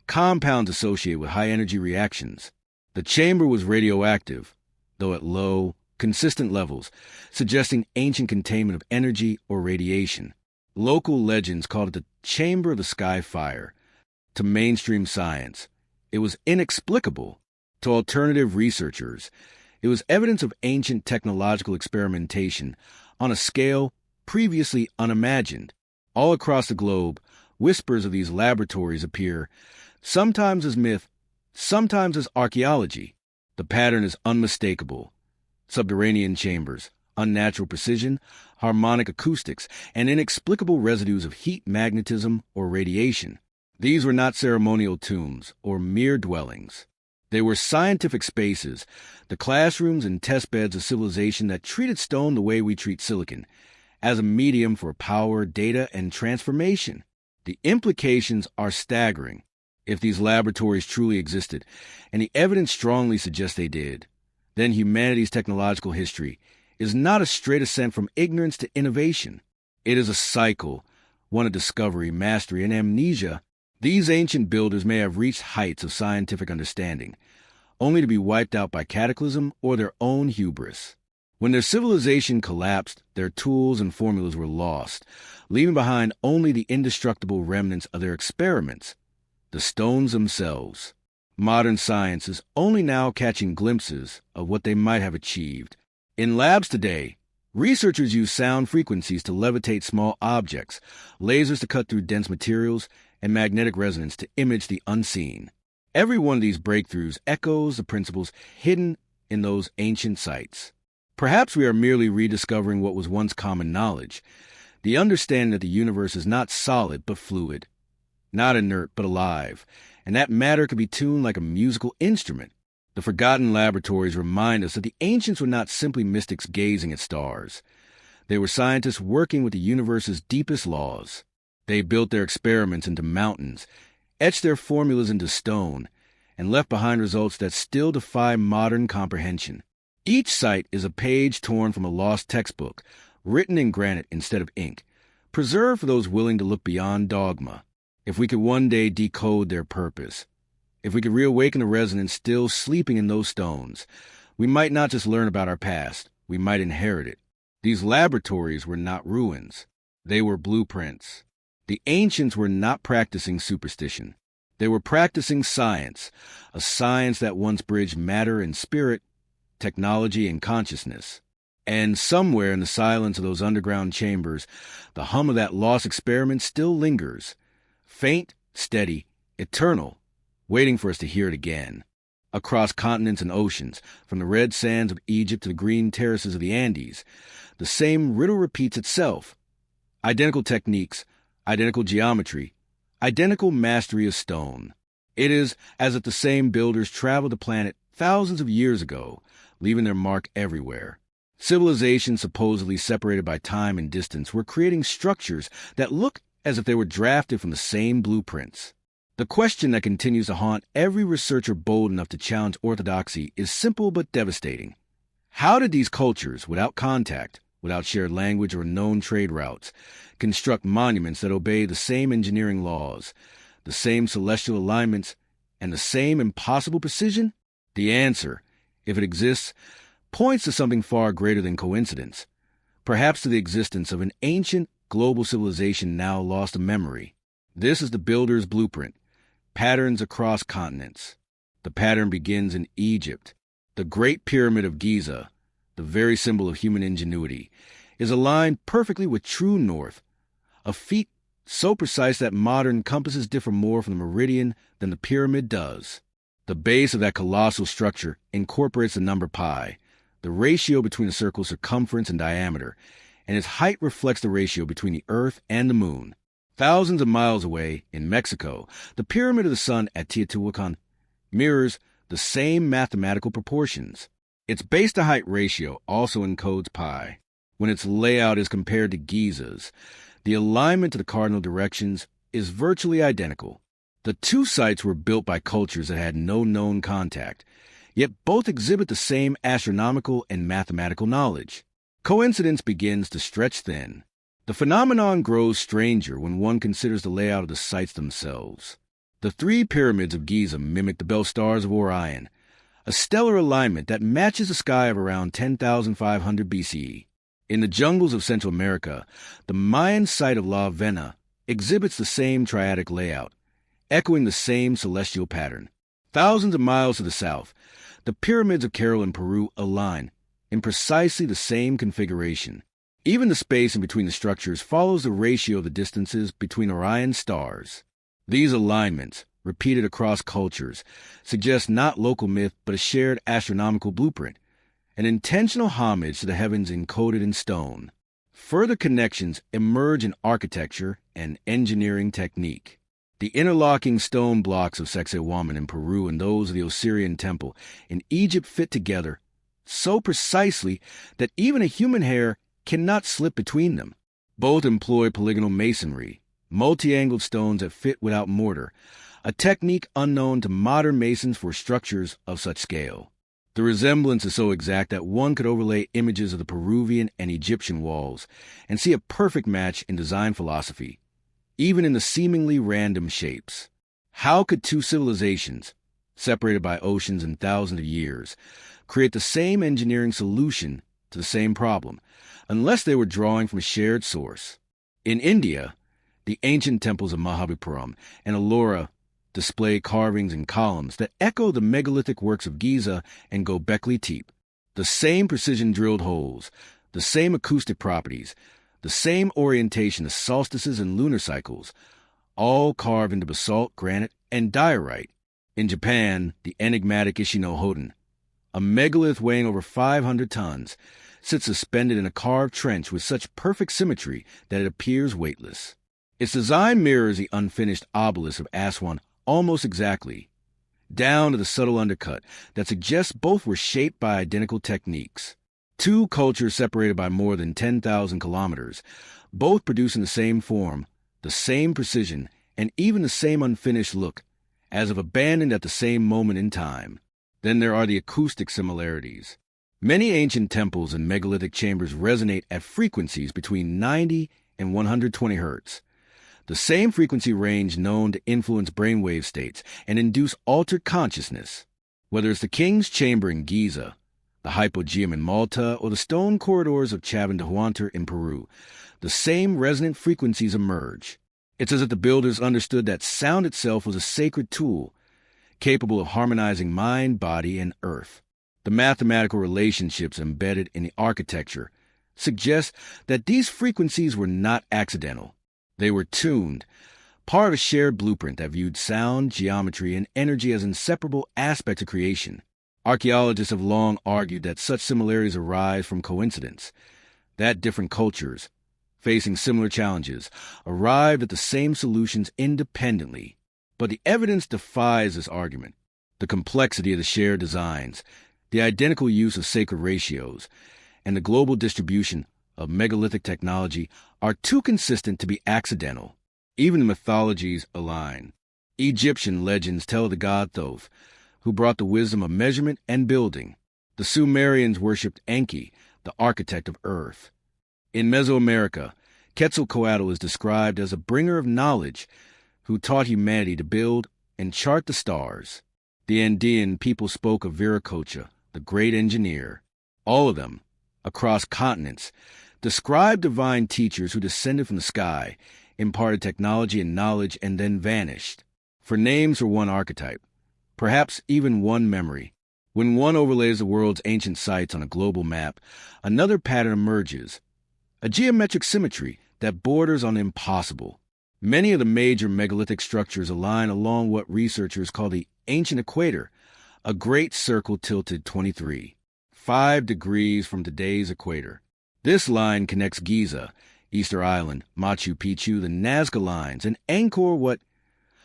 compounds associated with high-energy reactions. The chamber was radioactive, though at low, consistent levels, suggesting ancient containment of energy or radiation. Local legends called it the Chamber of the Sky Fire. To mainstream science, it was inexplicable. To alternative researchers, it was evidence of ancient technological experimentation on a scale previously unimagined. All across the globe, whispers of these laboratories appear, sometimes as myth, sometimes as archaeology. The pattern is unmistakable. Subterranean chambers, unnatural precision, harmonic acoustics, and inexplicable residues of heat, magnetism, or radiation. These were not ceremonial tombs or mere dwellings. They were scientific spaces, the classrooms and test beds of civilization that treated stone the way we treat silicon, as a medium for power, data, and transformation. The implications are staggering. If these laboratories truly existed, and the evidence strongly suggests they did, then humanity's technological history is not a straight ascent from ignorance to innovation. It is a cycle, one of discovery, mastery, and amnesia. These ancient builders may have reached heights of scientific understanding, only to be wiped out by cataclysm or their own hubris. When their civilization collapsed, their tools and formulas were lost, leaving behind only the indestructible remnants of their experiments, the stones themselves. Modern science is only now catching glimpses of what they might have achieved. In labs today, researchers use sound frequencies to levitate small objects, lasers to cut through dense materials, and magnetic resonance to image the unseen. Every one of these breakthroughs echoes the principles hidden in those ancient sites. Perhaps we are merely rediscovering what was once common knowledge, the understanding that the universe is not solid but fluid, not inert but alive, and that matter could be tuned like a musical instrument. The forgotten laboratories remind us that the ancients were not simply mystics gazing at stars. They were scientists working with the universe's deepest laws. They built their experiments into mountains, etched their formulas into stone, and left behind results that still defy modern comprehension. Each site is a page torn from a lost textbook, written in granite instead of ink, preserved for those willing to look beyond dogma. If we could one day decode their purpose, if we could reawaken the resonance still sleeping in those stones, we might not just learn about our past, we might inherit it. These laboratories were not ruins. They were blueprints. The ancients were not practicing superstition. They were practicing science, a science that once bridged matter and spirit, technology and consciousness. And somewhere in the silence of those underground chambers, the hum of that lost experiment still lingers, faint, steady, eternal, waiting for us to hear it again. Across continents and oceans, from the red sands of Egypt to the green terraces of the Andes, the same riddle repeats itself. Identical techniques, identical geometry, identical mastery of stone. It is as if the same builders traveled the planet thousands of years ago, leaving their mark everywhere. Civilizations supposedly separated by time and distance were creating structures that look as if they were drafted from the same blueprints. The question that continues to haunt every researcher bold enough to challenge orthodoxy is simple but devastating. How did these cultures, without contact, without shared language or known trade routes, construct monuments that obey the same engineering laws, the same celestial alignments, and the same impossible precision? The answer, if it exists, points to something far greater than coincidence, perhaps to the existence of an ancient global civilization now lost to memory. This is the builder's blueprint, patterns across continents. The pattern begins in Egypt. The Great Pyramid of Giza, the very symbol of human ingenuity, is aligned perfectly with true north, a feat so precise that modern compasses differ more from the meridian than the pyramid does. The base of that colossal structure incorporates the number pi, the ratio between a circle's circumference and diameter, and its height reflects the ratio between the Earth and the Moon. Thousands of miles away, in Mexico, the Pyramid of the Sun at Teotihuacan mirrors the same mathematical proportions. Its base-to-height ratio also encodes pi. When its layout is compared to Giza's, the alignment to the cardinal directions is virtually identical. The two sites were built by cultures that had no known contact, yet both exhibit the same astronomical and mathematical knowledge. Coincidence begins to stretch thin. The phenomenon grows stranger when one considers the layout of the sites themselves. The three pyramids of Giza mimic the belt stars of Orion, a stellar alignment that matches the sky of around 10,500 BCE. In the jungles of Central America, the Mayan site of La Vena exhibits the same triadic layout, echoing the same celestial pattern. Thousands of miles to the south, the pyramids of Cairo in Peru align in precisely the same configuration. Even the space in between the structures follows the ratio of the distances between Orion's stars. These alignments, repeated across cultures, suggest not local myth but a shared astronomical blueprint, an intentional homage to the heavens encoded in stone. Further connections emerge in architecture and engineering technique. The interlocking stone blocks of Sacsayhuaman in Peru and those of the Osirian Temple in Egypt fit together so precisely that even a human hair cannot slip between them. Both employ polygonal masonry, multi-angled stones that fit without mortar, a technique unknown to modern masons for structures of such scale. The resemblance is so exact that one could overlay images of the Peruvian and Egyptian walls and see a perfect match in design philosophy, even in the seemingly random shapes. How could two civilizations, separated by oceans and thousands of years, create the same engineering solution to the same problem, unless they were drawing from a shared source? In India, the ancient temples of Mahabalipuram and Ellora display carvings and columns that echo the megalithic works of Giza and Göbekli Tepe. The same precision-drilled holes, the same acoustic properties, the same orientation as solstices and lunar cycles, all carved into basalt, granite, and diorite. In Japan, the enigmatic Ishino-Hoden, a megalith weighing over 500 tons, sits suspended in a carved trench with such perfect symmetry that it appears weightless. Its design mirrors the unfinished obelisk of Aswan almost exactly, down to the subtle undercut that suggests both were shaped by identical techniques. Two cultures separated by more than 10,000 kilometers, both producing the same form, the same precision, and even the same unfinished look, as if abandoned at the same moment in time. Then there are the acoustic similarities. Many ancient temples and megalithic chambers resonate at frequencies between 90 and 120 hertz, the same frequency range known to influence brainwave states and induce altered consciousness. Whether it's the King's Chamber in Giza, the Hypogeum in Malta, or the stone corridors of Chavindahuantar in Peru, the same resonant frequencies emerge. It's as if the builders understood that sound itself was a sacred tool, capable of harmonizing mind, body, and earth. The mathematical relationships embedded in the architecture suggest that these frequencies were not accidental. They were tuned, part of a shared blueprint that viewed sound, geometry, and energy as inseparable aspects of creation. Archaeologists have long argued that such similarities arise from coincidence, that different cultures, facing similar challenges, arrived at the same solutions independently. But the evidence defies this argument. The complexity of the shared designs, the identical use of sacred ratios, and the global distribution of megalithic technology are too consistent to be accidental. Even the mythologies align. Egyptian legends tell of the god Thoth, who brought the wisdom of measurement and building. The Sumerians worshipped Enki, the architect of earth. In Mesoamerica, Quetzalcoatl is described as a bringer of knowledge who taught humanity to build and chart the stars. The Andean people spoke of Viracocha, the great engineer. All of them, across continents, described divine teachers who descended from the sky, imparted technology and knowledge, and then vanished. For names for one archetype, perhaps even one memory. When one overlays the world's ancient sites on a global map, another pattern emerges, a geometric symmetry that borders on the impossible. Many of the major megalithic structures align along what researchers call the ancient equator, a great circle tilted 5 degrees from today's equator. This line connects Giza, Easter Island, Machu Picchu, the Nazca Lines, and Angkor Wat,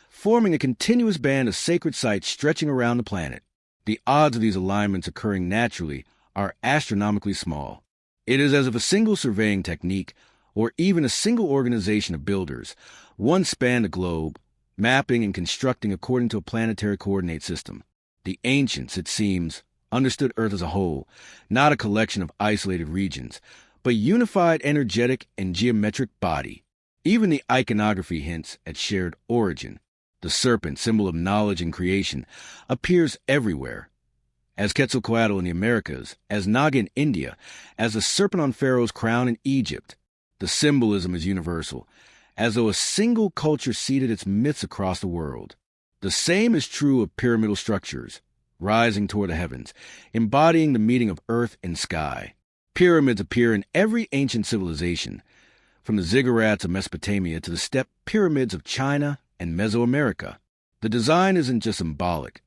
forming a continuous band of sacred sites stretching around the planet. The odds of these alignments occurring naturally are astronomically small. It is as if a single surveying technique, or even a single organization of builders, once spanned the globe, mapping and constructing according to a planetary coordinate system. The ancients, it seems, understood Earth as a whole, not a collection of isolated regions, but unified energetic and geometric body. Even the iconography hints at shared origin. The serpent, symbol of knowledge and creation, appears everywhere, as Quetzalcoatl in the Americas, as Naga in India, as the serpent on Pharaoh's crown in Egypt. The symbolism is universal, as though a single culture seeded its myths across the world. The same is true of pyramidal structures, rising toward the heavens, embodying the meeting of earth and sky. Pyramids appear in every ancient civilization, from the ziggurats of Mesopotamia to the step pyramids of China and Mesoamerica. The design isn't just symbolic,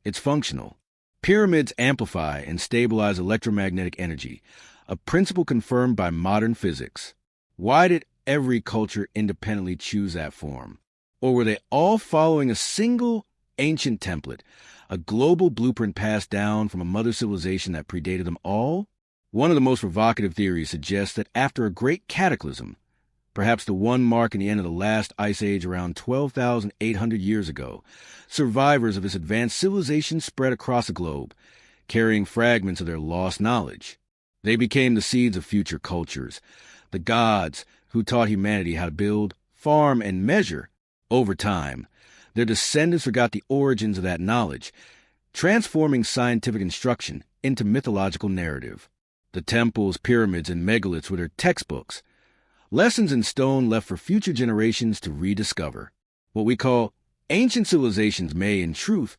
it's functional. Pyramids amplify and stabilize electromagnetic energy, a principle confirmed by modern physics. Why did every culture independently choose that form? Or were they all following a single ancient template, a global blueprint passed down from a mother civilization that predated them all? One of the most provocative theories suggests that after a great cataclysm, perhaps the one marking the end of the last ice age around 12,800 years ago, survivors of this advanced civilization spread across the globe, carrying fragments of their lost knowledge. They became the seeds of future cultures, the gods who taught humanity how to build, farm, and measure. Over time, their descendants forgot the origins of that knowledge, transforming scientific instruction into mythological narrative. The temples, pyramids, and megaliths were their textbooks, lessons in stone left for future generations to rediscover. What we call ancient civilizations may, in truth,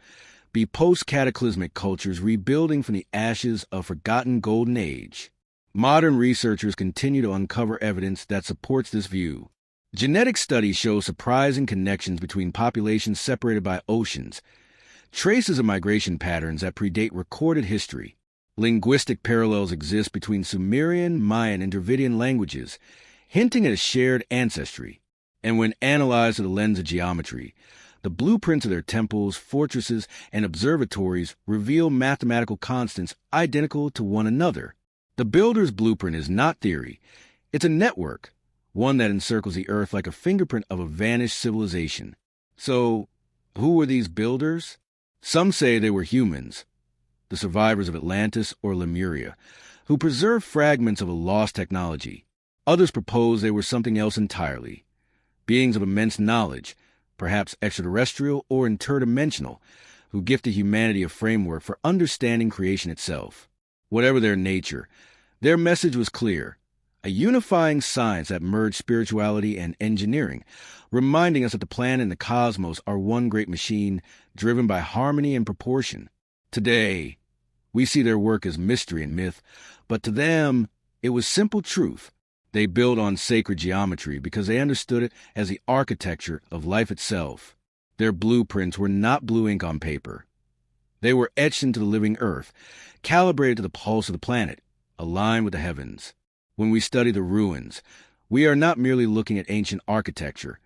be post-cataclysmic cultures rebuilding from the ashes of a forgotten golden age. Modern researchers continue to uncover evidence that supports this view. Genetic studies show surprising connections between populations separated by oceans, traces of migration patterns that predate recorded history. Linguistic parallels exist between Sumerian, Mayan, and Dravidian languages, hinting at a shared ancestry. And when analyzed through the lens of geometry, the blueprints of their temples, fortresses, and observatories reveal mathematical constants identical to one another. The builder's blueprint is not theory. It's a network, one that encircles the earth like a fingerprint of a vanished civilization. So, who were these builders? Some say they were humans, the survivors of Atlantis or Lemuria, who preserved fragments of a lost technology. Others propose they were something else entirely, beings of immense knowledge, perhaps extraterrestrial or interdimensional, who gifted humanity a framework for understanding creation itself. Whatever their nature, their message was clear, a unifying science that merged spirituality and engineering, reminding us that the planet and the cosmos are one great machine driven by harmony and proportion. Today, we see their work as mystery and myth, but to them, it was simple truth. They built on sacred geometry because they understood it as the architecture of life itself. Their blueprints were not blue ink on paper. They were etched into the living earth, calibrated to the pulse of the planet, aligned with the heavens. When we study the ruins, we are not merely looking at ancient architecture.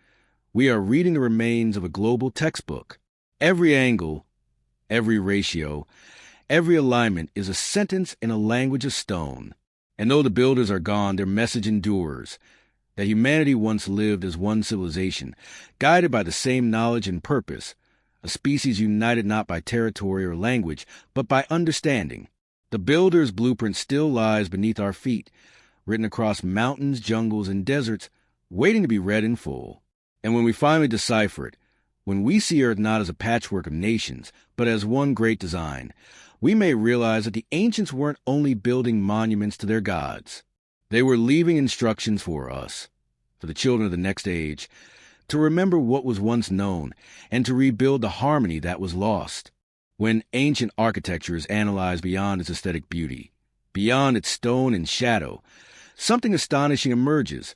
We are reading the remains of a global textbook. Every angle, every ratio, every alignment is a sentence in a language of stone. And though the builders are gone, their message endures, that humanity once lived as one civilization, guided by the same knowledge and purpose, a species united not by territory or language, but by understanding. The builder's blueprint still lies beneath our feet, written across mountains, jungles, and deserts, waiting to be read in full. And when we finally decipher it, when we see Earth not as a patchwork of nations, but as one great design, we may realize that the ancients weren't only building monuments to their gods. They were leaving instructions for us, for the children of the next age, to remember what was once known and to rebuild the harmony that was lost. When ancient architecture is analyzed beyond its aesthetic beauty, beyond its stone and shadow, something astonishing emerges,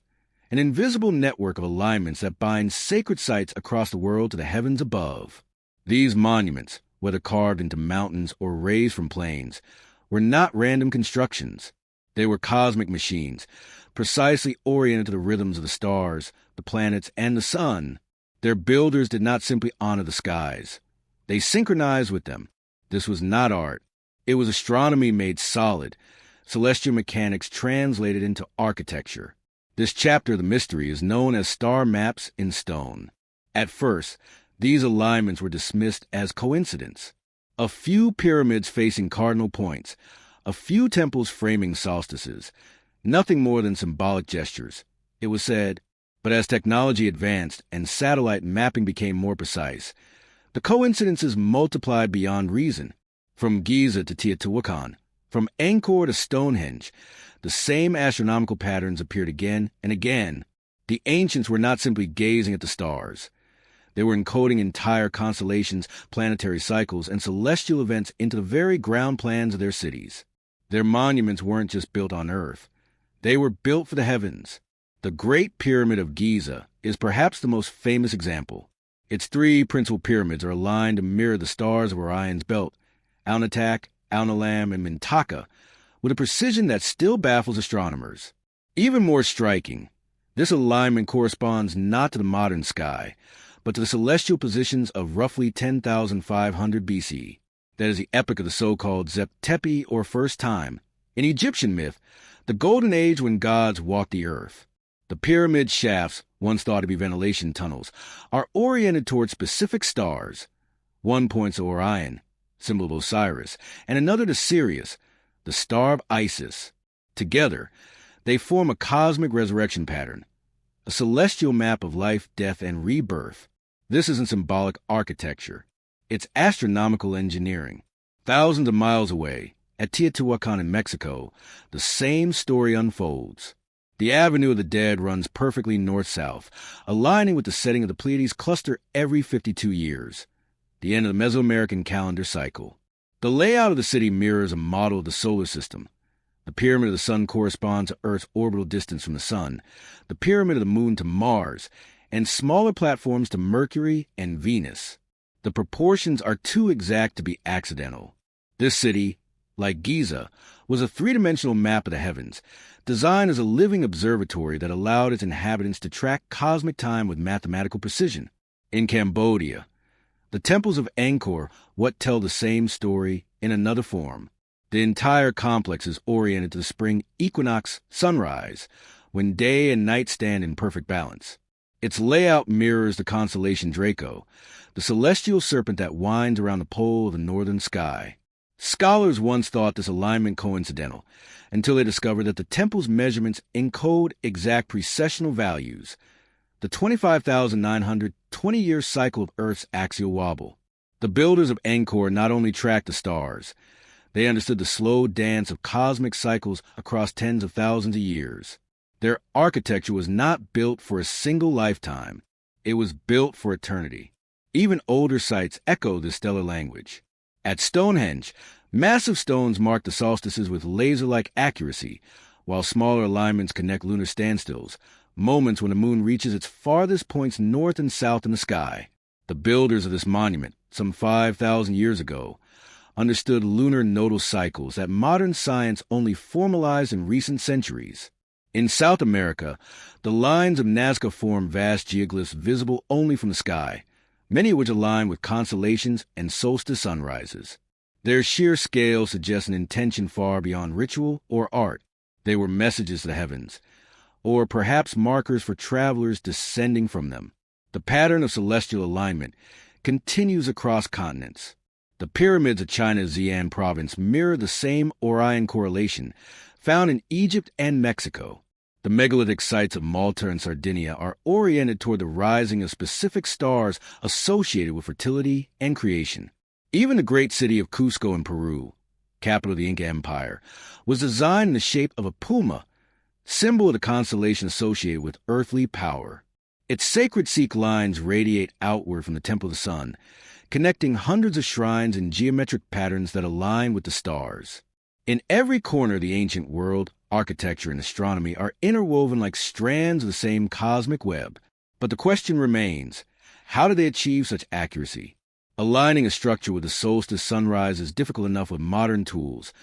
an invisible network of alignments that binds sacred sites across the world to the heavens above. These monuments, whether carved into mountains or raised from plains, were not random constructions. They were cosmic machines, precisely oriented to the rhythms of the stars, the planets, and the sun. Their builders did not simply honor the skies. They synchronized with them. This was not art. It was astronomy made solid, celestial mechanics translated into architecture. This chapter of the mystery is known as star maps in stone. At first, these alignments were dismissed as coincidence. A few pyramids facing cardinal points, a few temples framing solstices, nothing more than symbolic gestures, it was said. But as technology advanced and satellite mapping became more precise, the coincidences multiplied beyond reason. From Giza to Teotihuacan, from Angkor to Stonehenge, the same astronomical patterns appeared again and again. The ancients were not simply gazing at the stars. They were encoding entire constellations, planetary cycles, and celestial events into the very ground plans of their cities. Their monuments weren't just built on Earth. They were built for the heavens. The Great Pyramid of Giza is perhaps the most famous example. Its three principal pyramids are aligned to mirror the stars of Orion's belt, Alnitak, Alnilam, and Mintaka, with a precision that still baffles astronomers. Even more striking, this alignment corresponds not to the modern sky, but to the celestial positions of roughly 10,500 BC. That is the epoch of the so-called Zep Tepi, or first time. In Egyptian myth, the golden age when gods walked the earth. The pyramid shafts, once thought to be ventilation tunnels, are oriented toward specific stars. One points to Orion, symbol of Osiris, and another to Sirius, the star of Isis. Together, they form a cosmic resurrection pattern, a celestial map of life, death, and rebirth. This isn't symbolic architecture. It's astronomical engineering. Thousands of miles away, at Teotihuacan in Mexico, the same story unfolds. The Avenue of the Dead runs perfectly north-south, aligning with the setting of the Pleiades cluster every 52 years, the end of the Mesoamerican calendar cycle. The layout of the city mirrors a model of the solar system. The Pyramid of the Sun corresponds to Earth's orbital distance from the Sun, the Pyramid of the Moon to Mars, and smaller platforms to Mercury and Venus. The proportions are too exact to be accidental. This city, like Giza, was a three-dimensional map of the heavens, designed as a living observatory that allowed its inhabitants to track cosmic time with mathematical precision. In Cambodia, the temples of Angkor Wat tell the same story in another form. The entire complex is oriented to the spring equinox sunrise, when day and night stand in perfect balance. Its layout mirrors the constellation Draco, the celestial serpent that winds around the pole of the northern sky. Scholars once thought this alignment coincidental, until they discovered that the temple's measurements encode exact precessional values, the 25,900 20-year cycle of Earth's axial wobble. The builders of Angkor not only tracked the stars, they understood the slow dance of cosmic cycles across tens of thousands of years. Their architecture was not built for a single lifetime. It was built for eternity. Even older sites echo this stellar language. At Stonehenge, massive stones mark the solstices with laser-like accuracy, while smaller alignments connect lunar standstills, moments when the moon reaches its farthest points north and south in the sky. The builders of this monument, some 5,000 years ago, understood lunar nodal cycles that modern science only formalized in recent centuries. In South America, the lines of Nazca form vast geoglyphs visible only from the sky, many of which align with constellations and solstice sunrises. Their sheer scale suggests an intention far beyond ritual or art. They were messages to the heavens, or perhaps markers for travelers descending from them. The pattern of celestial alignment continues across continents. The pyramids of China's Xi'an province mirror the same Orion correlation found in Egypt and Mexico. The megalithic sites of Malta and Sardinia are oriented toward the rising of specific stars associated with fertility and creation. Even the great city of Cusco in Peru, capital of the Inca Empire, was designed in the shape of a puma, symbol of the constellation associated with earthly power. Its sacred Sikh lines radiate outward from the Temple of the Sun, connecting hundreds of shrines in geometric patterns that align with the stars. In every corner of the ancient world, architecture and astronomy are interwoven like strands of the same cosmic web. But the question remains, how did they achieve such accuracy? Aligning a structure with the solstice sunrise is difficult enough with modern tools.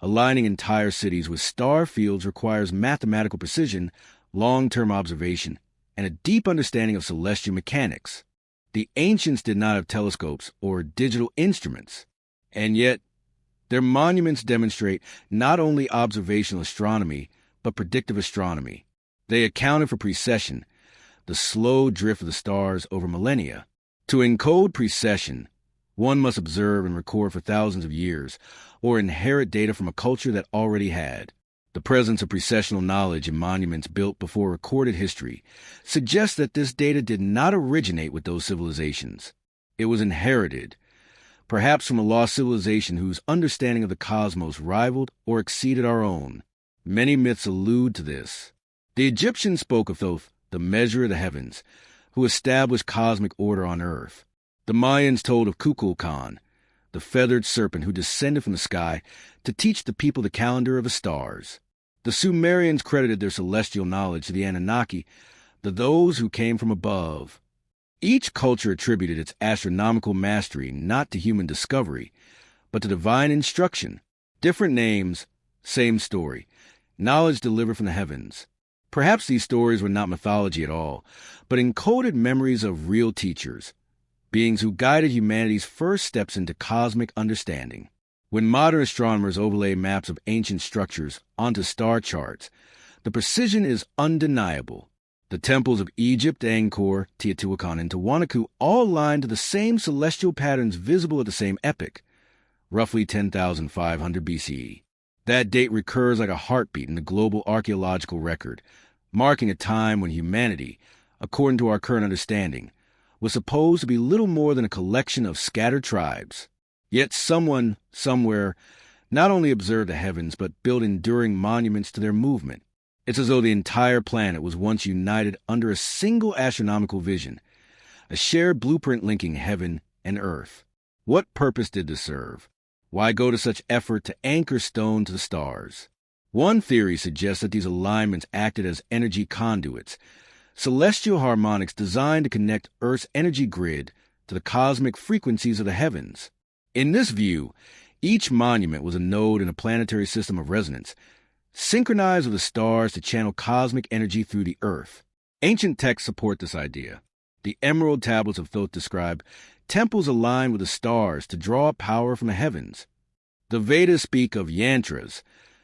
Aligning entire cities with star fields requires mathematical precision, long-term observation, and a deep understanding of celestial mechanics. The ancients did not have telescopes or digital instruments, and yet their monuments demonstrate not only observational astronomy, but predictive astronomy. They accounted for precession, the slow drift of the stars over millennia. To encode precession, one must observe and record for thousands of years, or inherit data from a culture that already had. The presence of precessional knowledge in monuments built before recorded history suggests that this data did not originate with those civilizations. It was inherited, perhaps from a lost civilization whose understanding of the cosmos rivaled or exceeded our own. Many myths allude to this. The Egyptians spoke of Thoth, the measure of the heavens, who established cosmic order on earth. The Mayans told of Kukulkan, the feathered serpent who descended from the sky to teach the people the calendar of the stars. The Sumerians credited their celestial knowledge to the Anunnaki, those who came from above. Each culture attributed its astronomical mastery not to human discovery, but to divine instruction. Different names, same story, knowledge delivered from the heavens. Perhaps these stories were not mythology at all, but encoded memories of real teachers, beings who guided humanity's first steps into cosmic understanding. When modern astronomers overlay maps of ancient structures onto star charts, the precision is undeniable. The temples of Egypt, Angkor, Teotihuacan, and Tiwanaku all line to the same celestial patterns visible at the same epoch, roughly 10,500 BCE. That date recurs like a heartbeat in the global archaeological record, marking a time when humanity, according to our current understanding, was supposed to be little more than a collection of scattered tribes. Yet someone, somewhere, not only observed the heavens, but built enduring monuments to their movement. It's as though the entire planet was once united under a single astronomical vision, a shared blueprint linking heaven and earth. What purpose did this serve? Why go to such effort to anchor stone to the stars? One theory suggests that these alignments acted as energy conduits, celestial harmonics designed to connect Earth's energy grid to the cosmic frequencies of the heavens. In this view, each monument was a node in a planetary system of resonance, synchronized with the stars to channel cosmic energy through the Earth. Ancient texts support this idea. The emerald tablets of Thoth describe temples aligned with the stars to draw power from the heavens. The Vedas speak of yantras,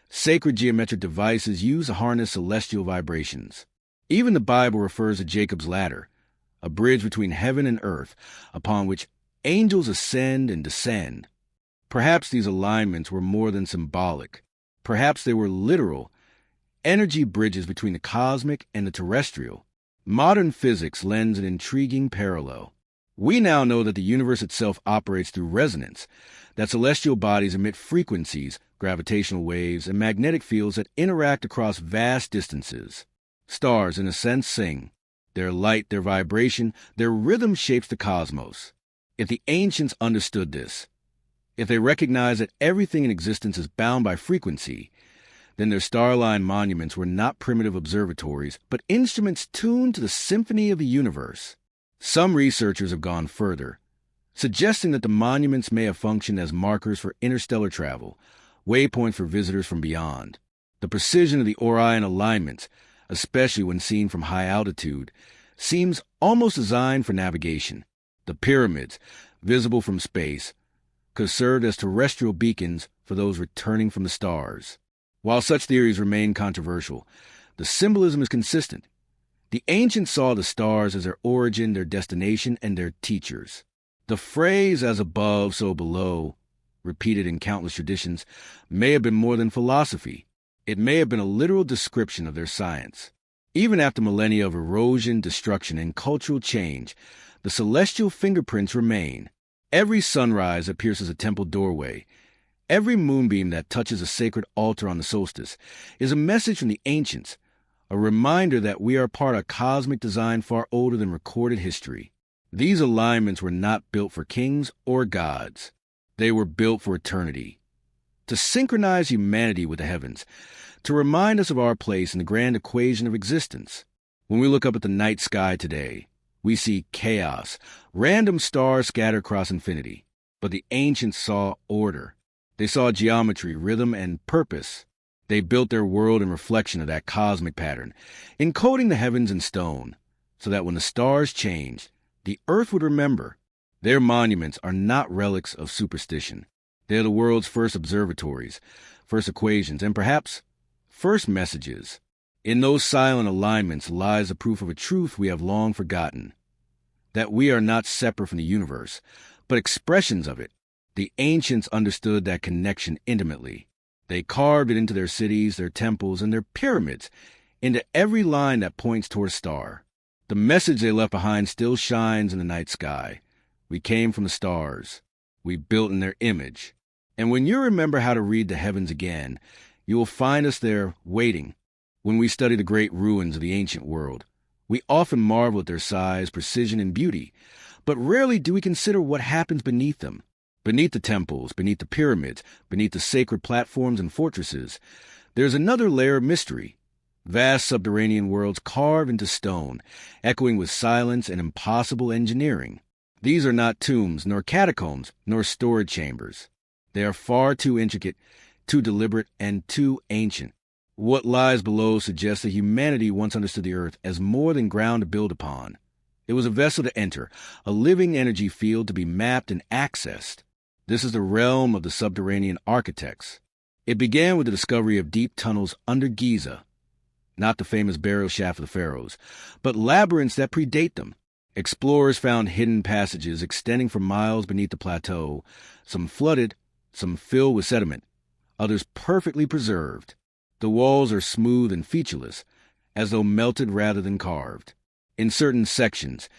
sacred geometric devices used to harness celestial vibrations. Even the Bible refers to Jacob's ladder, a bridge between heaven and earth, upon which angels ascend and descend. Perhaps these alignments were more than symbolic. Perhaps they were literal, energy bridges between the cosmic and the terrestrial. Modern physics lends an intriguing parallel. We now know that the universe itself operates through resonance, that celestial bodies emit frequencies, gravitational waves, and magnetic fields that interact across vast distances. Stars, in a sense, sing. Their light, their vibration, their rhythm shapes the cosmos. If the ancients understood this, if they recognized that everything in existence is bound by frequency, then their star-lined monuments were not primitive observatories, but instruments tuned to the symphony of the universe. Some researchers have gone further, suggesting that the monuments may have functioned as markers for interstellar travel, waypoints for visitors from beyond. The precision of the Orion alignments, especially when seen from high altitude, seems almost designed for navigation. The pyramids, visible from space, could serve as terrestrial beacons for those returning from the stars. While such theories remain controversial, the symbolism is consistent. The ancients saw the stars as their origin, their destination, and their teachers. The phrase, as above, so below, repeated in countless traditions, may have been more than philosophy. It may have been a literal description of their science. Even after millennia of erosion, destruction, and cultural change, the celestial fingerprints remain. Every sunrise that pierces a temple doorway, every moonbeam that touches a sacred altar on the solstice, is a message from the ancients, a reminder that we are part of cosmic design far older than recorded history. These alignments were not built for kings or gods. They were built for eternity, to synchronize humanity with the heavens, to remind us of our place in the grand equation of existence. When we look up at the night sky today, we see chaos, random stars scattered across infinity. But the ancients saw order. They saw geometry, rhythm, and purpose. They built their world in reflection of that cosmic pattern, encoding the heavens in stone, so that when the stars changed, the earth would remember. Their monuments are not relics of superstition. They are the world's first observatories, first equations, and perhaps first messages. In those silent alignments lies the proof of a truth we have long forgotten, that we are not separate from the universe, but expressions of it. The ancients understood that connection intimately. They carved it into their cities, their temples, and their pyramids, into every line that points toward a star. The message they left behind still shines in the night sky. We came from the stars. We built in their image. And when you remember how to read the heavens again, you will find us there waiting. When we study the great ruins of the ancient world, we often marvel at their size, precision, and beauty, but rarely do we consider what happens beneath them. Beneath the temples, beneath the pyramids, beneath the sacred platforms and fortresses, there's another layer of mystery. Vast subterranean worlds carved into stone, echoing with silence and impossible engineering. These are not tombs, nor catacombs, nor storage chambers. They are far too intricate, too deliberate, and too ancient. What lies below suggests that humanity once understood the earth as more than ground to build upon. It was a vessel to enter, a living energy field to be mapped and accessed. This is the realm of the subterranean architects. It began with the discovery of deep tunnels under Giza, not the famous burial shaft of the pharaohs, but labyrinths that predate them. Explorers found hidden passages extending for miles beneath the plateau, some flooded, some filled with sediment, others perfectly preserved. The walls are smooth and featureless, as though melted rather than carved. In certain sections,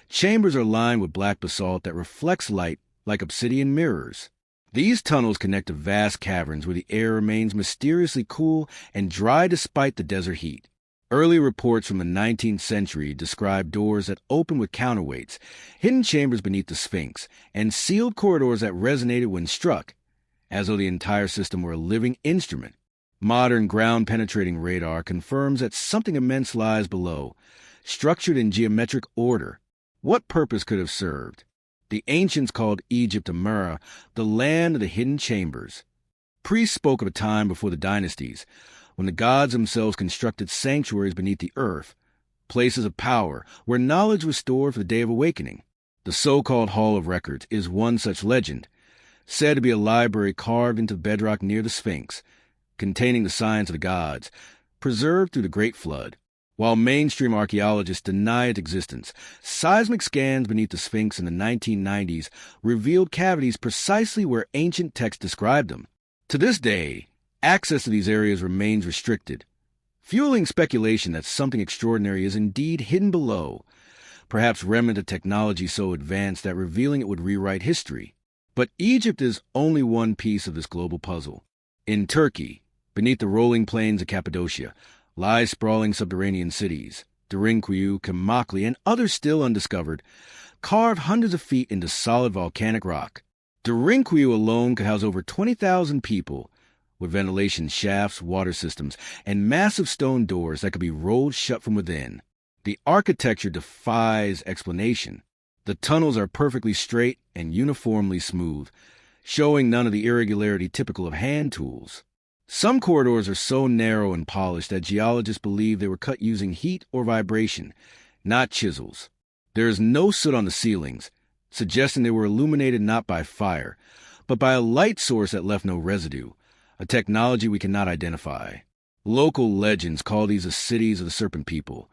chambers are lined with black basalt that reflects light like obsidian mirrors. These tunnels connect to vast caverns where the air remains mysteriously cool and dry despite the desert heat. Early reports from the 19th century describe doors that open with counterweights, hidden chambers beneath the Sphinx, and sealed corridors that resonated when struck, as though the entire system were a living instrument. Modern ground-penetrating radar confirms that something immense lies below, structured in geometric order. What purpose could have served? The ancients called Egypt Amura, the land of the hidden chambers. Priests spoke of a time before the dynasties, when the gods themselves constructed sanctuaries beneath the earth, places of power where knowledge was stored for the day of awakening. The so-called Hall of Records is one such legend, said to be a library carved into the bedrock near the Sphinx, containing the signs of the gods, preserved through the Great Flood. While mainstream archaeologists deny its existence, seismic scans beneath the Sphinx in the 1990s revealed cavities precisely where ancient texts described them. To this day, access to these areas remains restricted, fueling speculation that something extraordinary is indeed hidden below, perhaps remnant of technology so advanced that revealing it would rewrite history. But Egypt is only one piece of this global puzzle. In Turkey, beneath the rolling plains of Cappadocia, lie sprawling subterranean cities, Derinkuyu, Kamakli, and others still undiscovered, carved hundreds of feet into solid volcanic rock. Derinkuyu alone could house over 20,000 people, with ventilation shafts, water systems, and massive stone doors that could be rolled shut from within. The architecture defies explanation. The tunnels are perfectly straight and uniformly smooth, showing none of the irregularity typical of hand tools. Some corridors are so narrow and polished that geologists believe they were cut using heat or vibration, not chisels. There is no soot on the ceilings, suggesting they were illuminated not by fire, but by a light source that left no residue, a technology we cannot identify. Local legends call these the cities of the serpent people,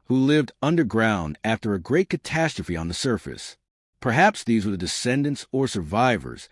who lived underground after a great catastrophe on the surface. Perhaps these were the descendants or survivors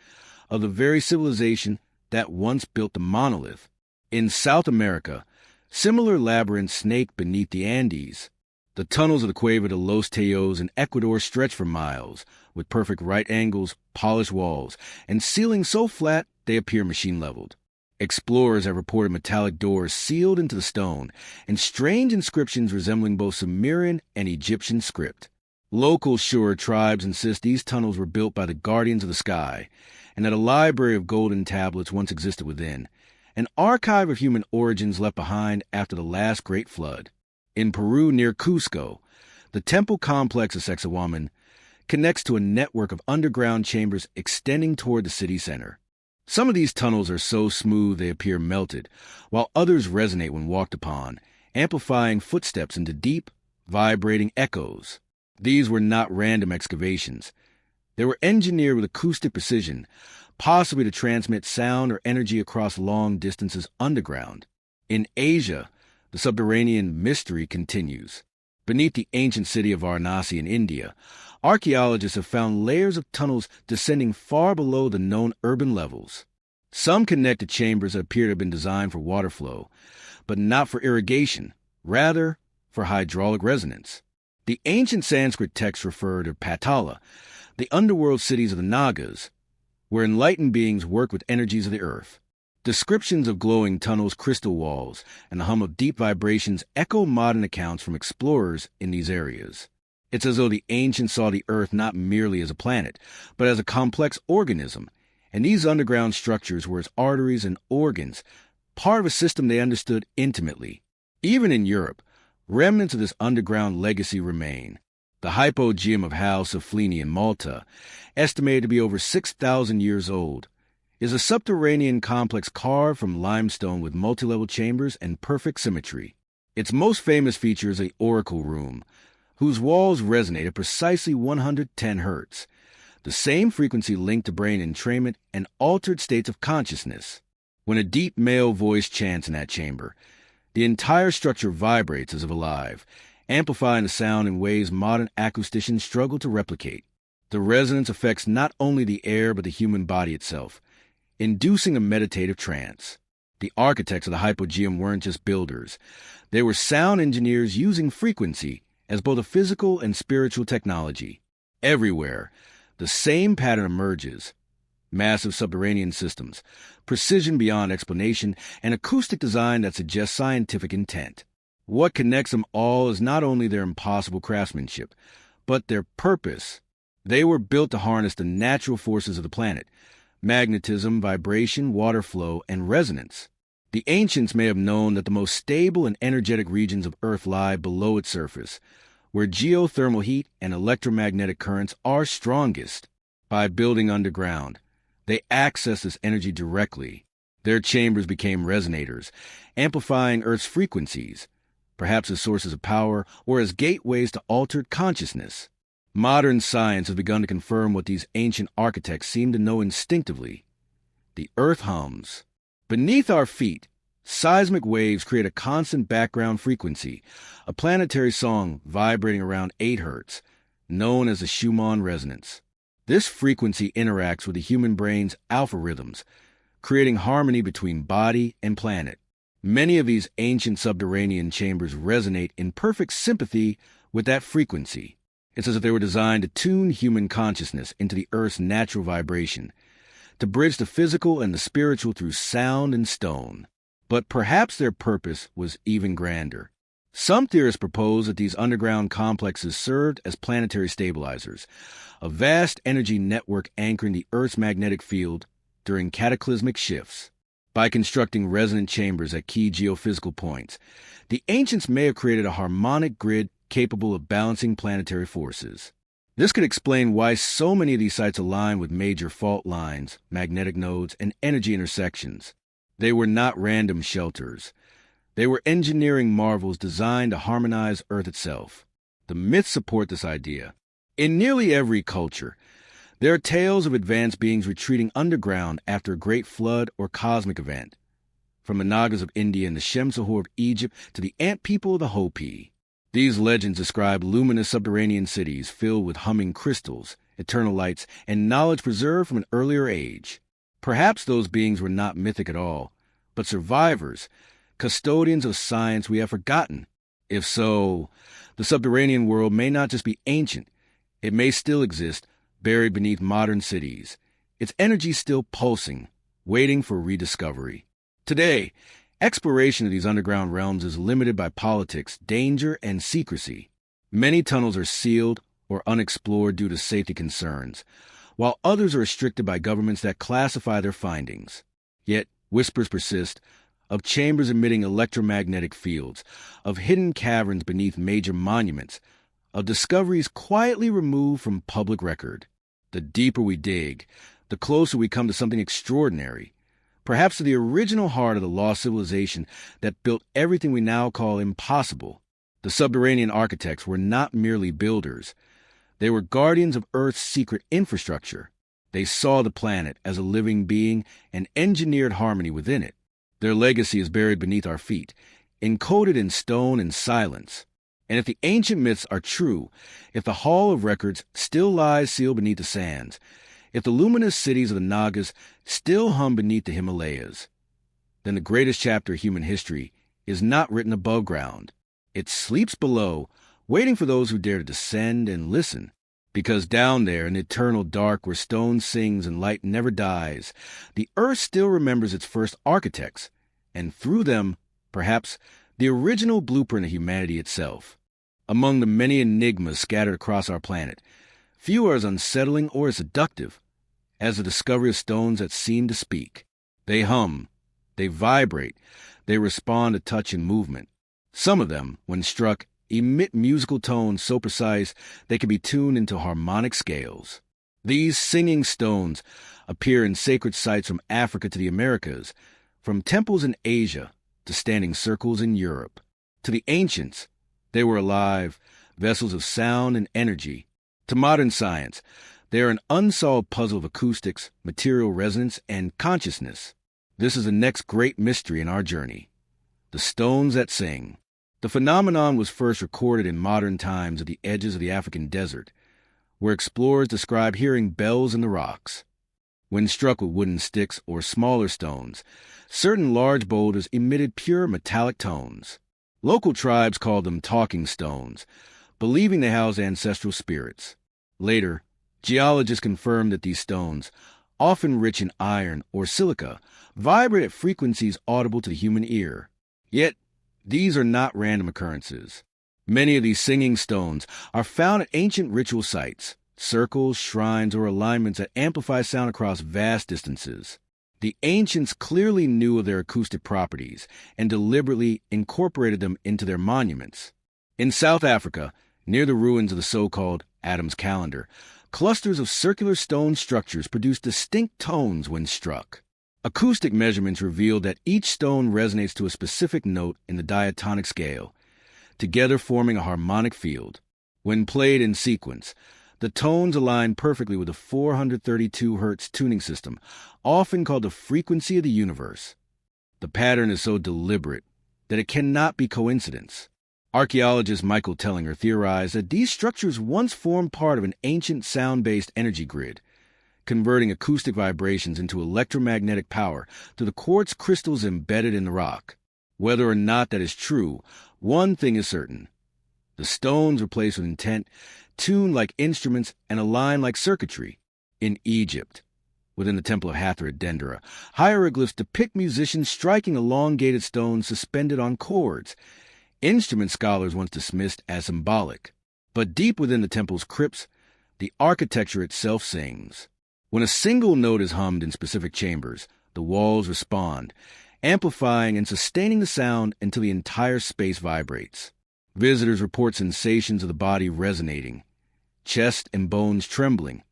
of the very civilization that once built the monolith. In South America, similar labyrinths snake beneath the Andes. The tunnels of the Cueva de los Teos in Ecuador stretch for miles, with perfect right angles, polished walls, and ceilings so flat they appear machine-leveled. Explorers have reported metallic doors sealed into the stone, and strange inscriptions resembling both Sumerian and Egyptian script. Local Shura tribes insist these tunnels were built by the guardians of the sky, and that a library of golden tablets once existed within, an archive of human origins left behind after the last great flood. In Peru near Cusco, the temple complex of Sacsayhuaman connects to a network of underground chambers extending toward the city center. Some of these tunnels are so smooth they appear melted, while others resonate when walked upon, amplifying footsteps into deep, vibrating echoes. These were not random excavations. They were engineered with acoustic precision, possibly to transmit sound or energy across long distances underground. In Asia, the subterranean mystery continues. Beneath the ancient city of Varanasi in India, archaeologists have found layers of tunnels descending far below the known urban levels. Some connect to chambers that appear to have been designed for water flow, but not for irrigation, rather for hydraulic resonance. The ancient Sanskrit texts refer to Patala, the underworld cities of the Nagas, where enlightened beings work with energies of the earth. Descriptions of glowing tunnels, crystal walls, and the hum of deep vibrations echo modern accounts from explorers in these areas. It's as though the ancients saw the earth not merely as a planet, but as a complex organism, and these underground structures were its arteries and organs, part of a system they understood intimately. Even in Europe, remnants of this underground legacy remain. The hypogeum of House of Flini in Malta, estimated to be over 6,000 years old, is a subterranean complex carved from limestone with multi-level chambers and perfect symmetry. Its most famous feature is the oracle room, whose walls resonate at precisely 110 hertz, the same frequency linked to brain entrainment and altered states of consciousness. When a deep male voice chants in that chamber, the entire structure vibrates as if alive, amplifying the sound in ways modern acousticians struggle to replicate. The resonance affects not only the air but the human body itself, inducing a meditative trance. The architects of the hypogeum weren't just builders. They were sound engineers using frequency as both a physical and spiritual technology. Everywhere, the same pattern emerges: massive subterranean systems, precision beyond explanation, and acoustic design that suggests scientific intent. What connects them all is not only their impossible craftsmanship, but their purpose. They were built to harness the natural forces of the planet: magnetism, vibration, water flow, and resonance. The ancients may have known that the most stable and energetic regions of Earth lie below its surface, where geothermal heat and electromagnetic currents are strongest. By building underground, they access this energy directly. Their chambers became resonators, amplifying Earth's frequencies, perhaps as sources of power or as gateways to altered consciousness. Modern science has begun to confirm what these ancient architects seemed to know instinctively. The Earth hums. Beneath our feet, seismic waves create a constant background frequency, a planetary song vibrating around 8 hertz, known as the Schumann resonance. This frequency interacts with the human brain's alpha rhythms, creating harmony between body and planet. Many of these ancient subterranean chambers resonate in perfect sympathy with that frequency. It's as if they were designed to tune human consciousness into the Earth's natural vibration, to bridge the physical and the spiritual through sound and stone. But perhaps their purpose was even grander. Some theorists propose that these underground complexes served as planetary stabilizers, a vast energy network anchoring the Earth's magnetic field during cataclysmic shifts. By constructing resonant chambers at key geophysical points, the ancients may have created a harmonic grid capable of balancing planetary forces. This could explain why so many of these sites align with major fault lines, magnetic nodes, and energy intersections. They were not random shelters. They were engineering marvels designed to harmonize Earth itself. The myths support this idea. In nearly every culture, there are tales of advanced beings retreating underground after a great flood or cosmic event. From the Nagas of India and the Shemsahor of Egypt to the ant people of the Hopi. These legends describe luminous subterranean cities filled with humming crystals, eternal lights, and knowledge preserved from an earlier age. Perhaps those beings were not mythic at all, but survivors, custodians of science we have forgotten. If so, the subterranean world may not just be ancient. It may still exist, buried beneath modern cities, its energy still pulsing, waiting for rediscovery. Today, exploration of these underground realms is limited by politics, danger, and secrecy. Many tunnels are sealed or unexplored due to safety concerns, while others are restricted by governments that classify their findings. Yet, whispers persist of chambers emitting electromagnetic fields, of hidden caverns beneath major monuments, of discoveries quietly removed from public record. The deeper we dig, the closer we come to something extraordinary, perhaps to the original heart of the lost civilization that built everything we now call impossible. The subterranean architects were not merely builders. They were guardians of Earth's secret infrastructure. They saw the planet as a living being and engineered harmony within it. Their legacy is buried beneath our feet, encoded in stone and silence. And if the ancient myths are true, if the Hall of Records still lies sealed beneath the sands, if the luminous cities of the Nagas still hum beneath the Himalayas, then the greatest chapter of human history is not written above ground. It sleeps below, waiting for those who dare to descend and listen. Because down there in the eternal dark where stone sings and light never dies, the earth still remembers its first architects, and through them, perhaps, the original blueprint of humanity itself. Among the many enigmas scattered across our planet, few are as unsettling or as seductive as the discovery of stones that seem to speak. They hum, they vibrate, they respond to touch and movement. Some of them, when struck, emit musical tones so precise they can be tuned into harmonic scales. These singing stones appear in sacred sites from Africa to the Americas, from temples in Asia to standing circles in Europe. To the ancients, they were alive, vessels of sound and energy. To modern science, they are an unsolved puzzle of acoustics, material resonance, and consciousness. This is the next great mystery in our journey. The stones that sing. The phenomenon was first recorded in modern times at the edges of the African desert, where explorers describe hearing bells in the rocks. When struck with wooden sticks or smaller stones, certain large boulders emitted pure metallic tones. Local tribes called them talking stones, believing they housed ancestral spirits. Later, geologists confirmed that these stones, often rich in iron or silica, vibrate at frequencies audible to the human ear. Yet, these are not random occurrences. Many of these singing stones are found at ancient ritual sites, circles, shrines, or alignments that amplify sound across vast distances. The ancients clearly knew of their acoustic properties and deliberately incorporated them into their monuments. In South Africa, near the ruins of the so-called Adam's Calendar, clusters of circular stone structures produce distinct tones when struck. Acoustic measurements reveal that each stone resonates to a specific note in the diatonic scale, together forming a harmonic field. When played in sequence, the tones align perfectly with the 432 Hz tuning system, often called the frequency of the universe. The pattern is so deliberate that it cannot be coincidence. Archaeologist Michael Tellinger theorized that these structures once formed part of an ancient sound-based energy grid, converting acoustic vibrations into electromagnetic power to the quartz crystals embedded in the rock. Whether or not that is true, one thing is certain. The stones were placed with intent, tuned like instruments, and aligned like circuitry. In Egypt, within the Temple of Hathor at Dendera, hieroglyphs depict musicians striking elongated stones suspended on cords, instrument scholars once dismissed as symbolic. But deep within the temple's crypts, the architecture itself sings. When a single note is hummed in specific chambers, the walls respond, amplifying and sustaining the sound until the entire space vibrates. Visitors report sensations of the body resonating, chest and bones trembling,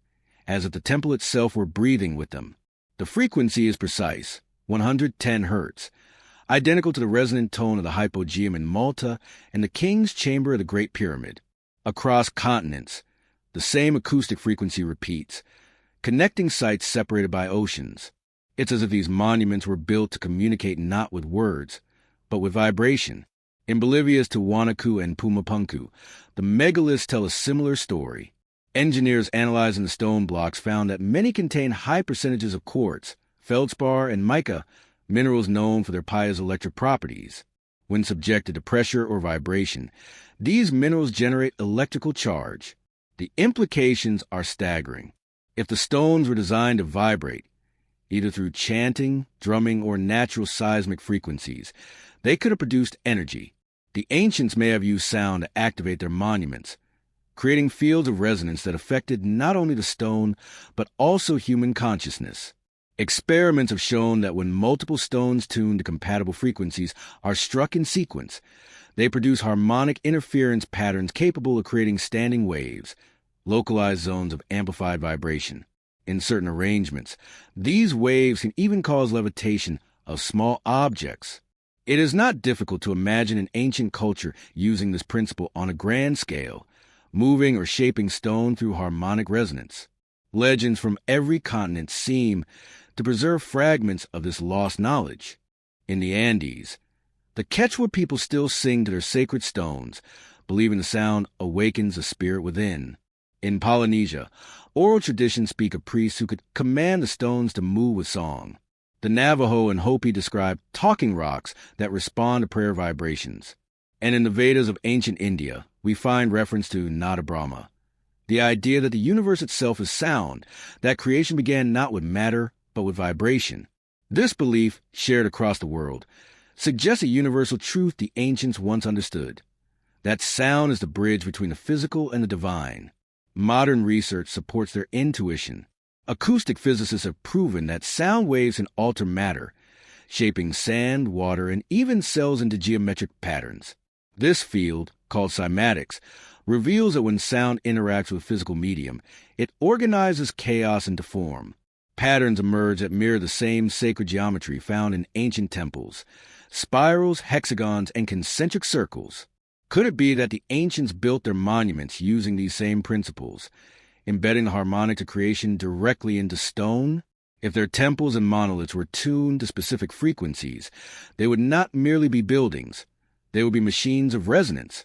as if the temple itself were breathing with them. The frequency is precise, 110 Hz, identical to the resonant tone of the hypogeum in Malta and the King's Chamber of the Great Pyramid. Across continents, the same acoustic frequency repeats, connecting sites separated by oceans. It's as if these monuments were built to communicate not with words, but with vibration. In Bolivia's Tiwanaku and Puma Punku, the megaliths tell a similar story. Engineers analyzing the stone blocks found that many contain high percentages of quartz, feldspar, and mica, minerals known for their piezoelectric properties. When subjected to pressure or vibration, these minerals generate electrical charge. The implications are staggering. If the stones were designed to vibrate, either through chanting, drumming, or natural seismic frequencies, they could have produced energy. The ancients may have used sound to activate their monuments, creating fields of resonance that affected not only the stone, but also human consciousness. Experiments have shown that when multiple stones tuned to compatible frequencies are struck in sequence, they produce harmonic interference patterns capable of creating standing waves, localized zones of amplified vibration. In certain arrangements, these waves can even cause levitation of small objects. It is not difficult to imagine an ancient culture using this principle on a grand scale, moving or shaping stone through harmonic resonance. Legends from every continent seem to preserve fragments of this lost knowledge. In the Andes, the Quechua people still sing to their sacred stones, believing the sound awakens the spirit within. In Polynesia, oral traditions speak of priests who could command the stones to move with song. The Navajo and Hopi describe talking rocks that respond to prayer vibrations. And in the Vedas of ancient India, we find reference to Nada Brahma, The idea that the universe itself is sound, that creation began not with matter, but with vibration. This belief, shared across the world, suggests a universal truth the ancients once understood, that sound is the bridge between the physical and the divine. Modern research supports their intuition. Acoustic physicists have proven that sound waves can alter matter, shaping sand, water, and even cells into geometric patterns. This field, called cymatics, reveals that when sound interacts with physical medium, it organizes chaos into form. Patterns emerge that mirror the same sacred geometry found in ancient temples: spirals, hexagons, and concentric circles. Could it be that the ancients built their monuments using these same principles, embedding the harmonics of creation directly into stone? If their temples and monoliths were tuned to specific frequencies, they would not merely be buildings. They would be machines of resonance,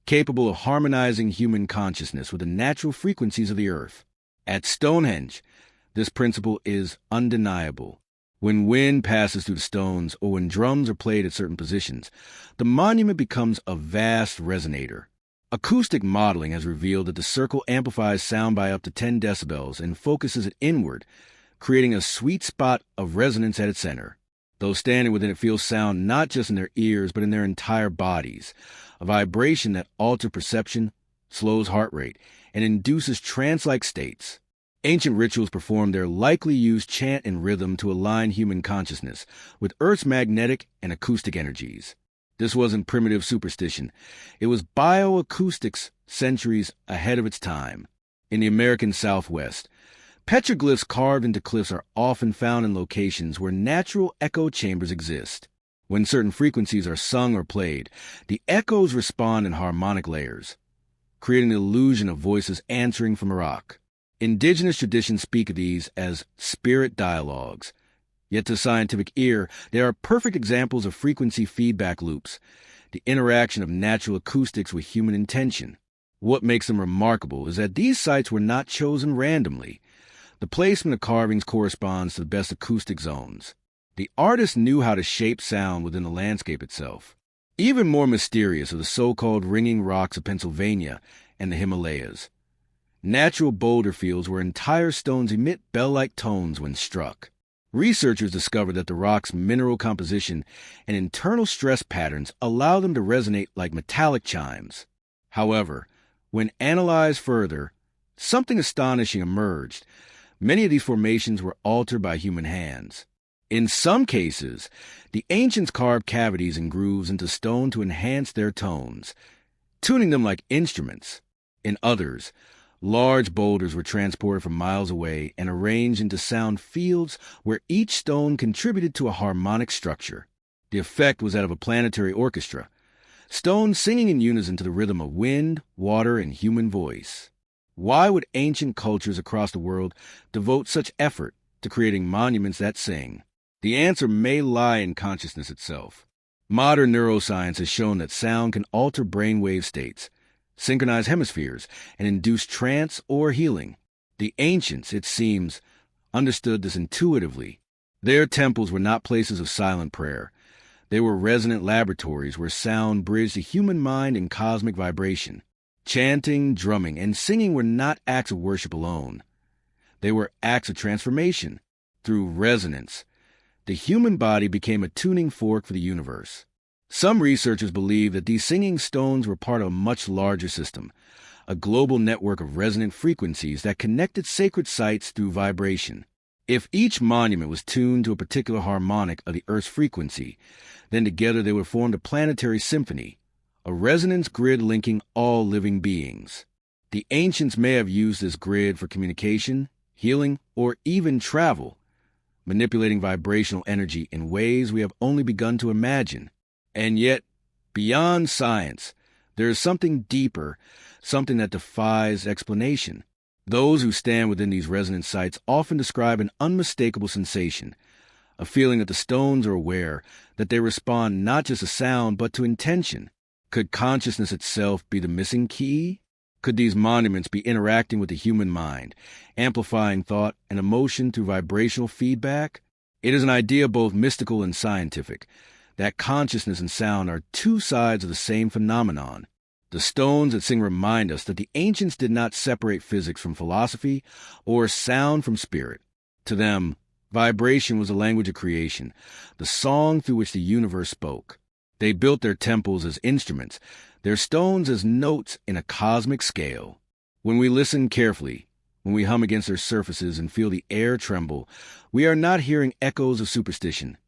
capable of harmonizing human consciousness with the natural frequencies of the earth. At Stonehenge, this principle is undeniable. When wind passes through the stones or when drums are played at certain positions, the monument becomes a vast resonator. Acoustic modeling has revealed that the circle amplifies sound by up to 10 decibels and focuses it inward, creating a sweet spot of resonance at its center. Those standing within it feel sound not just in their ears but in their entire bodies, a vibration that alters perception, slows heart rate, and induces trance-like states. Ancient rituals performed there likely used chant and rhythm to align human consciousness with Earth's magnetic and acoustic energies. This wasn't primitive superstition. It was bioacoustics centuries ahead of its time. In the American Southwest, petroglyphs carved into cliffs are often found in locations where natural echo chambers exist. When certain frequencies are sung or played, the echoes respond in harmonic layers, creating the illusion of voices answering from a rock. Indigenous traditions speak of these as spirit dialogues. Yet to scientific ear, they are perfect examples of frequency feedback loops, the interaction of natural acoustics with human intention. What makes them remarkable is that these sites were not chosen randomly. The placement of carvings corresponds to the best acoustic zones. The artists knew how to shape sound within the landscape itself. Even more mysterious are the so-called ringing rocks of Pennsylvania and the Himalayas. Natural boulder fields where entire stones emit bell-like tones when struck. Researchers discovered that the rock's mineral composition and internal stress patterns allow them to resonate like metallic chimes. However, when analyzed further, something astonishing emerged. Many of these formations were altered by human hands. In some cases, the ancients carved cavities and grooves into stone to enhance their tones, tuning them like instruments. In others, large boulders were transported from miles away and arranged into sound fields where each stone contributed to a harmonic structure. The effect was that of a planetary orchestra, stones singing in unison to the rhythm of wind, water, and human voice. Why would ancient cultures across the world devote such effort to creating monuments that sing? The answer may lie in consciousness itself. Modern neuroscience has shown that sound can alter brainwave states, synchronize hemispheres, and induce trance or healing. The ancients, it seems, understood this intuitively. Their temples were not places of silent prayer. They were resonant laboratories where sound bridged the human mind and cosmic vibration. Chanting, drumming, and singing were not acts of worship alone. They were acts of transformation. Through resonance, the human body became a tuning fork for the universe. Some researchers believe that these singing stones were part of a much larger system, a global network of resonant frequencies that connected sacred sites through vibration. If each monument was tuned to a particular harmonic of the Earth's frequency, then together they would form a planetary symphony, a resonance grid linking all living beings. The ancients may have used this grid for communication, healing, or even travel, manipulating vibrational energy in ways we have only begun to imagine. And yet, beyond science, there is something deeper, something that defies explanation. Those who stand within these resonant sites often describe an unmistakable sensation, a feeling that the stones are aware, that they respond not just to sound but to intention. Could consciousness itself be the missing key? Could these monuments be interacting with the human mind, amplifying thought and emotion through vibrational feedback? It is an idea both mystical and scientific, that consciousness and sound are two sides of the same phenomenon. The stones that sing remind us that the ancients did not separate physics from philosophy or sound from spirit. To them, vibration was the language of creation, the song through which the universe spoke. They built their temples as instruments, their stones as notes in a cosmic scale. When we listen carefully, when we hum against their surfaces and feel the air tremble, we are not hearing echoes of superstition.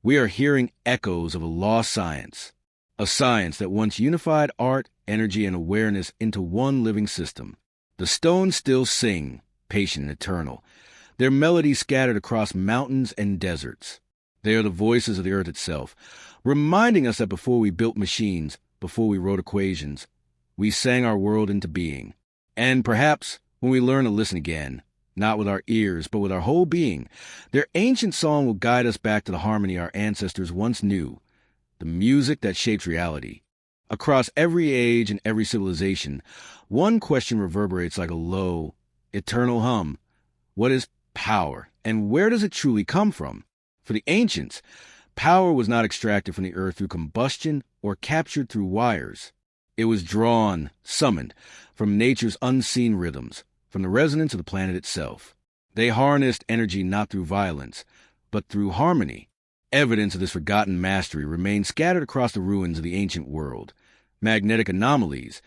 We are hearing echoes of a lost science, a science that once unified art, energy, and awareness into one living system. The stones still sing, patient and eternal, their melodies scattered across mountains and deserts. They are the voices of the earth itself, reminding us that before we built machines, before we wrote equations, we sang our world into being. And perhaps, when we learn to listen again, not with our ears, but with our whole being, their ancient song will guide us back to the harmony our ancestors once knew, the music that shapes reality. Across every age and every civilization, one question reverberates like a low, eternal hum. What is power, and where does it truly come from? For the ancients, power was not extracted from the earth through combustion or captured through wires. It was drawn, summoned, from nature's unseen rhythms, from the resonance of the planet itself. They harnessed energy not through violence, but through harmony. Evidence of this forgotten mastery remains scattered across the ruins of the ancient world. Magnetic anomalies,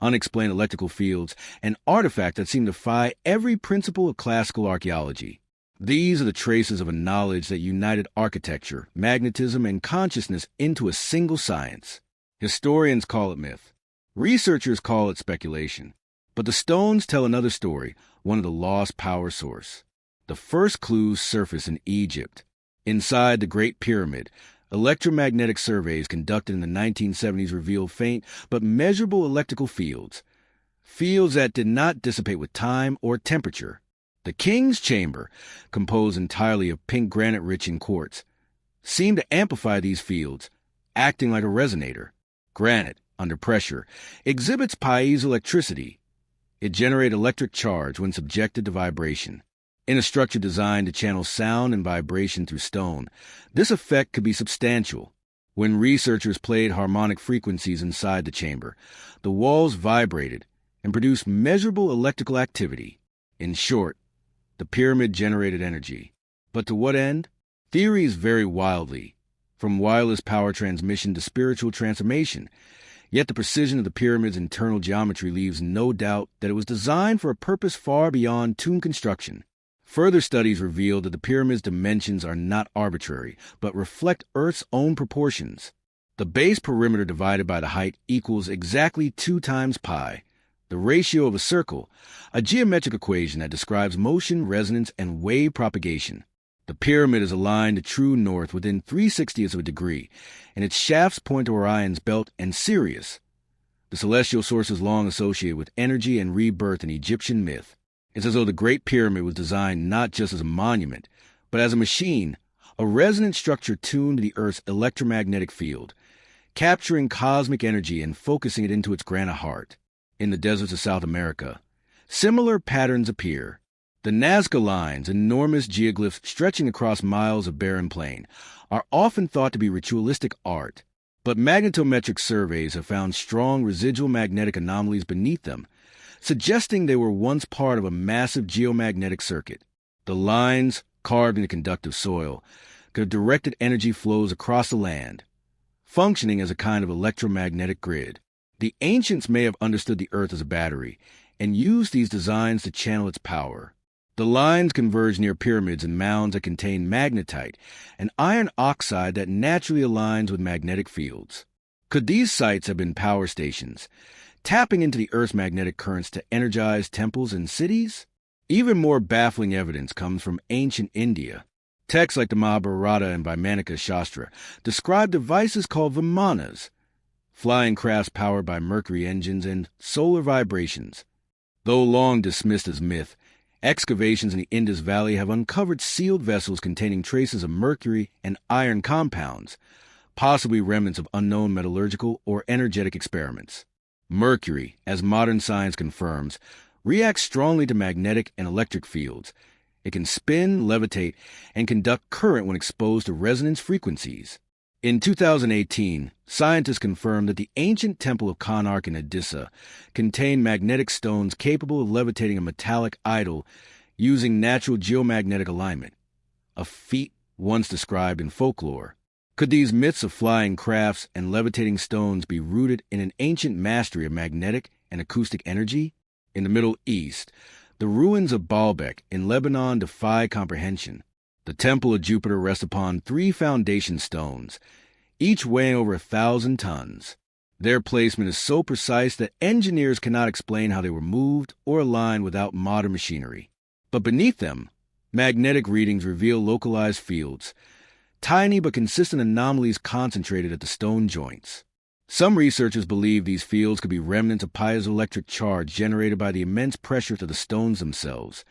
unexplained electrical fields, and artifacts that seem to defy every principle of classical archaeology. These are the traces of a knowledge that united architecture, magnetism, and consciousness into a single science. Historians call it myth. Researchers call it speculation. But the stones tell another story, one of the lost power source. The first clues surface in Egypt. Inside the Great Pyramid, electromagnetic surveys conducted in the 1970s revealed faint but measurable electrical fields. Fields that did not dissipate with time or temperature. The king's chamber, composed entirely of pink granite rich in quartz, seemed to amplify these fields, acting like a resonator. Granite, under pressure, exhibits piezoelectricity. It generates electric charge when subjected to vibration. In a structure designed to channel sound and vibration through stone, this effect could be substantial. When researchers played harmonic frequencies inside the chamber, the walls vibrated and produced measurable electrical activity. In short, the pyramid generated energy. But to what end? Theories vary wildly, from wireless power transmission to spiritual transformation. Yet the precision of the pyramid's internal geometry leaves no doubt that it was designed for a purpose far beyond tomb construction. Further studies reveal that the pyramid's dimensions are not arbitrary, but reflect Earth's own proportions. The base perimeter divided by the height equals exactly 2 times pi, the ratio of a circle, a geometric equation that describes motion, resonance, and wave propagation. The pyramid is aligned to true north within 3/60ths of a degree, and its shafts point to Orion's belt and Sirius, the celestial sources long associated with energy and rebirth in Egyptian myth. It's as though the Great Pyramid was designed not just as a monument, but as a machine, a resonant structure tuned to the Earth's electromagnetic field, capturing cosmic energy and focusing it into its granite heart. In the deserts of South America, similar patterns appear. The Nazca lines, enormous geoglyphs stretching across miles of barren plain, are often thought to be ritualistic art, but magnetometric surveys have found strong residual magnetic anomalies beneath them, suggesting they were once part of a massive geomagnetic circuit. The lines, carved into conductive soil, could have directed energy flows across the land, functioning as a kind of electromagnetic grid. The ancients may have understood the Earth as a battery and used these designs to channel its power. The lines converge near pyramids and mounds that contain magnetite, an iron oxide that naturally aligns with magnetic fields. Could these sites have been power stations, tapping into the Earth's magnetic currents to energize temples and cities? Even more baffling evidence comes from ancient India. Texts like the Mahabharata and Vaimanika Shastra describe devices called vimanas, flying crafts powered by mercury engines and solar vibrations. Though long dismissed as myth, excavations in the Indus Valley have uncovered sealed vessels containing traces of mercury and iron compounds, possibly remnants of unknown metallurgical or energetic experiments. Mercury, as modern science confirms, reacts strongly to magnetic and electric fields. It can spin, levitate, and conduct current when exposed to resonance frequencies. In 2018, scientists confirmed that the ancient temple of Konark in Edessa contained magnetic stones capable of levitating a metallic idol using natural geomagnetic alignment, a feat once described in folklore. Could these myths of flying crafts and levitating stones be rooted in an ancient mastery of magnetic and acoustic energy? In the Middle East, the ruins of Baalbek in Lebanon defy comprehension. The Temple of Jupiter rests upon 3 foundation stones, each weighing over 1,000 tons. Their placement is so precise that engineers cannot explain how they were moved or aligned without modern machinery. But beneath them, magnetic readings reveal localized fields, tiny but consistent anomalies concentrated at the stone joints. Some researchers believe these fields could be remnants of piezoelectric charge generated by the immense pressure to the stones themselves,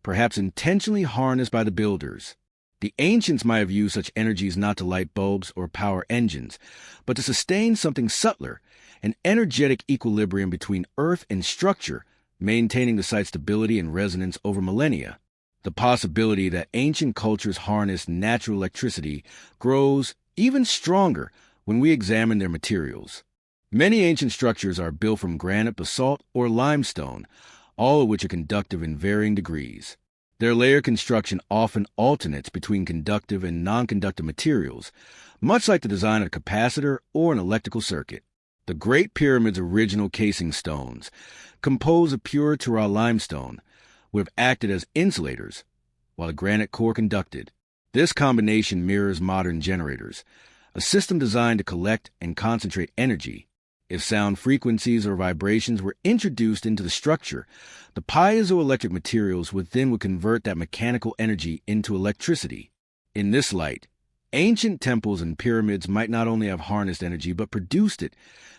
perhaps intentionally harnessed by the builders. The ancients might have used such energies not to light bulbs or power engines, but to sustain something subtler, an energetic equilibrium between earth and structure, maintaining the site's stability and resonance over millennia. The possibility that ancient cultures harnessed natural electricity grows even stronger when we examine their materials. Many ancient structures are built from granite, basalt, or limestone, all of which are conductive in varying degrees. Their layer construction often alternates between conductive and non-conductive materials, much like the design of a capacitor or an electrical circuit. The Great Pyramid's original casing stones, composed of pure Tura limestone, would have acted as insulators, while the granite core conducted. This combination mirrors modern generators, a system designed to collect and concentrate energy. If sound frequencies or vibrations were introduced into the structure, the piezoelectric materials would convert that mechanical energy into electricity. In this light, ancient temples and pyramids might not only have harnessed energy but produced it,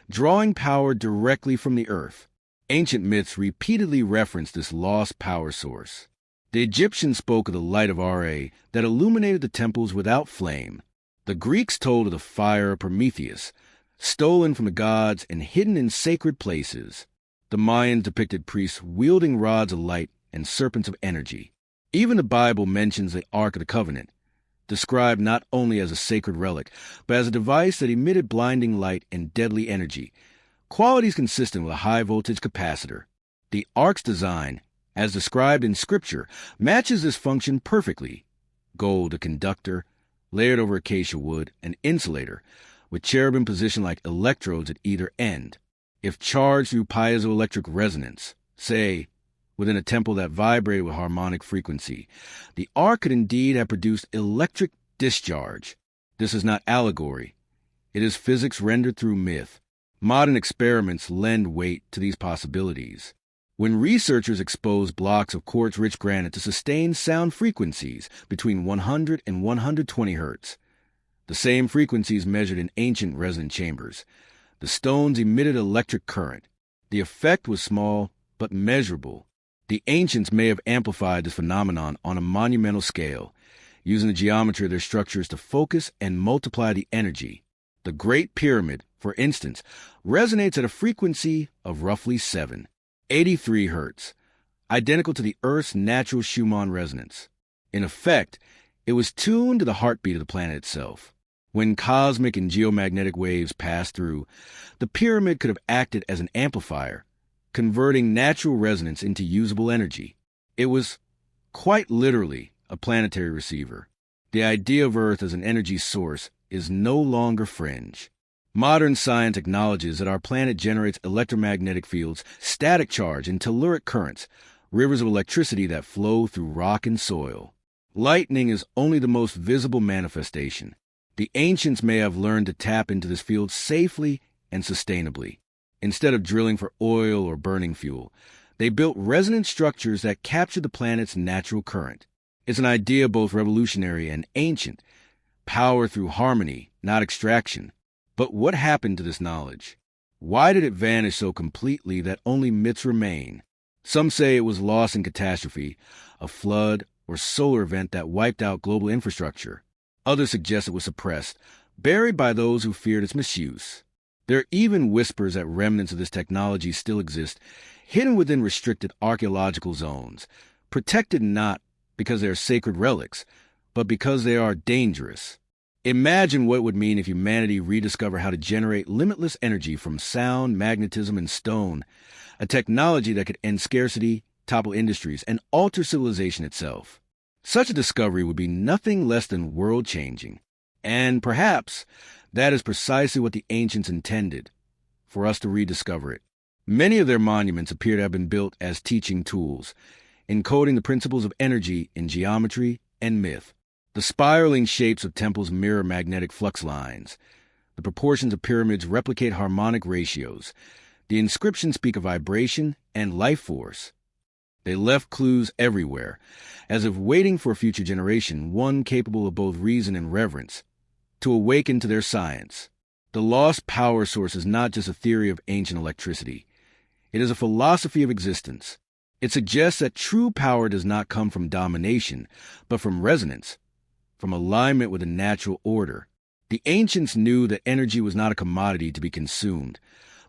drawing power directly from the earth. Ancient myths repeatedly reference this lost power source. The Egyptians spoke of the light of Ra that illuminated the temples without flame. The Greeks told of the fire of Prometheus, stolen from the gods and hidden in sacred places. The Mayans depicted priests wielding rods of light and serpents of energy. Even the Bible mentions the Ark of the Covenant, described not only as a sacred relic, but as a device that emitted blinding light and deadly energy, qualities consistent with a high-voltage capacitor. The Ark's design, as described in Scripture, matches this function perfectly. Gold, a conductor, layered over acacia wood, an insulator, with cherubim positioned like electrodes at either end. If charged through piezoelectric resonance, say, within a temple that vibrated with harmonic frequency, the ark could indeed have produced electric discharge. This is not allegory. It is physics rendered through myth. Modern experiments lend weight to these possibilities. When researchers expose blocks of quartz-rich granite to sustain sound frequencies between 100 and 120 hertz, the same frequencies measured in ancient resonant chambers, the stones emitted electric current. The effect was small but measurable. The ancients may have amplified this phenomenon on a monumental scale, using the geometry of their structures to focus and multiply the energy. The Great Pyramid, for instance, resonates at a frequency of roughly 783 hertz, identical to the Earth's natural Schumann resonance. In effect, it was tuned to the heartbeat of the planet itself. When cosmic and geomagnetic waves passed through, the pyramid could have acted as an amplifier, converting natural resonance into usable energy. It was, quite literally, a planetary receiver. The idea of Earth as an energy source is no longer fringe. Modern science acknowledges that our planet generates electromagnetic fields, static charge, and telluric currents, rivers of electricity that flow through rock and soil. Lightning is only the most visible manifestation. The ancients may have learned to tap into this field safely and sustainably. Instead of drilling for oil or burning fuel, they built resonant structures that captured the planet's natural current. It's an idea both revolutionary and ancient. Power through harmony, not extraction. But what happened to this knowledge? Why did it vanish so completely that only myths remain? Some say it was lost in catastrophe, a flood or solar event that wiped out global infrastructure. Others suggest it was suppressed, buried by those who feared its misuse. There are even whispers that remnants of this technology still exist, hidden within restricted archaeological zones, protected not because they are sacred relics, but because they are dangerous. Imagine what it would mean if humanity rediscovered how to generate limitless energy from sound, magnetism, and stone, a technology that could end scarcity, topple industries, and alter civilization itself. Such a discovery would be nothing less than world-changing. And perhaps that is precisely what the ancients intended, for us to rediscover it. Many of their monuments appear to have been built as teaching tools, encoding the principles of energy in geometry and myth. The spiraling shapes of temples mirror magnetic flux lines. The proportions of pyramids replicate harmonic ratios. The inscriptions speak of vibration and life force. They left clues everywhere, as if waiting for a future generation, one capable of both reason and reverence, to awaken to their science. The lost power source is not just a theory of ancient electricity. It is a philosophy of existence. It suggests that true power does not come from domination, but from resonance, from alignment with a natural order. The ancients knew that energy was not a commodity to be consumed,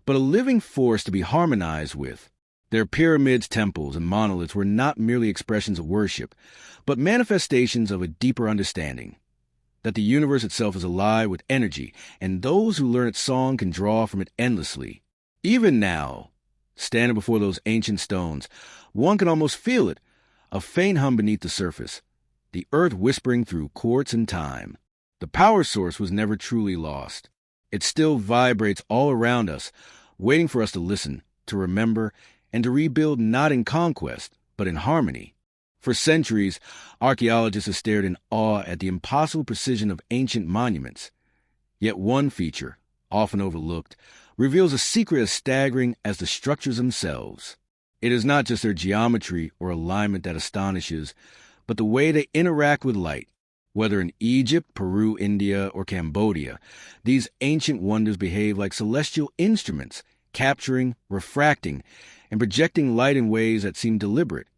but a living force to be harmonized with. Their pyramids, temples, and monoliths were not merely expressions of worship, but manifestations of a deeper understanding, that the universe itself is alive with energy, and those who learn its song can draw from it endlessly. Even now, standing before those ancient stones, one can almost feel it, a faint hum beneath the surface, the earth whispering through quartz and time. The power source was never truly lost. It still vibrates all around us, waiting for us to listen, to remember, and to rebuild not in conquest, but in harmony. For centuries, archaeologists have stared in awe at the impossible precision of ancient monuments. Yet one feature, often overlooked, reveals a secret as staggering as the structures themselves. It is not just their geometry or alignment that astonishes, but the way they interact with light. Whether in Egypt, Peru, India, or Cambodia, these ancient wonders behave like celestial instruments, capturing, refracting, and projecting light in ways that seem deliberate,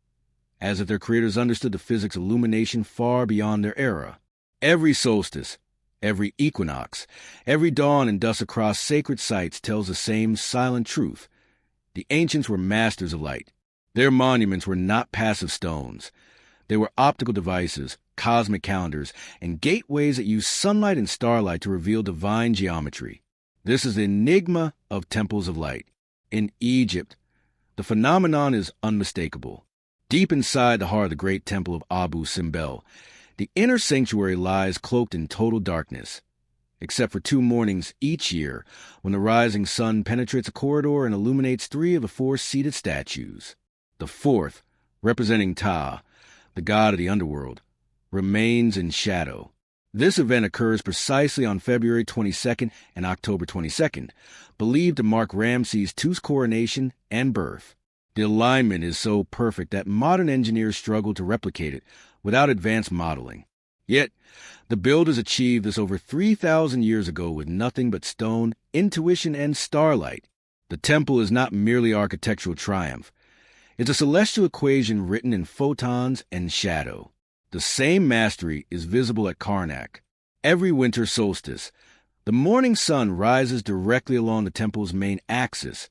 as if their creators understood the physics of illumination far beyond their era. Every solstice, every equinox, every dawn and dusk across sacred sites tells the same silent truth. The ancients were masters of light. Their monuments were not passive stones. They were optical devices, cosmic calendars, and gateways that used sunlight and starlight to reveal divine geometry. This is the enigma of temples of light. In Egypt, the phenomenon is unmistakable. Deep inside the heart of the great temple of Abu Simbel, the inner sanctuary lies cloaked in total darkness, except for 2 mornings each year when the rising sun penetrates a corridor and illuminates 3 of the 4 seated statues. The 4th, representing Ta, the god of the underworld, remains in shadow. This event occurs precisely on February 22nd and October 22nd, believed to mark Ramses II's coronation and birth. The alignment is so perfect that modern engineers struggle to replicate it without advanced modeling. Yet, the builders achieved this over 3,000 years ago with nothing but stone, intuition, and starlight. The temple is not merely architectural triumph. It's a celestial equation written in photons and shadow. The same mastery is visible at Karnak. Every winter solstice, the morning sun rises directly along the temple's main axis,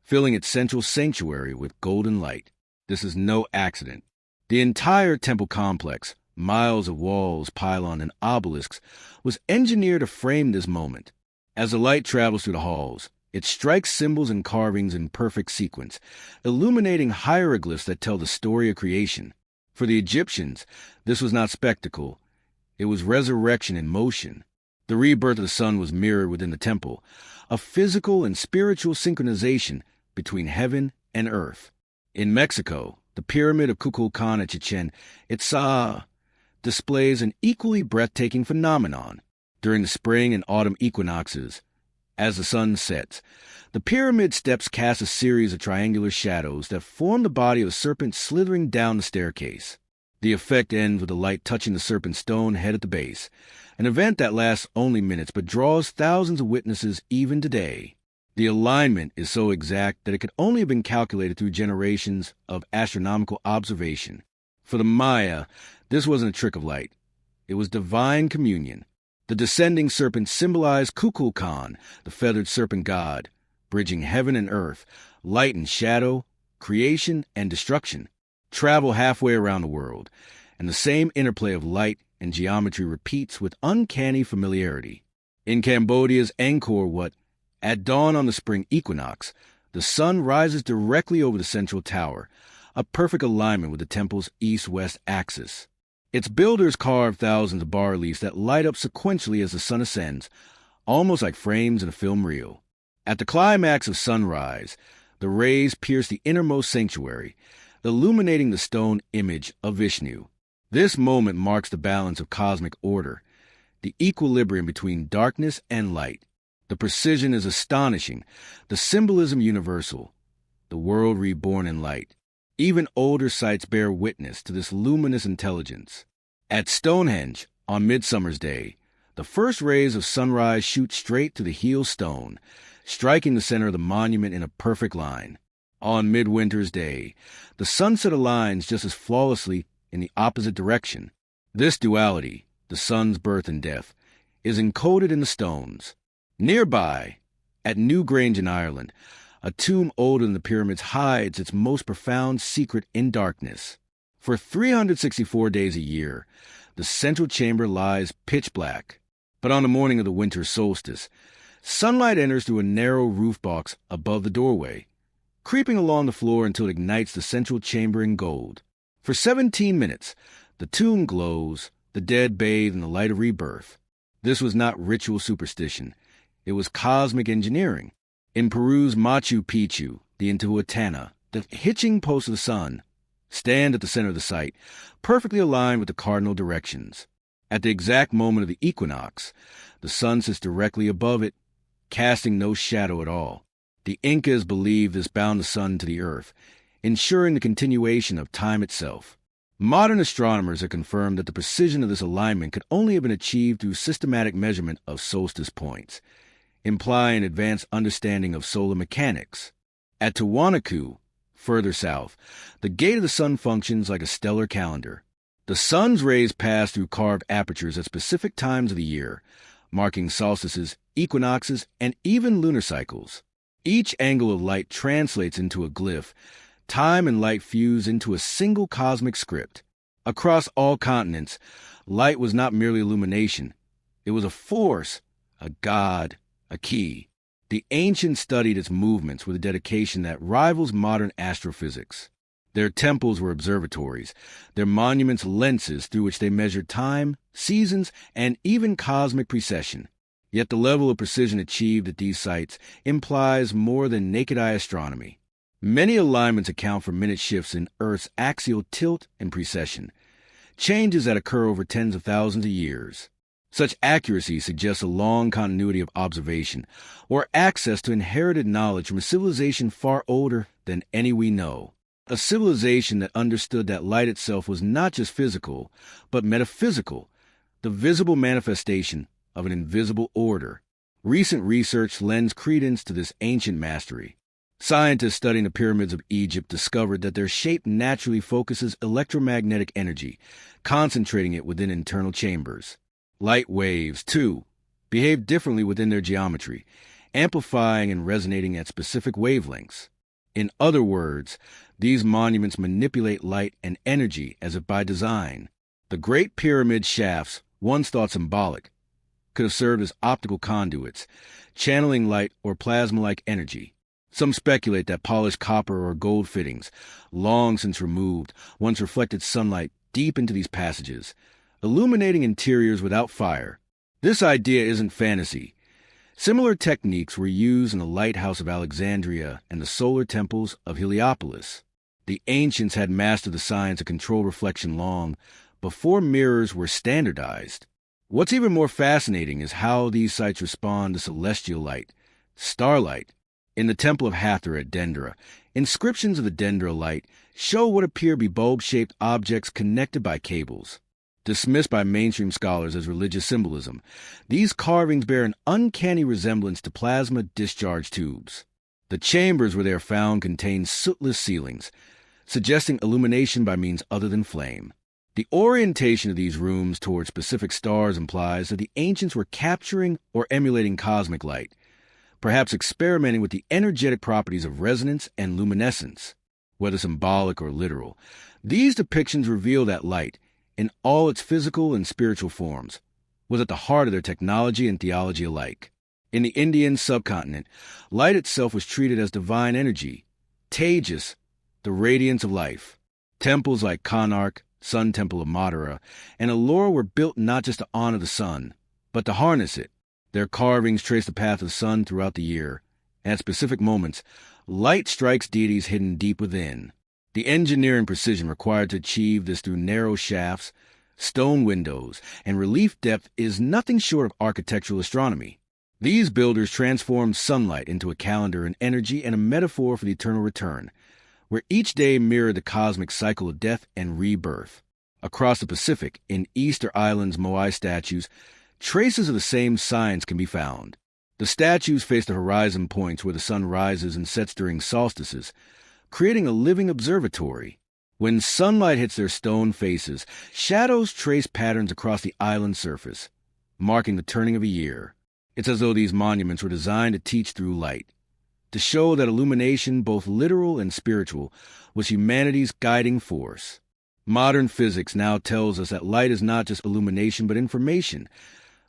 filling its central sanctuary with golden light. This is no accident. The entire temple complex, miles of walls, pylon, and obelisks, was engineered to frame this moment. As the light travels through the halls, it strikes symbols and carvings in perfect sequence, illuminating hieroglyphs that tell the story of creation. For the Egyptians, this was not spectacle. It was resurrection in motion. The rebirth of the sun was mirrored within the temple, a physical and spiritual synchronization between heaven and earth. In Mexico, the pyramid of Kukulkan at Chichen Itza displays an equally breathtaking phenomenon. During the spring and autumn equinoxes, as the sun sets, the pyramid steps cast a series of triangular shadows that form the body of a serpent slithering down the staircase. The effect ends with the light touching the serpent's stone head at the base, an event that lasts only minutes but draws thousands of witnesses even today. The alignment is so exact that it could only have been calculated through generations of astronomical observation. For the Maya, this wasn't a trick of light. It was divine communion. The descending serpent symbolized Kukulkan, the feathered serpent god, bridging heaven and earth, light and shadow, creation and destruction. Travel halfway around the world, and the same interplay of light, and geometry repeats with uncanny familiarity. In Cambodia's Angkor Wat, at dawn on the spring equinox, the sun rises directly over the central tower, a perfect alignment with the temple's east-west axis. Its builders carve thousands of bas-reliefs that light up sequentially as the sun ascends, almost like frames in a film reel. At the climax of sunrise, the rays pierce the innermost sanctuary, illuminating the stone image of Vishnu. This moment marks the balance of cosmic order, the equilibrium between darkness and light. The precision is astonishing, the symbolism universal, the world reborn in light. Even older sites bear witness to this luminous intelligence. At Stonehenge, on Midsummer's Day, the first rays of sunrise shoot straight to the heel stone, striking the center of the monument in a perfect line. On Midwinter's Day, the sunset aligns just as flawlessly in the opposite direction. This duality, the sun's birth and death, is encoded in the stones. Nearby, at Newgrange in Ireland, a tomb older than the pyramids hides its most profound secret in darkness. For 364 days a year, the central chamber lies pitch black. But on the morning of the winter solstice, sunlight enters through a narrow roof box above the doorway, creeping along the floor until it ignites the central chamber in gold. For 17 minutes, the tomb glows, the dead bathe in the light of rebirth. This was not ritual superstition. It was cosmic engineering. In Peru's Machu Picchu, the Intihuatana, the hitching posts of the sun stand at the center of the site, perfectly aligned with the cardinal directions. At the exact moment of the equinox, the sun sits directly above it, casting no shadow at all. The Incas believed this bound the sun to the earth, ensuring the continuation of time itself. Modern astronomers have confirmed that the precision of this alignment could only have been achieved through systematic measurement of solstice points, implying an advanced understanding of solar mechanics. At Tiwanaku, further south, the gate of the sun functions like a stellar calendar. The sun's rays pass through carved apertures at specific times of the year, marking solstices, equinoxes, and even lunar cycles. Each angle of light translates into a glyph. Time and light fuse into a single cosmic script. Across all continents, light was not merely illumination. It was a force, a god, a key. The ancients studied its movements with a dedication that rivals modern astrophysics. Their temples were observatories, their monuments lenses through which they measured time, seasons, and even cosmic precession. Yet the level of precision achieved at these sites implies more than naked-eye astronomy. Many alignments account for minute shifts in Earth's axial tilt and precession, changes that occur over tens of thousands of years. Such accuracy suggests a long continuity of observation, or access to inherited knowledge from a civilization far older than any we know. A civilization that understood that light itself was not just physical, but metaphysical, the visible manifestation of an invisible order. Recent research lends credence to this ancient mastery. Scientists studying the pyramids of Egypt discovered that their shape naturally focuses electromagnetic energy, concentrating it within internal chambers. Light waves, too, behave differently within their geometry, amplifying and resonating at specific wavelengths. In other words, these monuments manipulate light and energy as if by design. The Great Pyramid shafts, once thought symbolic, could have served as optical conduits, channeling light or plasma-like energy. Some speculate that polished copper or gold fittings, long since removed, once reflected sunlight deep into these passages, illuminating interiors without fire. This idea isn't fantasy. Similar techniques were used in the Lighthouse of Alexandria and the solar temples of Heliopolis. The ancients had mastered the science of controlled reflection long before mirrors were standardized. What's even more fascinating is how these sites respond to celestial light, starlight. In the Temple of Hathor at Dendra, inscriptions of the Dendra light show what appear to be bulb-shaped objects connected by cables. Dismissed by mainstream scholars as religious symbolism, these carvings bear an uncanny resemblance to plasma discharge tubes. The chambers where they are found contain sootless ceilings, suggesting illumination by means other than flame. The orientation of these rooms toward specific stars implies that the ancients were capturing or emulating cosmic light, perhaps experimenting with the energetic properties of resonance and luminescence. Whether symbolic or literal, these depictions reveal that light, in all its physical and spiritual forms, was at the heart of their technology and theology alike. In the Indian subcontinent, light itself was treated as divine energy, Tejas, the radiance of life. Temples like Konark, Sun Temple of Madara, and Ellora were built not just to honor the sun, but to harness it. Their carvings trace the path of the sun throughout the year, and at specific moments, light strikes deities hidden deep within. The engineering precision required to achieve this through narrow shafts, stone windows, and relief depth is nothing short of architectural astronomy. These builders transformed sunlight into a calendar and energy and a metaphor for the eternal return, where each day mirrored the cosmic cycle of death and rebirth. Across the Pacific, in Easter Island's Moai statues, traces of the same science can be found. The statues face the horizon points where the sun rises and sets during solstices, creating a living observatory. When sunlight hits their stone faces, shadows trace patterns across the island's surface, marking the turning of a year. It's as though these monuments were designed to teach through light, to show that illumination, both literal and spiritual, was humanity's guiding force. Modern physics now tells us that light is not just illumination but information.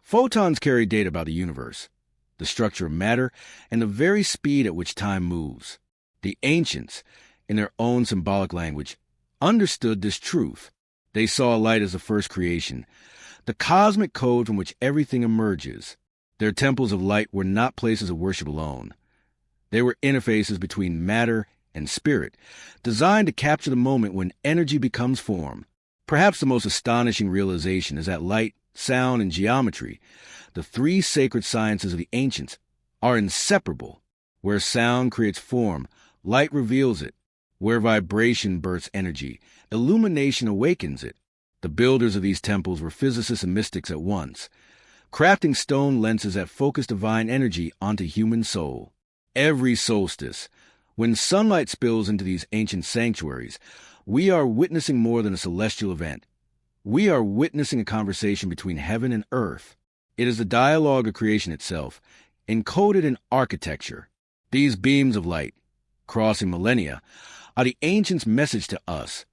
Photons carry data about the universe, the structure of matter, and the very speed at which time moves. The ancients, in their own symbolic language, understood this truth. They saw light as the first creation, the cosmic code from which everything emerges. Their temples of light were not places of worship alone. They were interfaces between matter and spirit, designed to capture the moment when energy becomes form. Perhaps the most astonishing realization is that light, sound, and geometry, the three sacred sciences of the ancients, are inseparable. Where sound creates form, light reveals it. Where vibration births energy, illumination awakens it. The builders of these temples were physicists and mystics at once, crafting stone lenses that focus divine energy onto human soul. Every solstice, when sunlight spills into these ancient sanctuaries, we are witnessing more than a celestial event. We are witnessing a conversation between heaven and earth. It is the dialogue of creation itself, encoded in architecture. These beams of light, crossing millennia, are the ancients' message to us,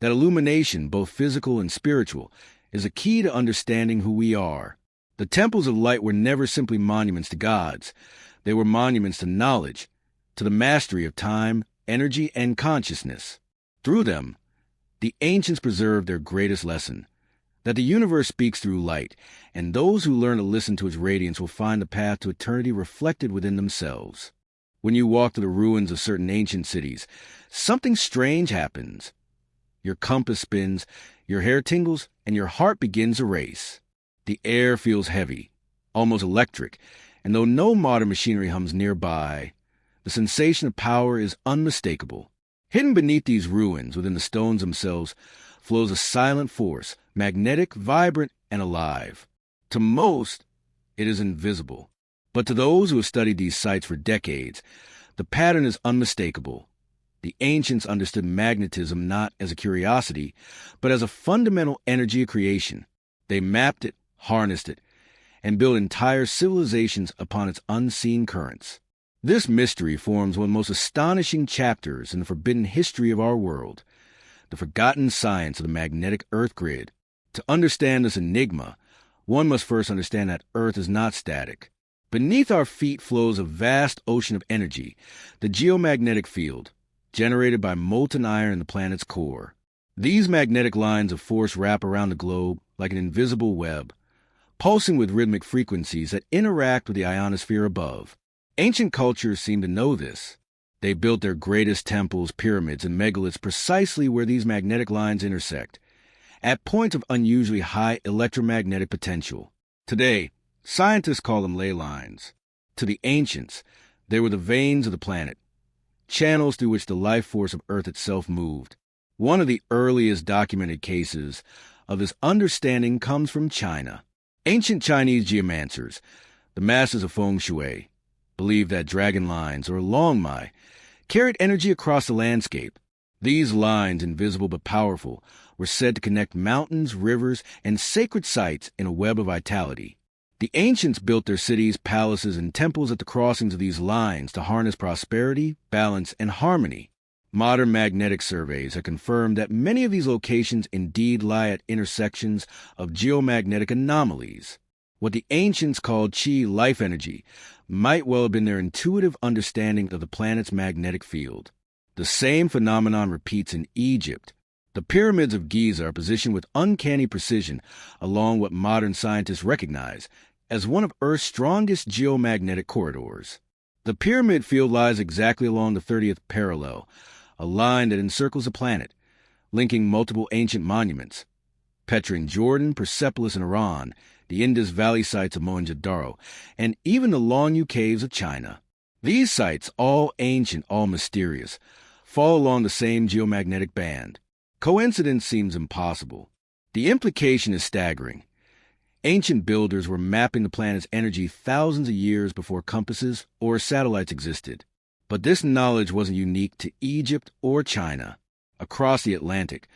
that illumination, both physical and spiritual, is a key to understanding who we are. The temples of light were never simply monuments to gods. They were monuments to knowledge, to the mastery of time, energy, and consciousness. Through them, the ancients preserved their greatest lesson, that the universe speaks through light, and those who learn to listen to its radiance will find the path to eternity reflected within themselves. When you walk through the ruins of certain ancient cities, something strange happens. Your compass spins, your hair tingles, and your heart begins to race. The air feels heavy, almost electric, and though no modern machinery hums nearby, the sensation of power is unmistakable. Hidden beneath these ruins, within the stones themselves, flows a silent force, magnetic, vibrant, and alive. To most, it is invisible. But to those who have studied these sites for decades, the pattern is unmistakable. The ancients understood magnetism not as a curiosity, but as a fundamental energy of creation. They mapped it, harnessed it, and built entire civilizations upon its unseen currents. This mystery forms one of the most astonishing chapters in the forbidden history of our world, the forgotten science of the magnetic Earth grid. To understand this enigma, one must first understand that Earth is not static. Beneath our feet flows a vast ocean of energy, the geomagnetic field, generated by molten iron in the planet's core. These magnetic lines of force wrap around the globe like an invisible web, pulsing with rhythmic frequencies that interact with the ionosphere above. Ancient cultures seem to know this. They built their greatest temples, pyramids, and megaliths precisely where these magnetic lines intersect, at points of unusually high electromagnetic potential. Today, scientists call them ley lines. To the ancients, they were the veins of the planet, channels through which the life force of Earth itself moved. One of the earliest documented cases of this understanding comes from China. Ancient Chinese geomancers, the masters of feng shui, believed that dragon lines, or longmai, carried energy across the landscape. These lines, invisible but powerful, were said to connect mountains, rivers, and sacred sites in a web of vitality. The ancients built their cities, palaces, and temples at the crossings of these lines to harness prosperity, balance, and harmony. Modern magnetic surveys have confirmed that many of these locations indeed lie at intersections of geomagnetic anomalies. What the ancients called chi, life energy, might well have been their intuitive understanding of the planet's magnetic field. The same phenomenon repeats in Egypt. The pyramids of Giza are positioned with uncanny precision along what modern scientists recognize as one of Earth's strongest geomagnetic corridors. The pyramid field lies exactly along the 30th parallel, a line that encircles the planet, linking multiple ancient monuments: Petra in Jordan, Persepolis in Iran, the Indus Valley sites of Mohenjo-daro, and even the Longyu Caves of China. These sites, all ancient, all mysterious, fall along the same geomagnetic band. Coincidence seems impossible. The implication is staggering. Ancient builders were mapping the planet's energy thousands of years before compasses or satellites existed. But this knowledge wasn't unique to Egypt or China. Across the Atlantic,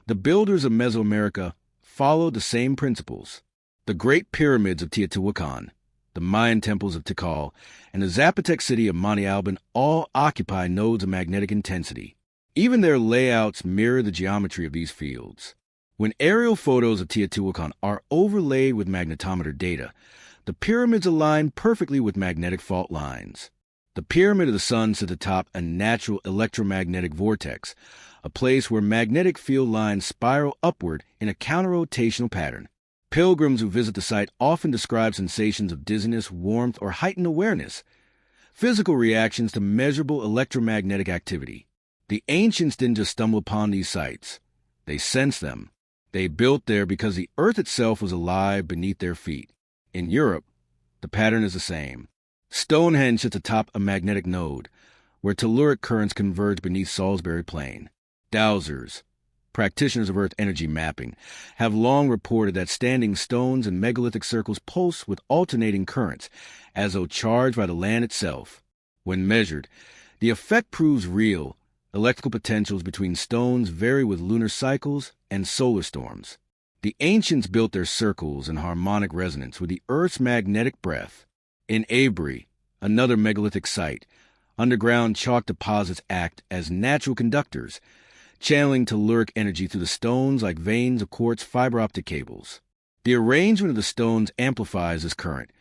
the builders of Mesoamerica followed the same principles. The Great Pyramids of Teotihuacan, the Mayan temples of Tikal, and the Zapotec city of Monte Alban all occupy nodes of magnetic intensity. Even their layouts mirror the geometry of these fields. When aerial photos of Teotihuacan are overlaid with magnetometer data, the pyramids align perfectly with magnetic fault lines. The Pyramid of the Sun sits atop a natural electromagnetic vortex, a place where magnetic field lines spiral upward in a counter-rotational pattern. Pilgrims who visit the site often describe sensations of dizziness, warmth, or heightened awareness, physical reactions to measurable electromagnetic activity. The ancients didn't just stumble upon these sites. They sensed them. They built there because the earth itself was alive beneath their feet. In Europe, the pattern is the same. Stonehenge sits atop a magnetic node, where telluric currents converge beneath Salisbury Plain. Dowsers, practitioners of earth energy mapping, have long reported that standing stones and megalithic circles pulse with alternating currents, as though charged by the land itself. When measured, the effect proves real. Electrical potentials between stones vary with lunar cycles and solar storms. The ancients built their circles in harmonic resonance with the Earth's magnetic breath. In Avebury, another megalithic site, underground chalk deposits act as natural conductors, channeling telluric energy through the stones like veins of quartz fiber optic cables. The arrangement of the stones amplifies this current,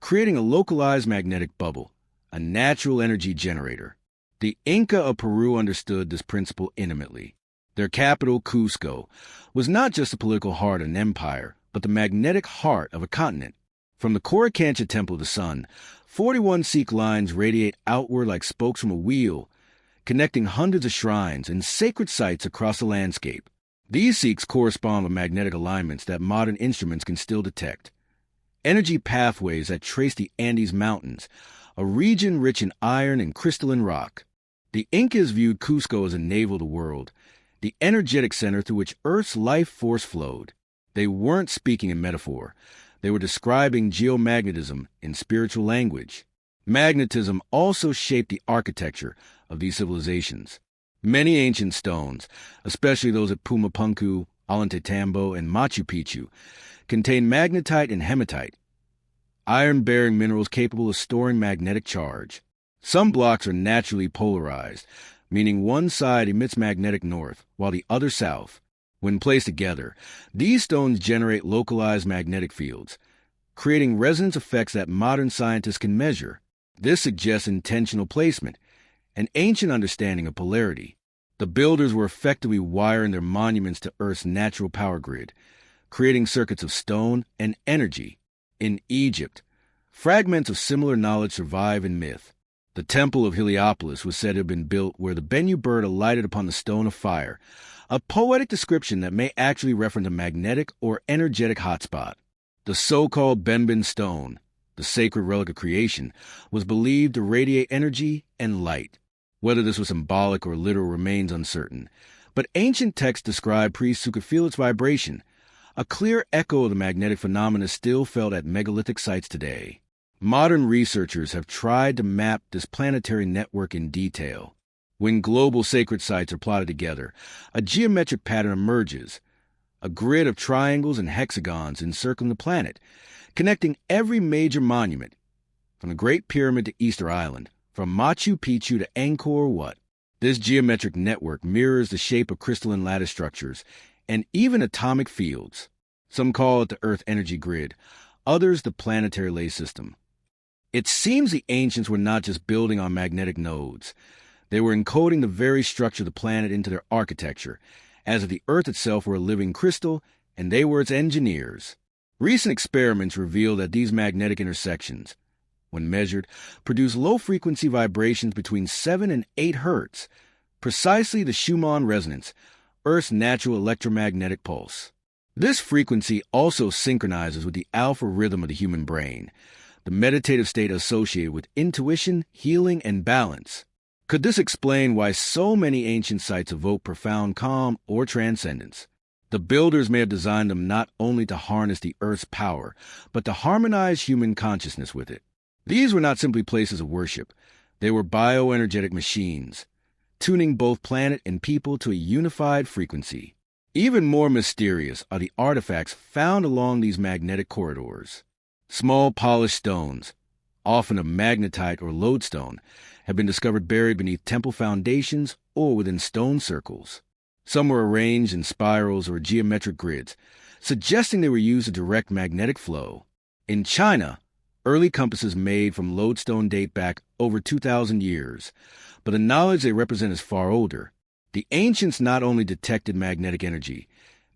creating a localized magnetic bubble, a natural energy generator. The Inca of Peru understood this principle intimately. Their capital, Cusco, was not just the political heart of an empire, but the magnetic heart of a continent. From the Coricancha Temple of the Sun, 41 Sikh lines radiate outward like spokes from a wheel, connecting hundreds of shrines and sacred sites across the landscape. These Sikhs correspond with magnetic alignments that modern instruments can still detect. Energy pathways that trace the Andes Mountains, a region rich in iron and crystalline rock. The Incas viewed Cusco as a navel of the world, the energetic center through which Earth's life force flowed. They weren't speaking in metaphor. They were describing geomagnetism in spiritual language. Magnetism also shaped the architecture of these civilizations. Many ancient stones, especially those at Puma Punku, Ollantaytambo, and Machu Picchu, contain magnetite and hematite, iron-bearing minerals capable of storing magnetic charge. Some blocks are naturally polarized, meaning one side emits magnetic north, while the other south. When placed together, these stones generate localized magnetic fields, creating resonance effects that modern scientists can measure. This suggests intentional placement, an ancient understanding of polarity. The builders were effectively wiring their monuments to Earth's natural power grid, creating circuits of stone and energy. In Egypt, fragments of similar knowledge survive in myth. The Temple of Heliopolis was said to have been built where the Bennu bird alighted upon the stone of fire, a poetic description that may actually reference a magnetic or energetic hotspot. The so-called Benben stone, the sacred relic of creation, was believed to radiate energy and light. Whether this was symbolic or literal remains uncertain, but ancient texts describe priests who could feel its vibration, a clear echo of the magnetic phenomena still felt at megalithic sites today. Modern researchers have tried to map this planetary network in detail. When global sacred sites are plotted together, a geometric pattern emerges, a grid of triangles and hexagons encircling the planet, connecting every major monument, from the Great Pyramid to Easter Island, from Machu Picchu to Angkor Wat. This geometric network mirrors the shape of crystalline lattice structures and even atomic fields. Some call it the Earth energy grid, others the planetary ley system. It seems the ancients were not just building on magnetic nodes. They were encoding the very structure of the planet into their architecture, as if the Earth itself were a living crystal and they were its engineers. Recent experiments reveal that these magnetic intersections, when measured, produce low-frequency vibrations between 7 and 8 Hertz, precisely the Schumann resonance, Earth's natural electromagnetic pulse. This frequency also synchronizes with the alpha rhythm of the human brain, the meditative state associated with intuition, healing, and balance. Could this explain why so many ancient sites evoke profound calm or transcendence? The builders may have designed them not only to harness the Earth's power, but to harmonize human consciousness with it. These were not simply places of worship. They were bioenergetic machines, tuning both planet and people to a unified frequency. Even more mysterious are the artifacts found along these magnetic corridors. Small polished stones, often of magnetite or lodestone, have been discovered buried beneath temple foundations or within stone circles. Some were arranged in spirals or geometric grids, suggesting they were used to direct magnetic flow. In China, early compasses made from lodestone date back over 2,000 years, but the knowledge they represent is far older. The ancients not only detected magnetic energy,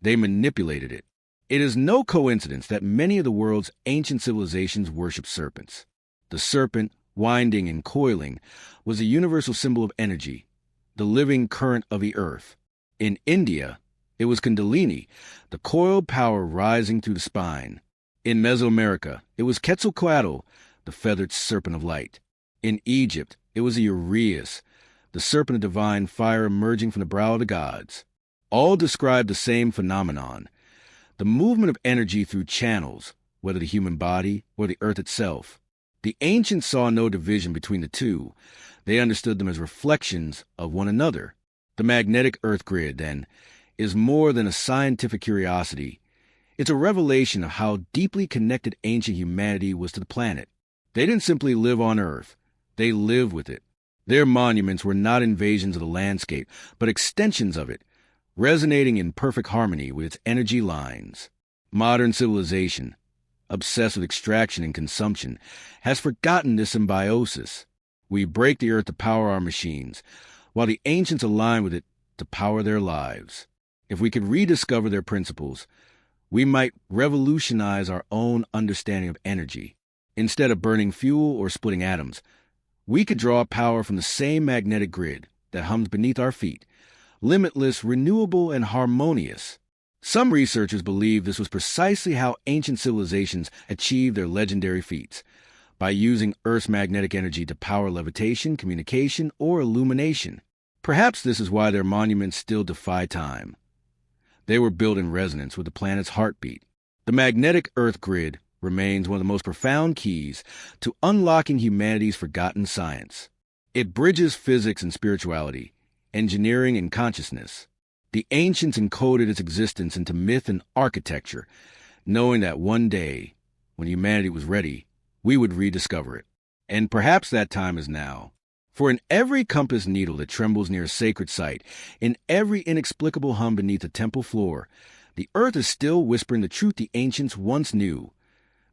they manipulated it. It is no coincidence that many of the world's ancient civilizations worship serpents. The serpent, winding and coiling, was a universal symbol of energy, the living current of the earth. In India, it was Kundalini, the coiled power rising through the spine. In Mesoamerica, it was Quetzalcoatl, the feathered serpent of light. In Egypt, it was the Uraeus, the serpent of divine fire emerging from the brow of the gods. All describe the same phenomenon, the movement of energy through channels, whether the human body or the earth itself. The ancients saw no division between the two. They understood them as reflections of one another. The magnetic earth grid, then, is more than a scientific curiosity. It's a revelation of how deeply connected ancient humanity was to the planet. They didn't simply live on Earth. They lived with it. Their monuments were not invasions of the landscape, but extensions of it, resonating in perfect harmony with its energy lines. Modern civilization, obsessed with extraction and consumption, has forgotten this symbiosis. We break the earth to power our machines, while the ancients align with it to power their lives. If we could rediscover their principles, we might revolutionize our own understanding of energy. Instead of burning fuel or splitting atoms, we could draw power from the same magnetic grid that hums beneath our feet, limitless, renewable, and harmonious. Some researchers believe this was precisely how ancient civilizations achieved their legendary feats, by using Earth's magnetic energy to power levitation, communication, or illumination. Perhaps this is why their monuments still defy time. They were built in resonance with the planet's heartbeat. The magnetic Earth grid remains one of the most profound keys to unlocking humanity's forgotten science. It bridges physics and spirituality, engineering and consciousness. The ancients encoded its existence into myth and architecture, knowing that one day, when humanity was ready, we would rediscover it. And perhaps that time is now. For in every compass needle that trembles near a sacred site, in every inexplicable hum beneath a temple floor, the earth is still whispering the truth the ancients once knew,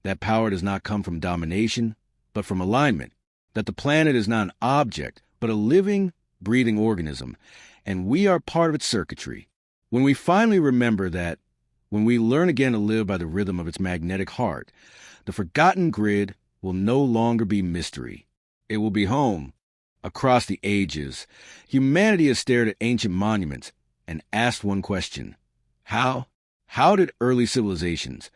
that power does not come from domination, but from alignment, that the planet is not an object, but a living, breathing organism, and we are part of its circuitry. When we finally remember that, when we learn again to live by the rhythm of its magnetic heart, the forgotten grid will no longer be mystery. It will be home. Across the ages, humanity has stared at ancient monuments and asked one question. How? How did early civilizations,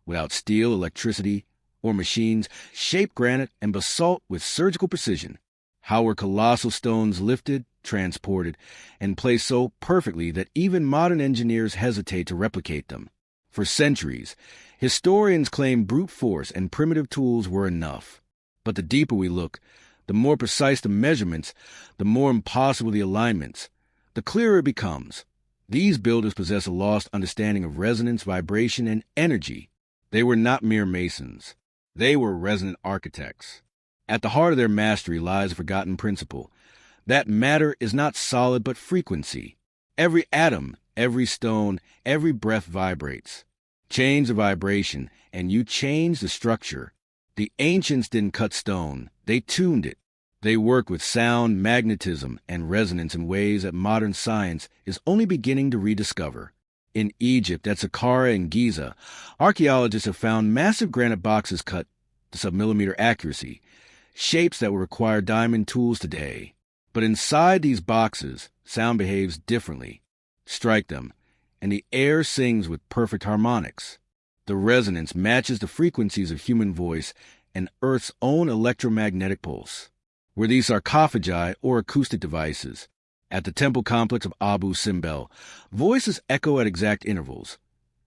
without steel, electricity, or machines, shape granite and basalt with surgical precision? How were colossal stones lifted, transported, and placed so perfectly that even modern engineers hesitate to replicate them? For centuries, historians claim brute force and primitive tools were enough. But the deeper we look, the more precise the measurements, the more impossible the alignments, the clearer it becomes. These builders possess a lost understanding of resonance, vibration, and energy. They were not mere masons. They were resonant architects. At the heart of their mastery lies a forgotten principle, that matter is not solid but frequency. Every atom, every stone, every breath vibrates. Change the vibration, and you change the structure. The ancients didn't cut stone, they tuned it. They worked with sound, magnetism, and resonance in ways that modern science is only beginning to rediscover. In Egypt, at Saqqara and Giza, archaeologists have found massive granite boxes cut to sub-millimeter accuracy, shapes that would require diamond tools today. But inside these boxes, sound behaves differently. Strike them, and the air sings with perfect harmonics. The resonance matches the frequencies of human voice and Earth's own electromagnetic pulse. Were these sarcophagi or acoustic devices? At the temple complex of Abu Simbel, voices echo at exact intervals,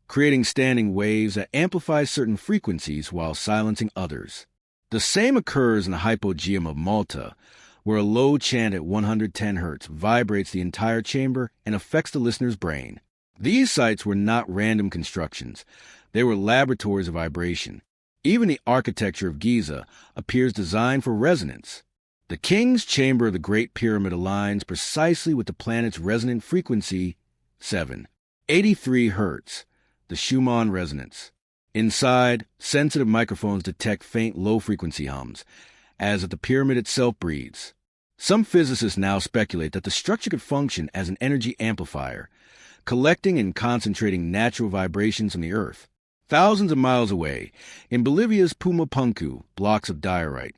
creating standing waves that amplify certain frequencies while silencing others. The same occurs in the hypogeum of Malta, where a low chant at 110 Hz vibrates the entire chamber and affects the listener's brain. These sites were not random constructions. They were laboratories of vibration. Even the architecture of Giza appears designed for resonance. The king's chamber of the Great Pyramid aligns precisely with the planet's resonant frequency, 783 Hz, the Schumann resonance. Inside, sensitive microphones detect faint low-frequency hums, as if the pyramid itself breathes. Some physicists now speculate that the structure could function as an energy amplifier, collecting and concentrating natural vibrations from the Earth. Thousands of miles away, in Bolivia's Puma Punku, blocks of diorite,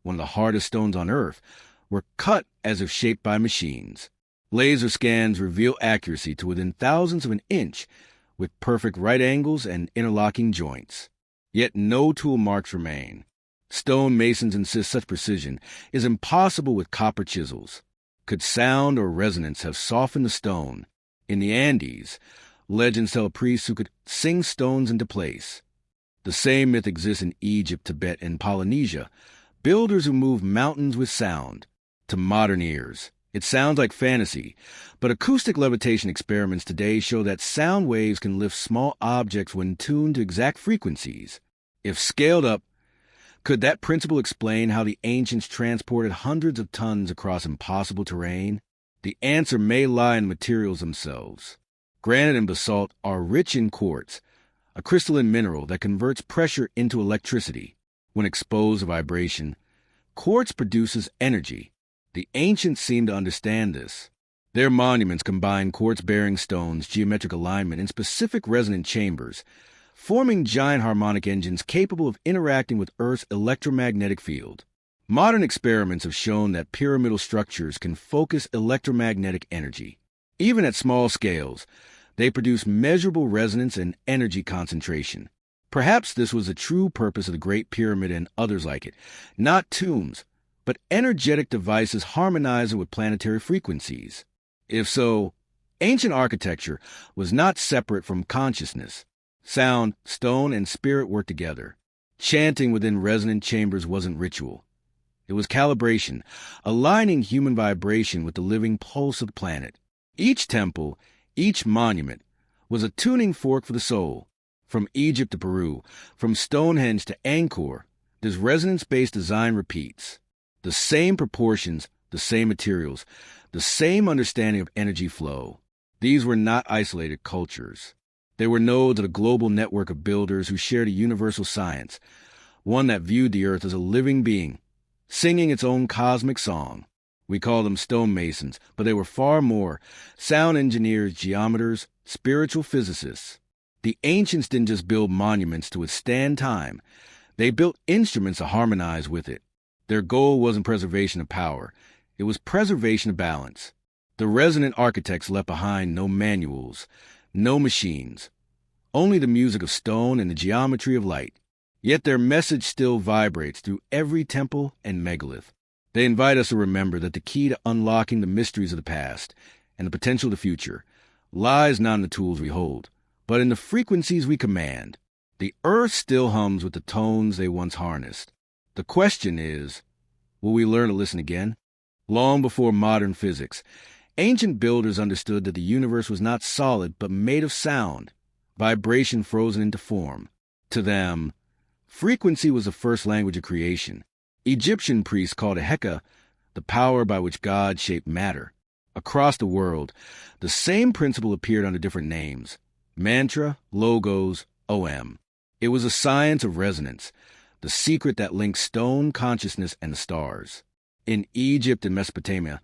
one of the hardest stones on Earth, were cut as if shaped by machines. Laser scans reveal accuracy to within thousandths of an inch, with perfect right angles and interlocking joints. Yet no tool marks remain. Stone masons insist such precision is impossible with copper chisels. Could sound or resonance have softened the stone? In the Andes, legends tell of priests who could sing stones into place. The same myth exists in Egypt, Tibet, and Polynesia, builders who move mountains with sound. To modern ears, it sounds like fantasy, but acoustic levitation experiments today show that sound waves can lift small objects when tuned to exact frequencies. If scaled up, could that principle explain how the ancients transported hundreds of tons across impossible terrain? The answer may lie in the materials themselves. Granite and basalt are rich in quartz, a crystalline mineral that converts pressure into electricity. When exposed to vibration, quartz produces energy. The ancients seem to understand this. Their monuments combine quartz-bearing stones' geometric alignment in specific resonant chambers, forming giant harmonic engines capable of interacting with Earth's electromagnetic field. Modern experiments have shown that pyramidal structures can focus electromagnetic energy. Even at small scales, they produce measurable resonance and energy concentration. Perhaps this was the true purpose of the Great Pyramid and others like it, not tombs, but energetic devices harmonizing with planetary frequencies. If so, ancient architecture was not separate from consciousness. Sound, stone, and spirit worked together. Chanting within resonant chambers wasn't ritual. It was calibration, aligning human vibration with the living pulse of the planet. Each temple, each monument, was a tuning fork for the soul. From Egypt to Peru, from Stonehenge to Angkor, this resonance-based design repeats. The same proportions, the same materials, the same understanding of energy flow. These were not isolated cultures. They were nodes of a global network of builders who shared a universal science, one that viewed the earth as a living being, singing its own cosmic song. We call them stonemasons, but they were far more: sound engineers, geometers, spiritual physicists. The ancients didn't just build monuments to withstand time. They built instruments to harmonize with it. Their goal wasn't preservation of power. It was preservation of balance. The resonant architects left behind no manuals, no machines, only the music of stone and the geometry of light. Yet their message still vibrates through every temple and megalith. They invite us to remember that the key to unlocking the mysteries of the past and the potential of the future lies not in the tools we hold, but in the frequencies we command. The earth still hums with the tones they once harnessed. The question is, will we learn to listen again? Long before modern physics, ancient builders understood that the universe was not solid but made of sound, vibration frozen into form. To them, frequency was the first language of creation. Egyptian priests called it Heka, the power by which God shaped matter. Across the world, the same principle appeared under different names: mantra, logos, OM. It was a science of resonance, the secret that linked stone, consciousness, and the stars. In Egypt and Mesopotamia,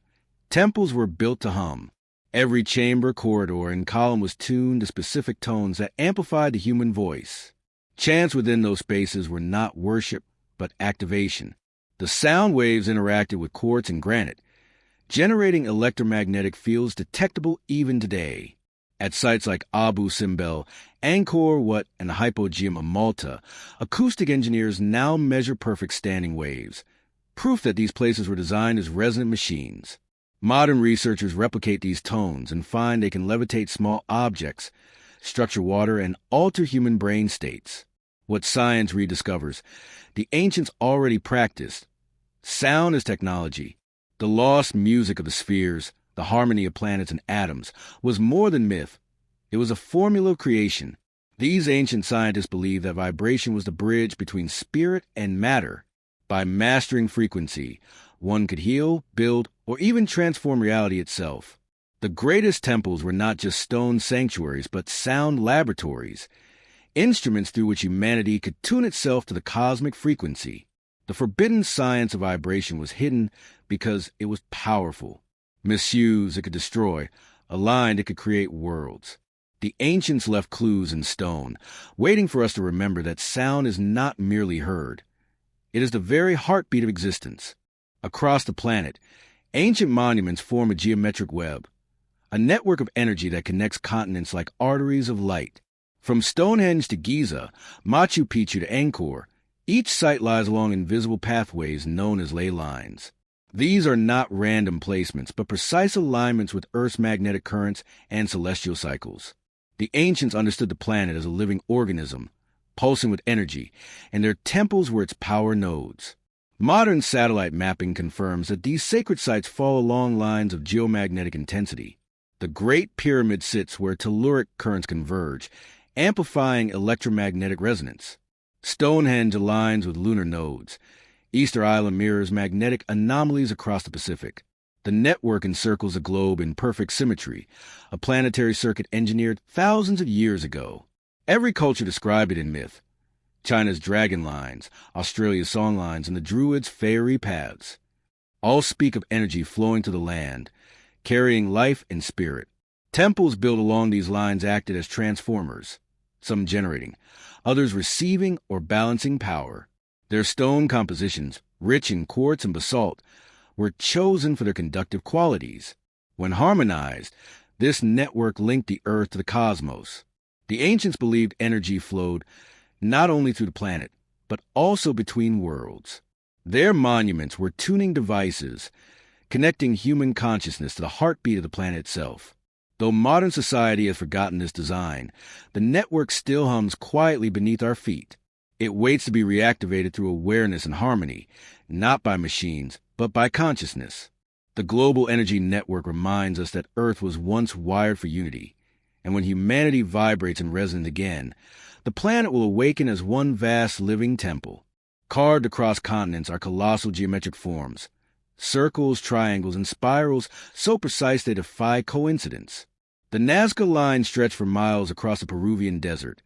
temples were built to hum. Every chamber, corridor, and column was tuned to specific tones that amplified the human voice. Chants within those spaces were not worship, but activation. The sound waves interacted with quartz and granite, generating electromagnetic fields detectable even today. At sites like Abu Simbel, Angkor Wat, and the Hypogeum of Malta, acoustic engineers now measure perfect standing waves, proof that these places were designed as resonant machines. Modern researchers replicate these tones and find they can levitate small objects, structure water, and alter human brain states. What science rediscovers, the ancients already practiced. Sound as technology. The lost music of the spheres, the harmony of planets and atoms, was more than myth. It was a formula of creation. These ancient scientists believed that vibration was the bridge between spirit and matter. By mastering frequency, one could heal, build, or even transform reality itself. The greatest temples were not just stone sanctuaries, but sound laboratories, instruments through which humanity could tune itself to the cosmic frequency. The forbidden science of vibration was hidden because it was powerful. Misused, it could destroy. Aligned, it could create worlds. The ancients left clues in stone, waiting for us to remember that sound is not merely heard. It is the very heartbeat of existence. Across the planet, ancient monuments form a geometric web, a network of energy that connects continents like arteries of light. From Stonehenge to Giza, Machu Picchu to Angkor, each site lies along invisible pathways known as ley lines. These are not random placements, but precise alignments with Earth's magnetic currents and celestial cycles. The ancients understood the planet as a living organism, pulsing with energy, and their temples were its power nodes. Modern satellite mapping confirms that these sacred sites fall along lines of geomagnetic intensity. The Great Pyramid sits where telluric currents converge, amplifying electromagnetic resonance. Stonehenge aligns with lunar nodes. Easter Island mirrors magnetic anomalies across the Pacific. The network encircles the globe in perfect symmetry, a planetary circuit engineered thousands of years ago. Every culture described it in myth. China's dragon lines, Australia's song lines, and the Druids' fairy paths. All speak of energy flowing to the land, carrying life and spirit. Temples built along these lines acted as transformers, some generating, others receiving or balancing power. Their stone compositions, rich in quartz and basalt, were chosen for their conductive qualities. When harmonized, this network linked the earth to the cosmos. The ancients believed energy flowed not only through the planet, but also between worlds. Their monuments were tuning devices, connecting human consciousness to the heartbeat of the planet itself. Though modern society has forgotten this design, the network still hums quietly beneath our feet. It waits to be reactivated through awareness and harmony, not by machines, but by consciousness. The global energy network reminds us that Earth was once wired for unity, and when humanity vibrates and resonates again, the planet will awaken as one vast living temple. Carved across continents are colossal geometric forms, circles, triangles, and spirals so precise they defy coincidence. The Nazca lines stretch for miles across the Peruvian desert,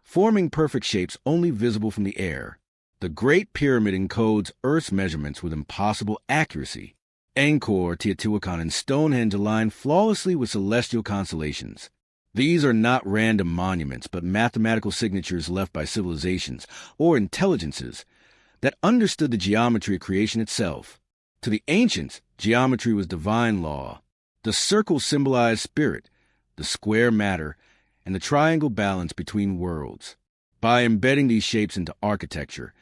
forming perfect shapes only visible from the air. The Great Pyramid encodes Earth's measurements with impossible accuracy. Angkor, Teotihuacan, and Stonehenge align flawlessly with celestial constellations. These are not random monuments, but mathematical signatures left by civilizations or intelligences that understood the geometry of creation itself. To the ancients, geometry was divine law. The circle symbolized spirit, the square matter, and the triangle balance between worlds. By embedding these shapes into architecture,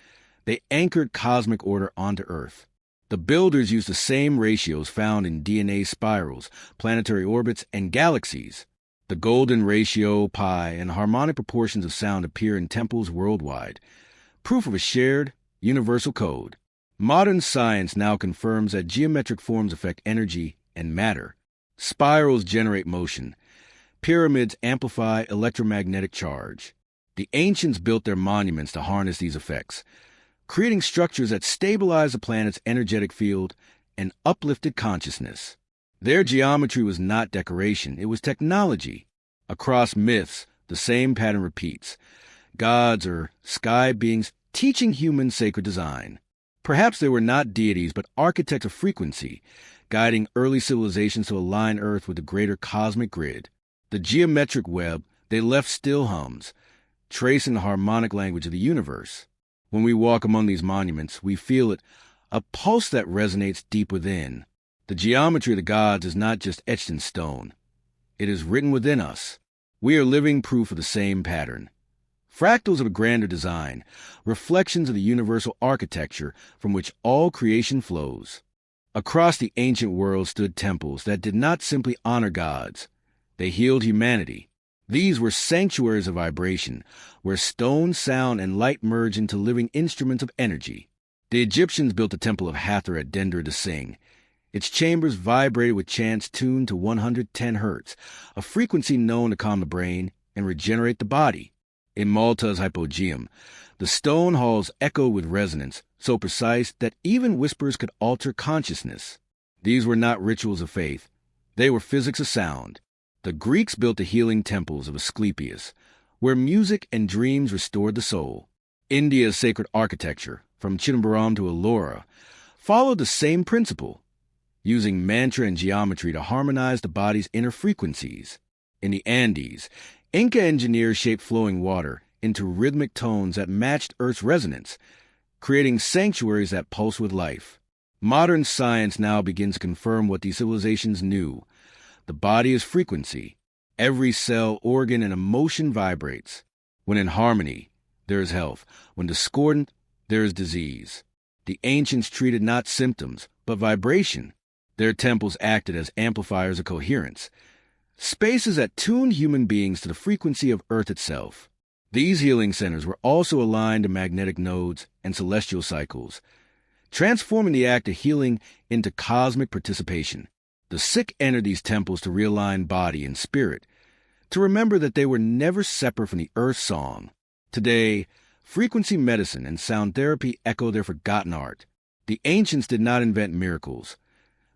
they anchored cosmic order onto Earth. The builders used the same ratios found in DNA spirals, planetary orbits, and galaxies. The golden ratio, pi, and harmonic proportions of sound appear in temples worldwide, proof of a shared, universal code. Modern science now confirms that geometric forms affect energy and matter. Spirals generate motion. Pyramids amplify electromagnetic charge. The ancients built their monuments to harness these effects, creating structures that stabilize the planet's energetic field and uplifted consciousness. Their geometry was not decoration, it was technology. Across myths, the same pattern repeats. Gods or sky beings teaching humans sacred design. Perhaps they were not deities, but architects of frequency, guiding early civilizations to align Earth with the greater cosmic grid. The geometric web they left still hums, tracing the harmonic language of the universe. When we walk among these monuments, we feel it, a pulse that resonates deep within. The geometry of the gods is not just etched in stone. It is written within us. We are living proof of the same pattern. Fractals of a grander design, reflections of the universal architecture from which all creation flows. Across the ancient world stood temples that did not simply honor gods. They healed humanity. These were sanctuaries of vibration, where stone, sound, and light merged into living instruments of energy. The Egyptians built the temple of Hathor at Dendera to sing. Its chambers vibrated with chants tuned to 110 hertz, a frequency known to calm the brain and regenerate the body. In Malta's hypogeum, the stone halls echoed with resonance so precise that even whispers could alter consciousness. These were not rituals of faith. They were physics of sound. The Greeks built the healing temples of Asclepius, where music and dreams restored the soul. India's sacred architecture, from Chidambaram to Ellora, followed the same principle, using mantra and geometry to harmonize the body's inner frequencies. In the Andes, Inca engineers shaped flowing water into rhythmic tones that matched Earth's resonance, creating sanctuaries that pulse with life. Modern science now begins to confirm what these civilizations knew. The body is frequency. Every cell, organ, and emotion vibrates. When in harmony, there is health. When discordant, there is disease. The ancients treated not symptoms, but vibration. Their temples acted as amplifiers of coherence, spaces that tuned human beings to the frequency of Earth itself. These healing centers were also aligned to magnetic nodes and celestial cycles, transforming the act of healing into cosmic participation. The sick entered these temples to realign body and spirit, to remember that they were never separate from the Earth's song. Today, frequency medicine and sound therapy echo their forgotten art. The ancients did not invent miracles.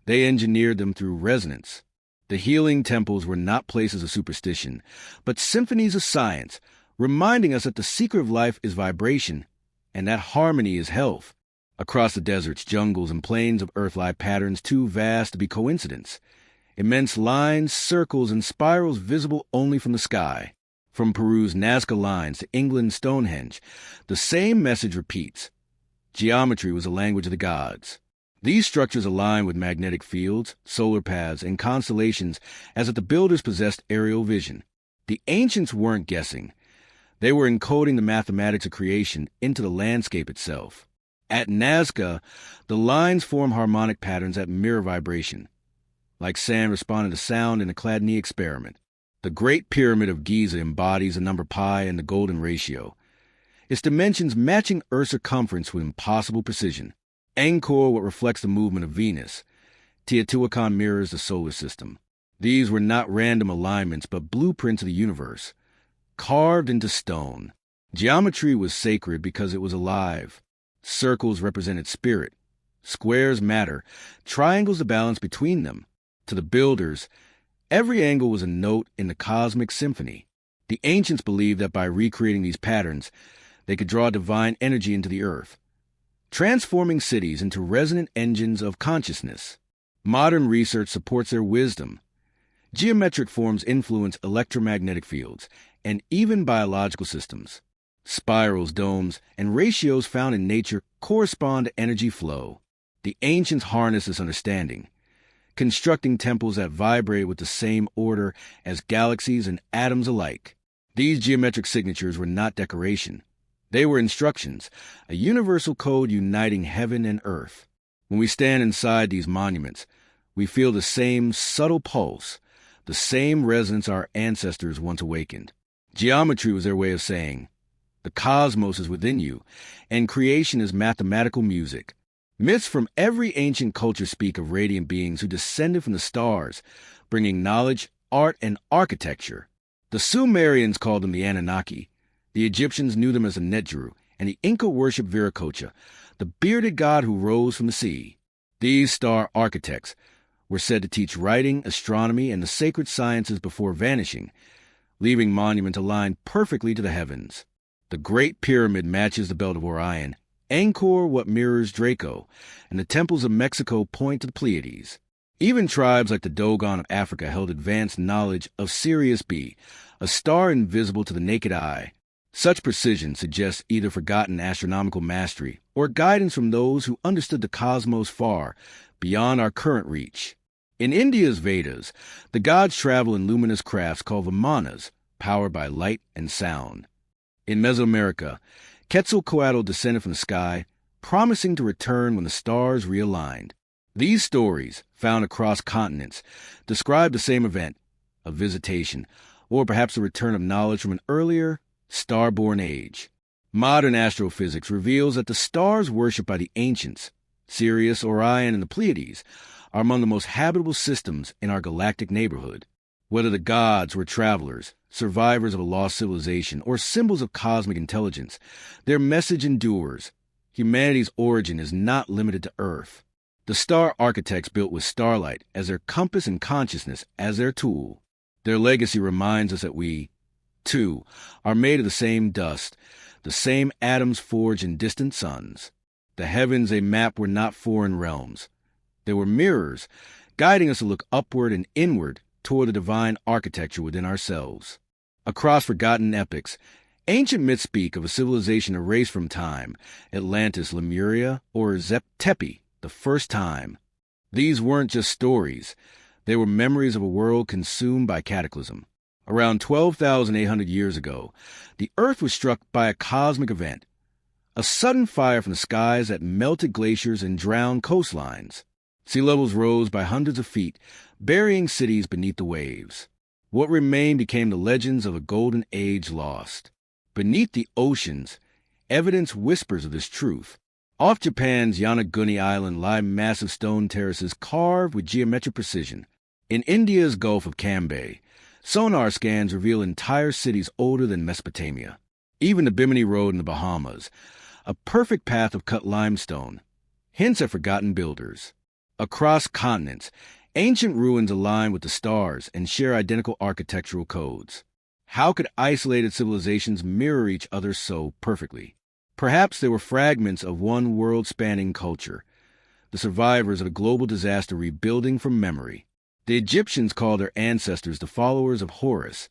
They engineered them through resonance. The healing temples were not places of superstition, but symphonies of science, reminding us that the secret of life is vibration and that harmony is health. Across the deserts, jungles, and plains of Earth lie patterns too vast to be coincidence. Immense lines, circles, and spirals visible only from the sky. From Peru's Nazca lines to England's Stonehenge, the same message repeats. Geometry was the language of the gods. These structures align with magnetic fields, solar paths, and constellations as if the builders possessed aerial vision. The ancients weren't guessing. They were encoding the mathematics of creation into the landscape itself. At Nazca, the lines form harmonic patterns that mirror vibration, like sand responding to sound in a Chladni experiment. The Great Pyramid of Giza embodies the number pi and the golden ratio, its dimensions matching Earth's circumference with impossible precision. Angkor, what reflects the movement of Venus. Teotihuacan mirrors the solar system. These were not random alignments, but blueprints of the universe, carved into stone. Geometry was sacred because it was alive. Circles represented spirit, squares matter, triangles the balance between them. To the builders, every angle was a note in the cosmic symphony. The ancients believed that by recreating these patterns, they could draw divine energy into the earth, transforming cities into resonant engines of consciousness. Modern research supports their wisdom. Geometric forms influence electromagnetic fields and even biological systems. Spirals, domes, and ratios found in nature correspond to energy flow. The ancients harnessed this understanding, constructing temples that vibrated with the same order as galaxies and atoms alike. These geometric signatures were not decoration. They were instructions, a universal code uniting heaven and earth. When we stand inside these monuments, we feel the same subtle pulse, the same resonance our ancestors once awakened. Geometry was their way of saying, the cosmos is within you, and creation is mathematical music. Myths from every ancient culture speak of radiant beings who descended from the stars, bringing knowledge, art, and architecture. The Sumerians called them the Anunnaki. The Egyptians knew them as the Netjru, and the Inca worshipped Viracocha, the bearded god who rose from the sea. These star architects were said to teach writing, astronomy, and the sacred sciences before vanishing, leaving monuments aligned perfectly to the heavens. The Great Pyramid matches the Belt of Orion, Angkor what mirrors Draco, and the temples of Mexico point to the Pleiades. Even tribes like the Dogon of Africa held advanced knowledge of Sirius B, a star invisible to the naked eye. Such precision suggests either forgotten astronomical mastery or guidance from those who understood the cosmos far beyond our current reach. In India's Vedas, the gods travel in luminous crafts called vimanas, powered by light and sound. In Mesoamerica, Quetzalcoatl descended from the sky, promising to return when the stars realigned. These stories, found across continents, describe the same event, a visitation, or perhaps a return of knowledge from an earlier, star-born age. Modern astrophysics reveals that the stars worshipped by the ancients, Sirius, Orion, and the Pleiades, are among the most habitable systems in our galactic neighborhood. Whether the gods were travelers, survivors of a lost civilization, or symbols of cosmic intelligence, their message endures. Humanity's origin is not limited to Earth. The star architects built with starlight as their compass and consciousness as their tool. Their legacy reminds us that we, too, are made of the same dust, the same atoms forged in distant suns. The heavens they mapped were not foreign realms. They were mirrors, guiding us to look upward and inward toward the divine architecture within ourselves. Across forgotten epochs, ancient myths speak of a civilization erased from time, Atlantis, Lemuria, or Tepi, the first time. These weren't just stories. They were memories of a world consumed by cataclysm. Around 12,800 years ago, the Earth was struck by a cosmic event, a sudden fire from the skies that melted glaciers and drowned coastlines. Sea levels rose by hundreds of feet, burying cities beneath the waves. What remained became the legends of a golden age lost. Beneath the oceans, evidence whispers of this truth. Off Japan's Yonaguni Island lie massive stone terraces carved with geometric precision. In India's Gulf of Cambay, sonar scans reveal entire cities older than Mesopotamia. Even the Bimini Road in the Bahamas, a perfect path of cut limestone, hints at forgotten builders. Across continents, ancient ruins align with the stars and share identical architectural codes. How could isolated civilizations mirror each other so perfectly? Perhaps they were fragments of one world-spanning culture, the survivors of a global disaster rebuilding from memory. The Egyptians called their ancestors the followers of Horus,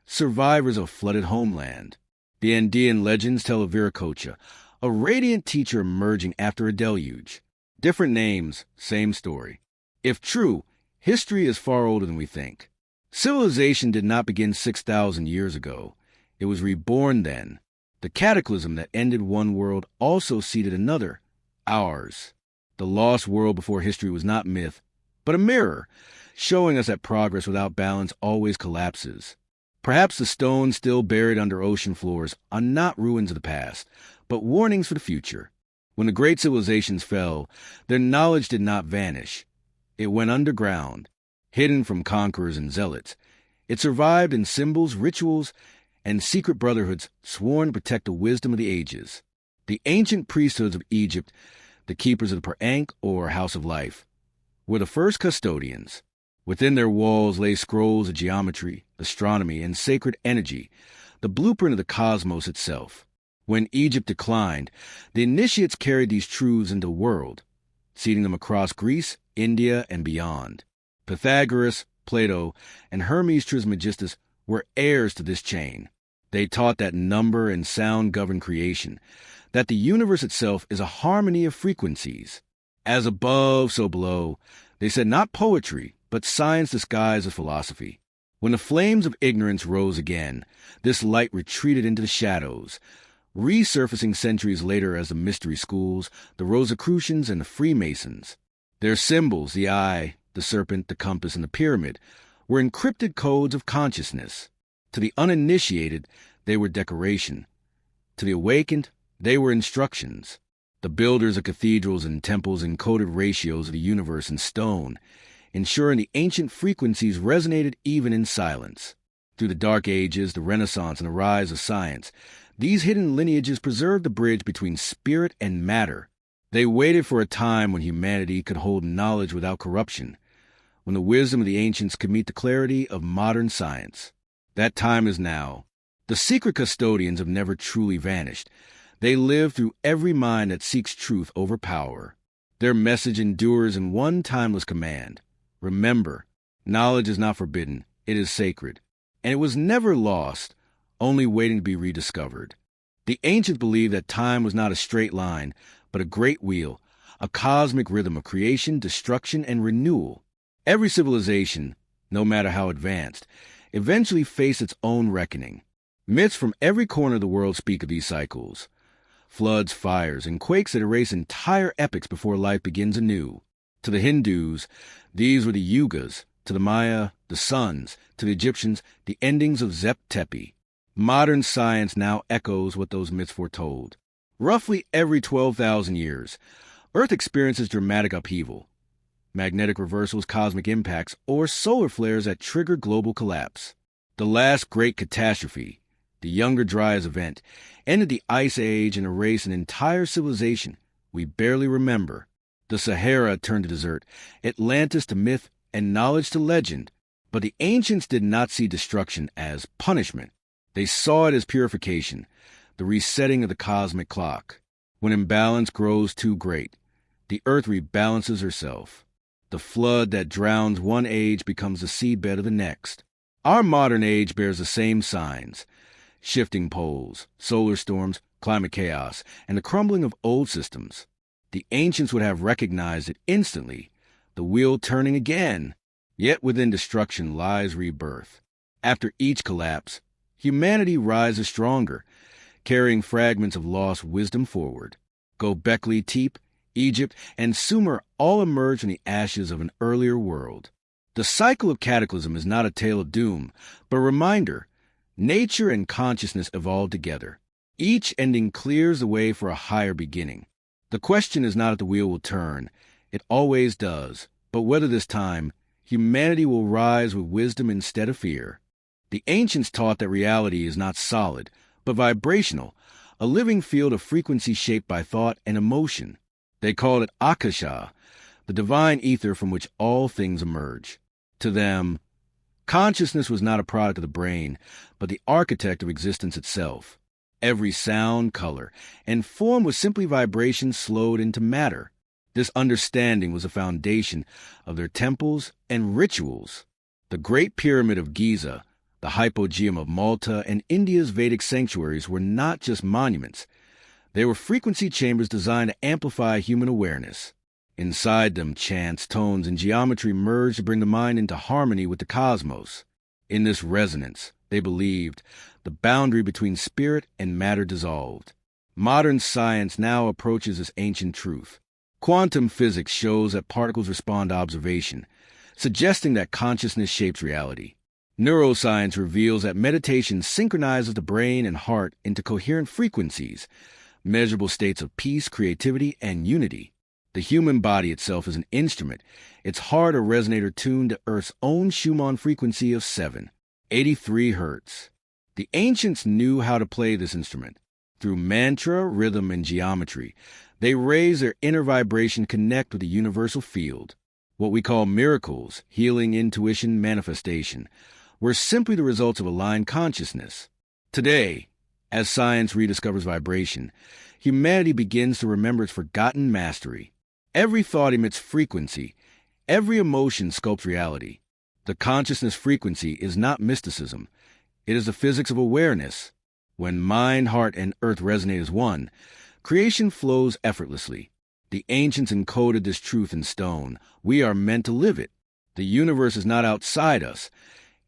survivors of a flooded homeland. The Andean legends tell of Viracocha, a radiant teacher emerging after a deluge. Different names, same story. If true, history is far older than we think. Civilization did not begin 6,000 years ago. It was reborn then. The cataclysm that ended one world also seeded another, ours. The lost world before history was not myth, but a mirror, showing us that progress without balance always collapses. Perhaps the stones still buried under ocean floors are not ruins of the past, but warnings for the future. When the great civilizations fell, their knowledge did not vanish. It went underground, hidden from conquerors and zealots. It survived in symbols, rituals, and secret brotherhoods sworn to protect the wisdom of the ages. The ancient priesthoods of Egypt, the keepers of the Per-Ankh or House of Life, were the first custodians. Within their walls lay scrolls of geometry, astronomy, and sacred energy, the blueprint of the cosmos itself. When Egypt declined, the initiates carried these truths into the world, seeding them across Greece, India, and beyond. Pythagoras, Plato, and Hermes Trismegistus were heirs to this chain. They taught that number and sound govern creation, that the universe itself is a harmony of frequencies. As above, so below, they said not poetry, but science disguised as philosophy. When the flames of ignorance rose again, this light retreated into the shadows, resurfacing centuries later as the mystery schools, the Rosicrucians, and the Freemasons. Their symbols, the eye, the serpent, the compass, and the pyramid, were encrypted codes of consciousness. To the uninitiated, they were decoration. To the awakened, they were instructions. The builders of cathedrals and temples encoded ratios of the universe in stone, ensuring the ancient frequencies resonated even in silence. Through the Dark Ages, the Renaissance, and the rise of science, these hidden lineages preserved the bridge between spirit and matter, They waited for a time when humanity could hold knowledge without corruption, when the wisdom of the ancients could meet the clarity of modern science. That time is now. The secret custodians have never truly vanished. They live through every mind that seeks truth over power. Their message endures in one timeless command. Remember, knowledge is not forbidden, it is sacred. And it was never lost, only waiting to be rediscovered. The ancients believed that time was not a straight line, but a great wheel, a cosmic rhythm of creation, destruction, and renewal. Every civilization, no matter how advanced, eventually faced its own reckoning. Myths from every corner of the world speak of these cycles. Floods, fires, and quakes that erase entire epochs before life begins anew. To the Hindus, these were the yugas. To the Maya, the suns. To the Egyptians, the endings of Zep Tepi. Modern science now echoes what those myths foretold. Roughly every 12,000 years, Earth experiences dramatic upheaval. Magnetic reversals, cosmic impacts, or solar flares that trigger global collapse. The last great catastrophe, the Younger Dryas event, ended the Ice Age and erased an entire civilization we barely remember. The Sahara turned to desert, Atlantis to myth, and knowledge to legend. But the ancients did not see destruction as punishment. They saw it as purification, the resetting of the cosmic clock. When imbalance grows too great, the earth rebalances herself. The flood that drowns one age becomes the seedbed of the next. Our modern age bears the same signs: shifting poles, solar storms, climate chaos, and the crumbling of old systems. The ancients would have recognized it instantly, the wheel turning again. Yet within destruction lies rebirth. After each collapse, humanity rises stronger, carrying fragments of lost wisdom forward. Göbekli Tepe, Egypt, and Sumer all emerge from the ashes of an earlier world. The cycle of cataclysm is not a tale of doom, but a reminder: nature and consciousness evolve together. Each ending clears the way for a higher beginning. The question is not if the wheel will turn. It always does. But whether this time, humanity will rise with wisdom instead of fear. The ancients taught that reality is not solid, but vibrational, a living field of frequency shaped by thought and emotion. They called it Akasha, the divine ether from which all things emerge. To them, consciousness was not a product of the brain, but the architect of existence itself. Every sound, color, and form was simply vibration slowed into matter. This understanding was the foundation of their temples and rituals. The Great Pyramid of Giza, the Hypogeum of Malta, and India's Vedic sanctuaries were not just monuments. They were frequency chambers designed to amplify human awareness. Inside them, chants, tones, and geometry merged to bring the mind into harmony with the cosmos. In this resonance, they believed, the boundary between spirit and matter dissolved. Modern science now approaches this ancient truth. Quantum physics shows that particles respond to observation, suggesting that consciousness shapes reality. Neuroscience reveals that meditation synchronizes the brain and heart into coherent frequencies, measurable states of peace, creativity, and unity. The human body itself is an instrument, its heart a resonator tuned to Earth's own Schumann frequency of 783 Hertz. The ancients knew how to play this instrument. Through mantra, rhythm, and geometry, they raise their inner vibration, connect with the universal field. What we call miracles, healing, intuition, manifestation, were simply the results of aligned consciousness. Today, as science rediscovers vibration, humanity begins to remember its forgotten mastery. Every thought emits frequency. Every emotion sculpts reality. The consciousness frequency is not mysticism. It is the physics of awareness. When mind, heart, and earth resonate as one, creation flows effortlessly. The ancients encoded this truth in stone. We are meant to live it. The universe is not outside us.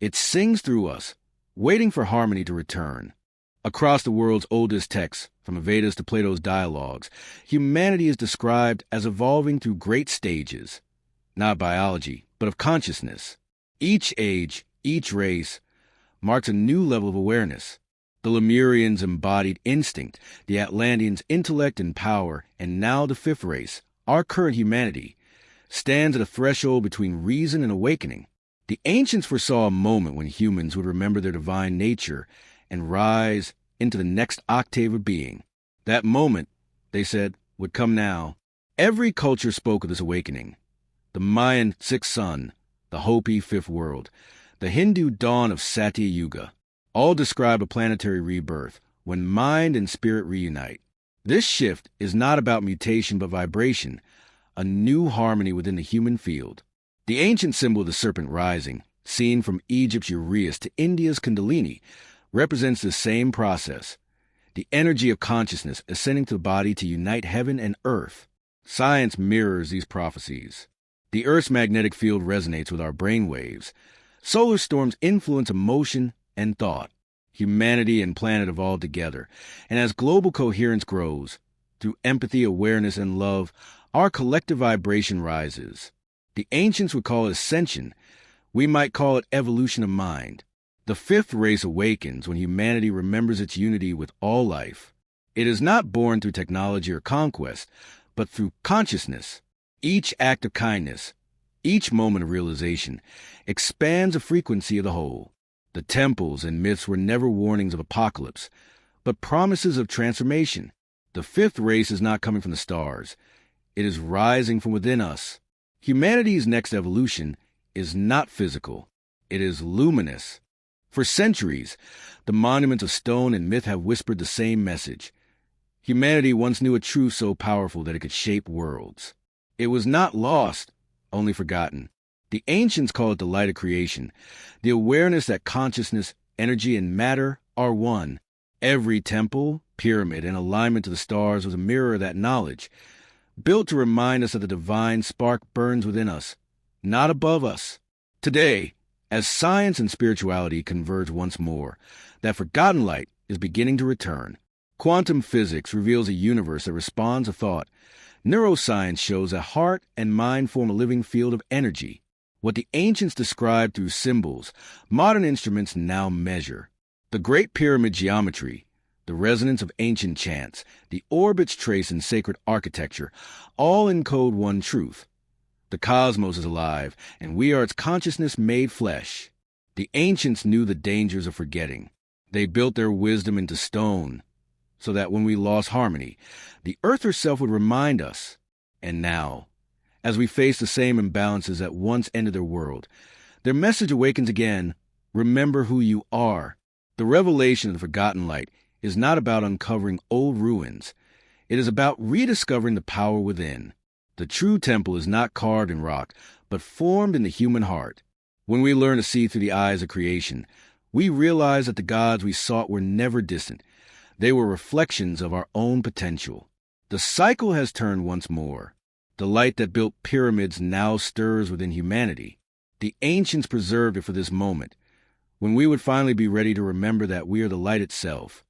It sings through us, waiting for harmony to return. Across the world's oldest texts, from Vedas to Plato's dialogues, humanity is described as evolving through great stages, not biology, but of consciousness. Each age, each race, marks a new level of awareness. The Lemurians embodied instinct, the Atlanteans intellect and power, and now the fifth race, our current humanity, stands at a threshold between reason and awakening. The ancients foresaw a moment when humans would remember their divine nature and rise into the next octave of being. That moment, they said, would come now. Every culture spoke of this awakening. The Mayan sixth sun, the Hopi fifth world, the Hindu dawn of Satya Yuga, all describe a planetary rebirth when mind and spirit reunite. This shift is not about mutation but vibration, a new harmony within the human field. The ancient symbol of the serpent rising, seen from Egypt's Uraeus to India's Kundalini, represents the same process, the energy of consciousness ascending to the body to unite heaven and earth. Science mirrors these prophecies. The Earth's magnetic field resonates with our brain waves. Solar storms influence emotion and thought. Humanity and planet evolve together, and as global coherence grows, through empathy, awareness, and love, our collective vibration rises. The ancients would call it ascension. We might call it evolution of mind. The fifth race awakens when humanity remembers its unity with all life. It is not born through technology or conquest, but through consciousness. Each act of kindness, each moment of realization, expands the frequency of the whole. The temples and myths were never warnings of apocalypse, but promises of transformation. The fifth race is not coming from the stars. It is rising from within us. Humanity's next evolution is not physical. It is luminous. For centuries, the monuments of stone and myth have whispered the same message. Humanity once knew a truth so powerful that it could shape worlds. It was not lost, only forgotten. The ancients call it the light of creation, the awareness that consciousness, energy, and matter are one. Every temple, pyramid, and alignment to the stars was a mirror of that knowledge, built to remind us that the divine spark burns within us, not above us. Today, as science and spirituality converge once more, that forgotten light is beginning to return. Quantum physics reveals a universe that responds to thought. Neuroscience shows that heart and mind form a living field of energy. What the ancients described through symbols, modern instruments now measure. The Great Pyramid geometry, the resonance of ancient chants, the orbits traced in sacred architecture, all encode one truth. The cosmos is alive, and we are its consciousness made flesh. The ancients knew the dangers of forgetting. They built their wisdom into stone, so that when we lost harmony, the earth herself would remind us. And now, as we face the same imbalances that once ended their world, their message awakens again: remember who you are. The revelation of the forgotten light is not about uncovering old ruins. It is about rediscovering the power within. The true temple is not carved in rock, but formed in the human heart. When we learn to see through the eyes of creation, we realize that the gods we sought were never distant. They were reflections of our own potential. The cycle has turned once more. The light that built pyramids now stirs within humanity. The ancients preserved it for this moment, when we would finally be ready to remember that we are the light itself.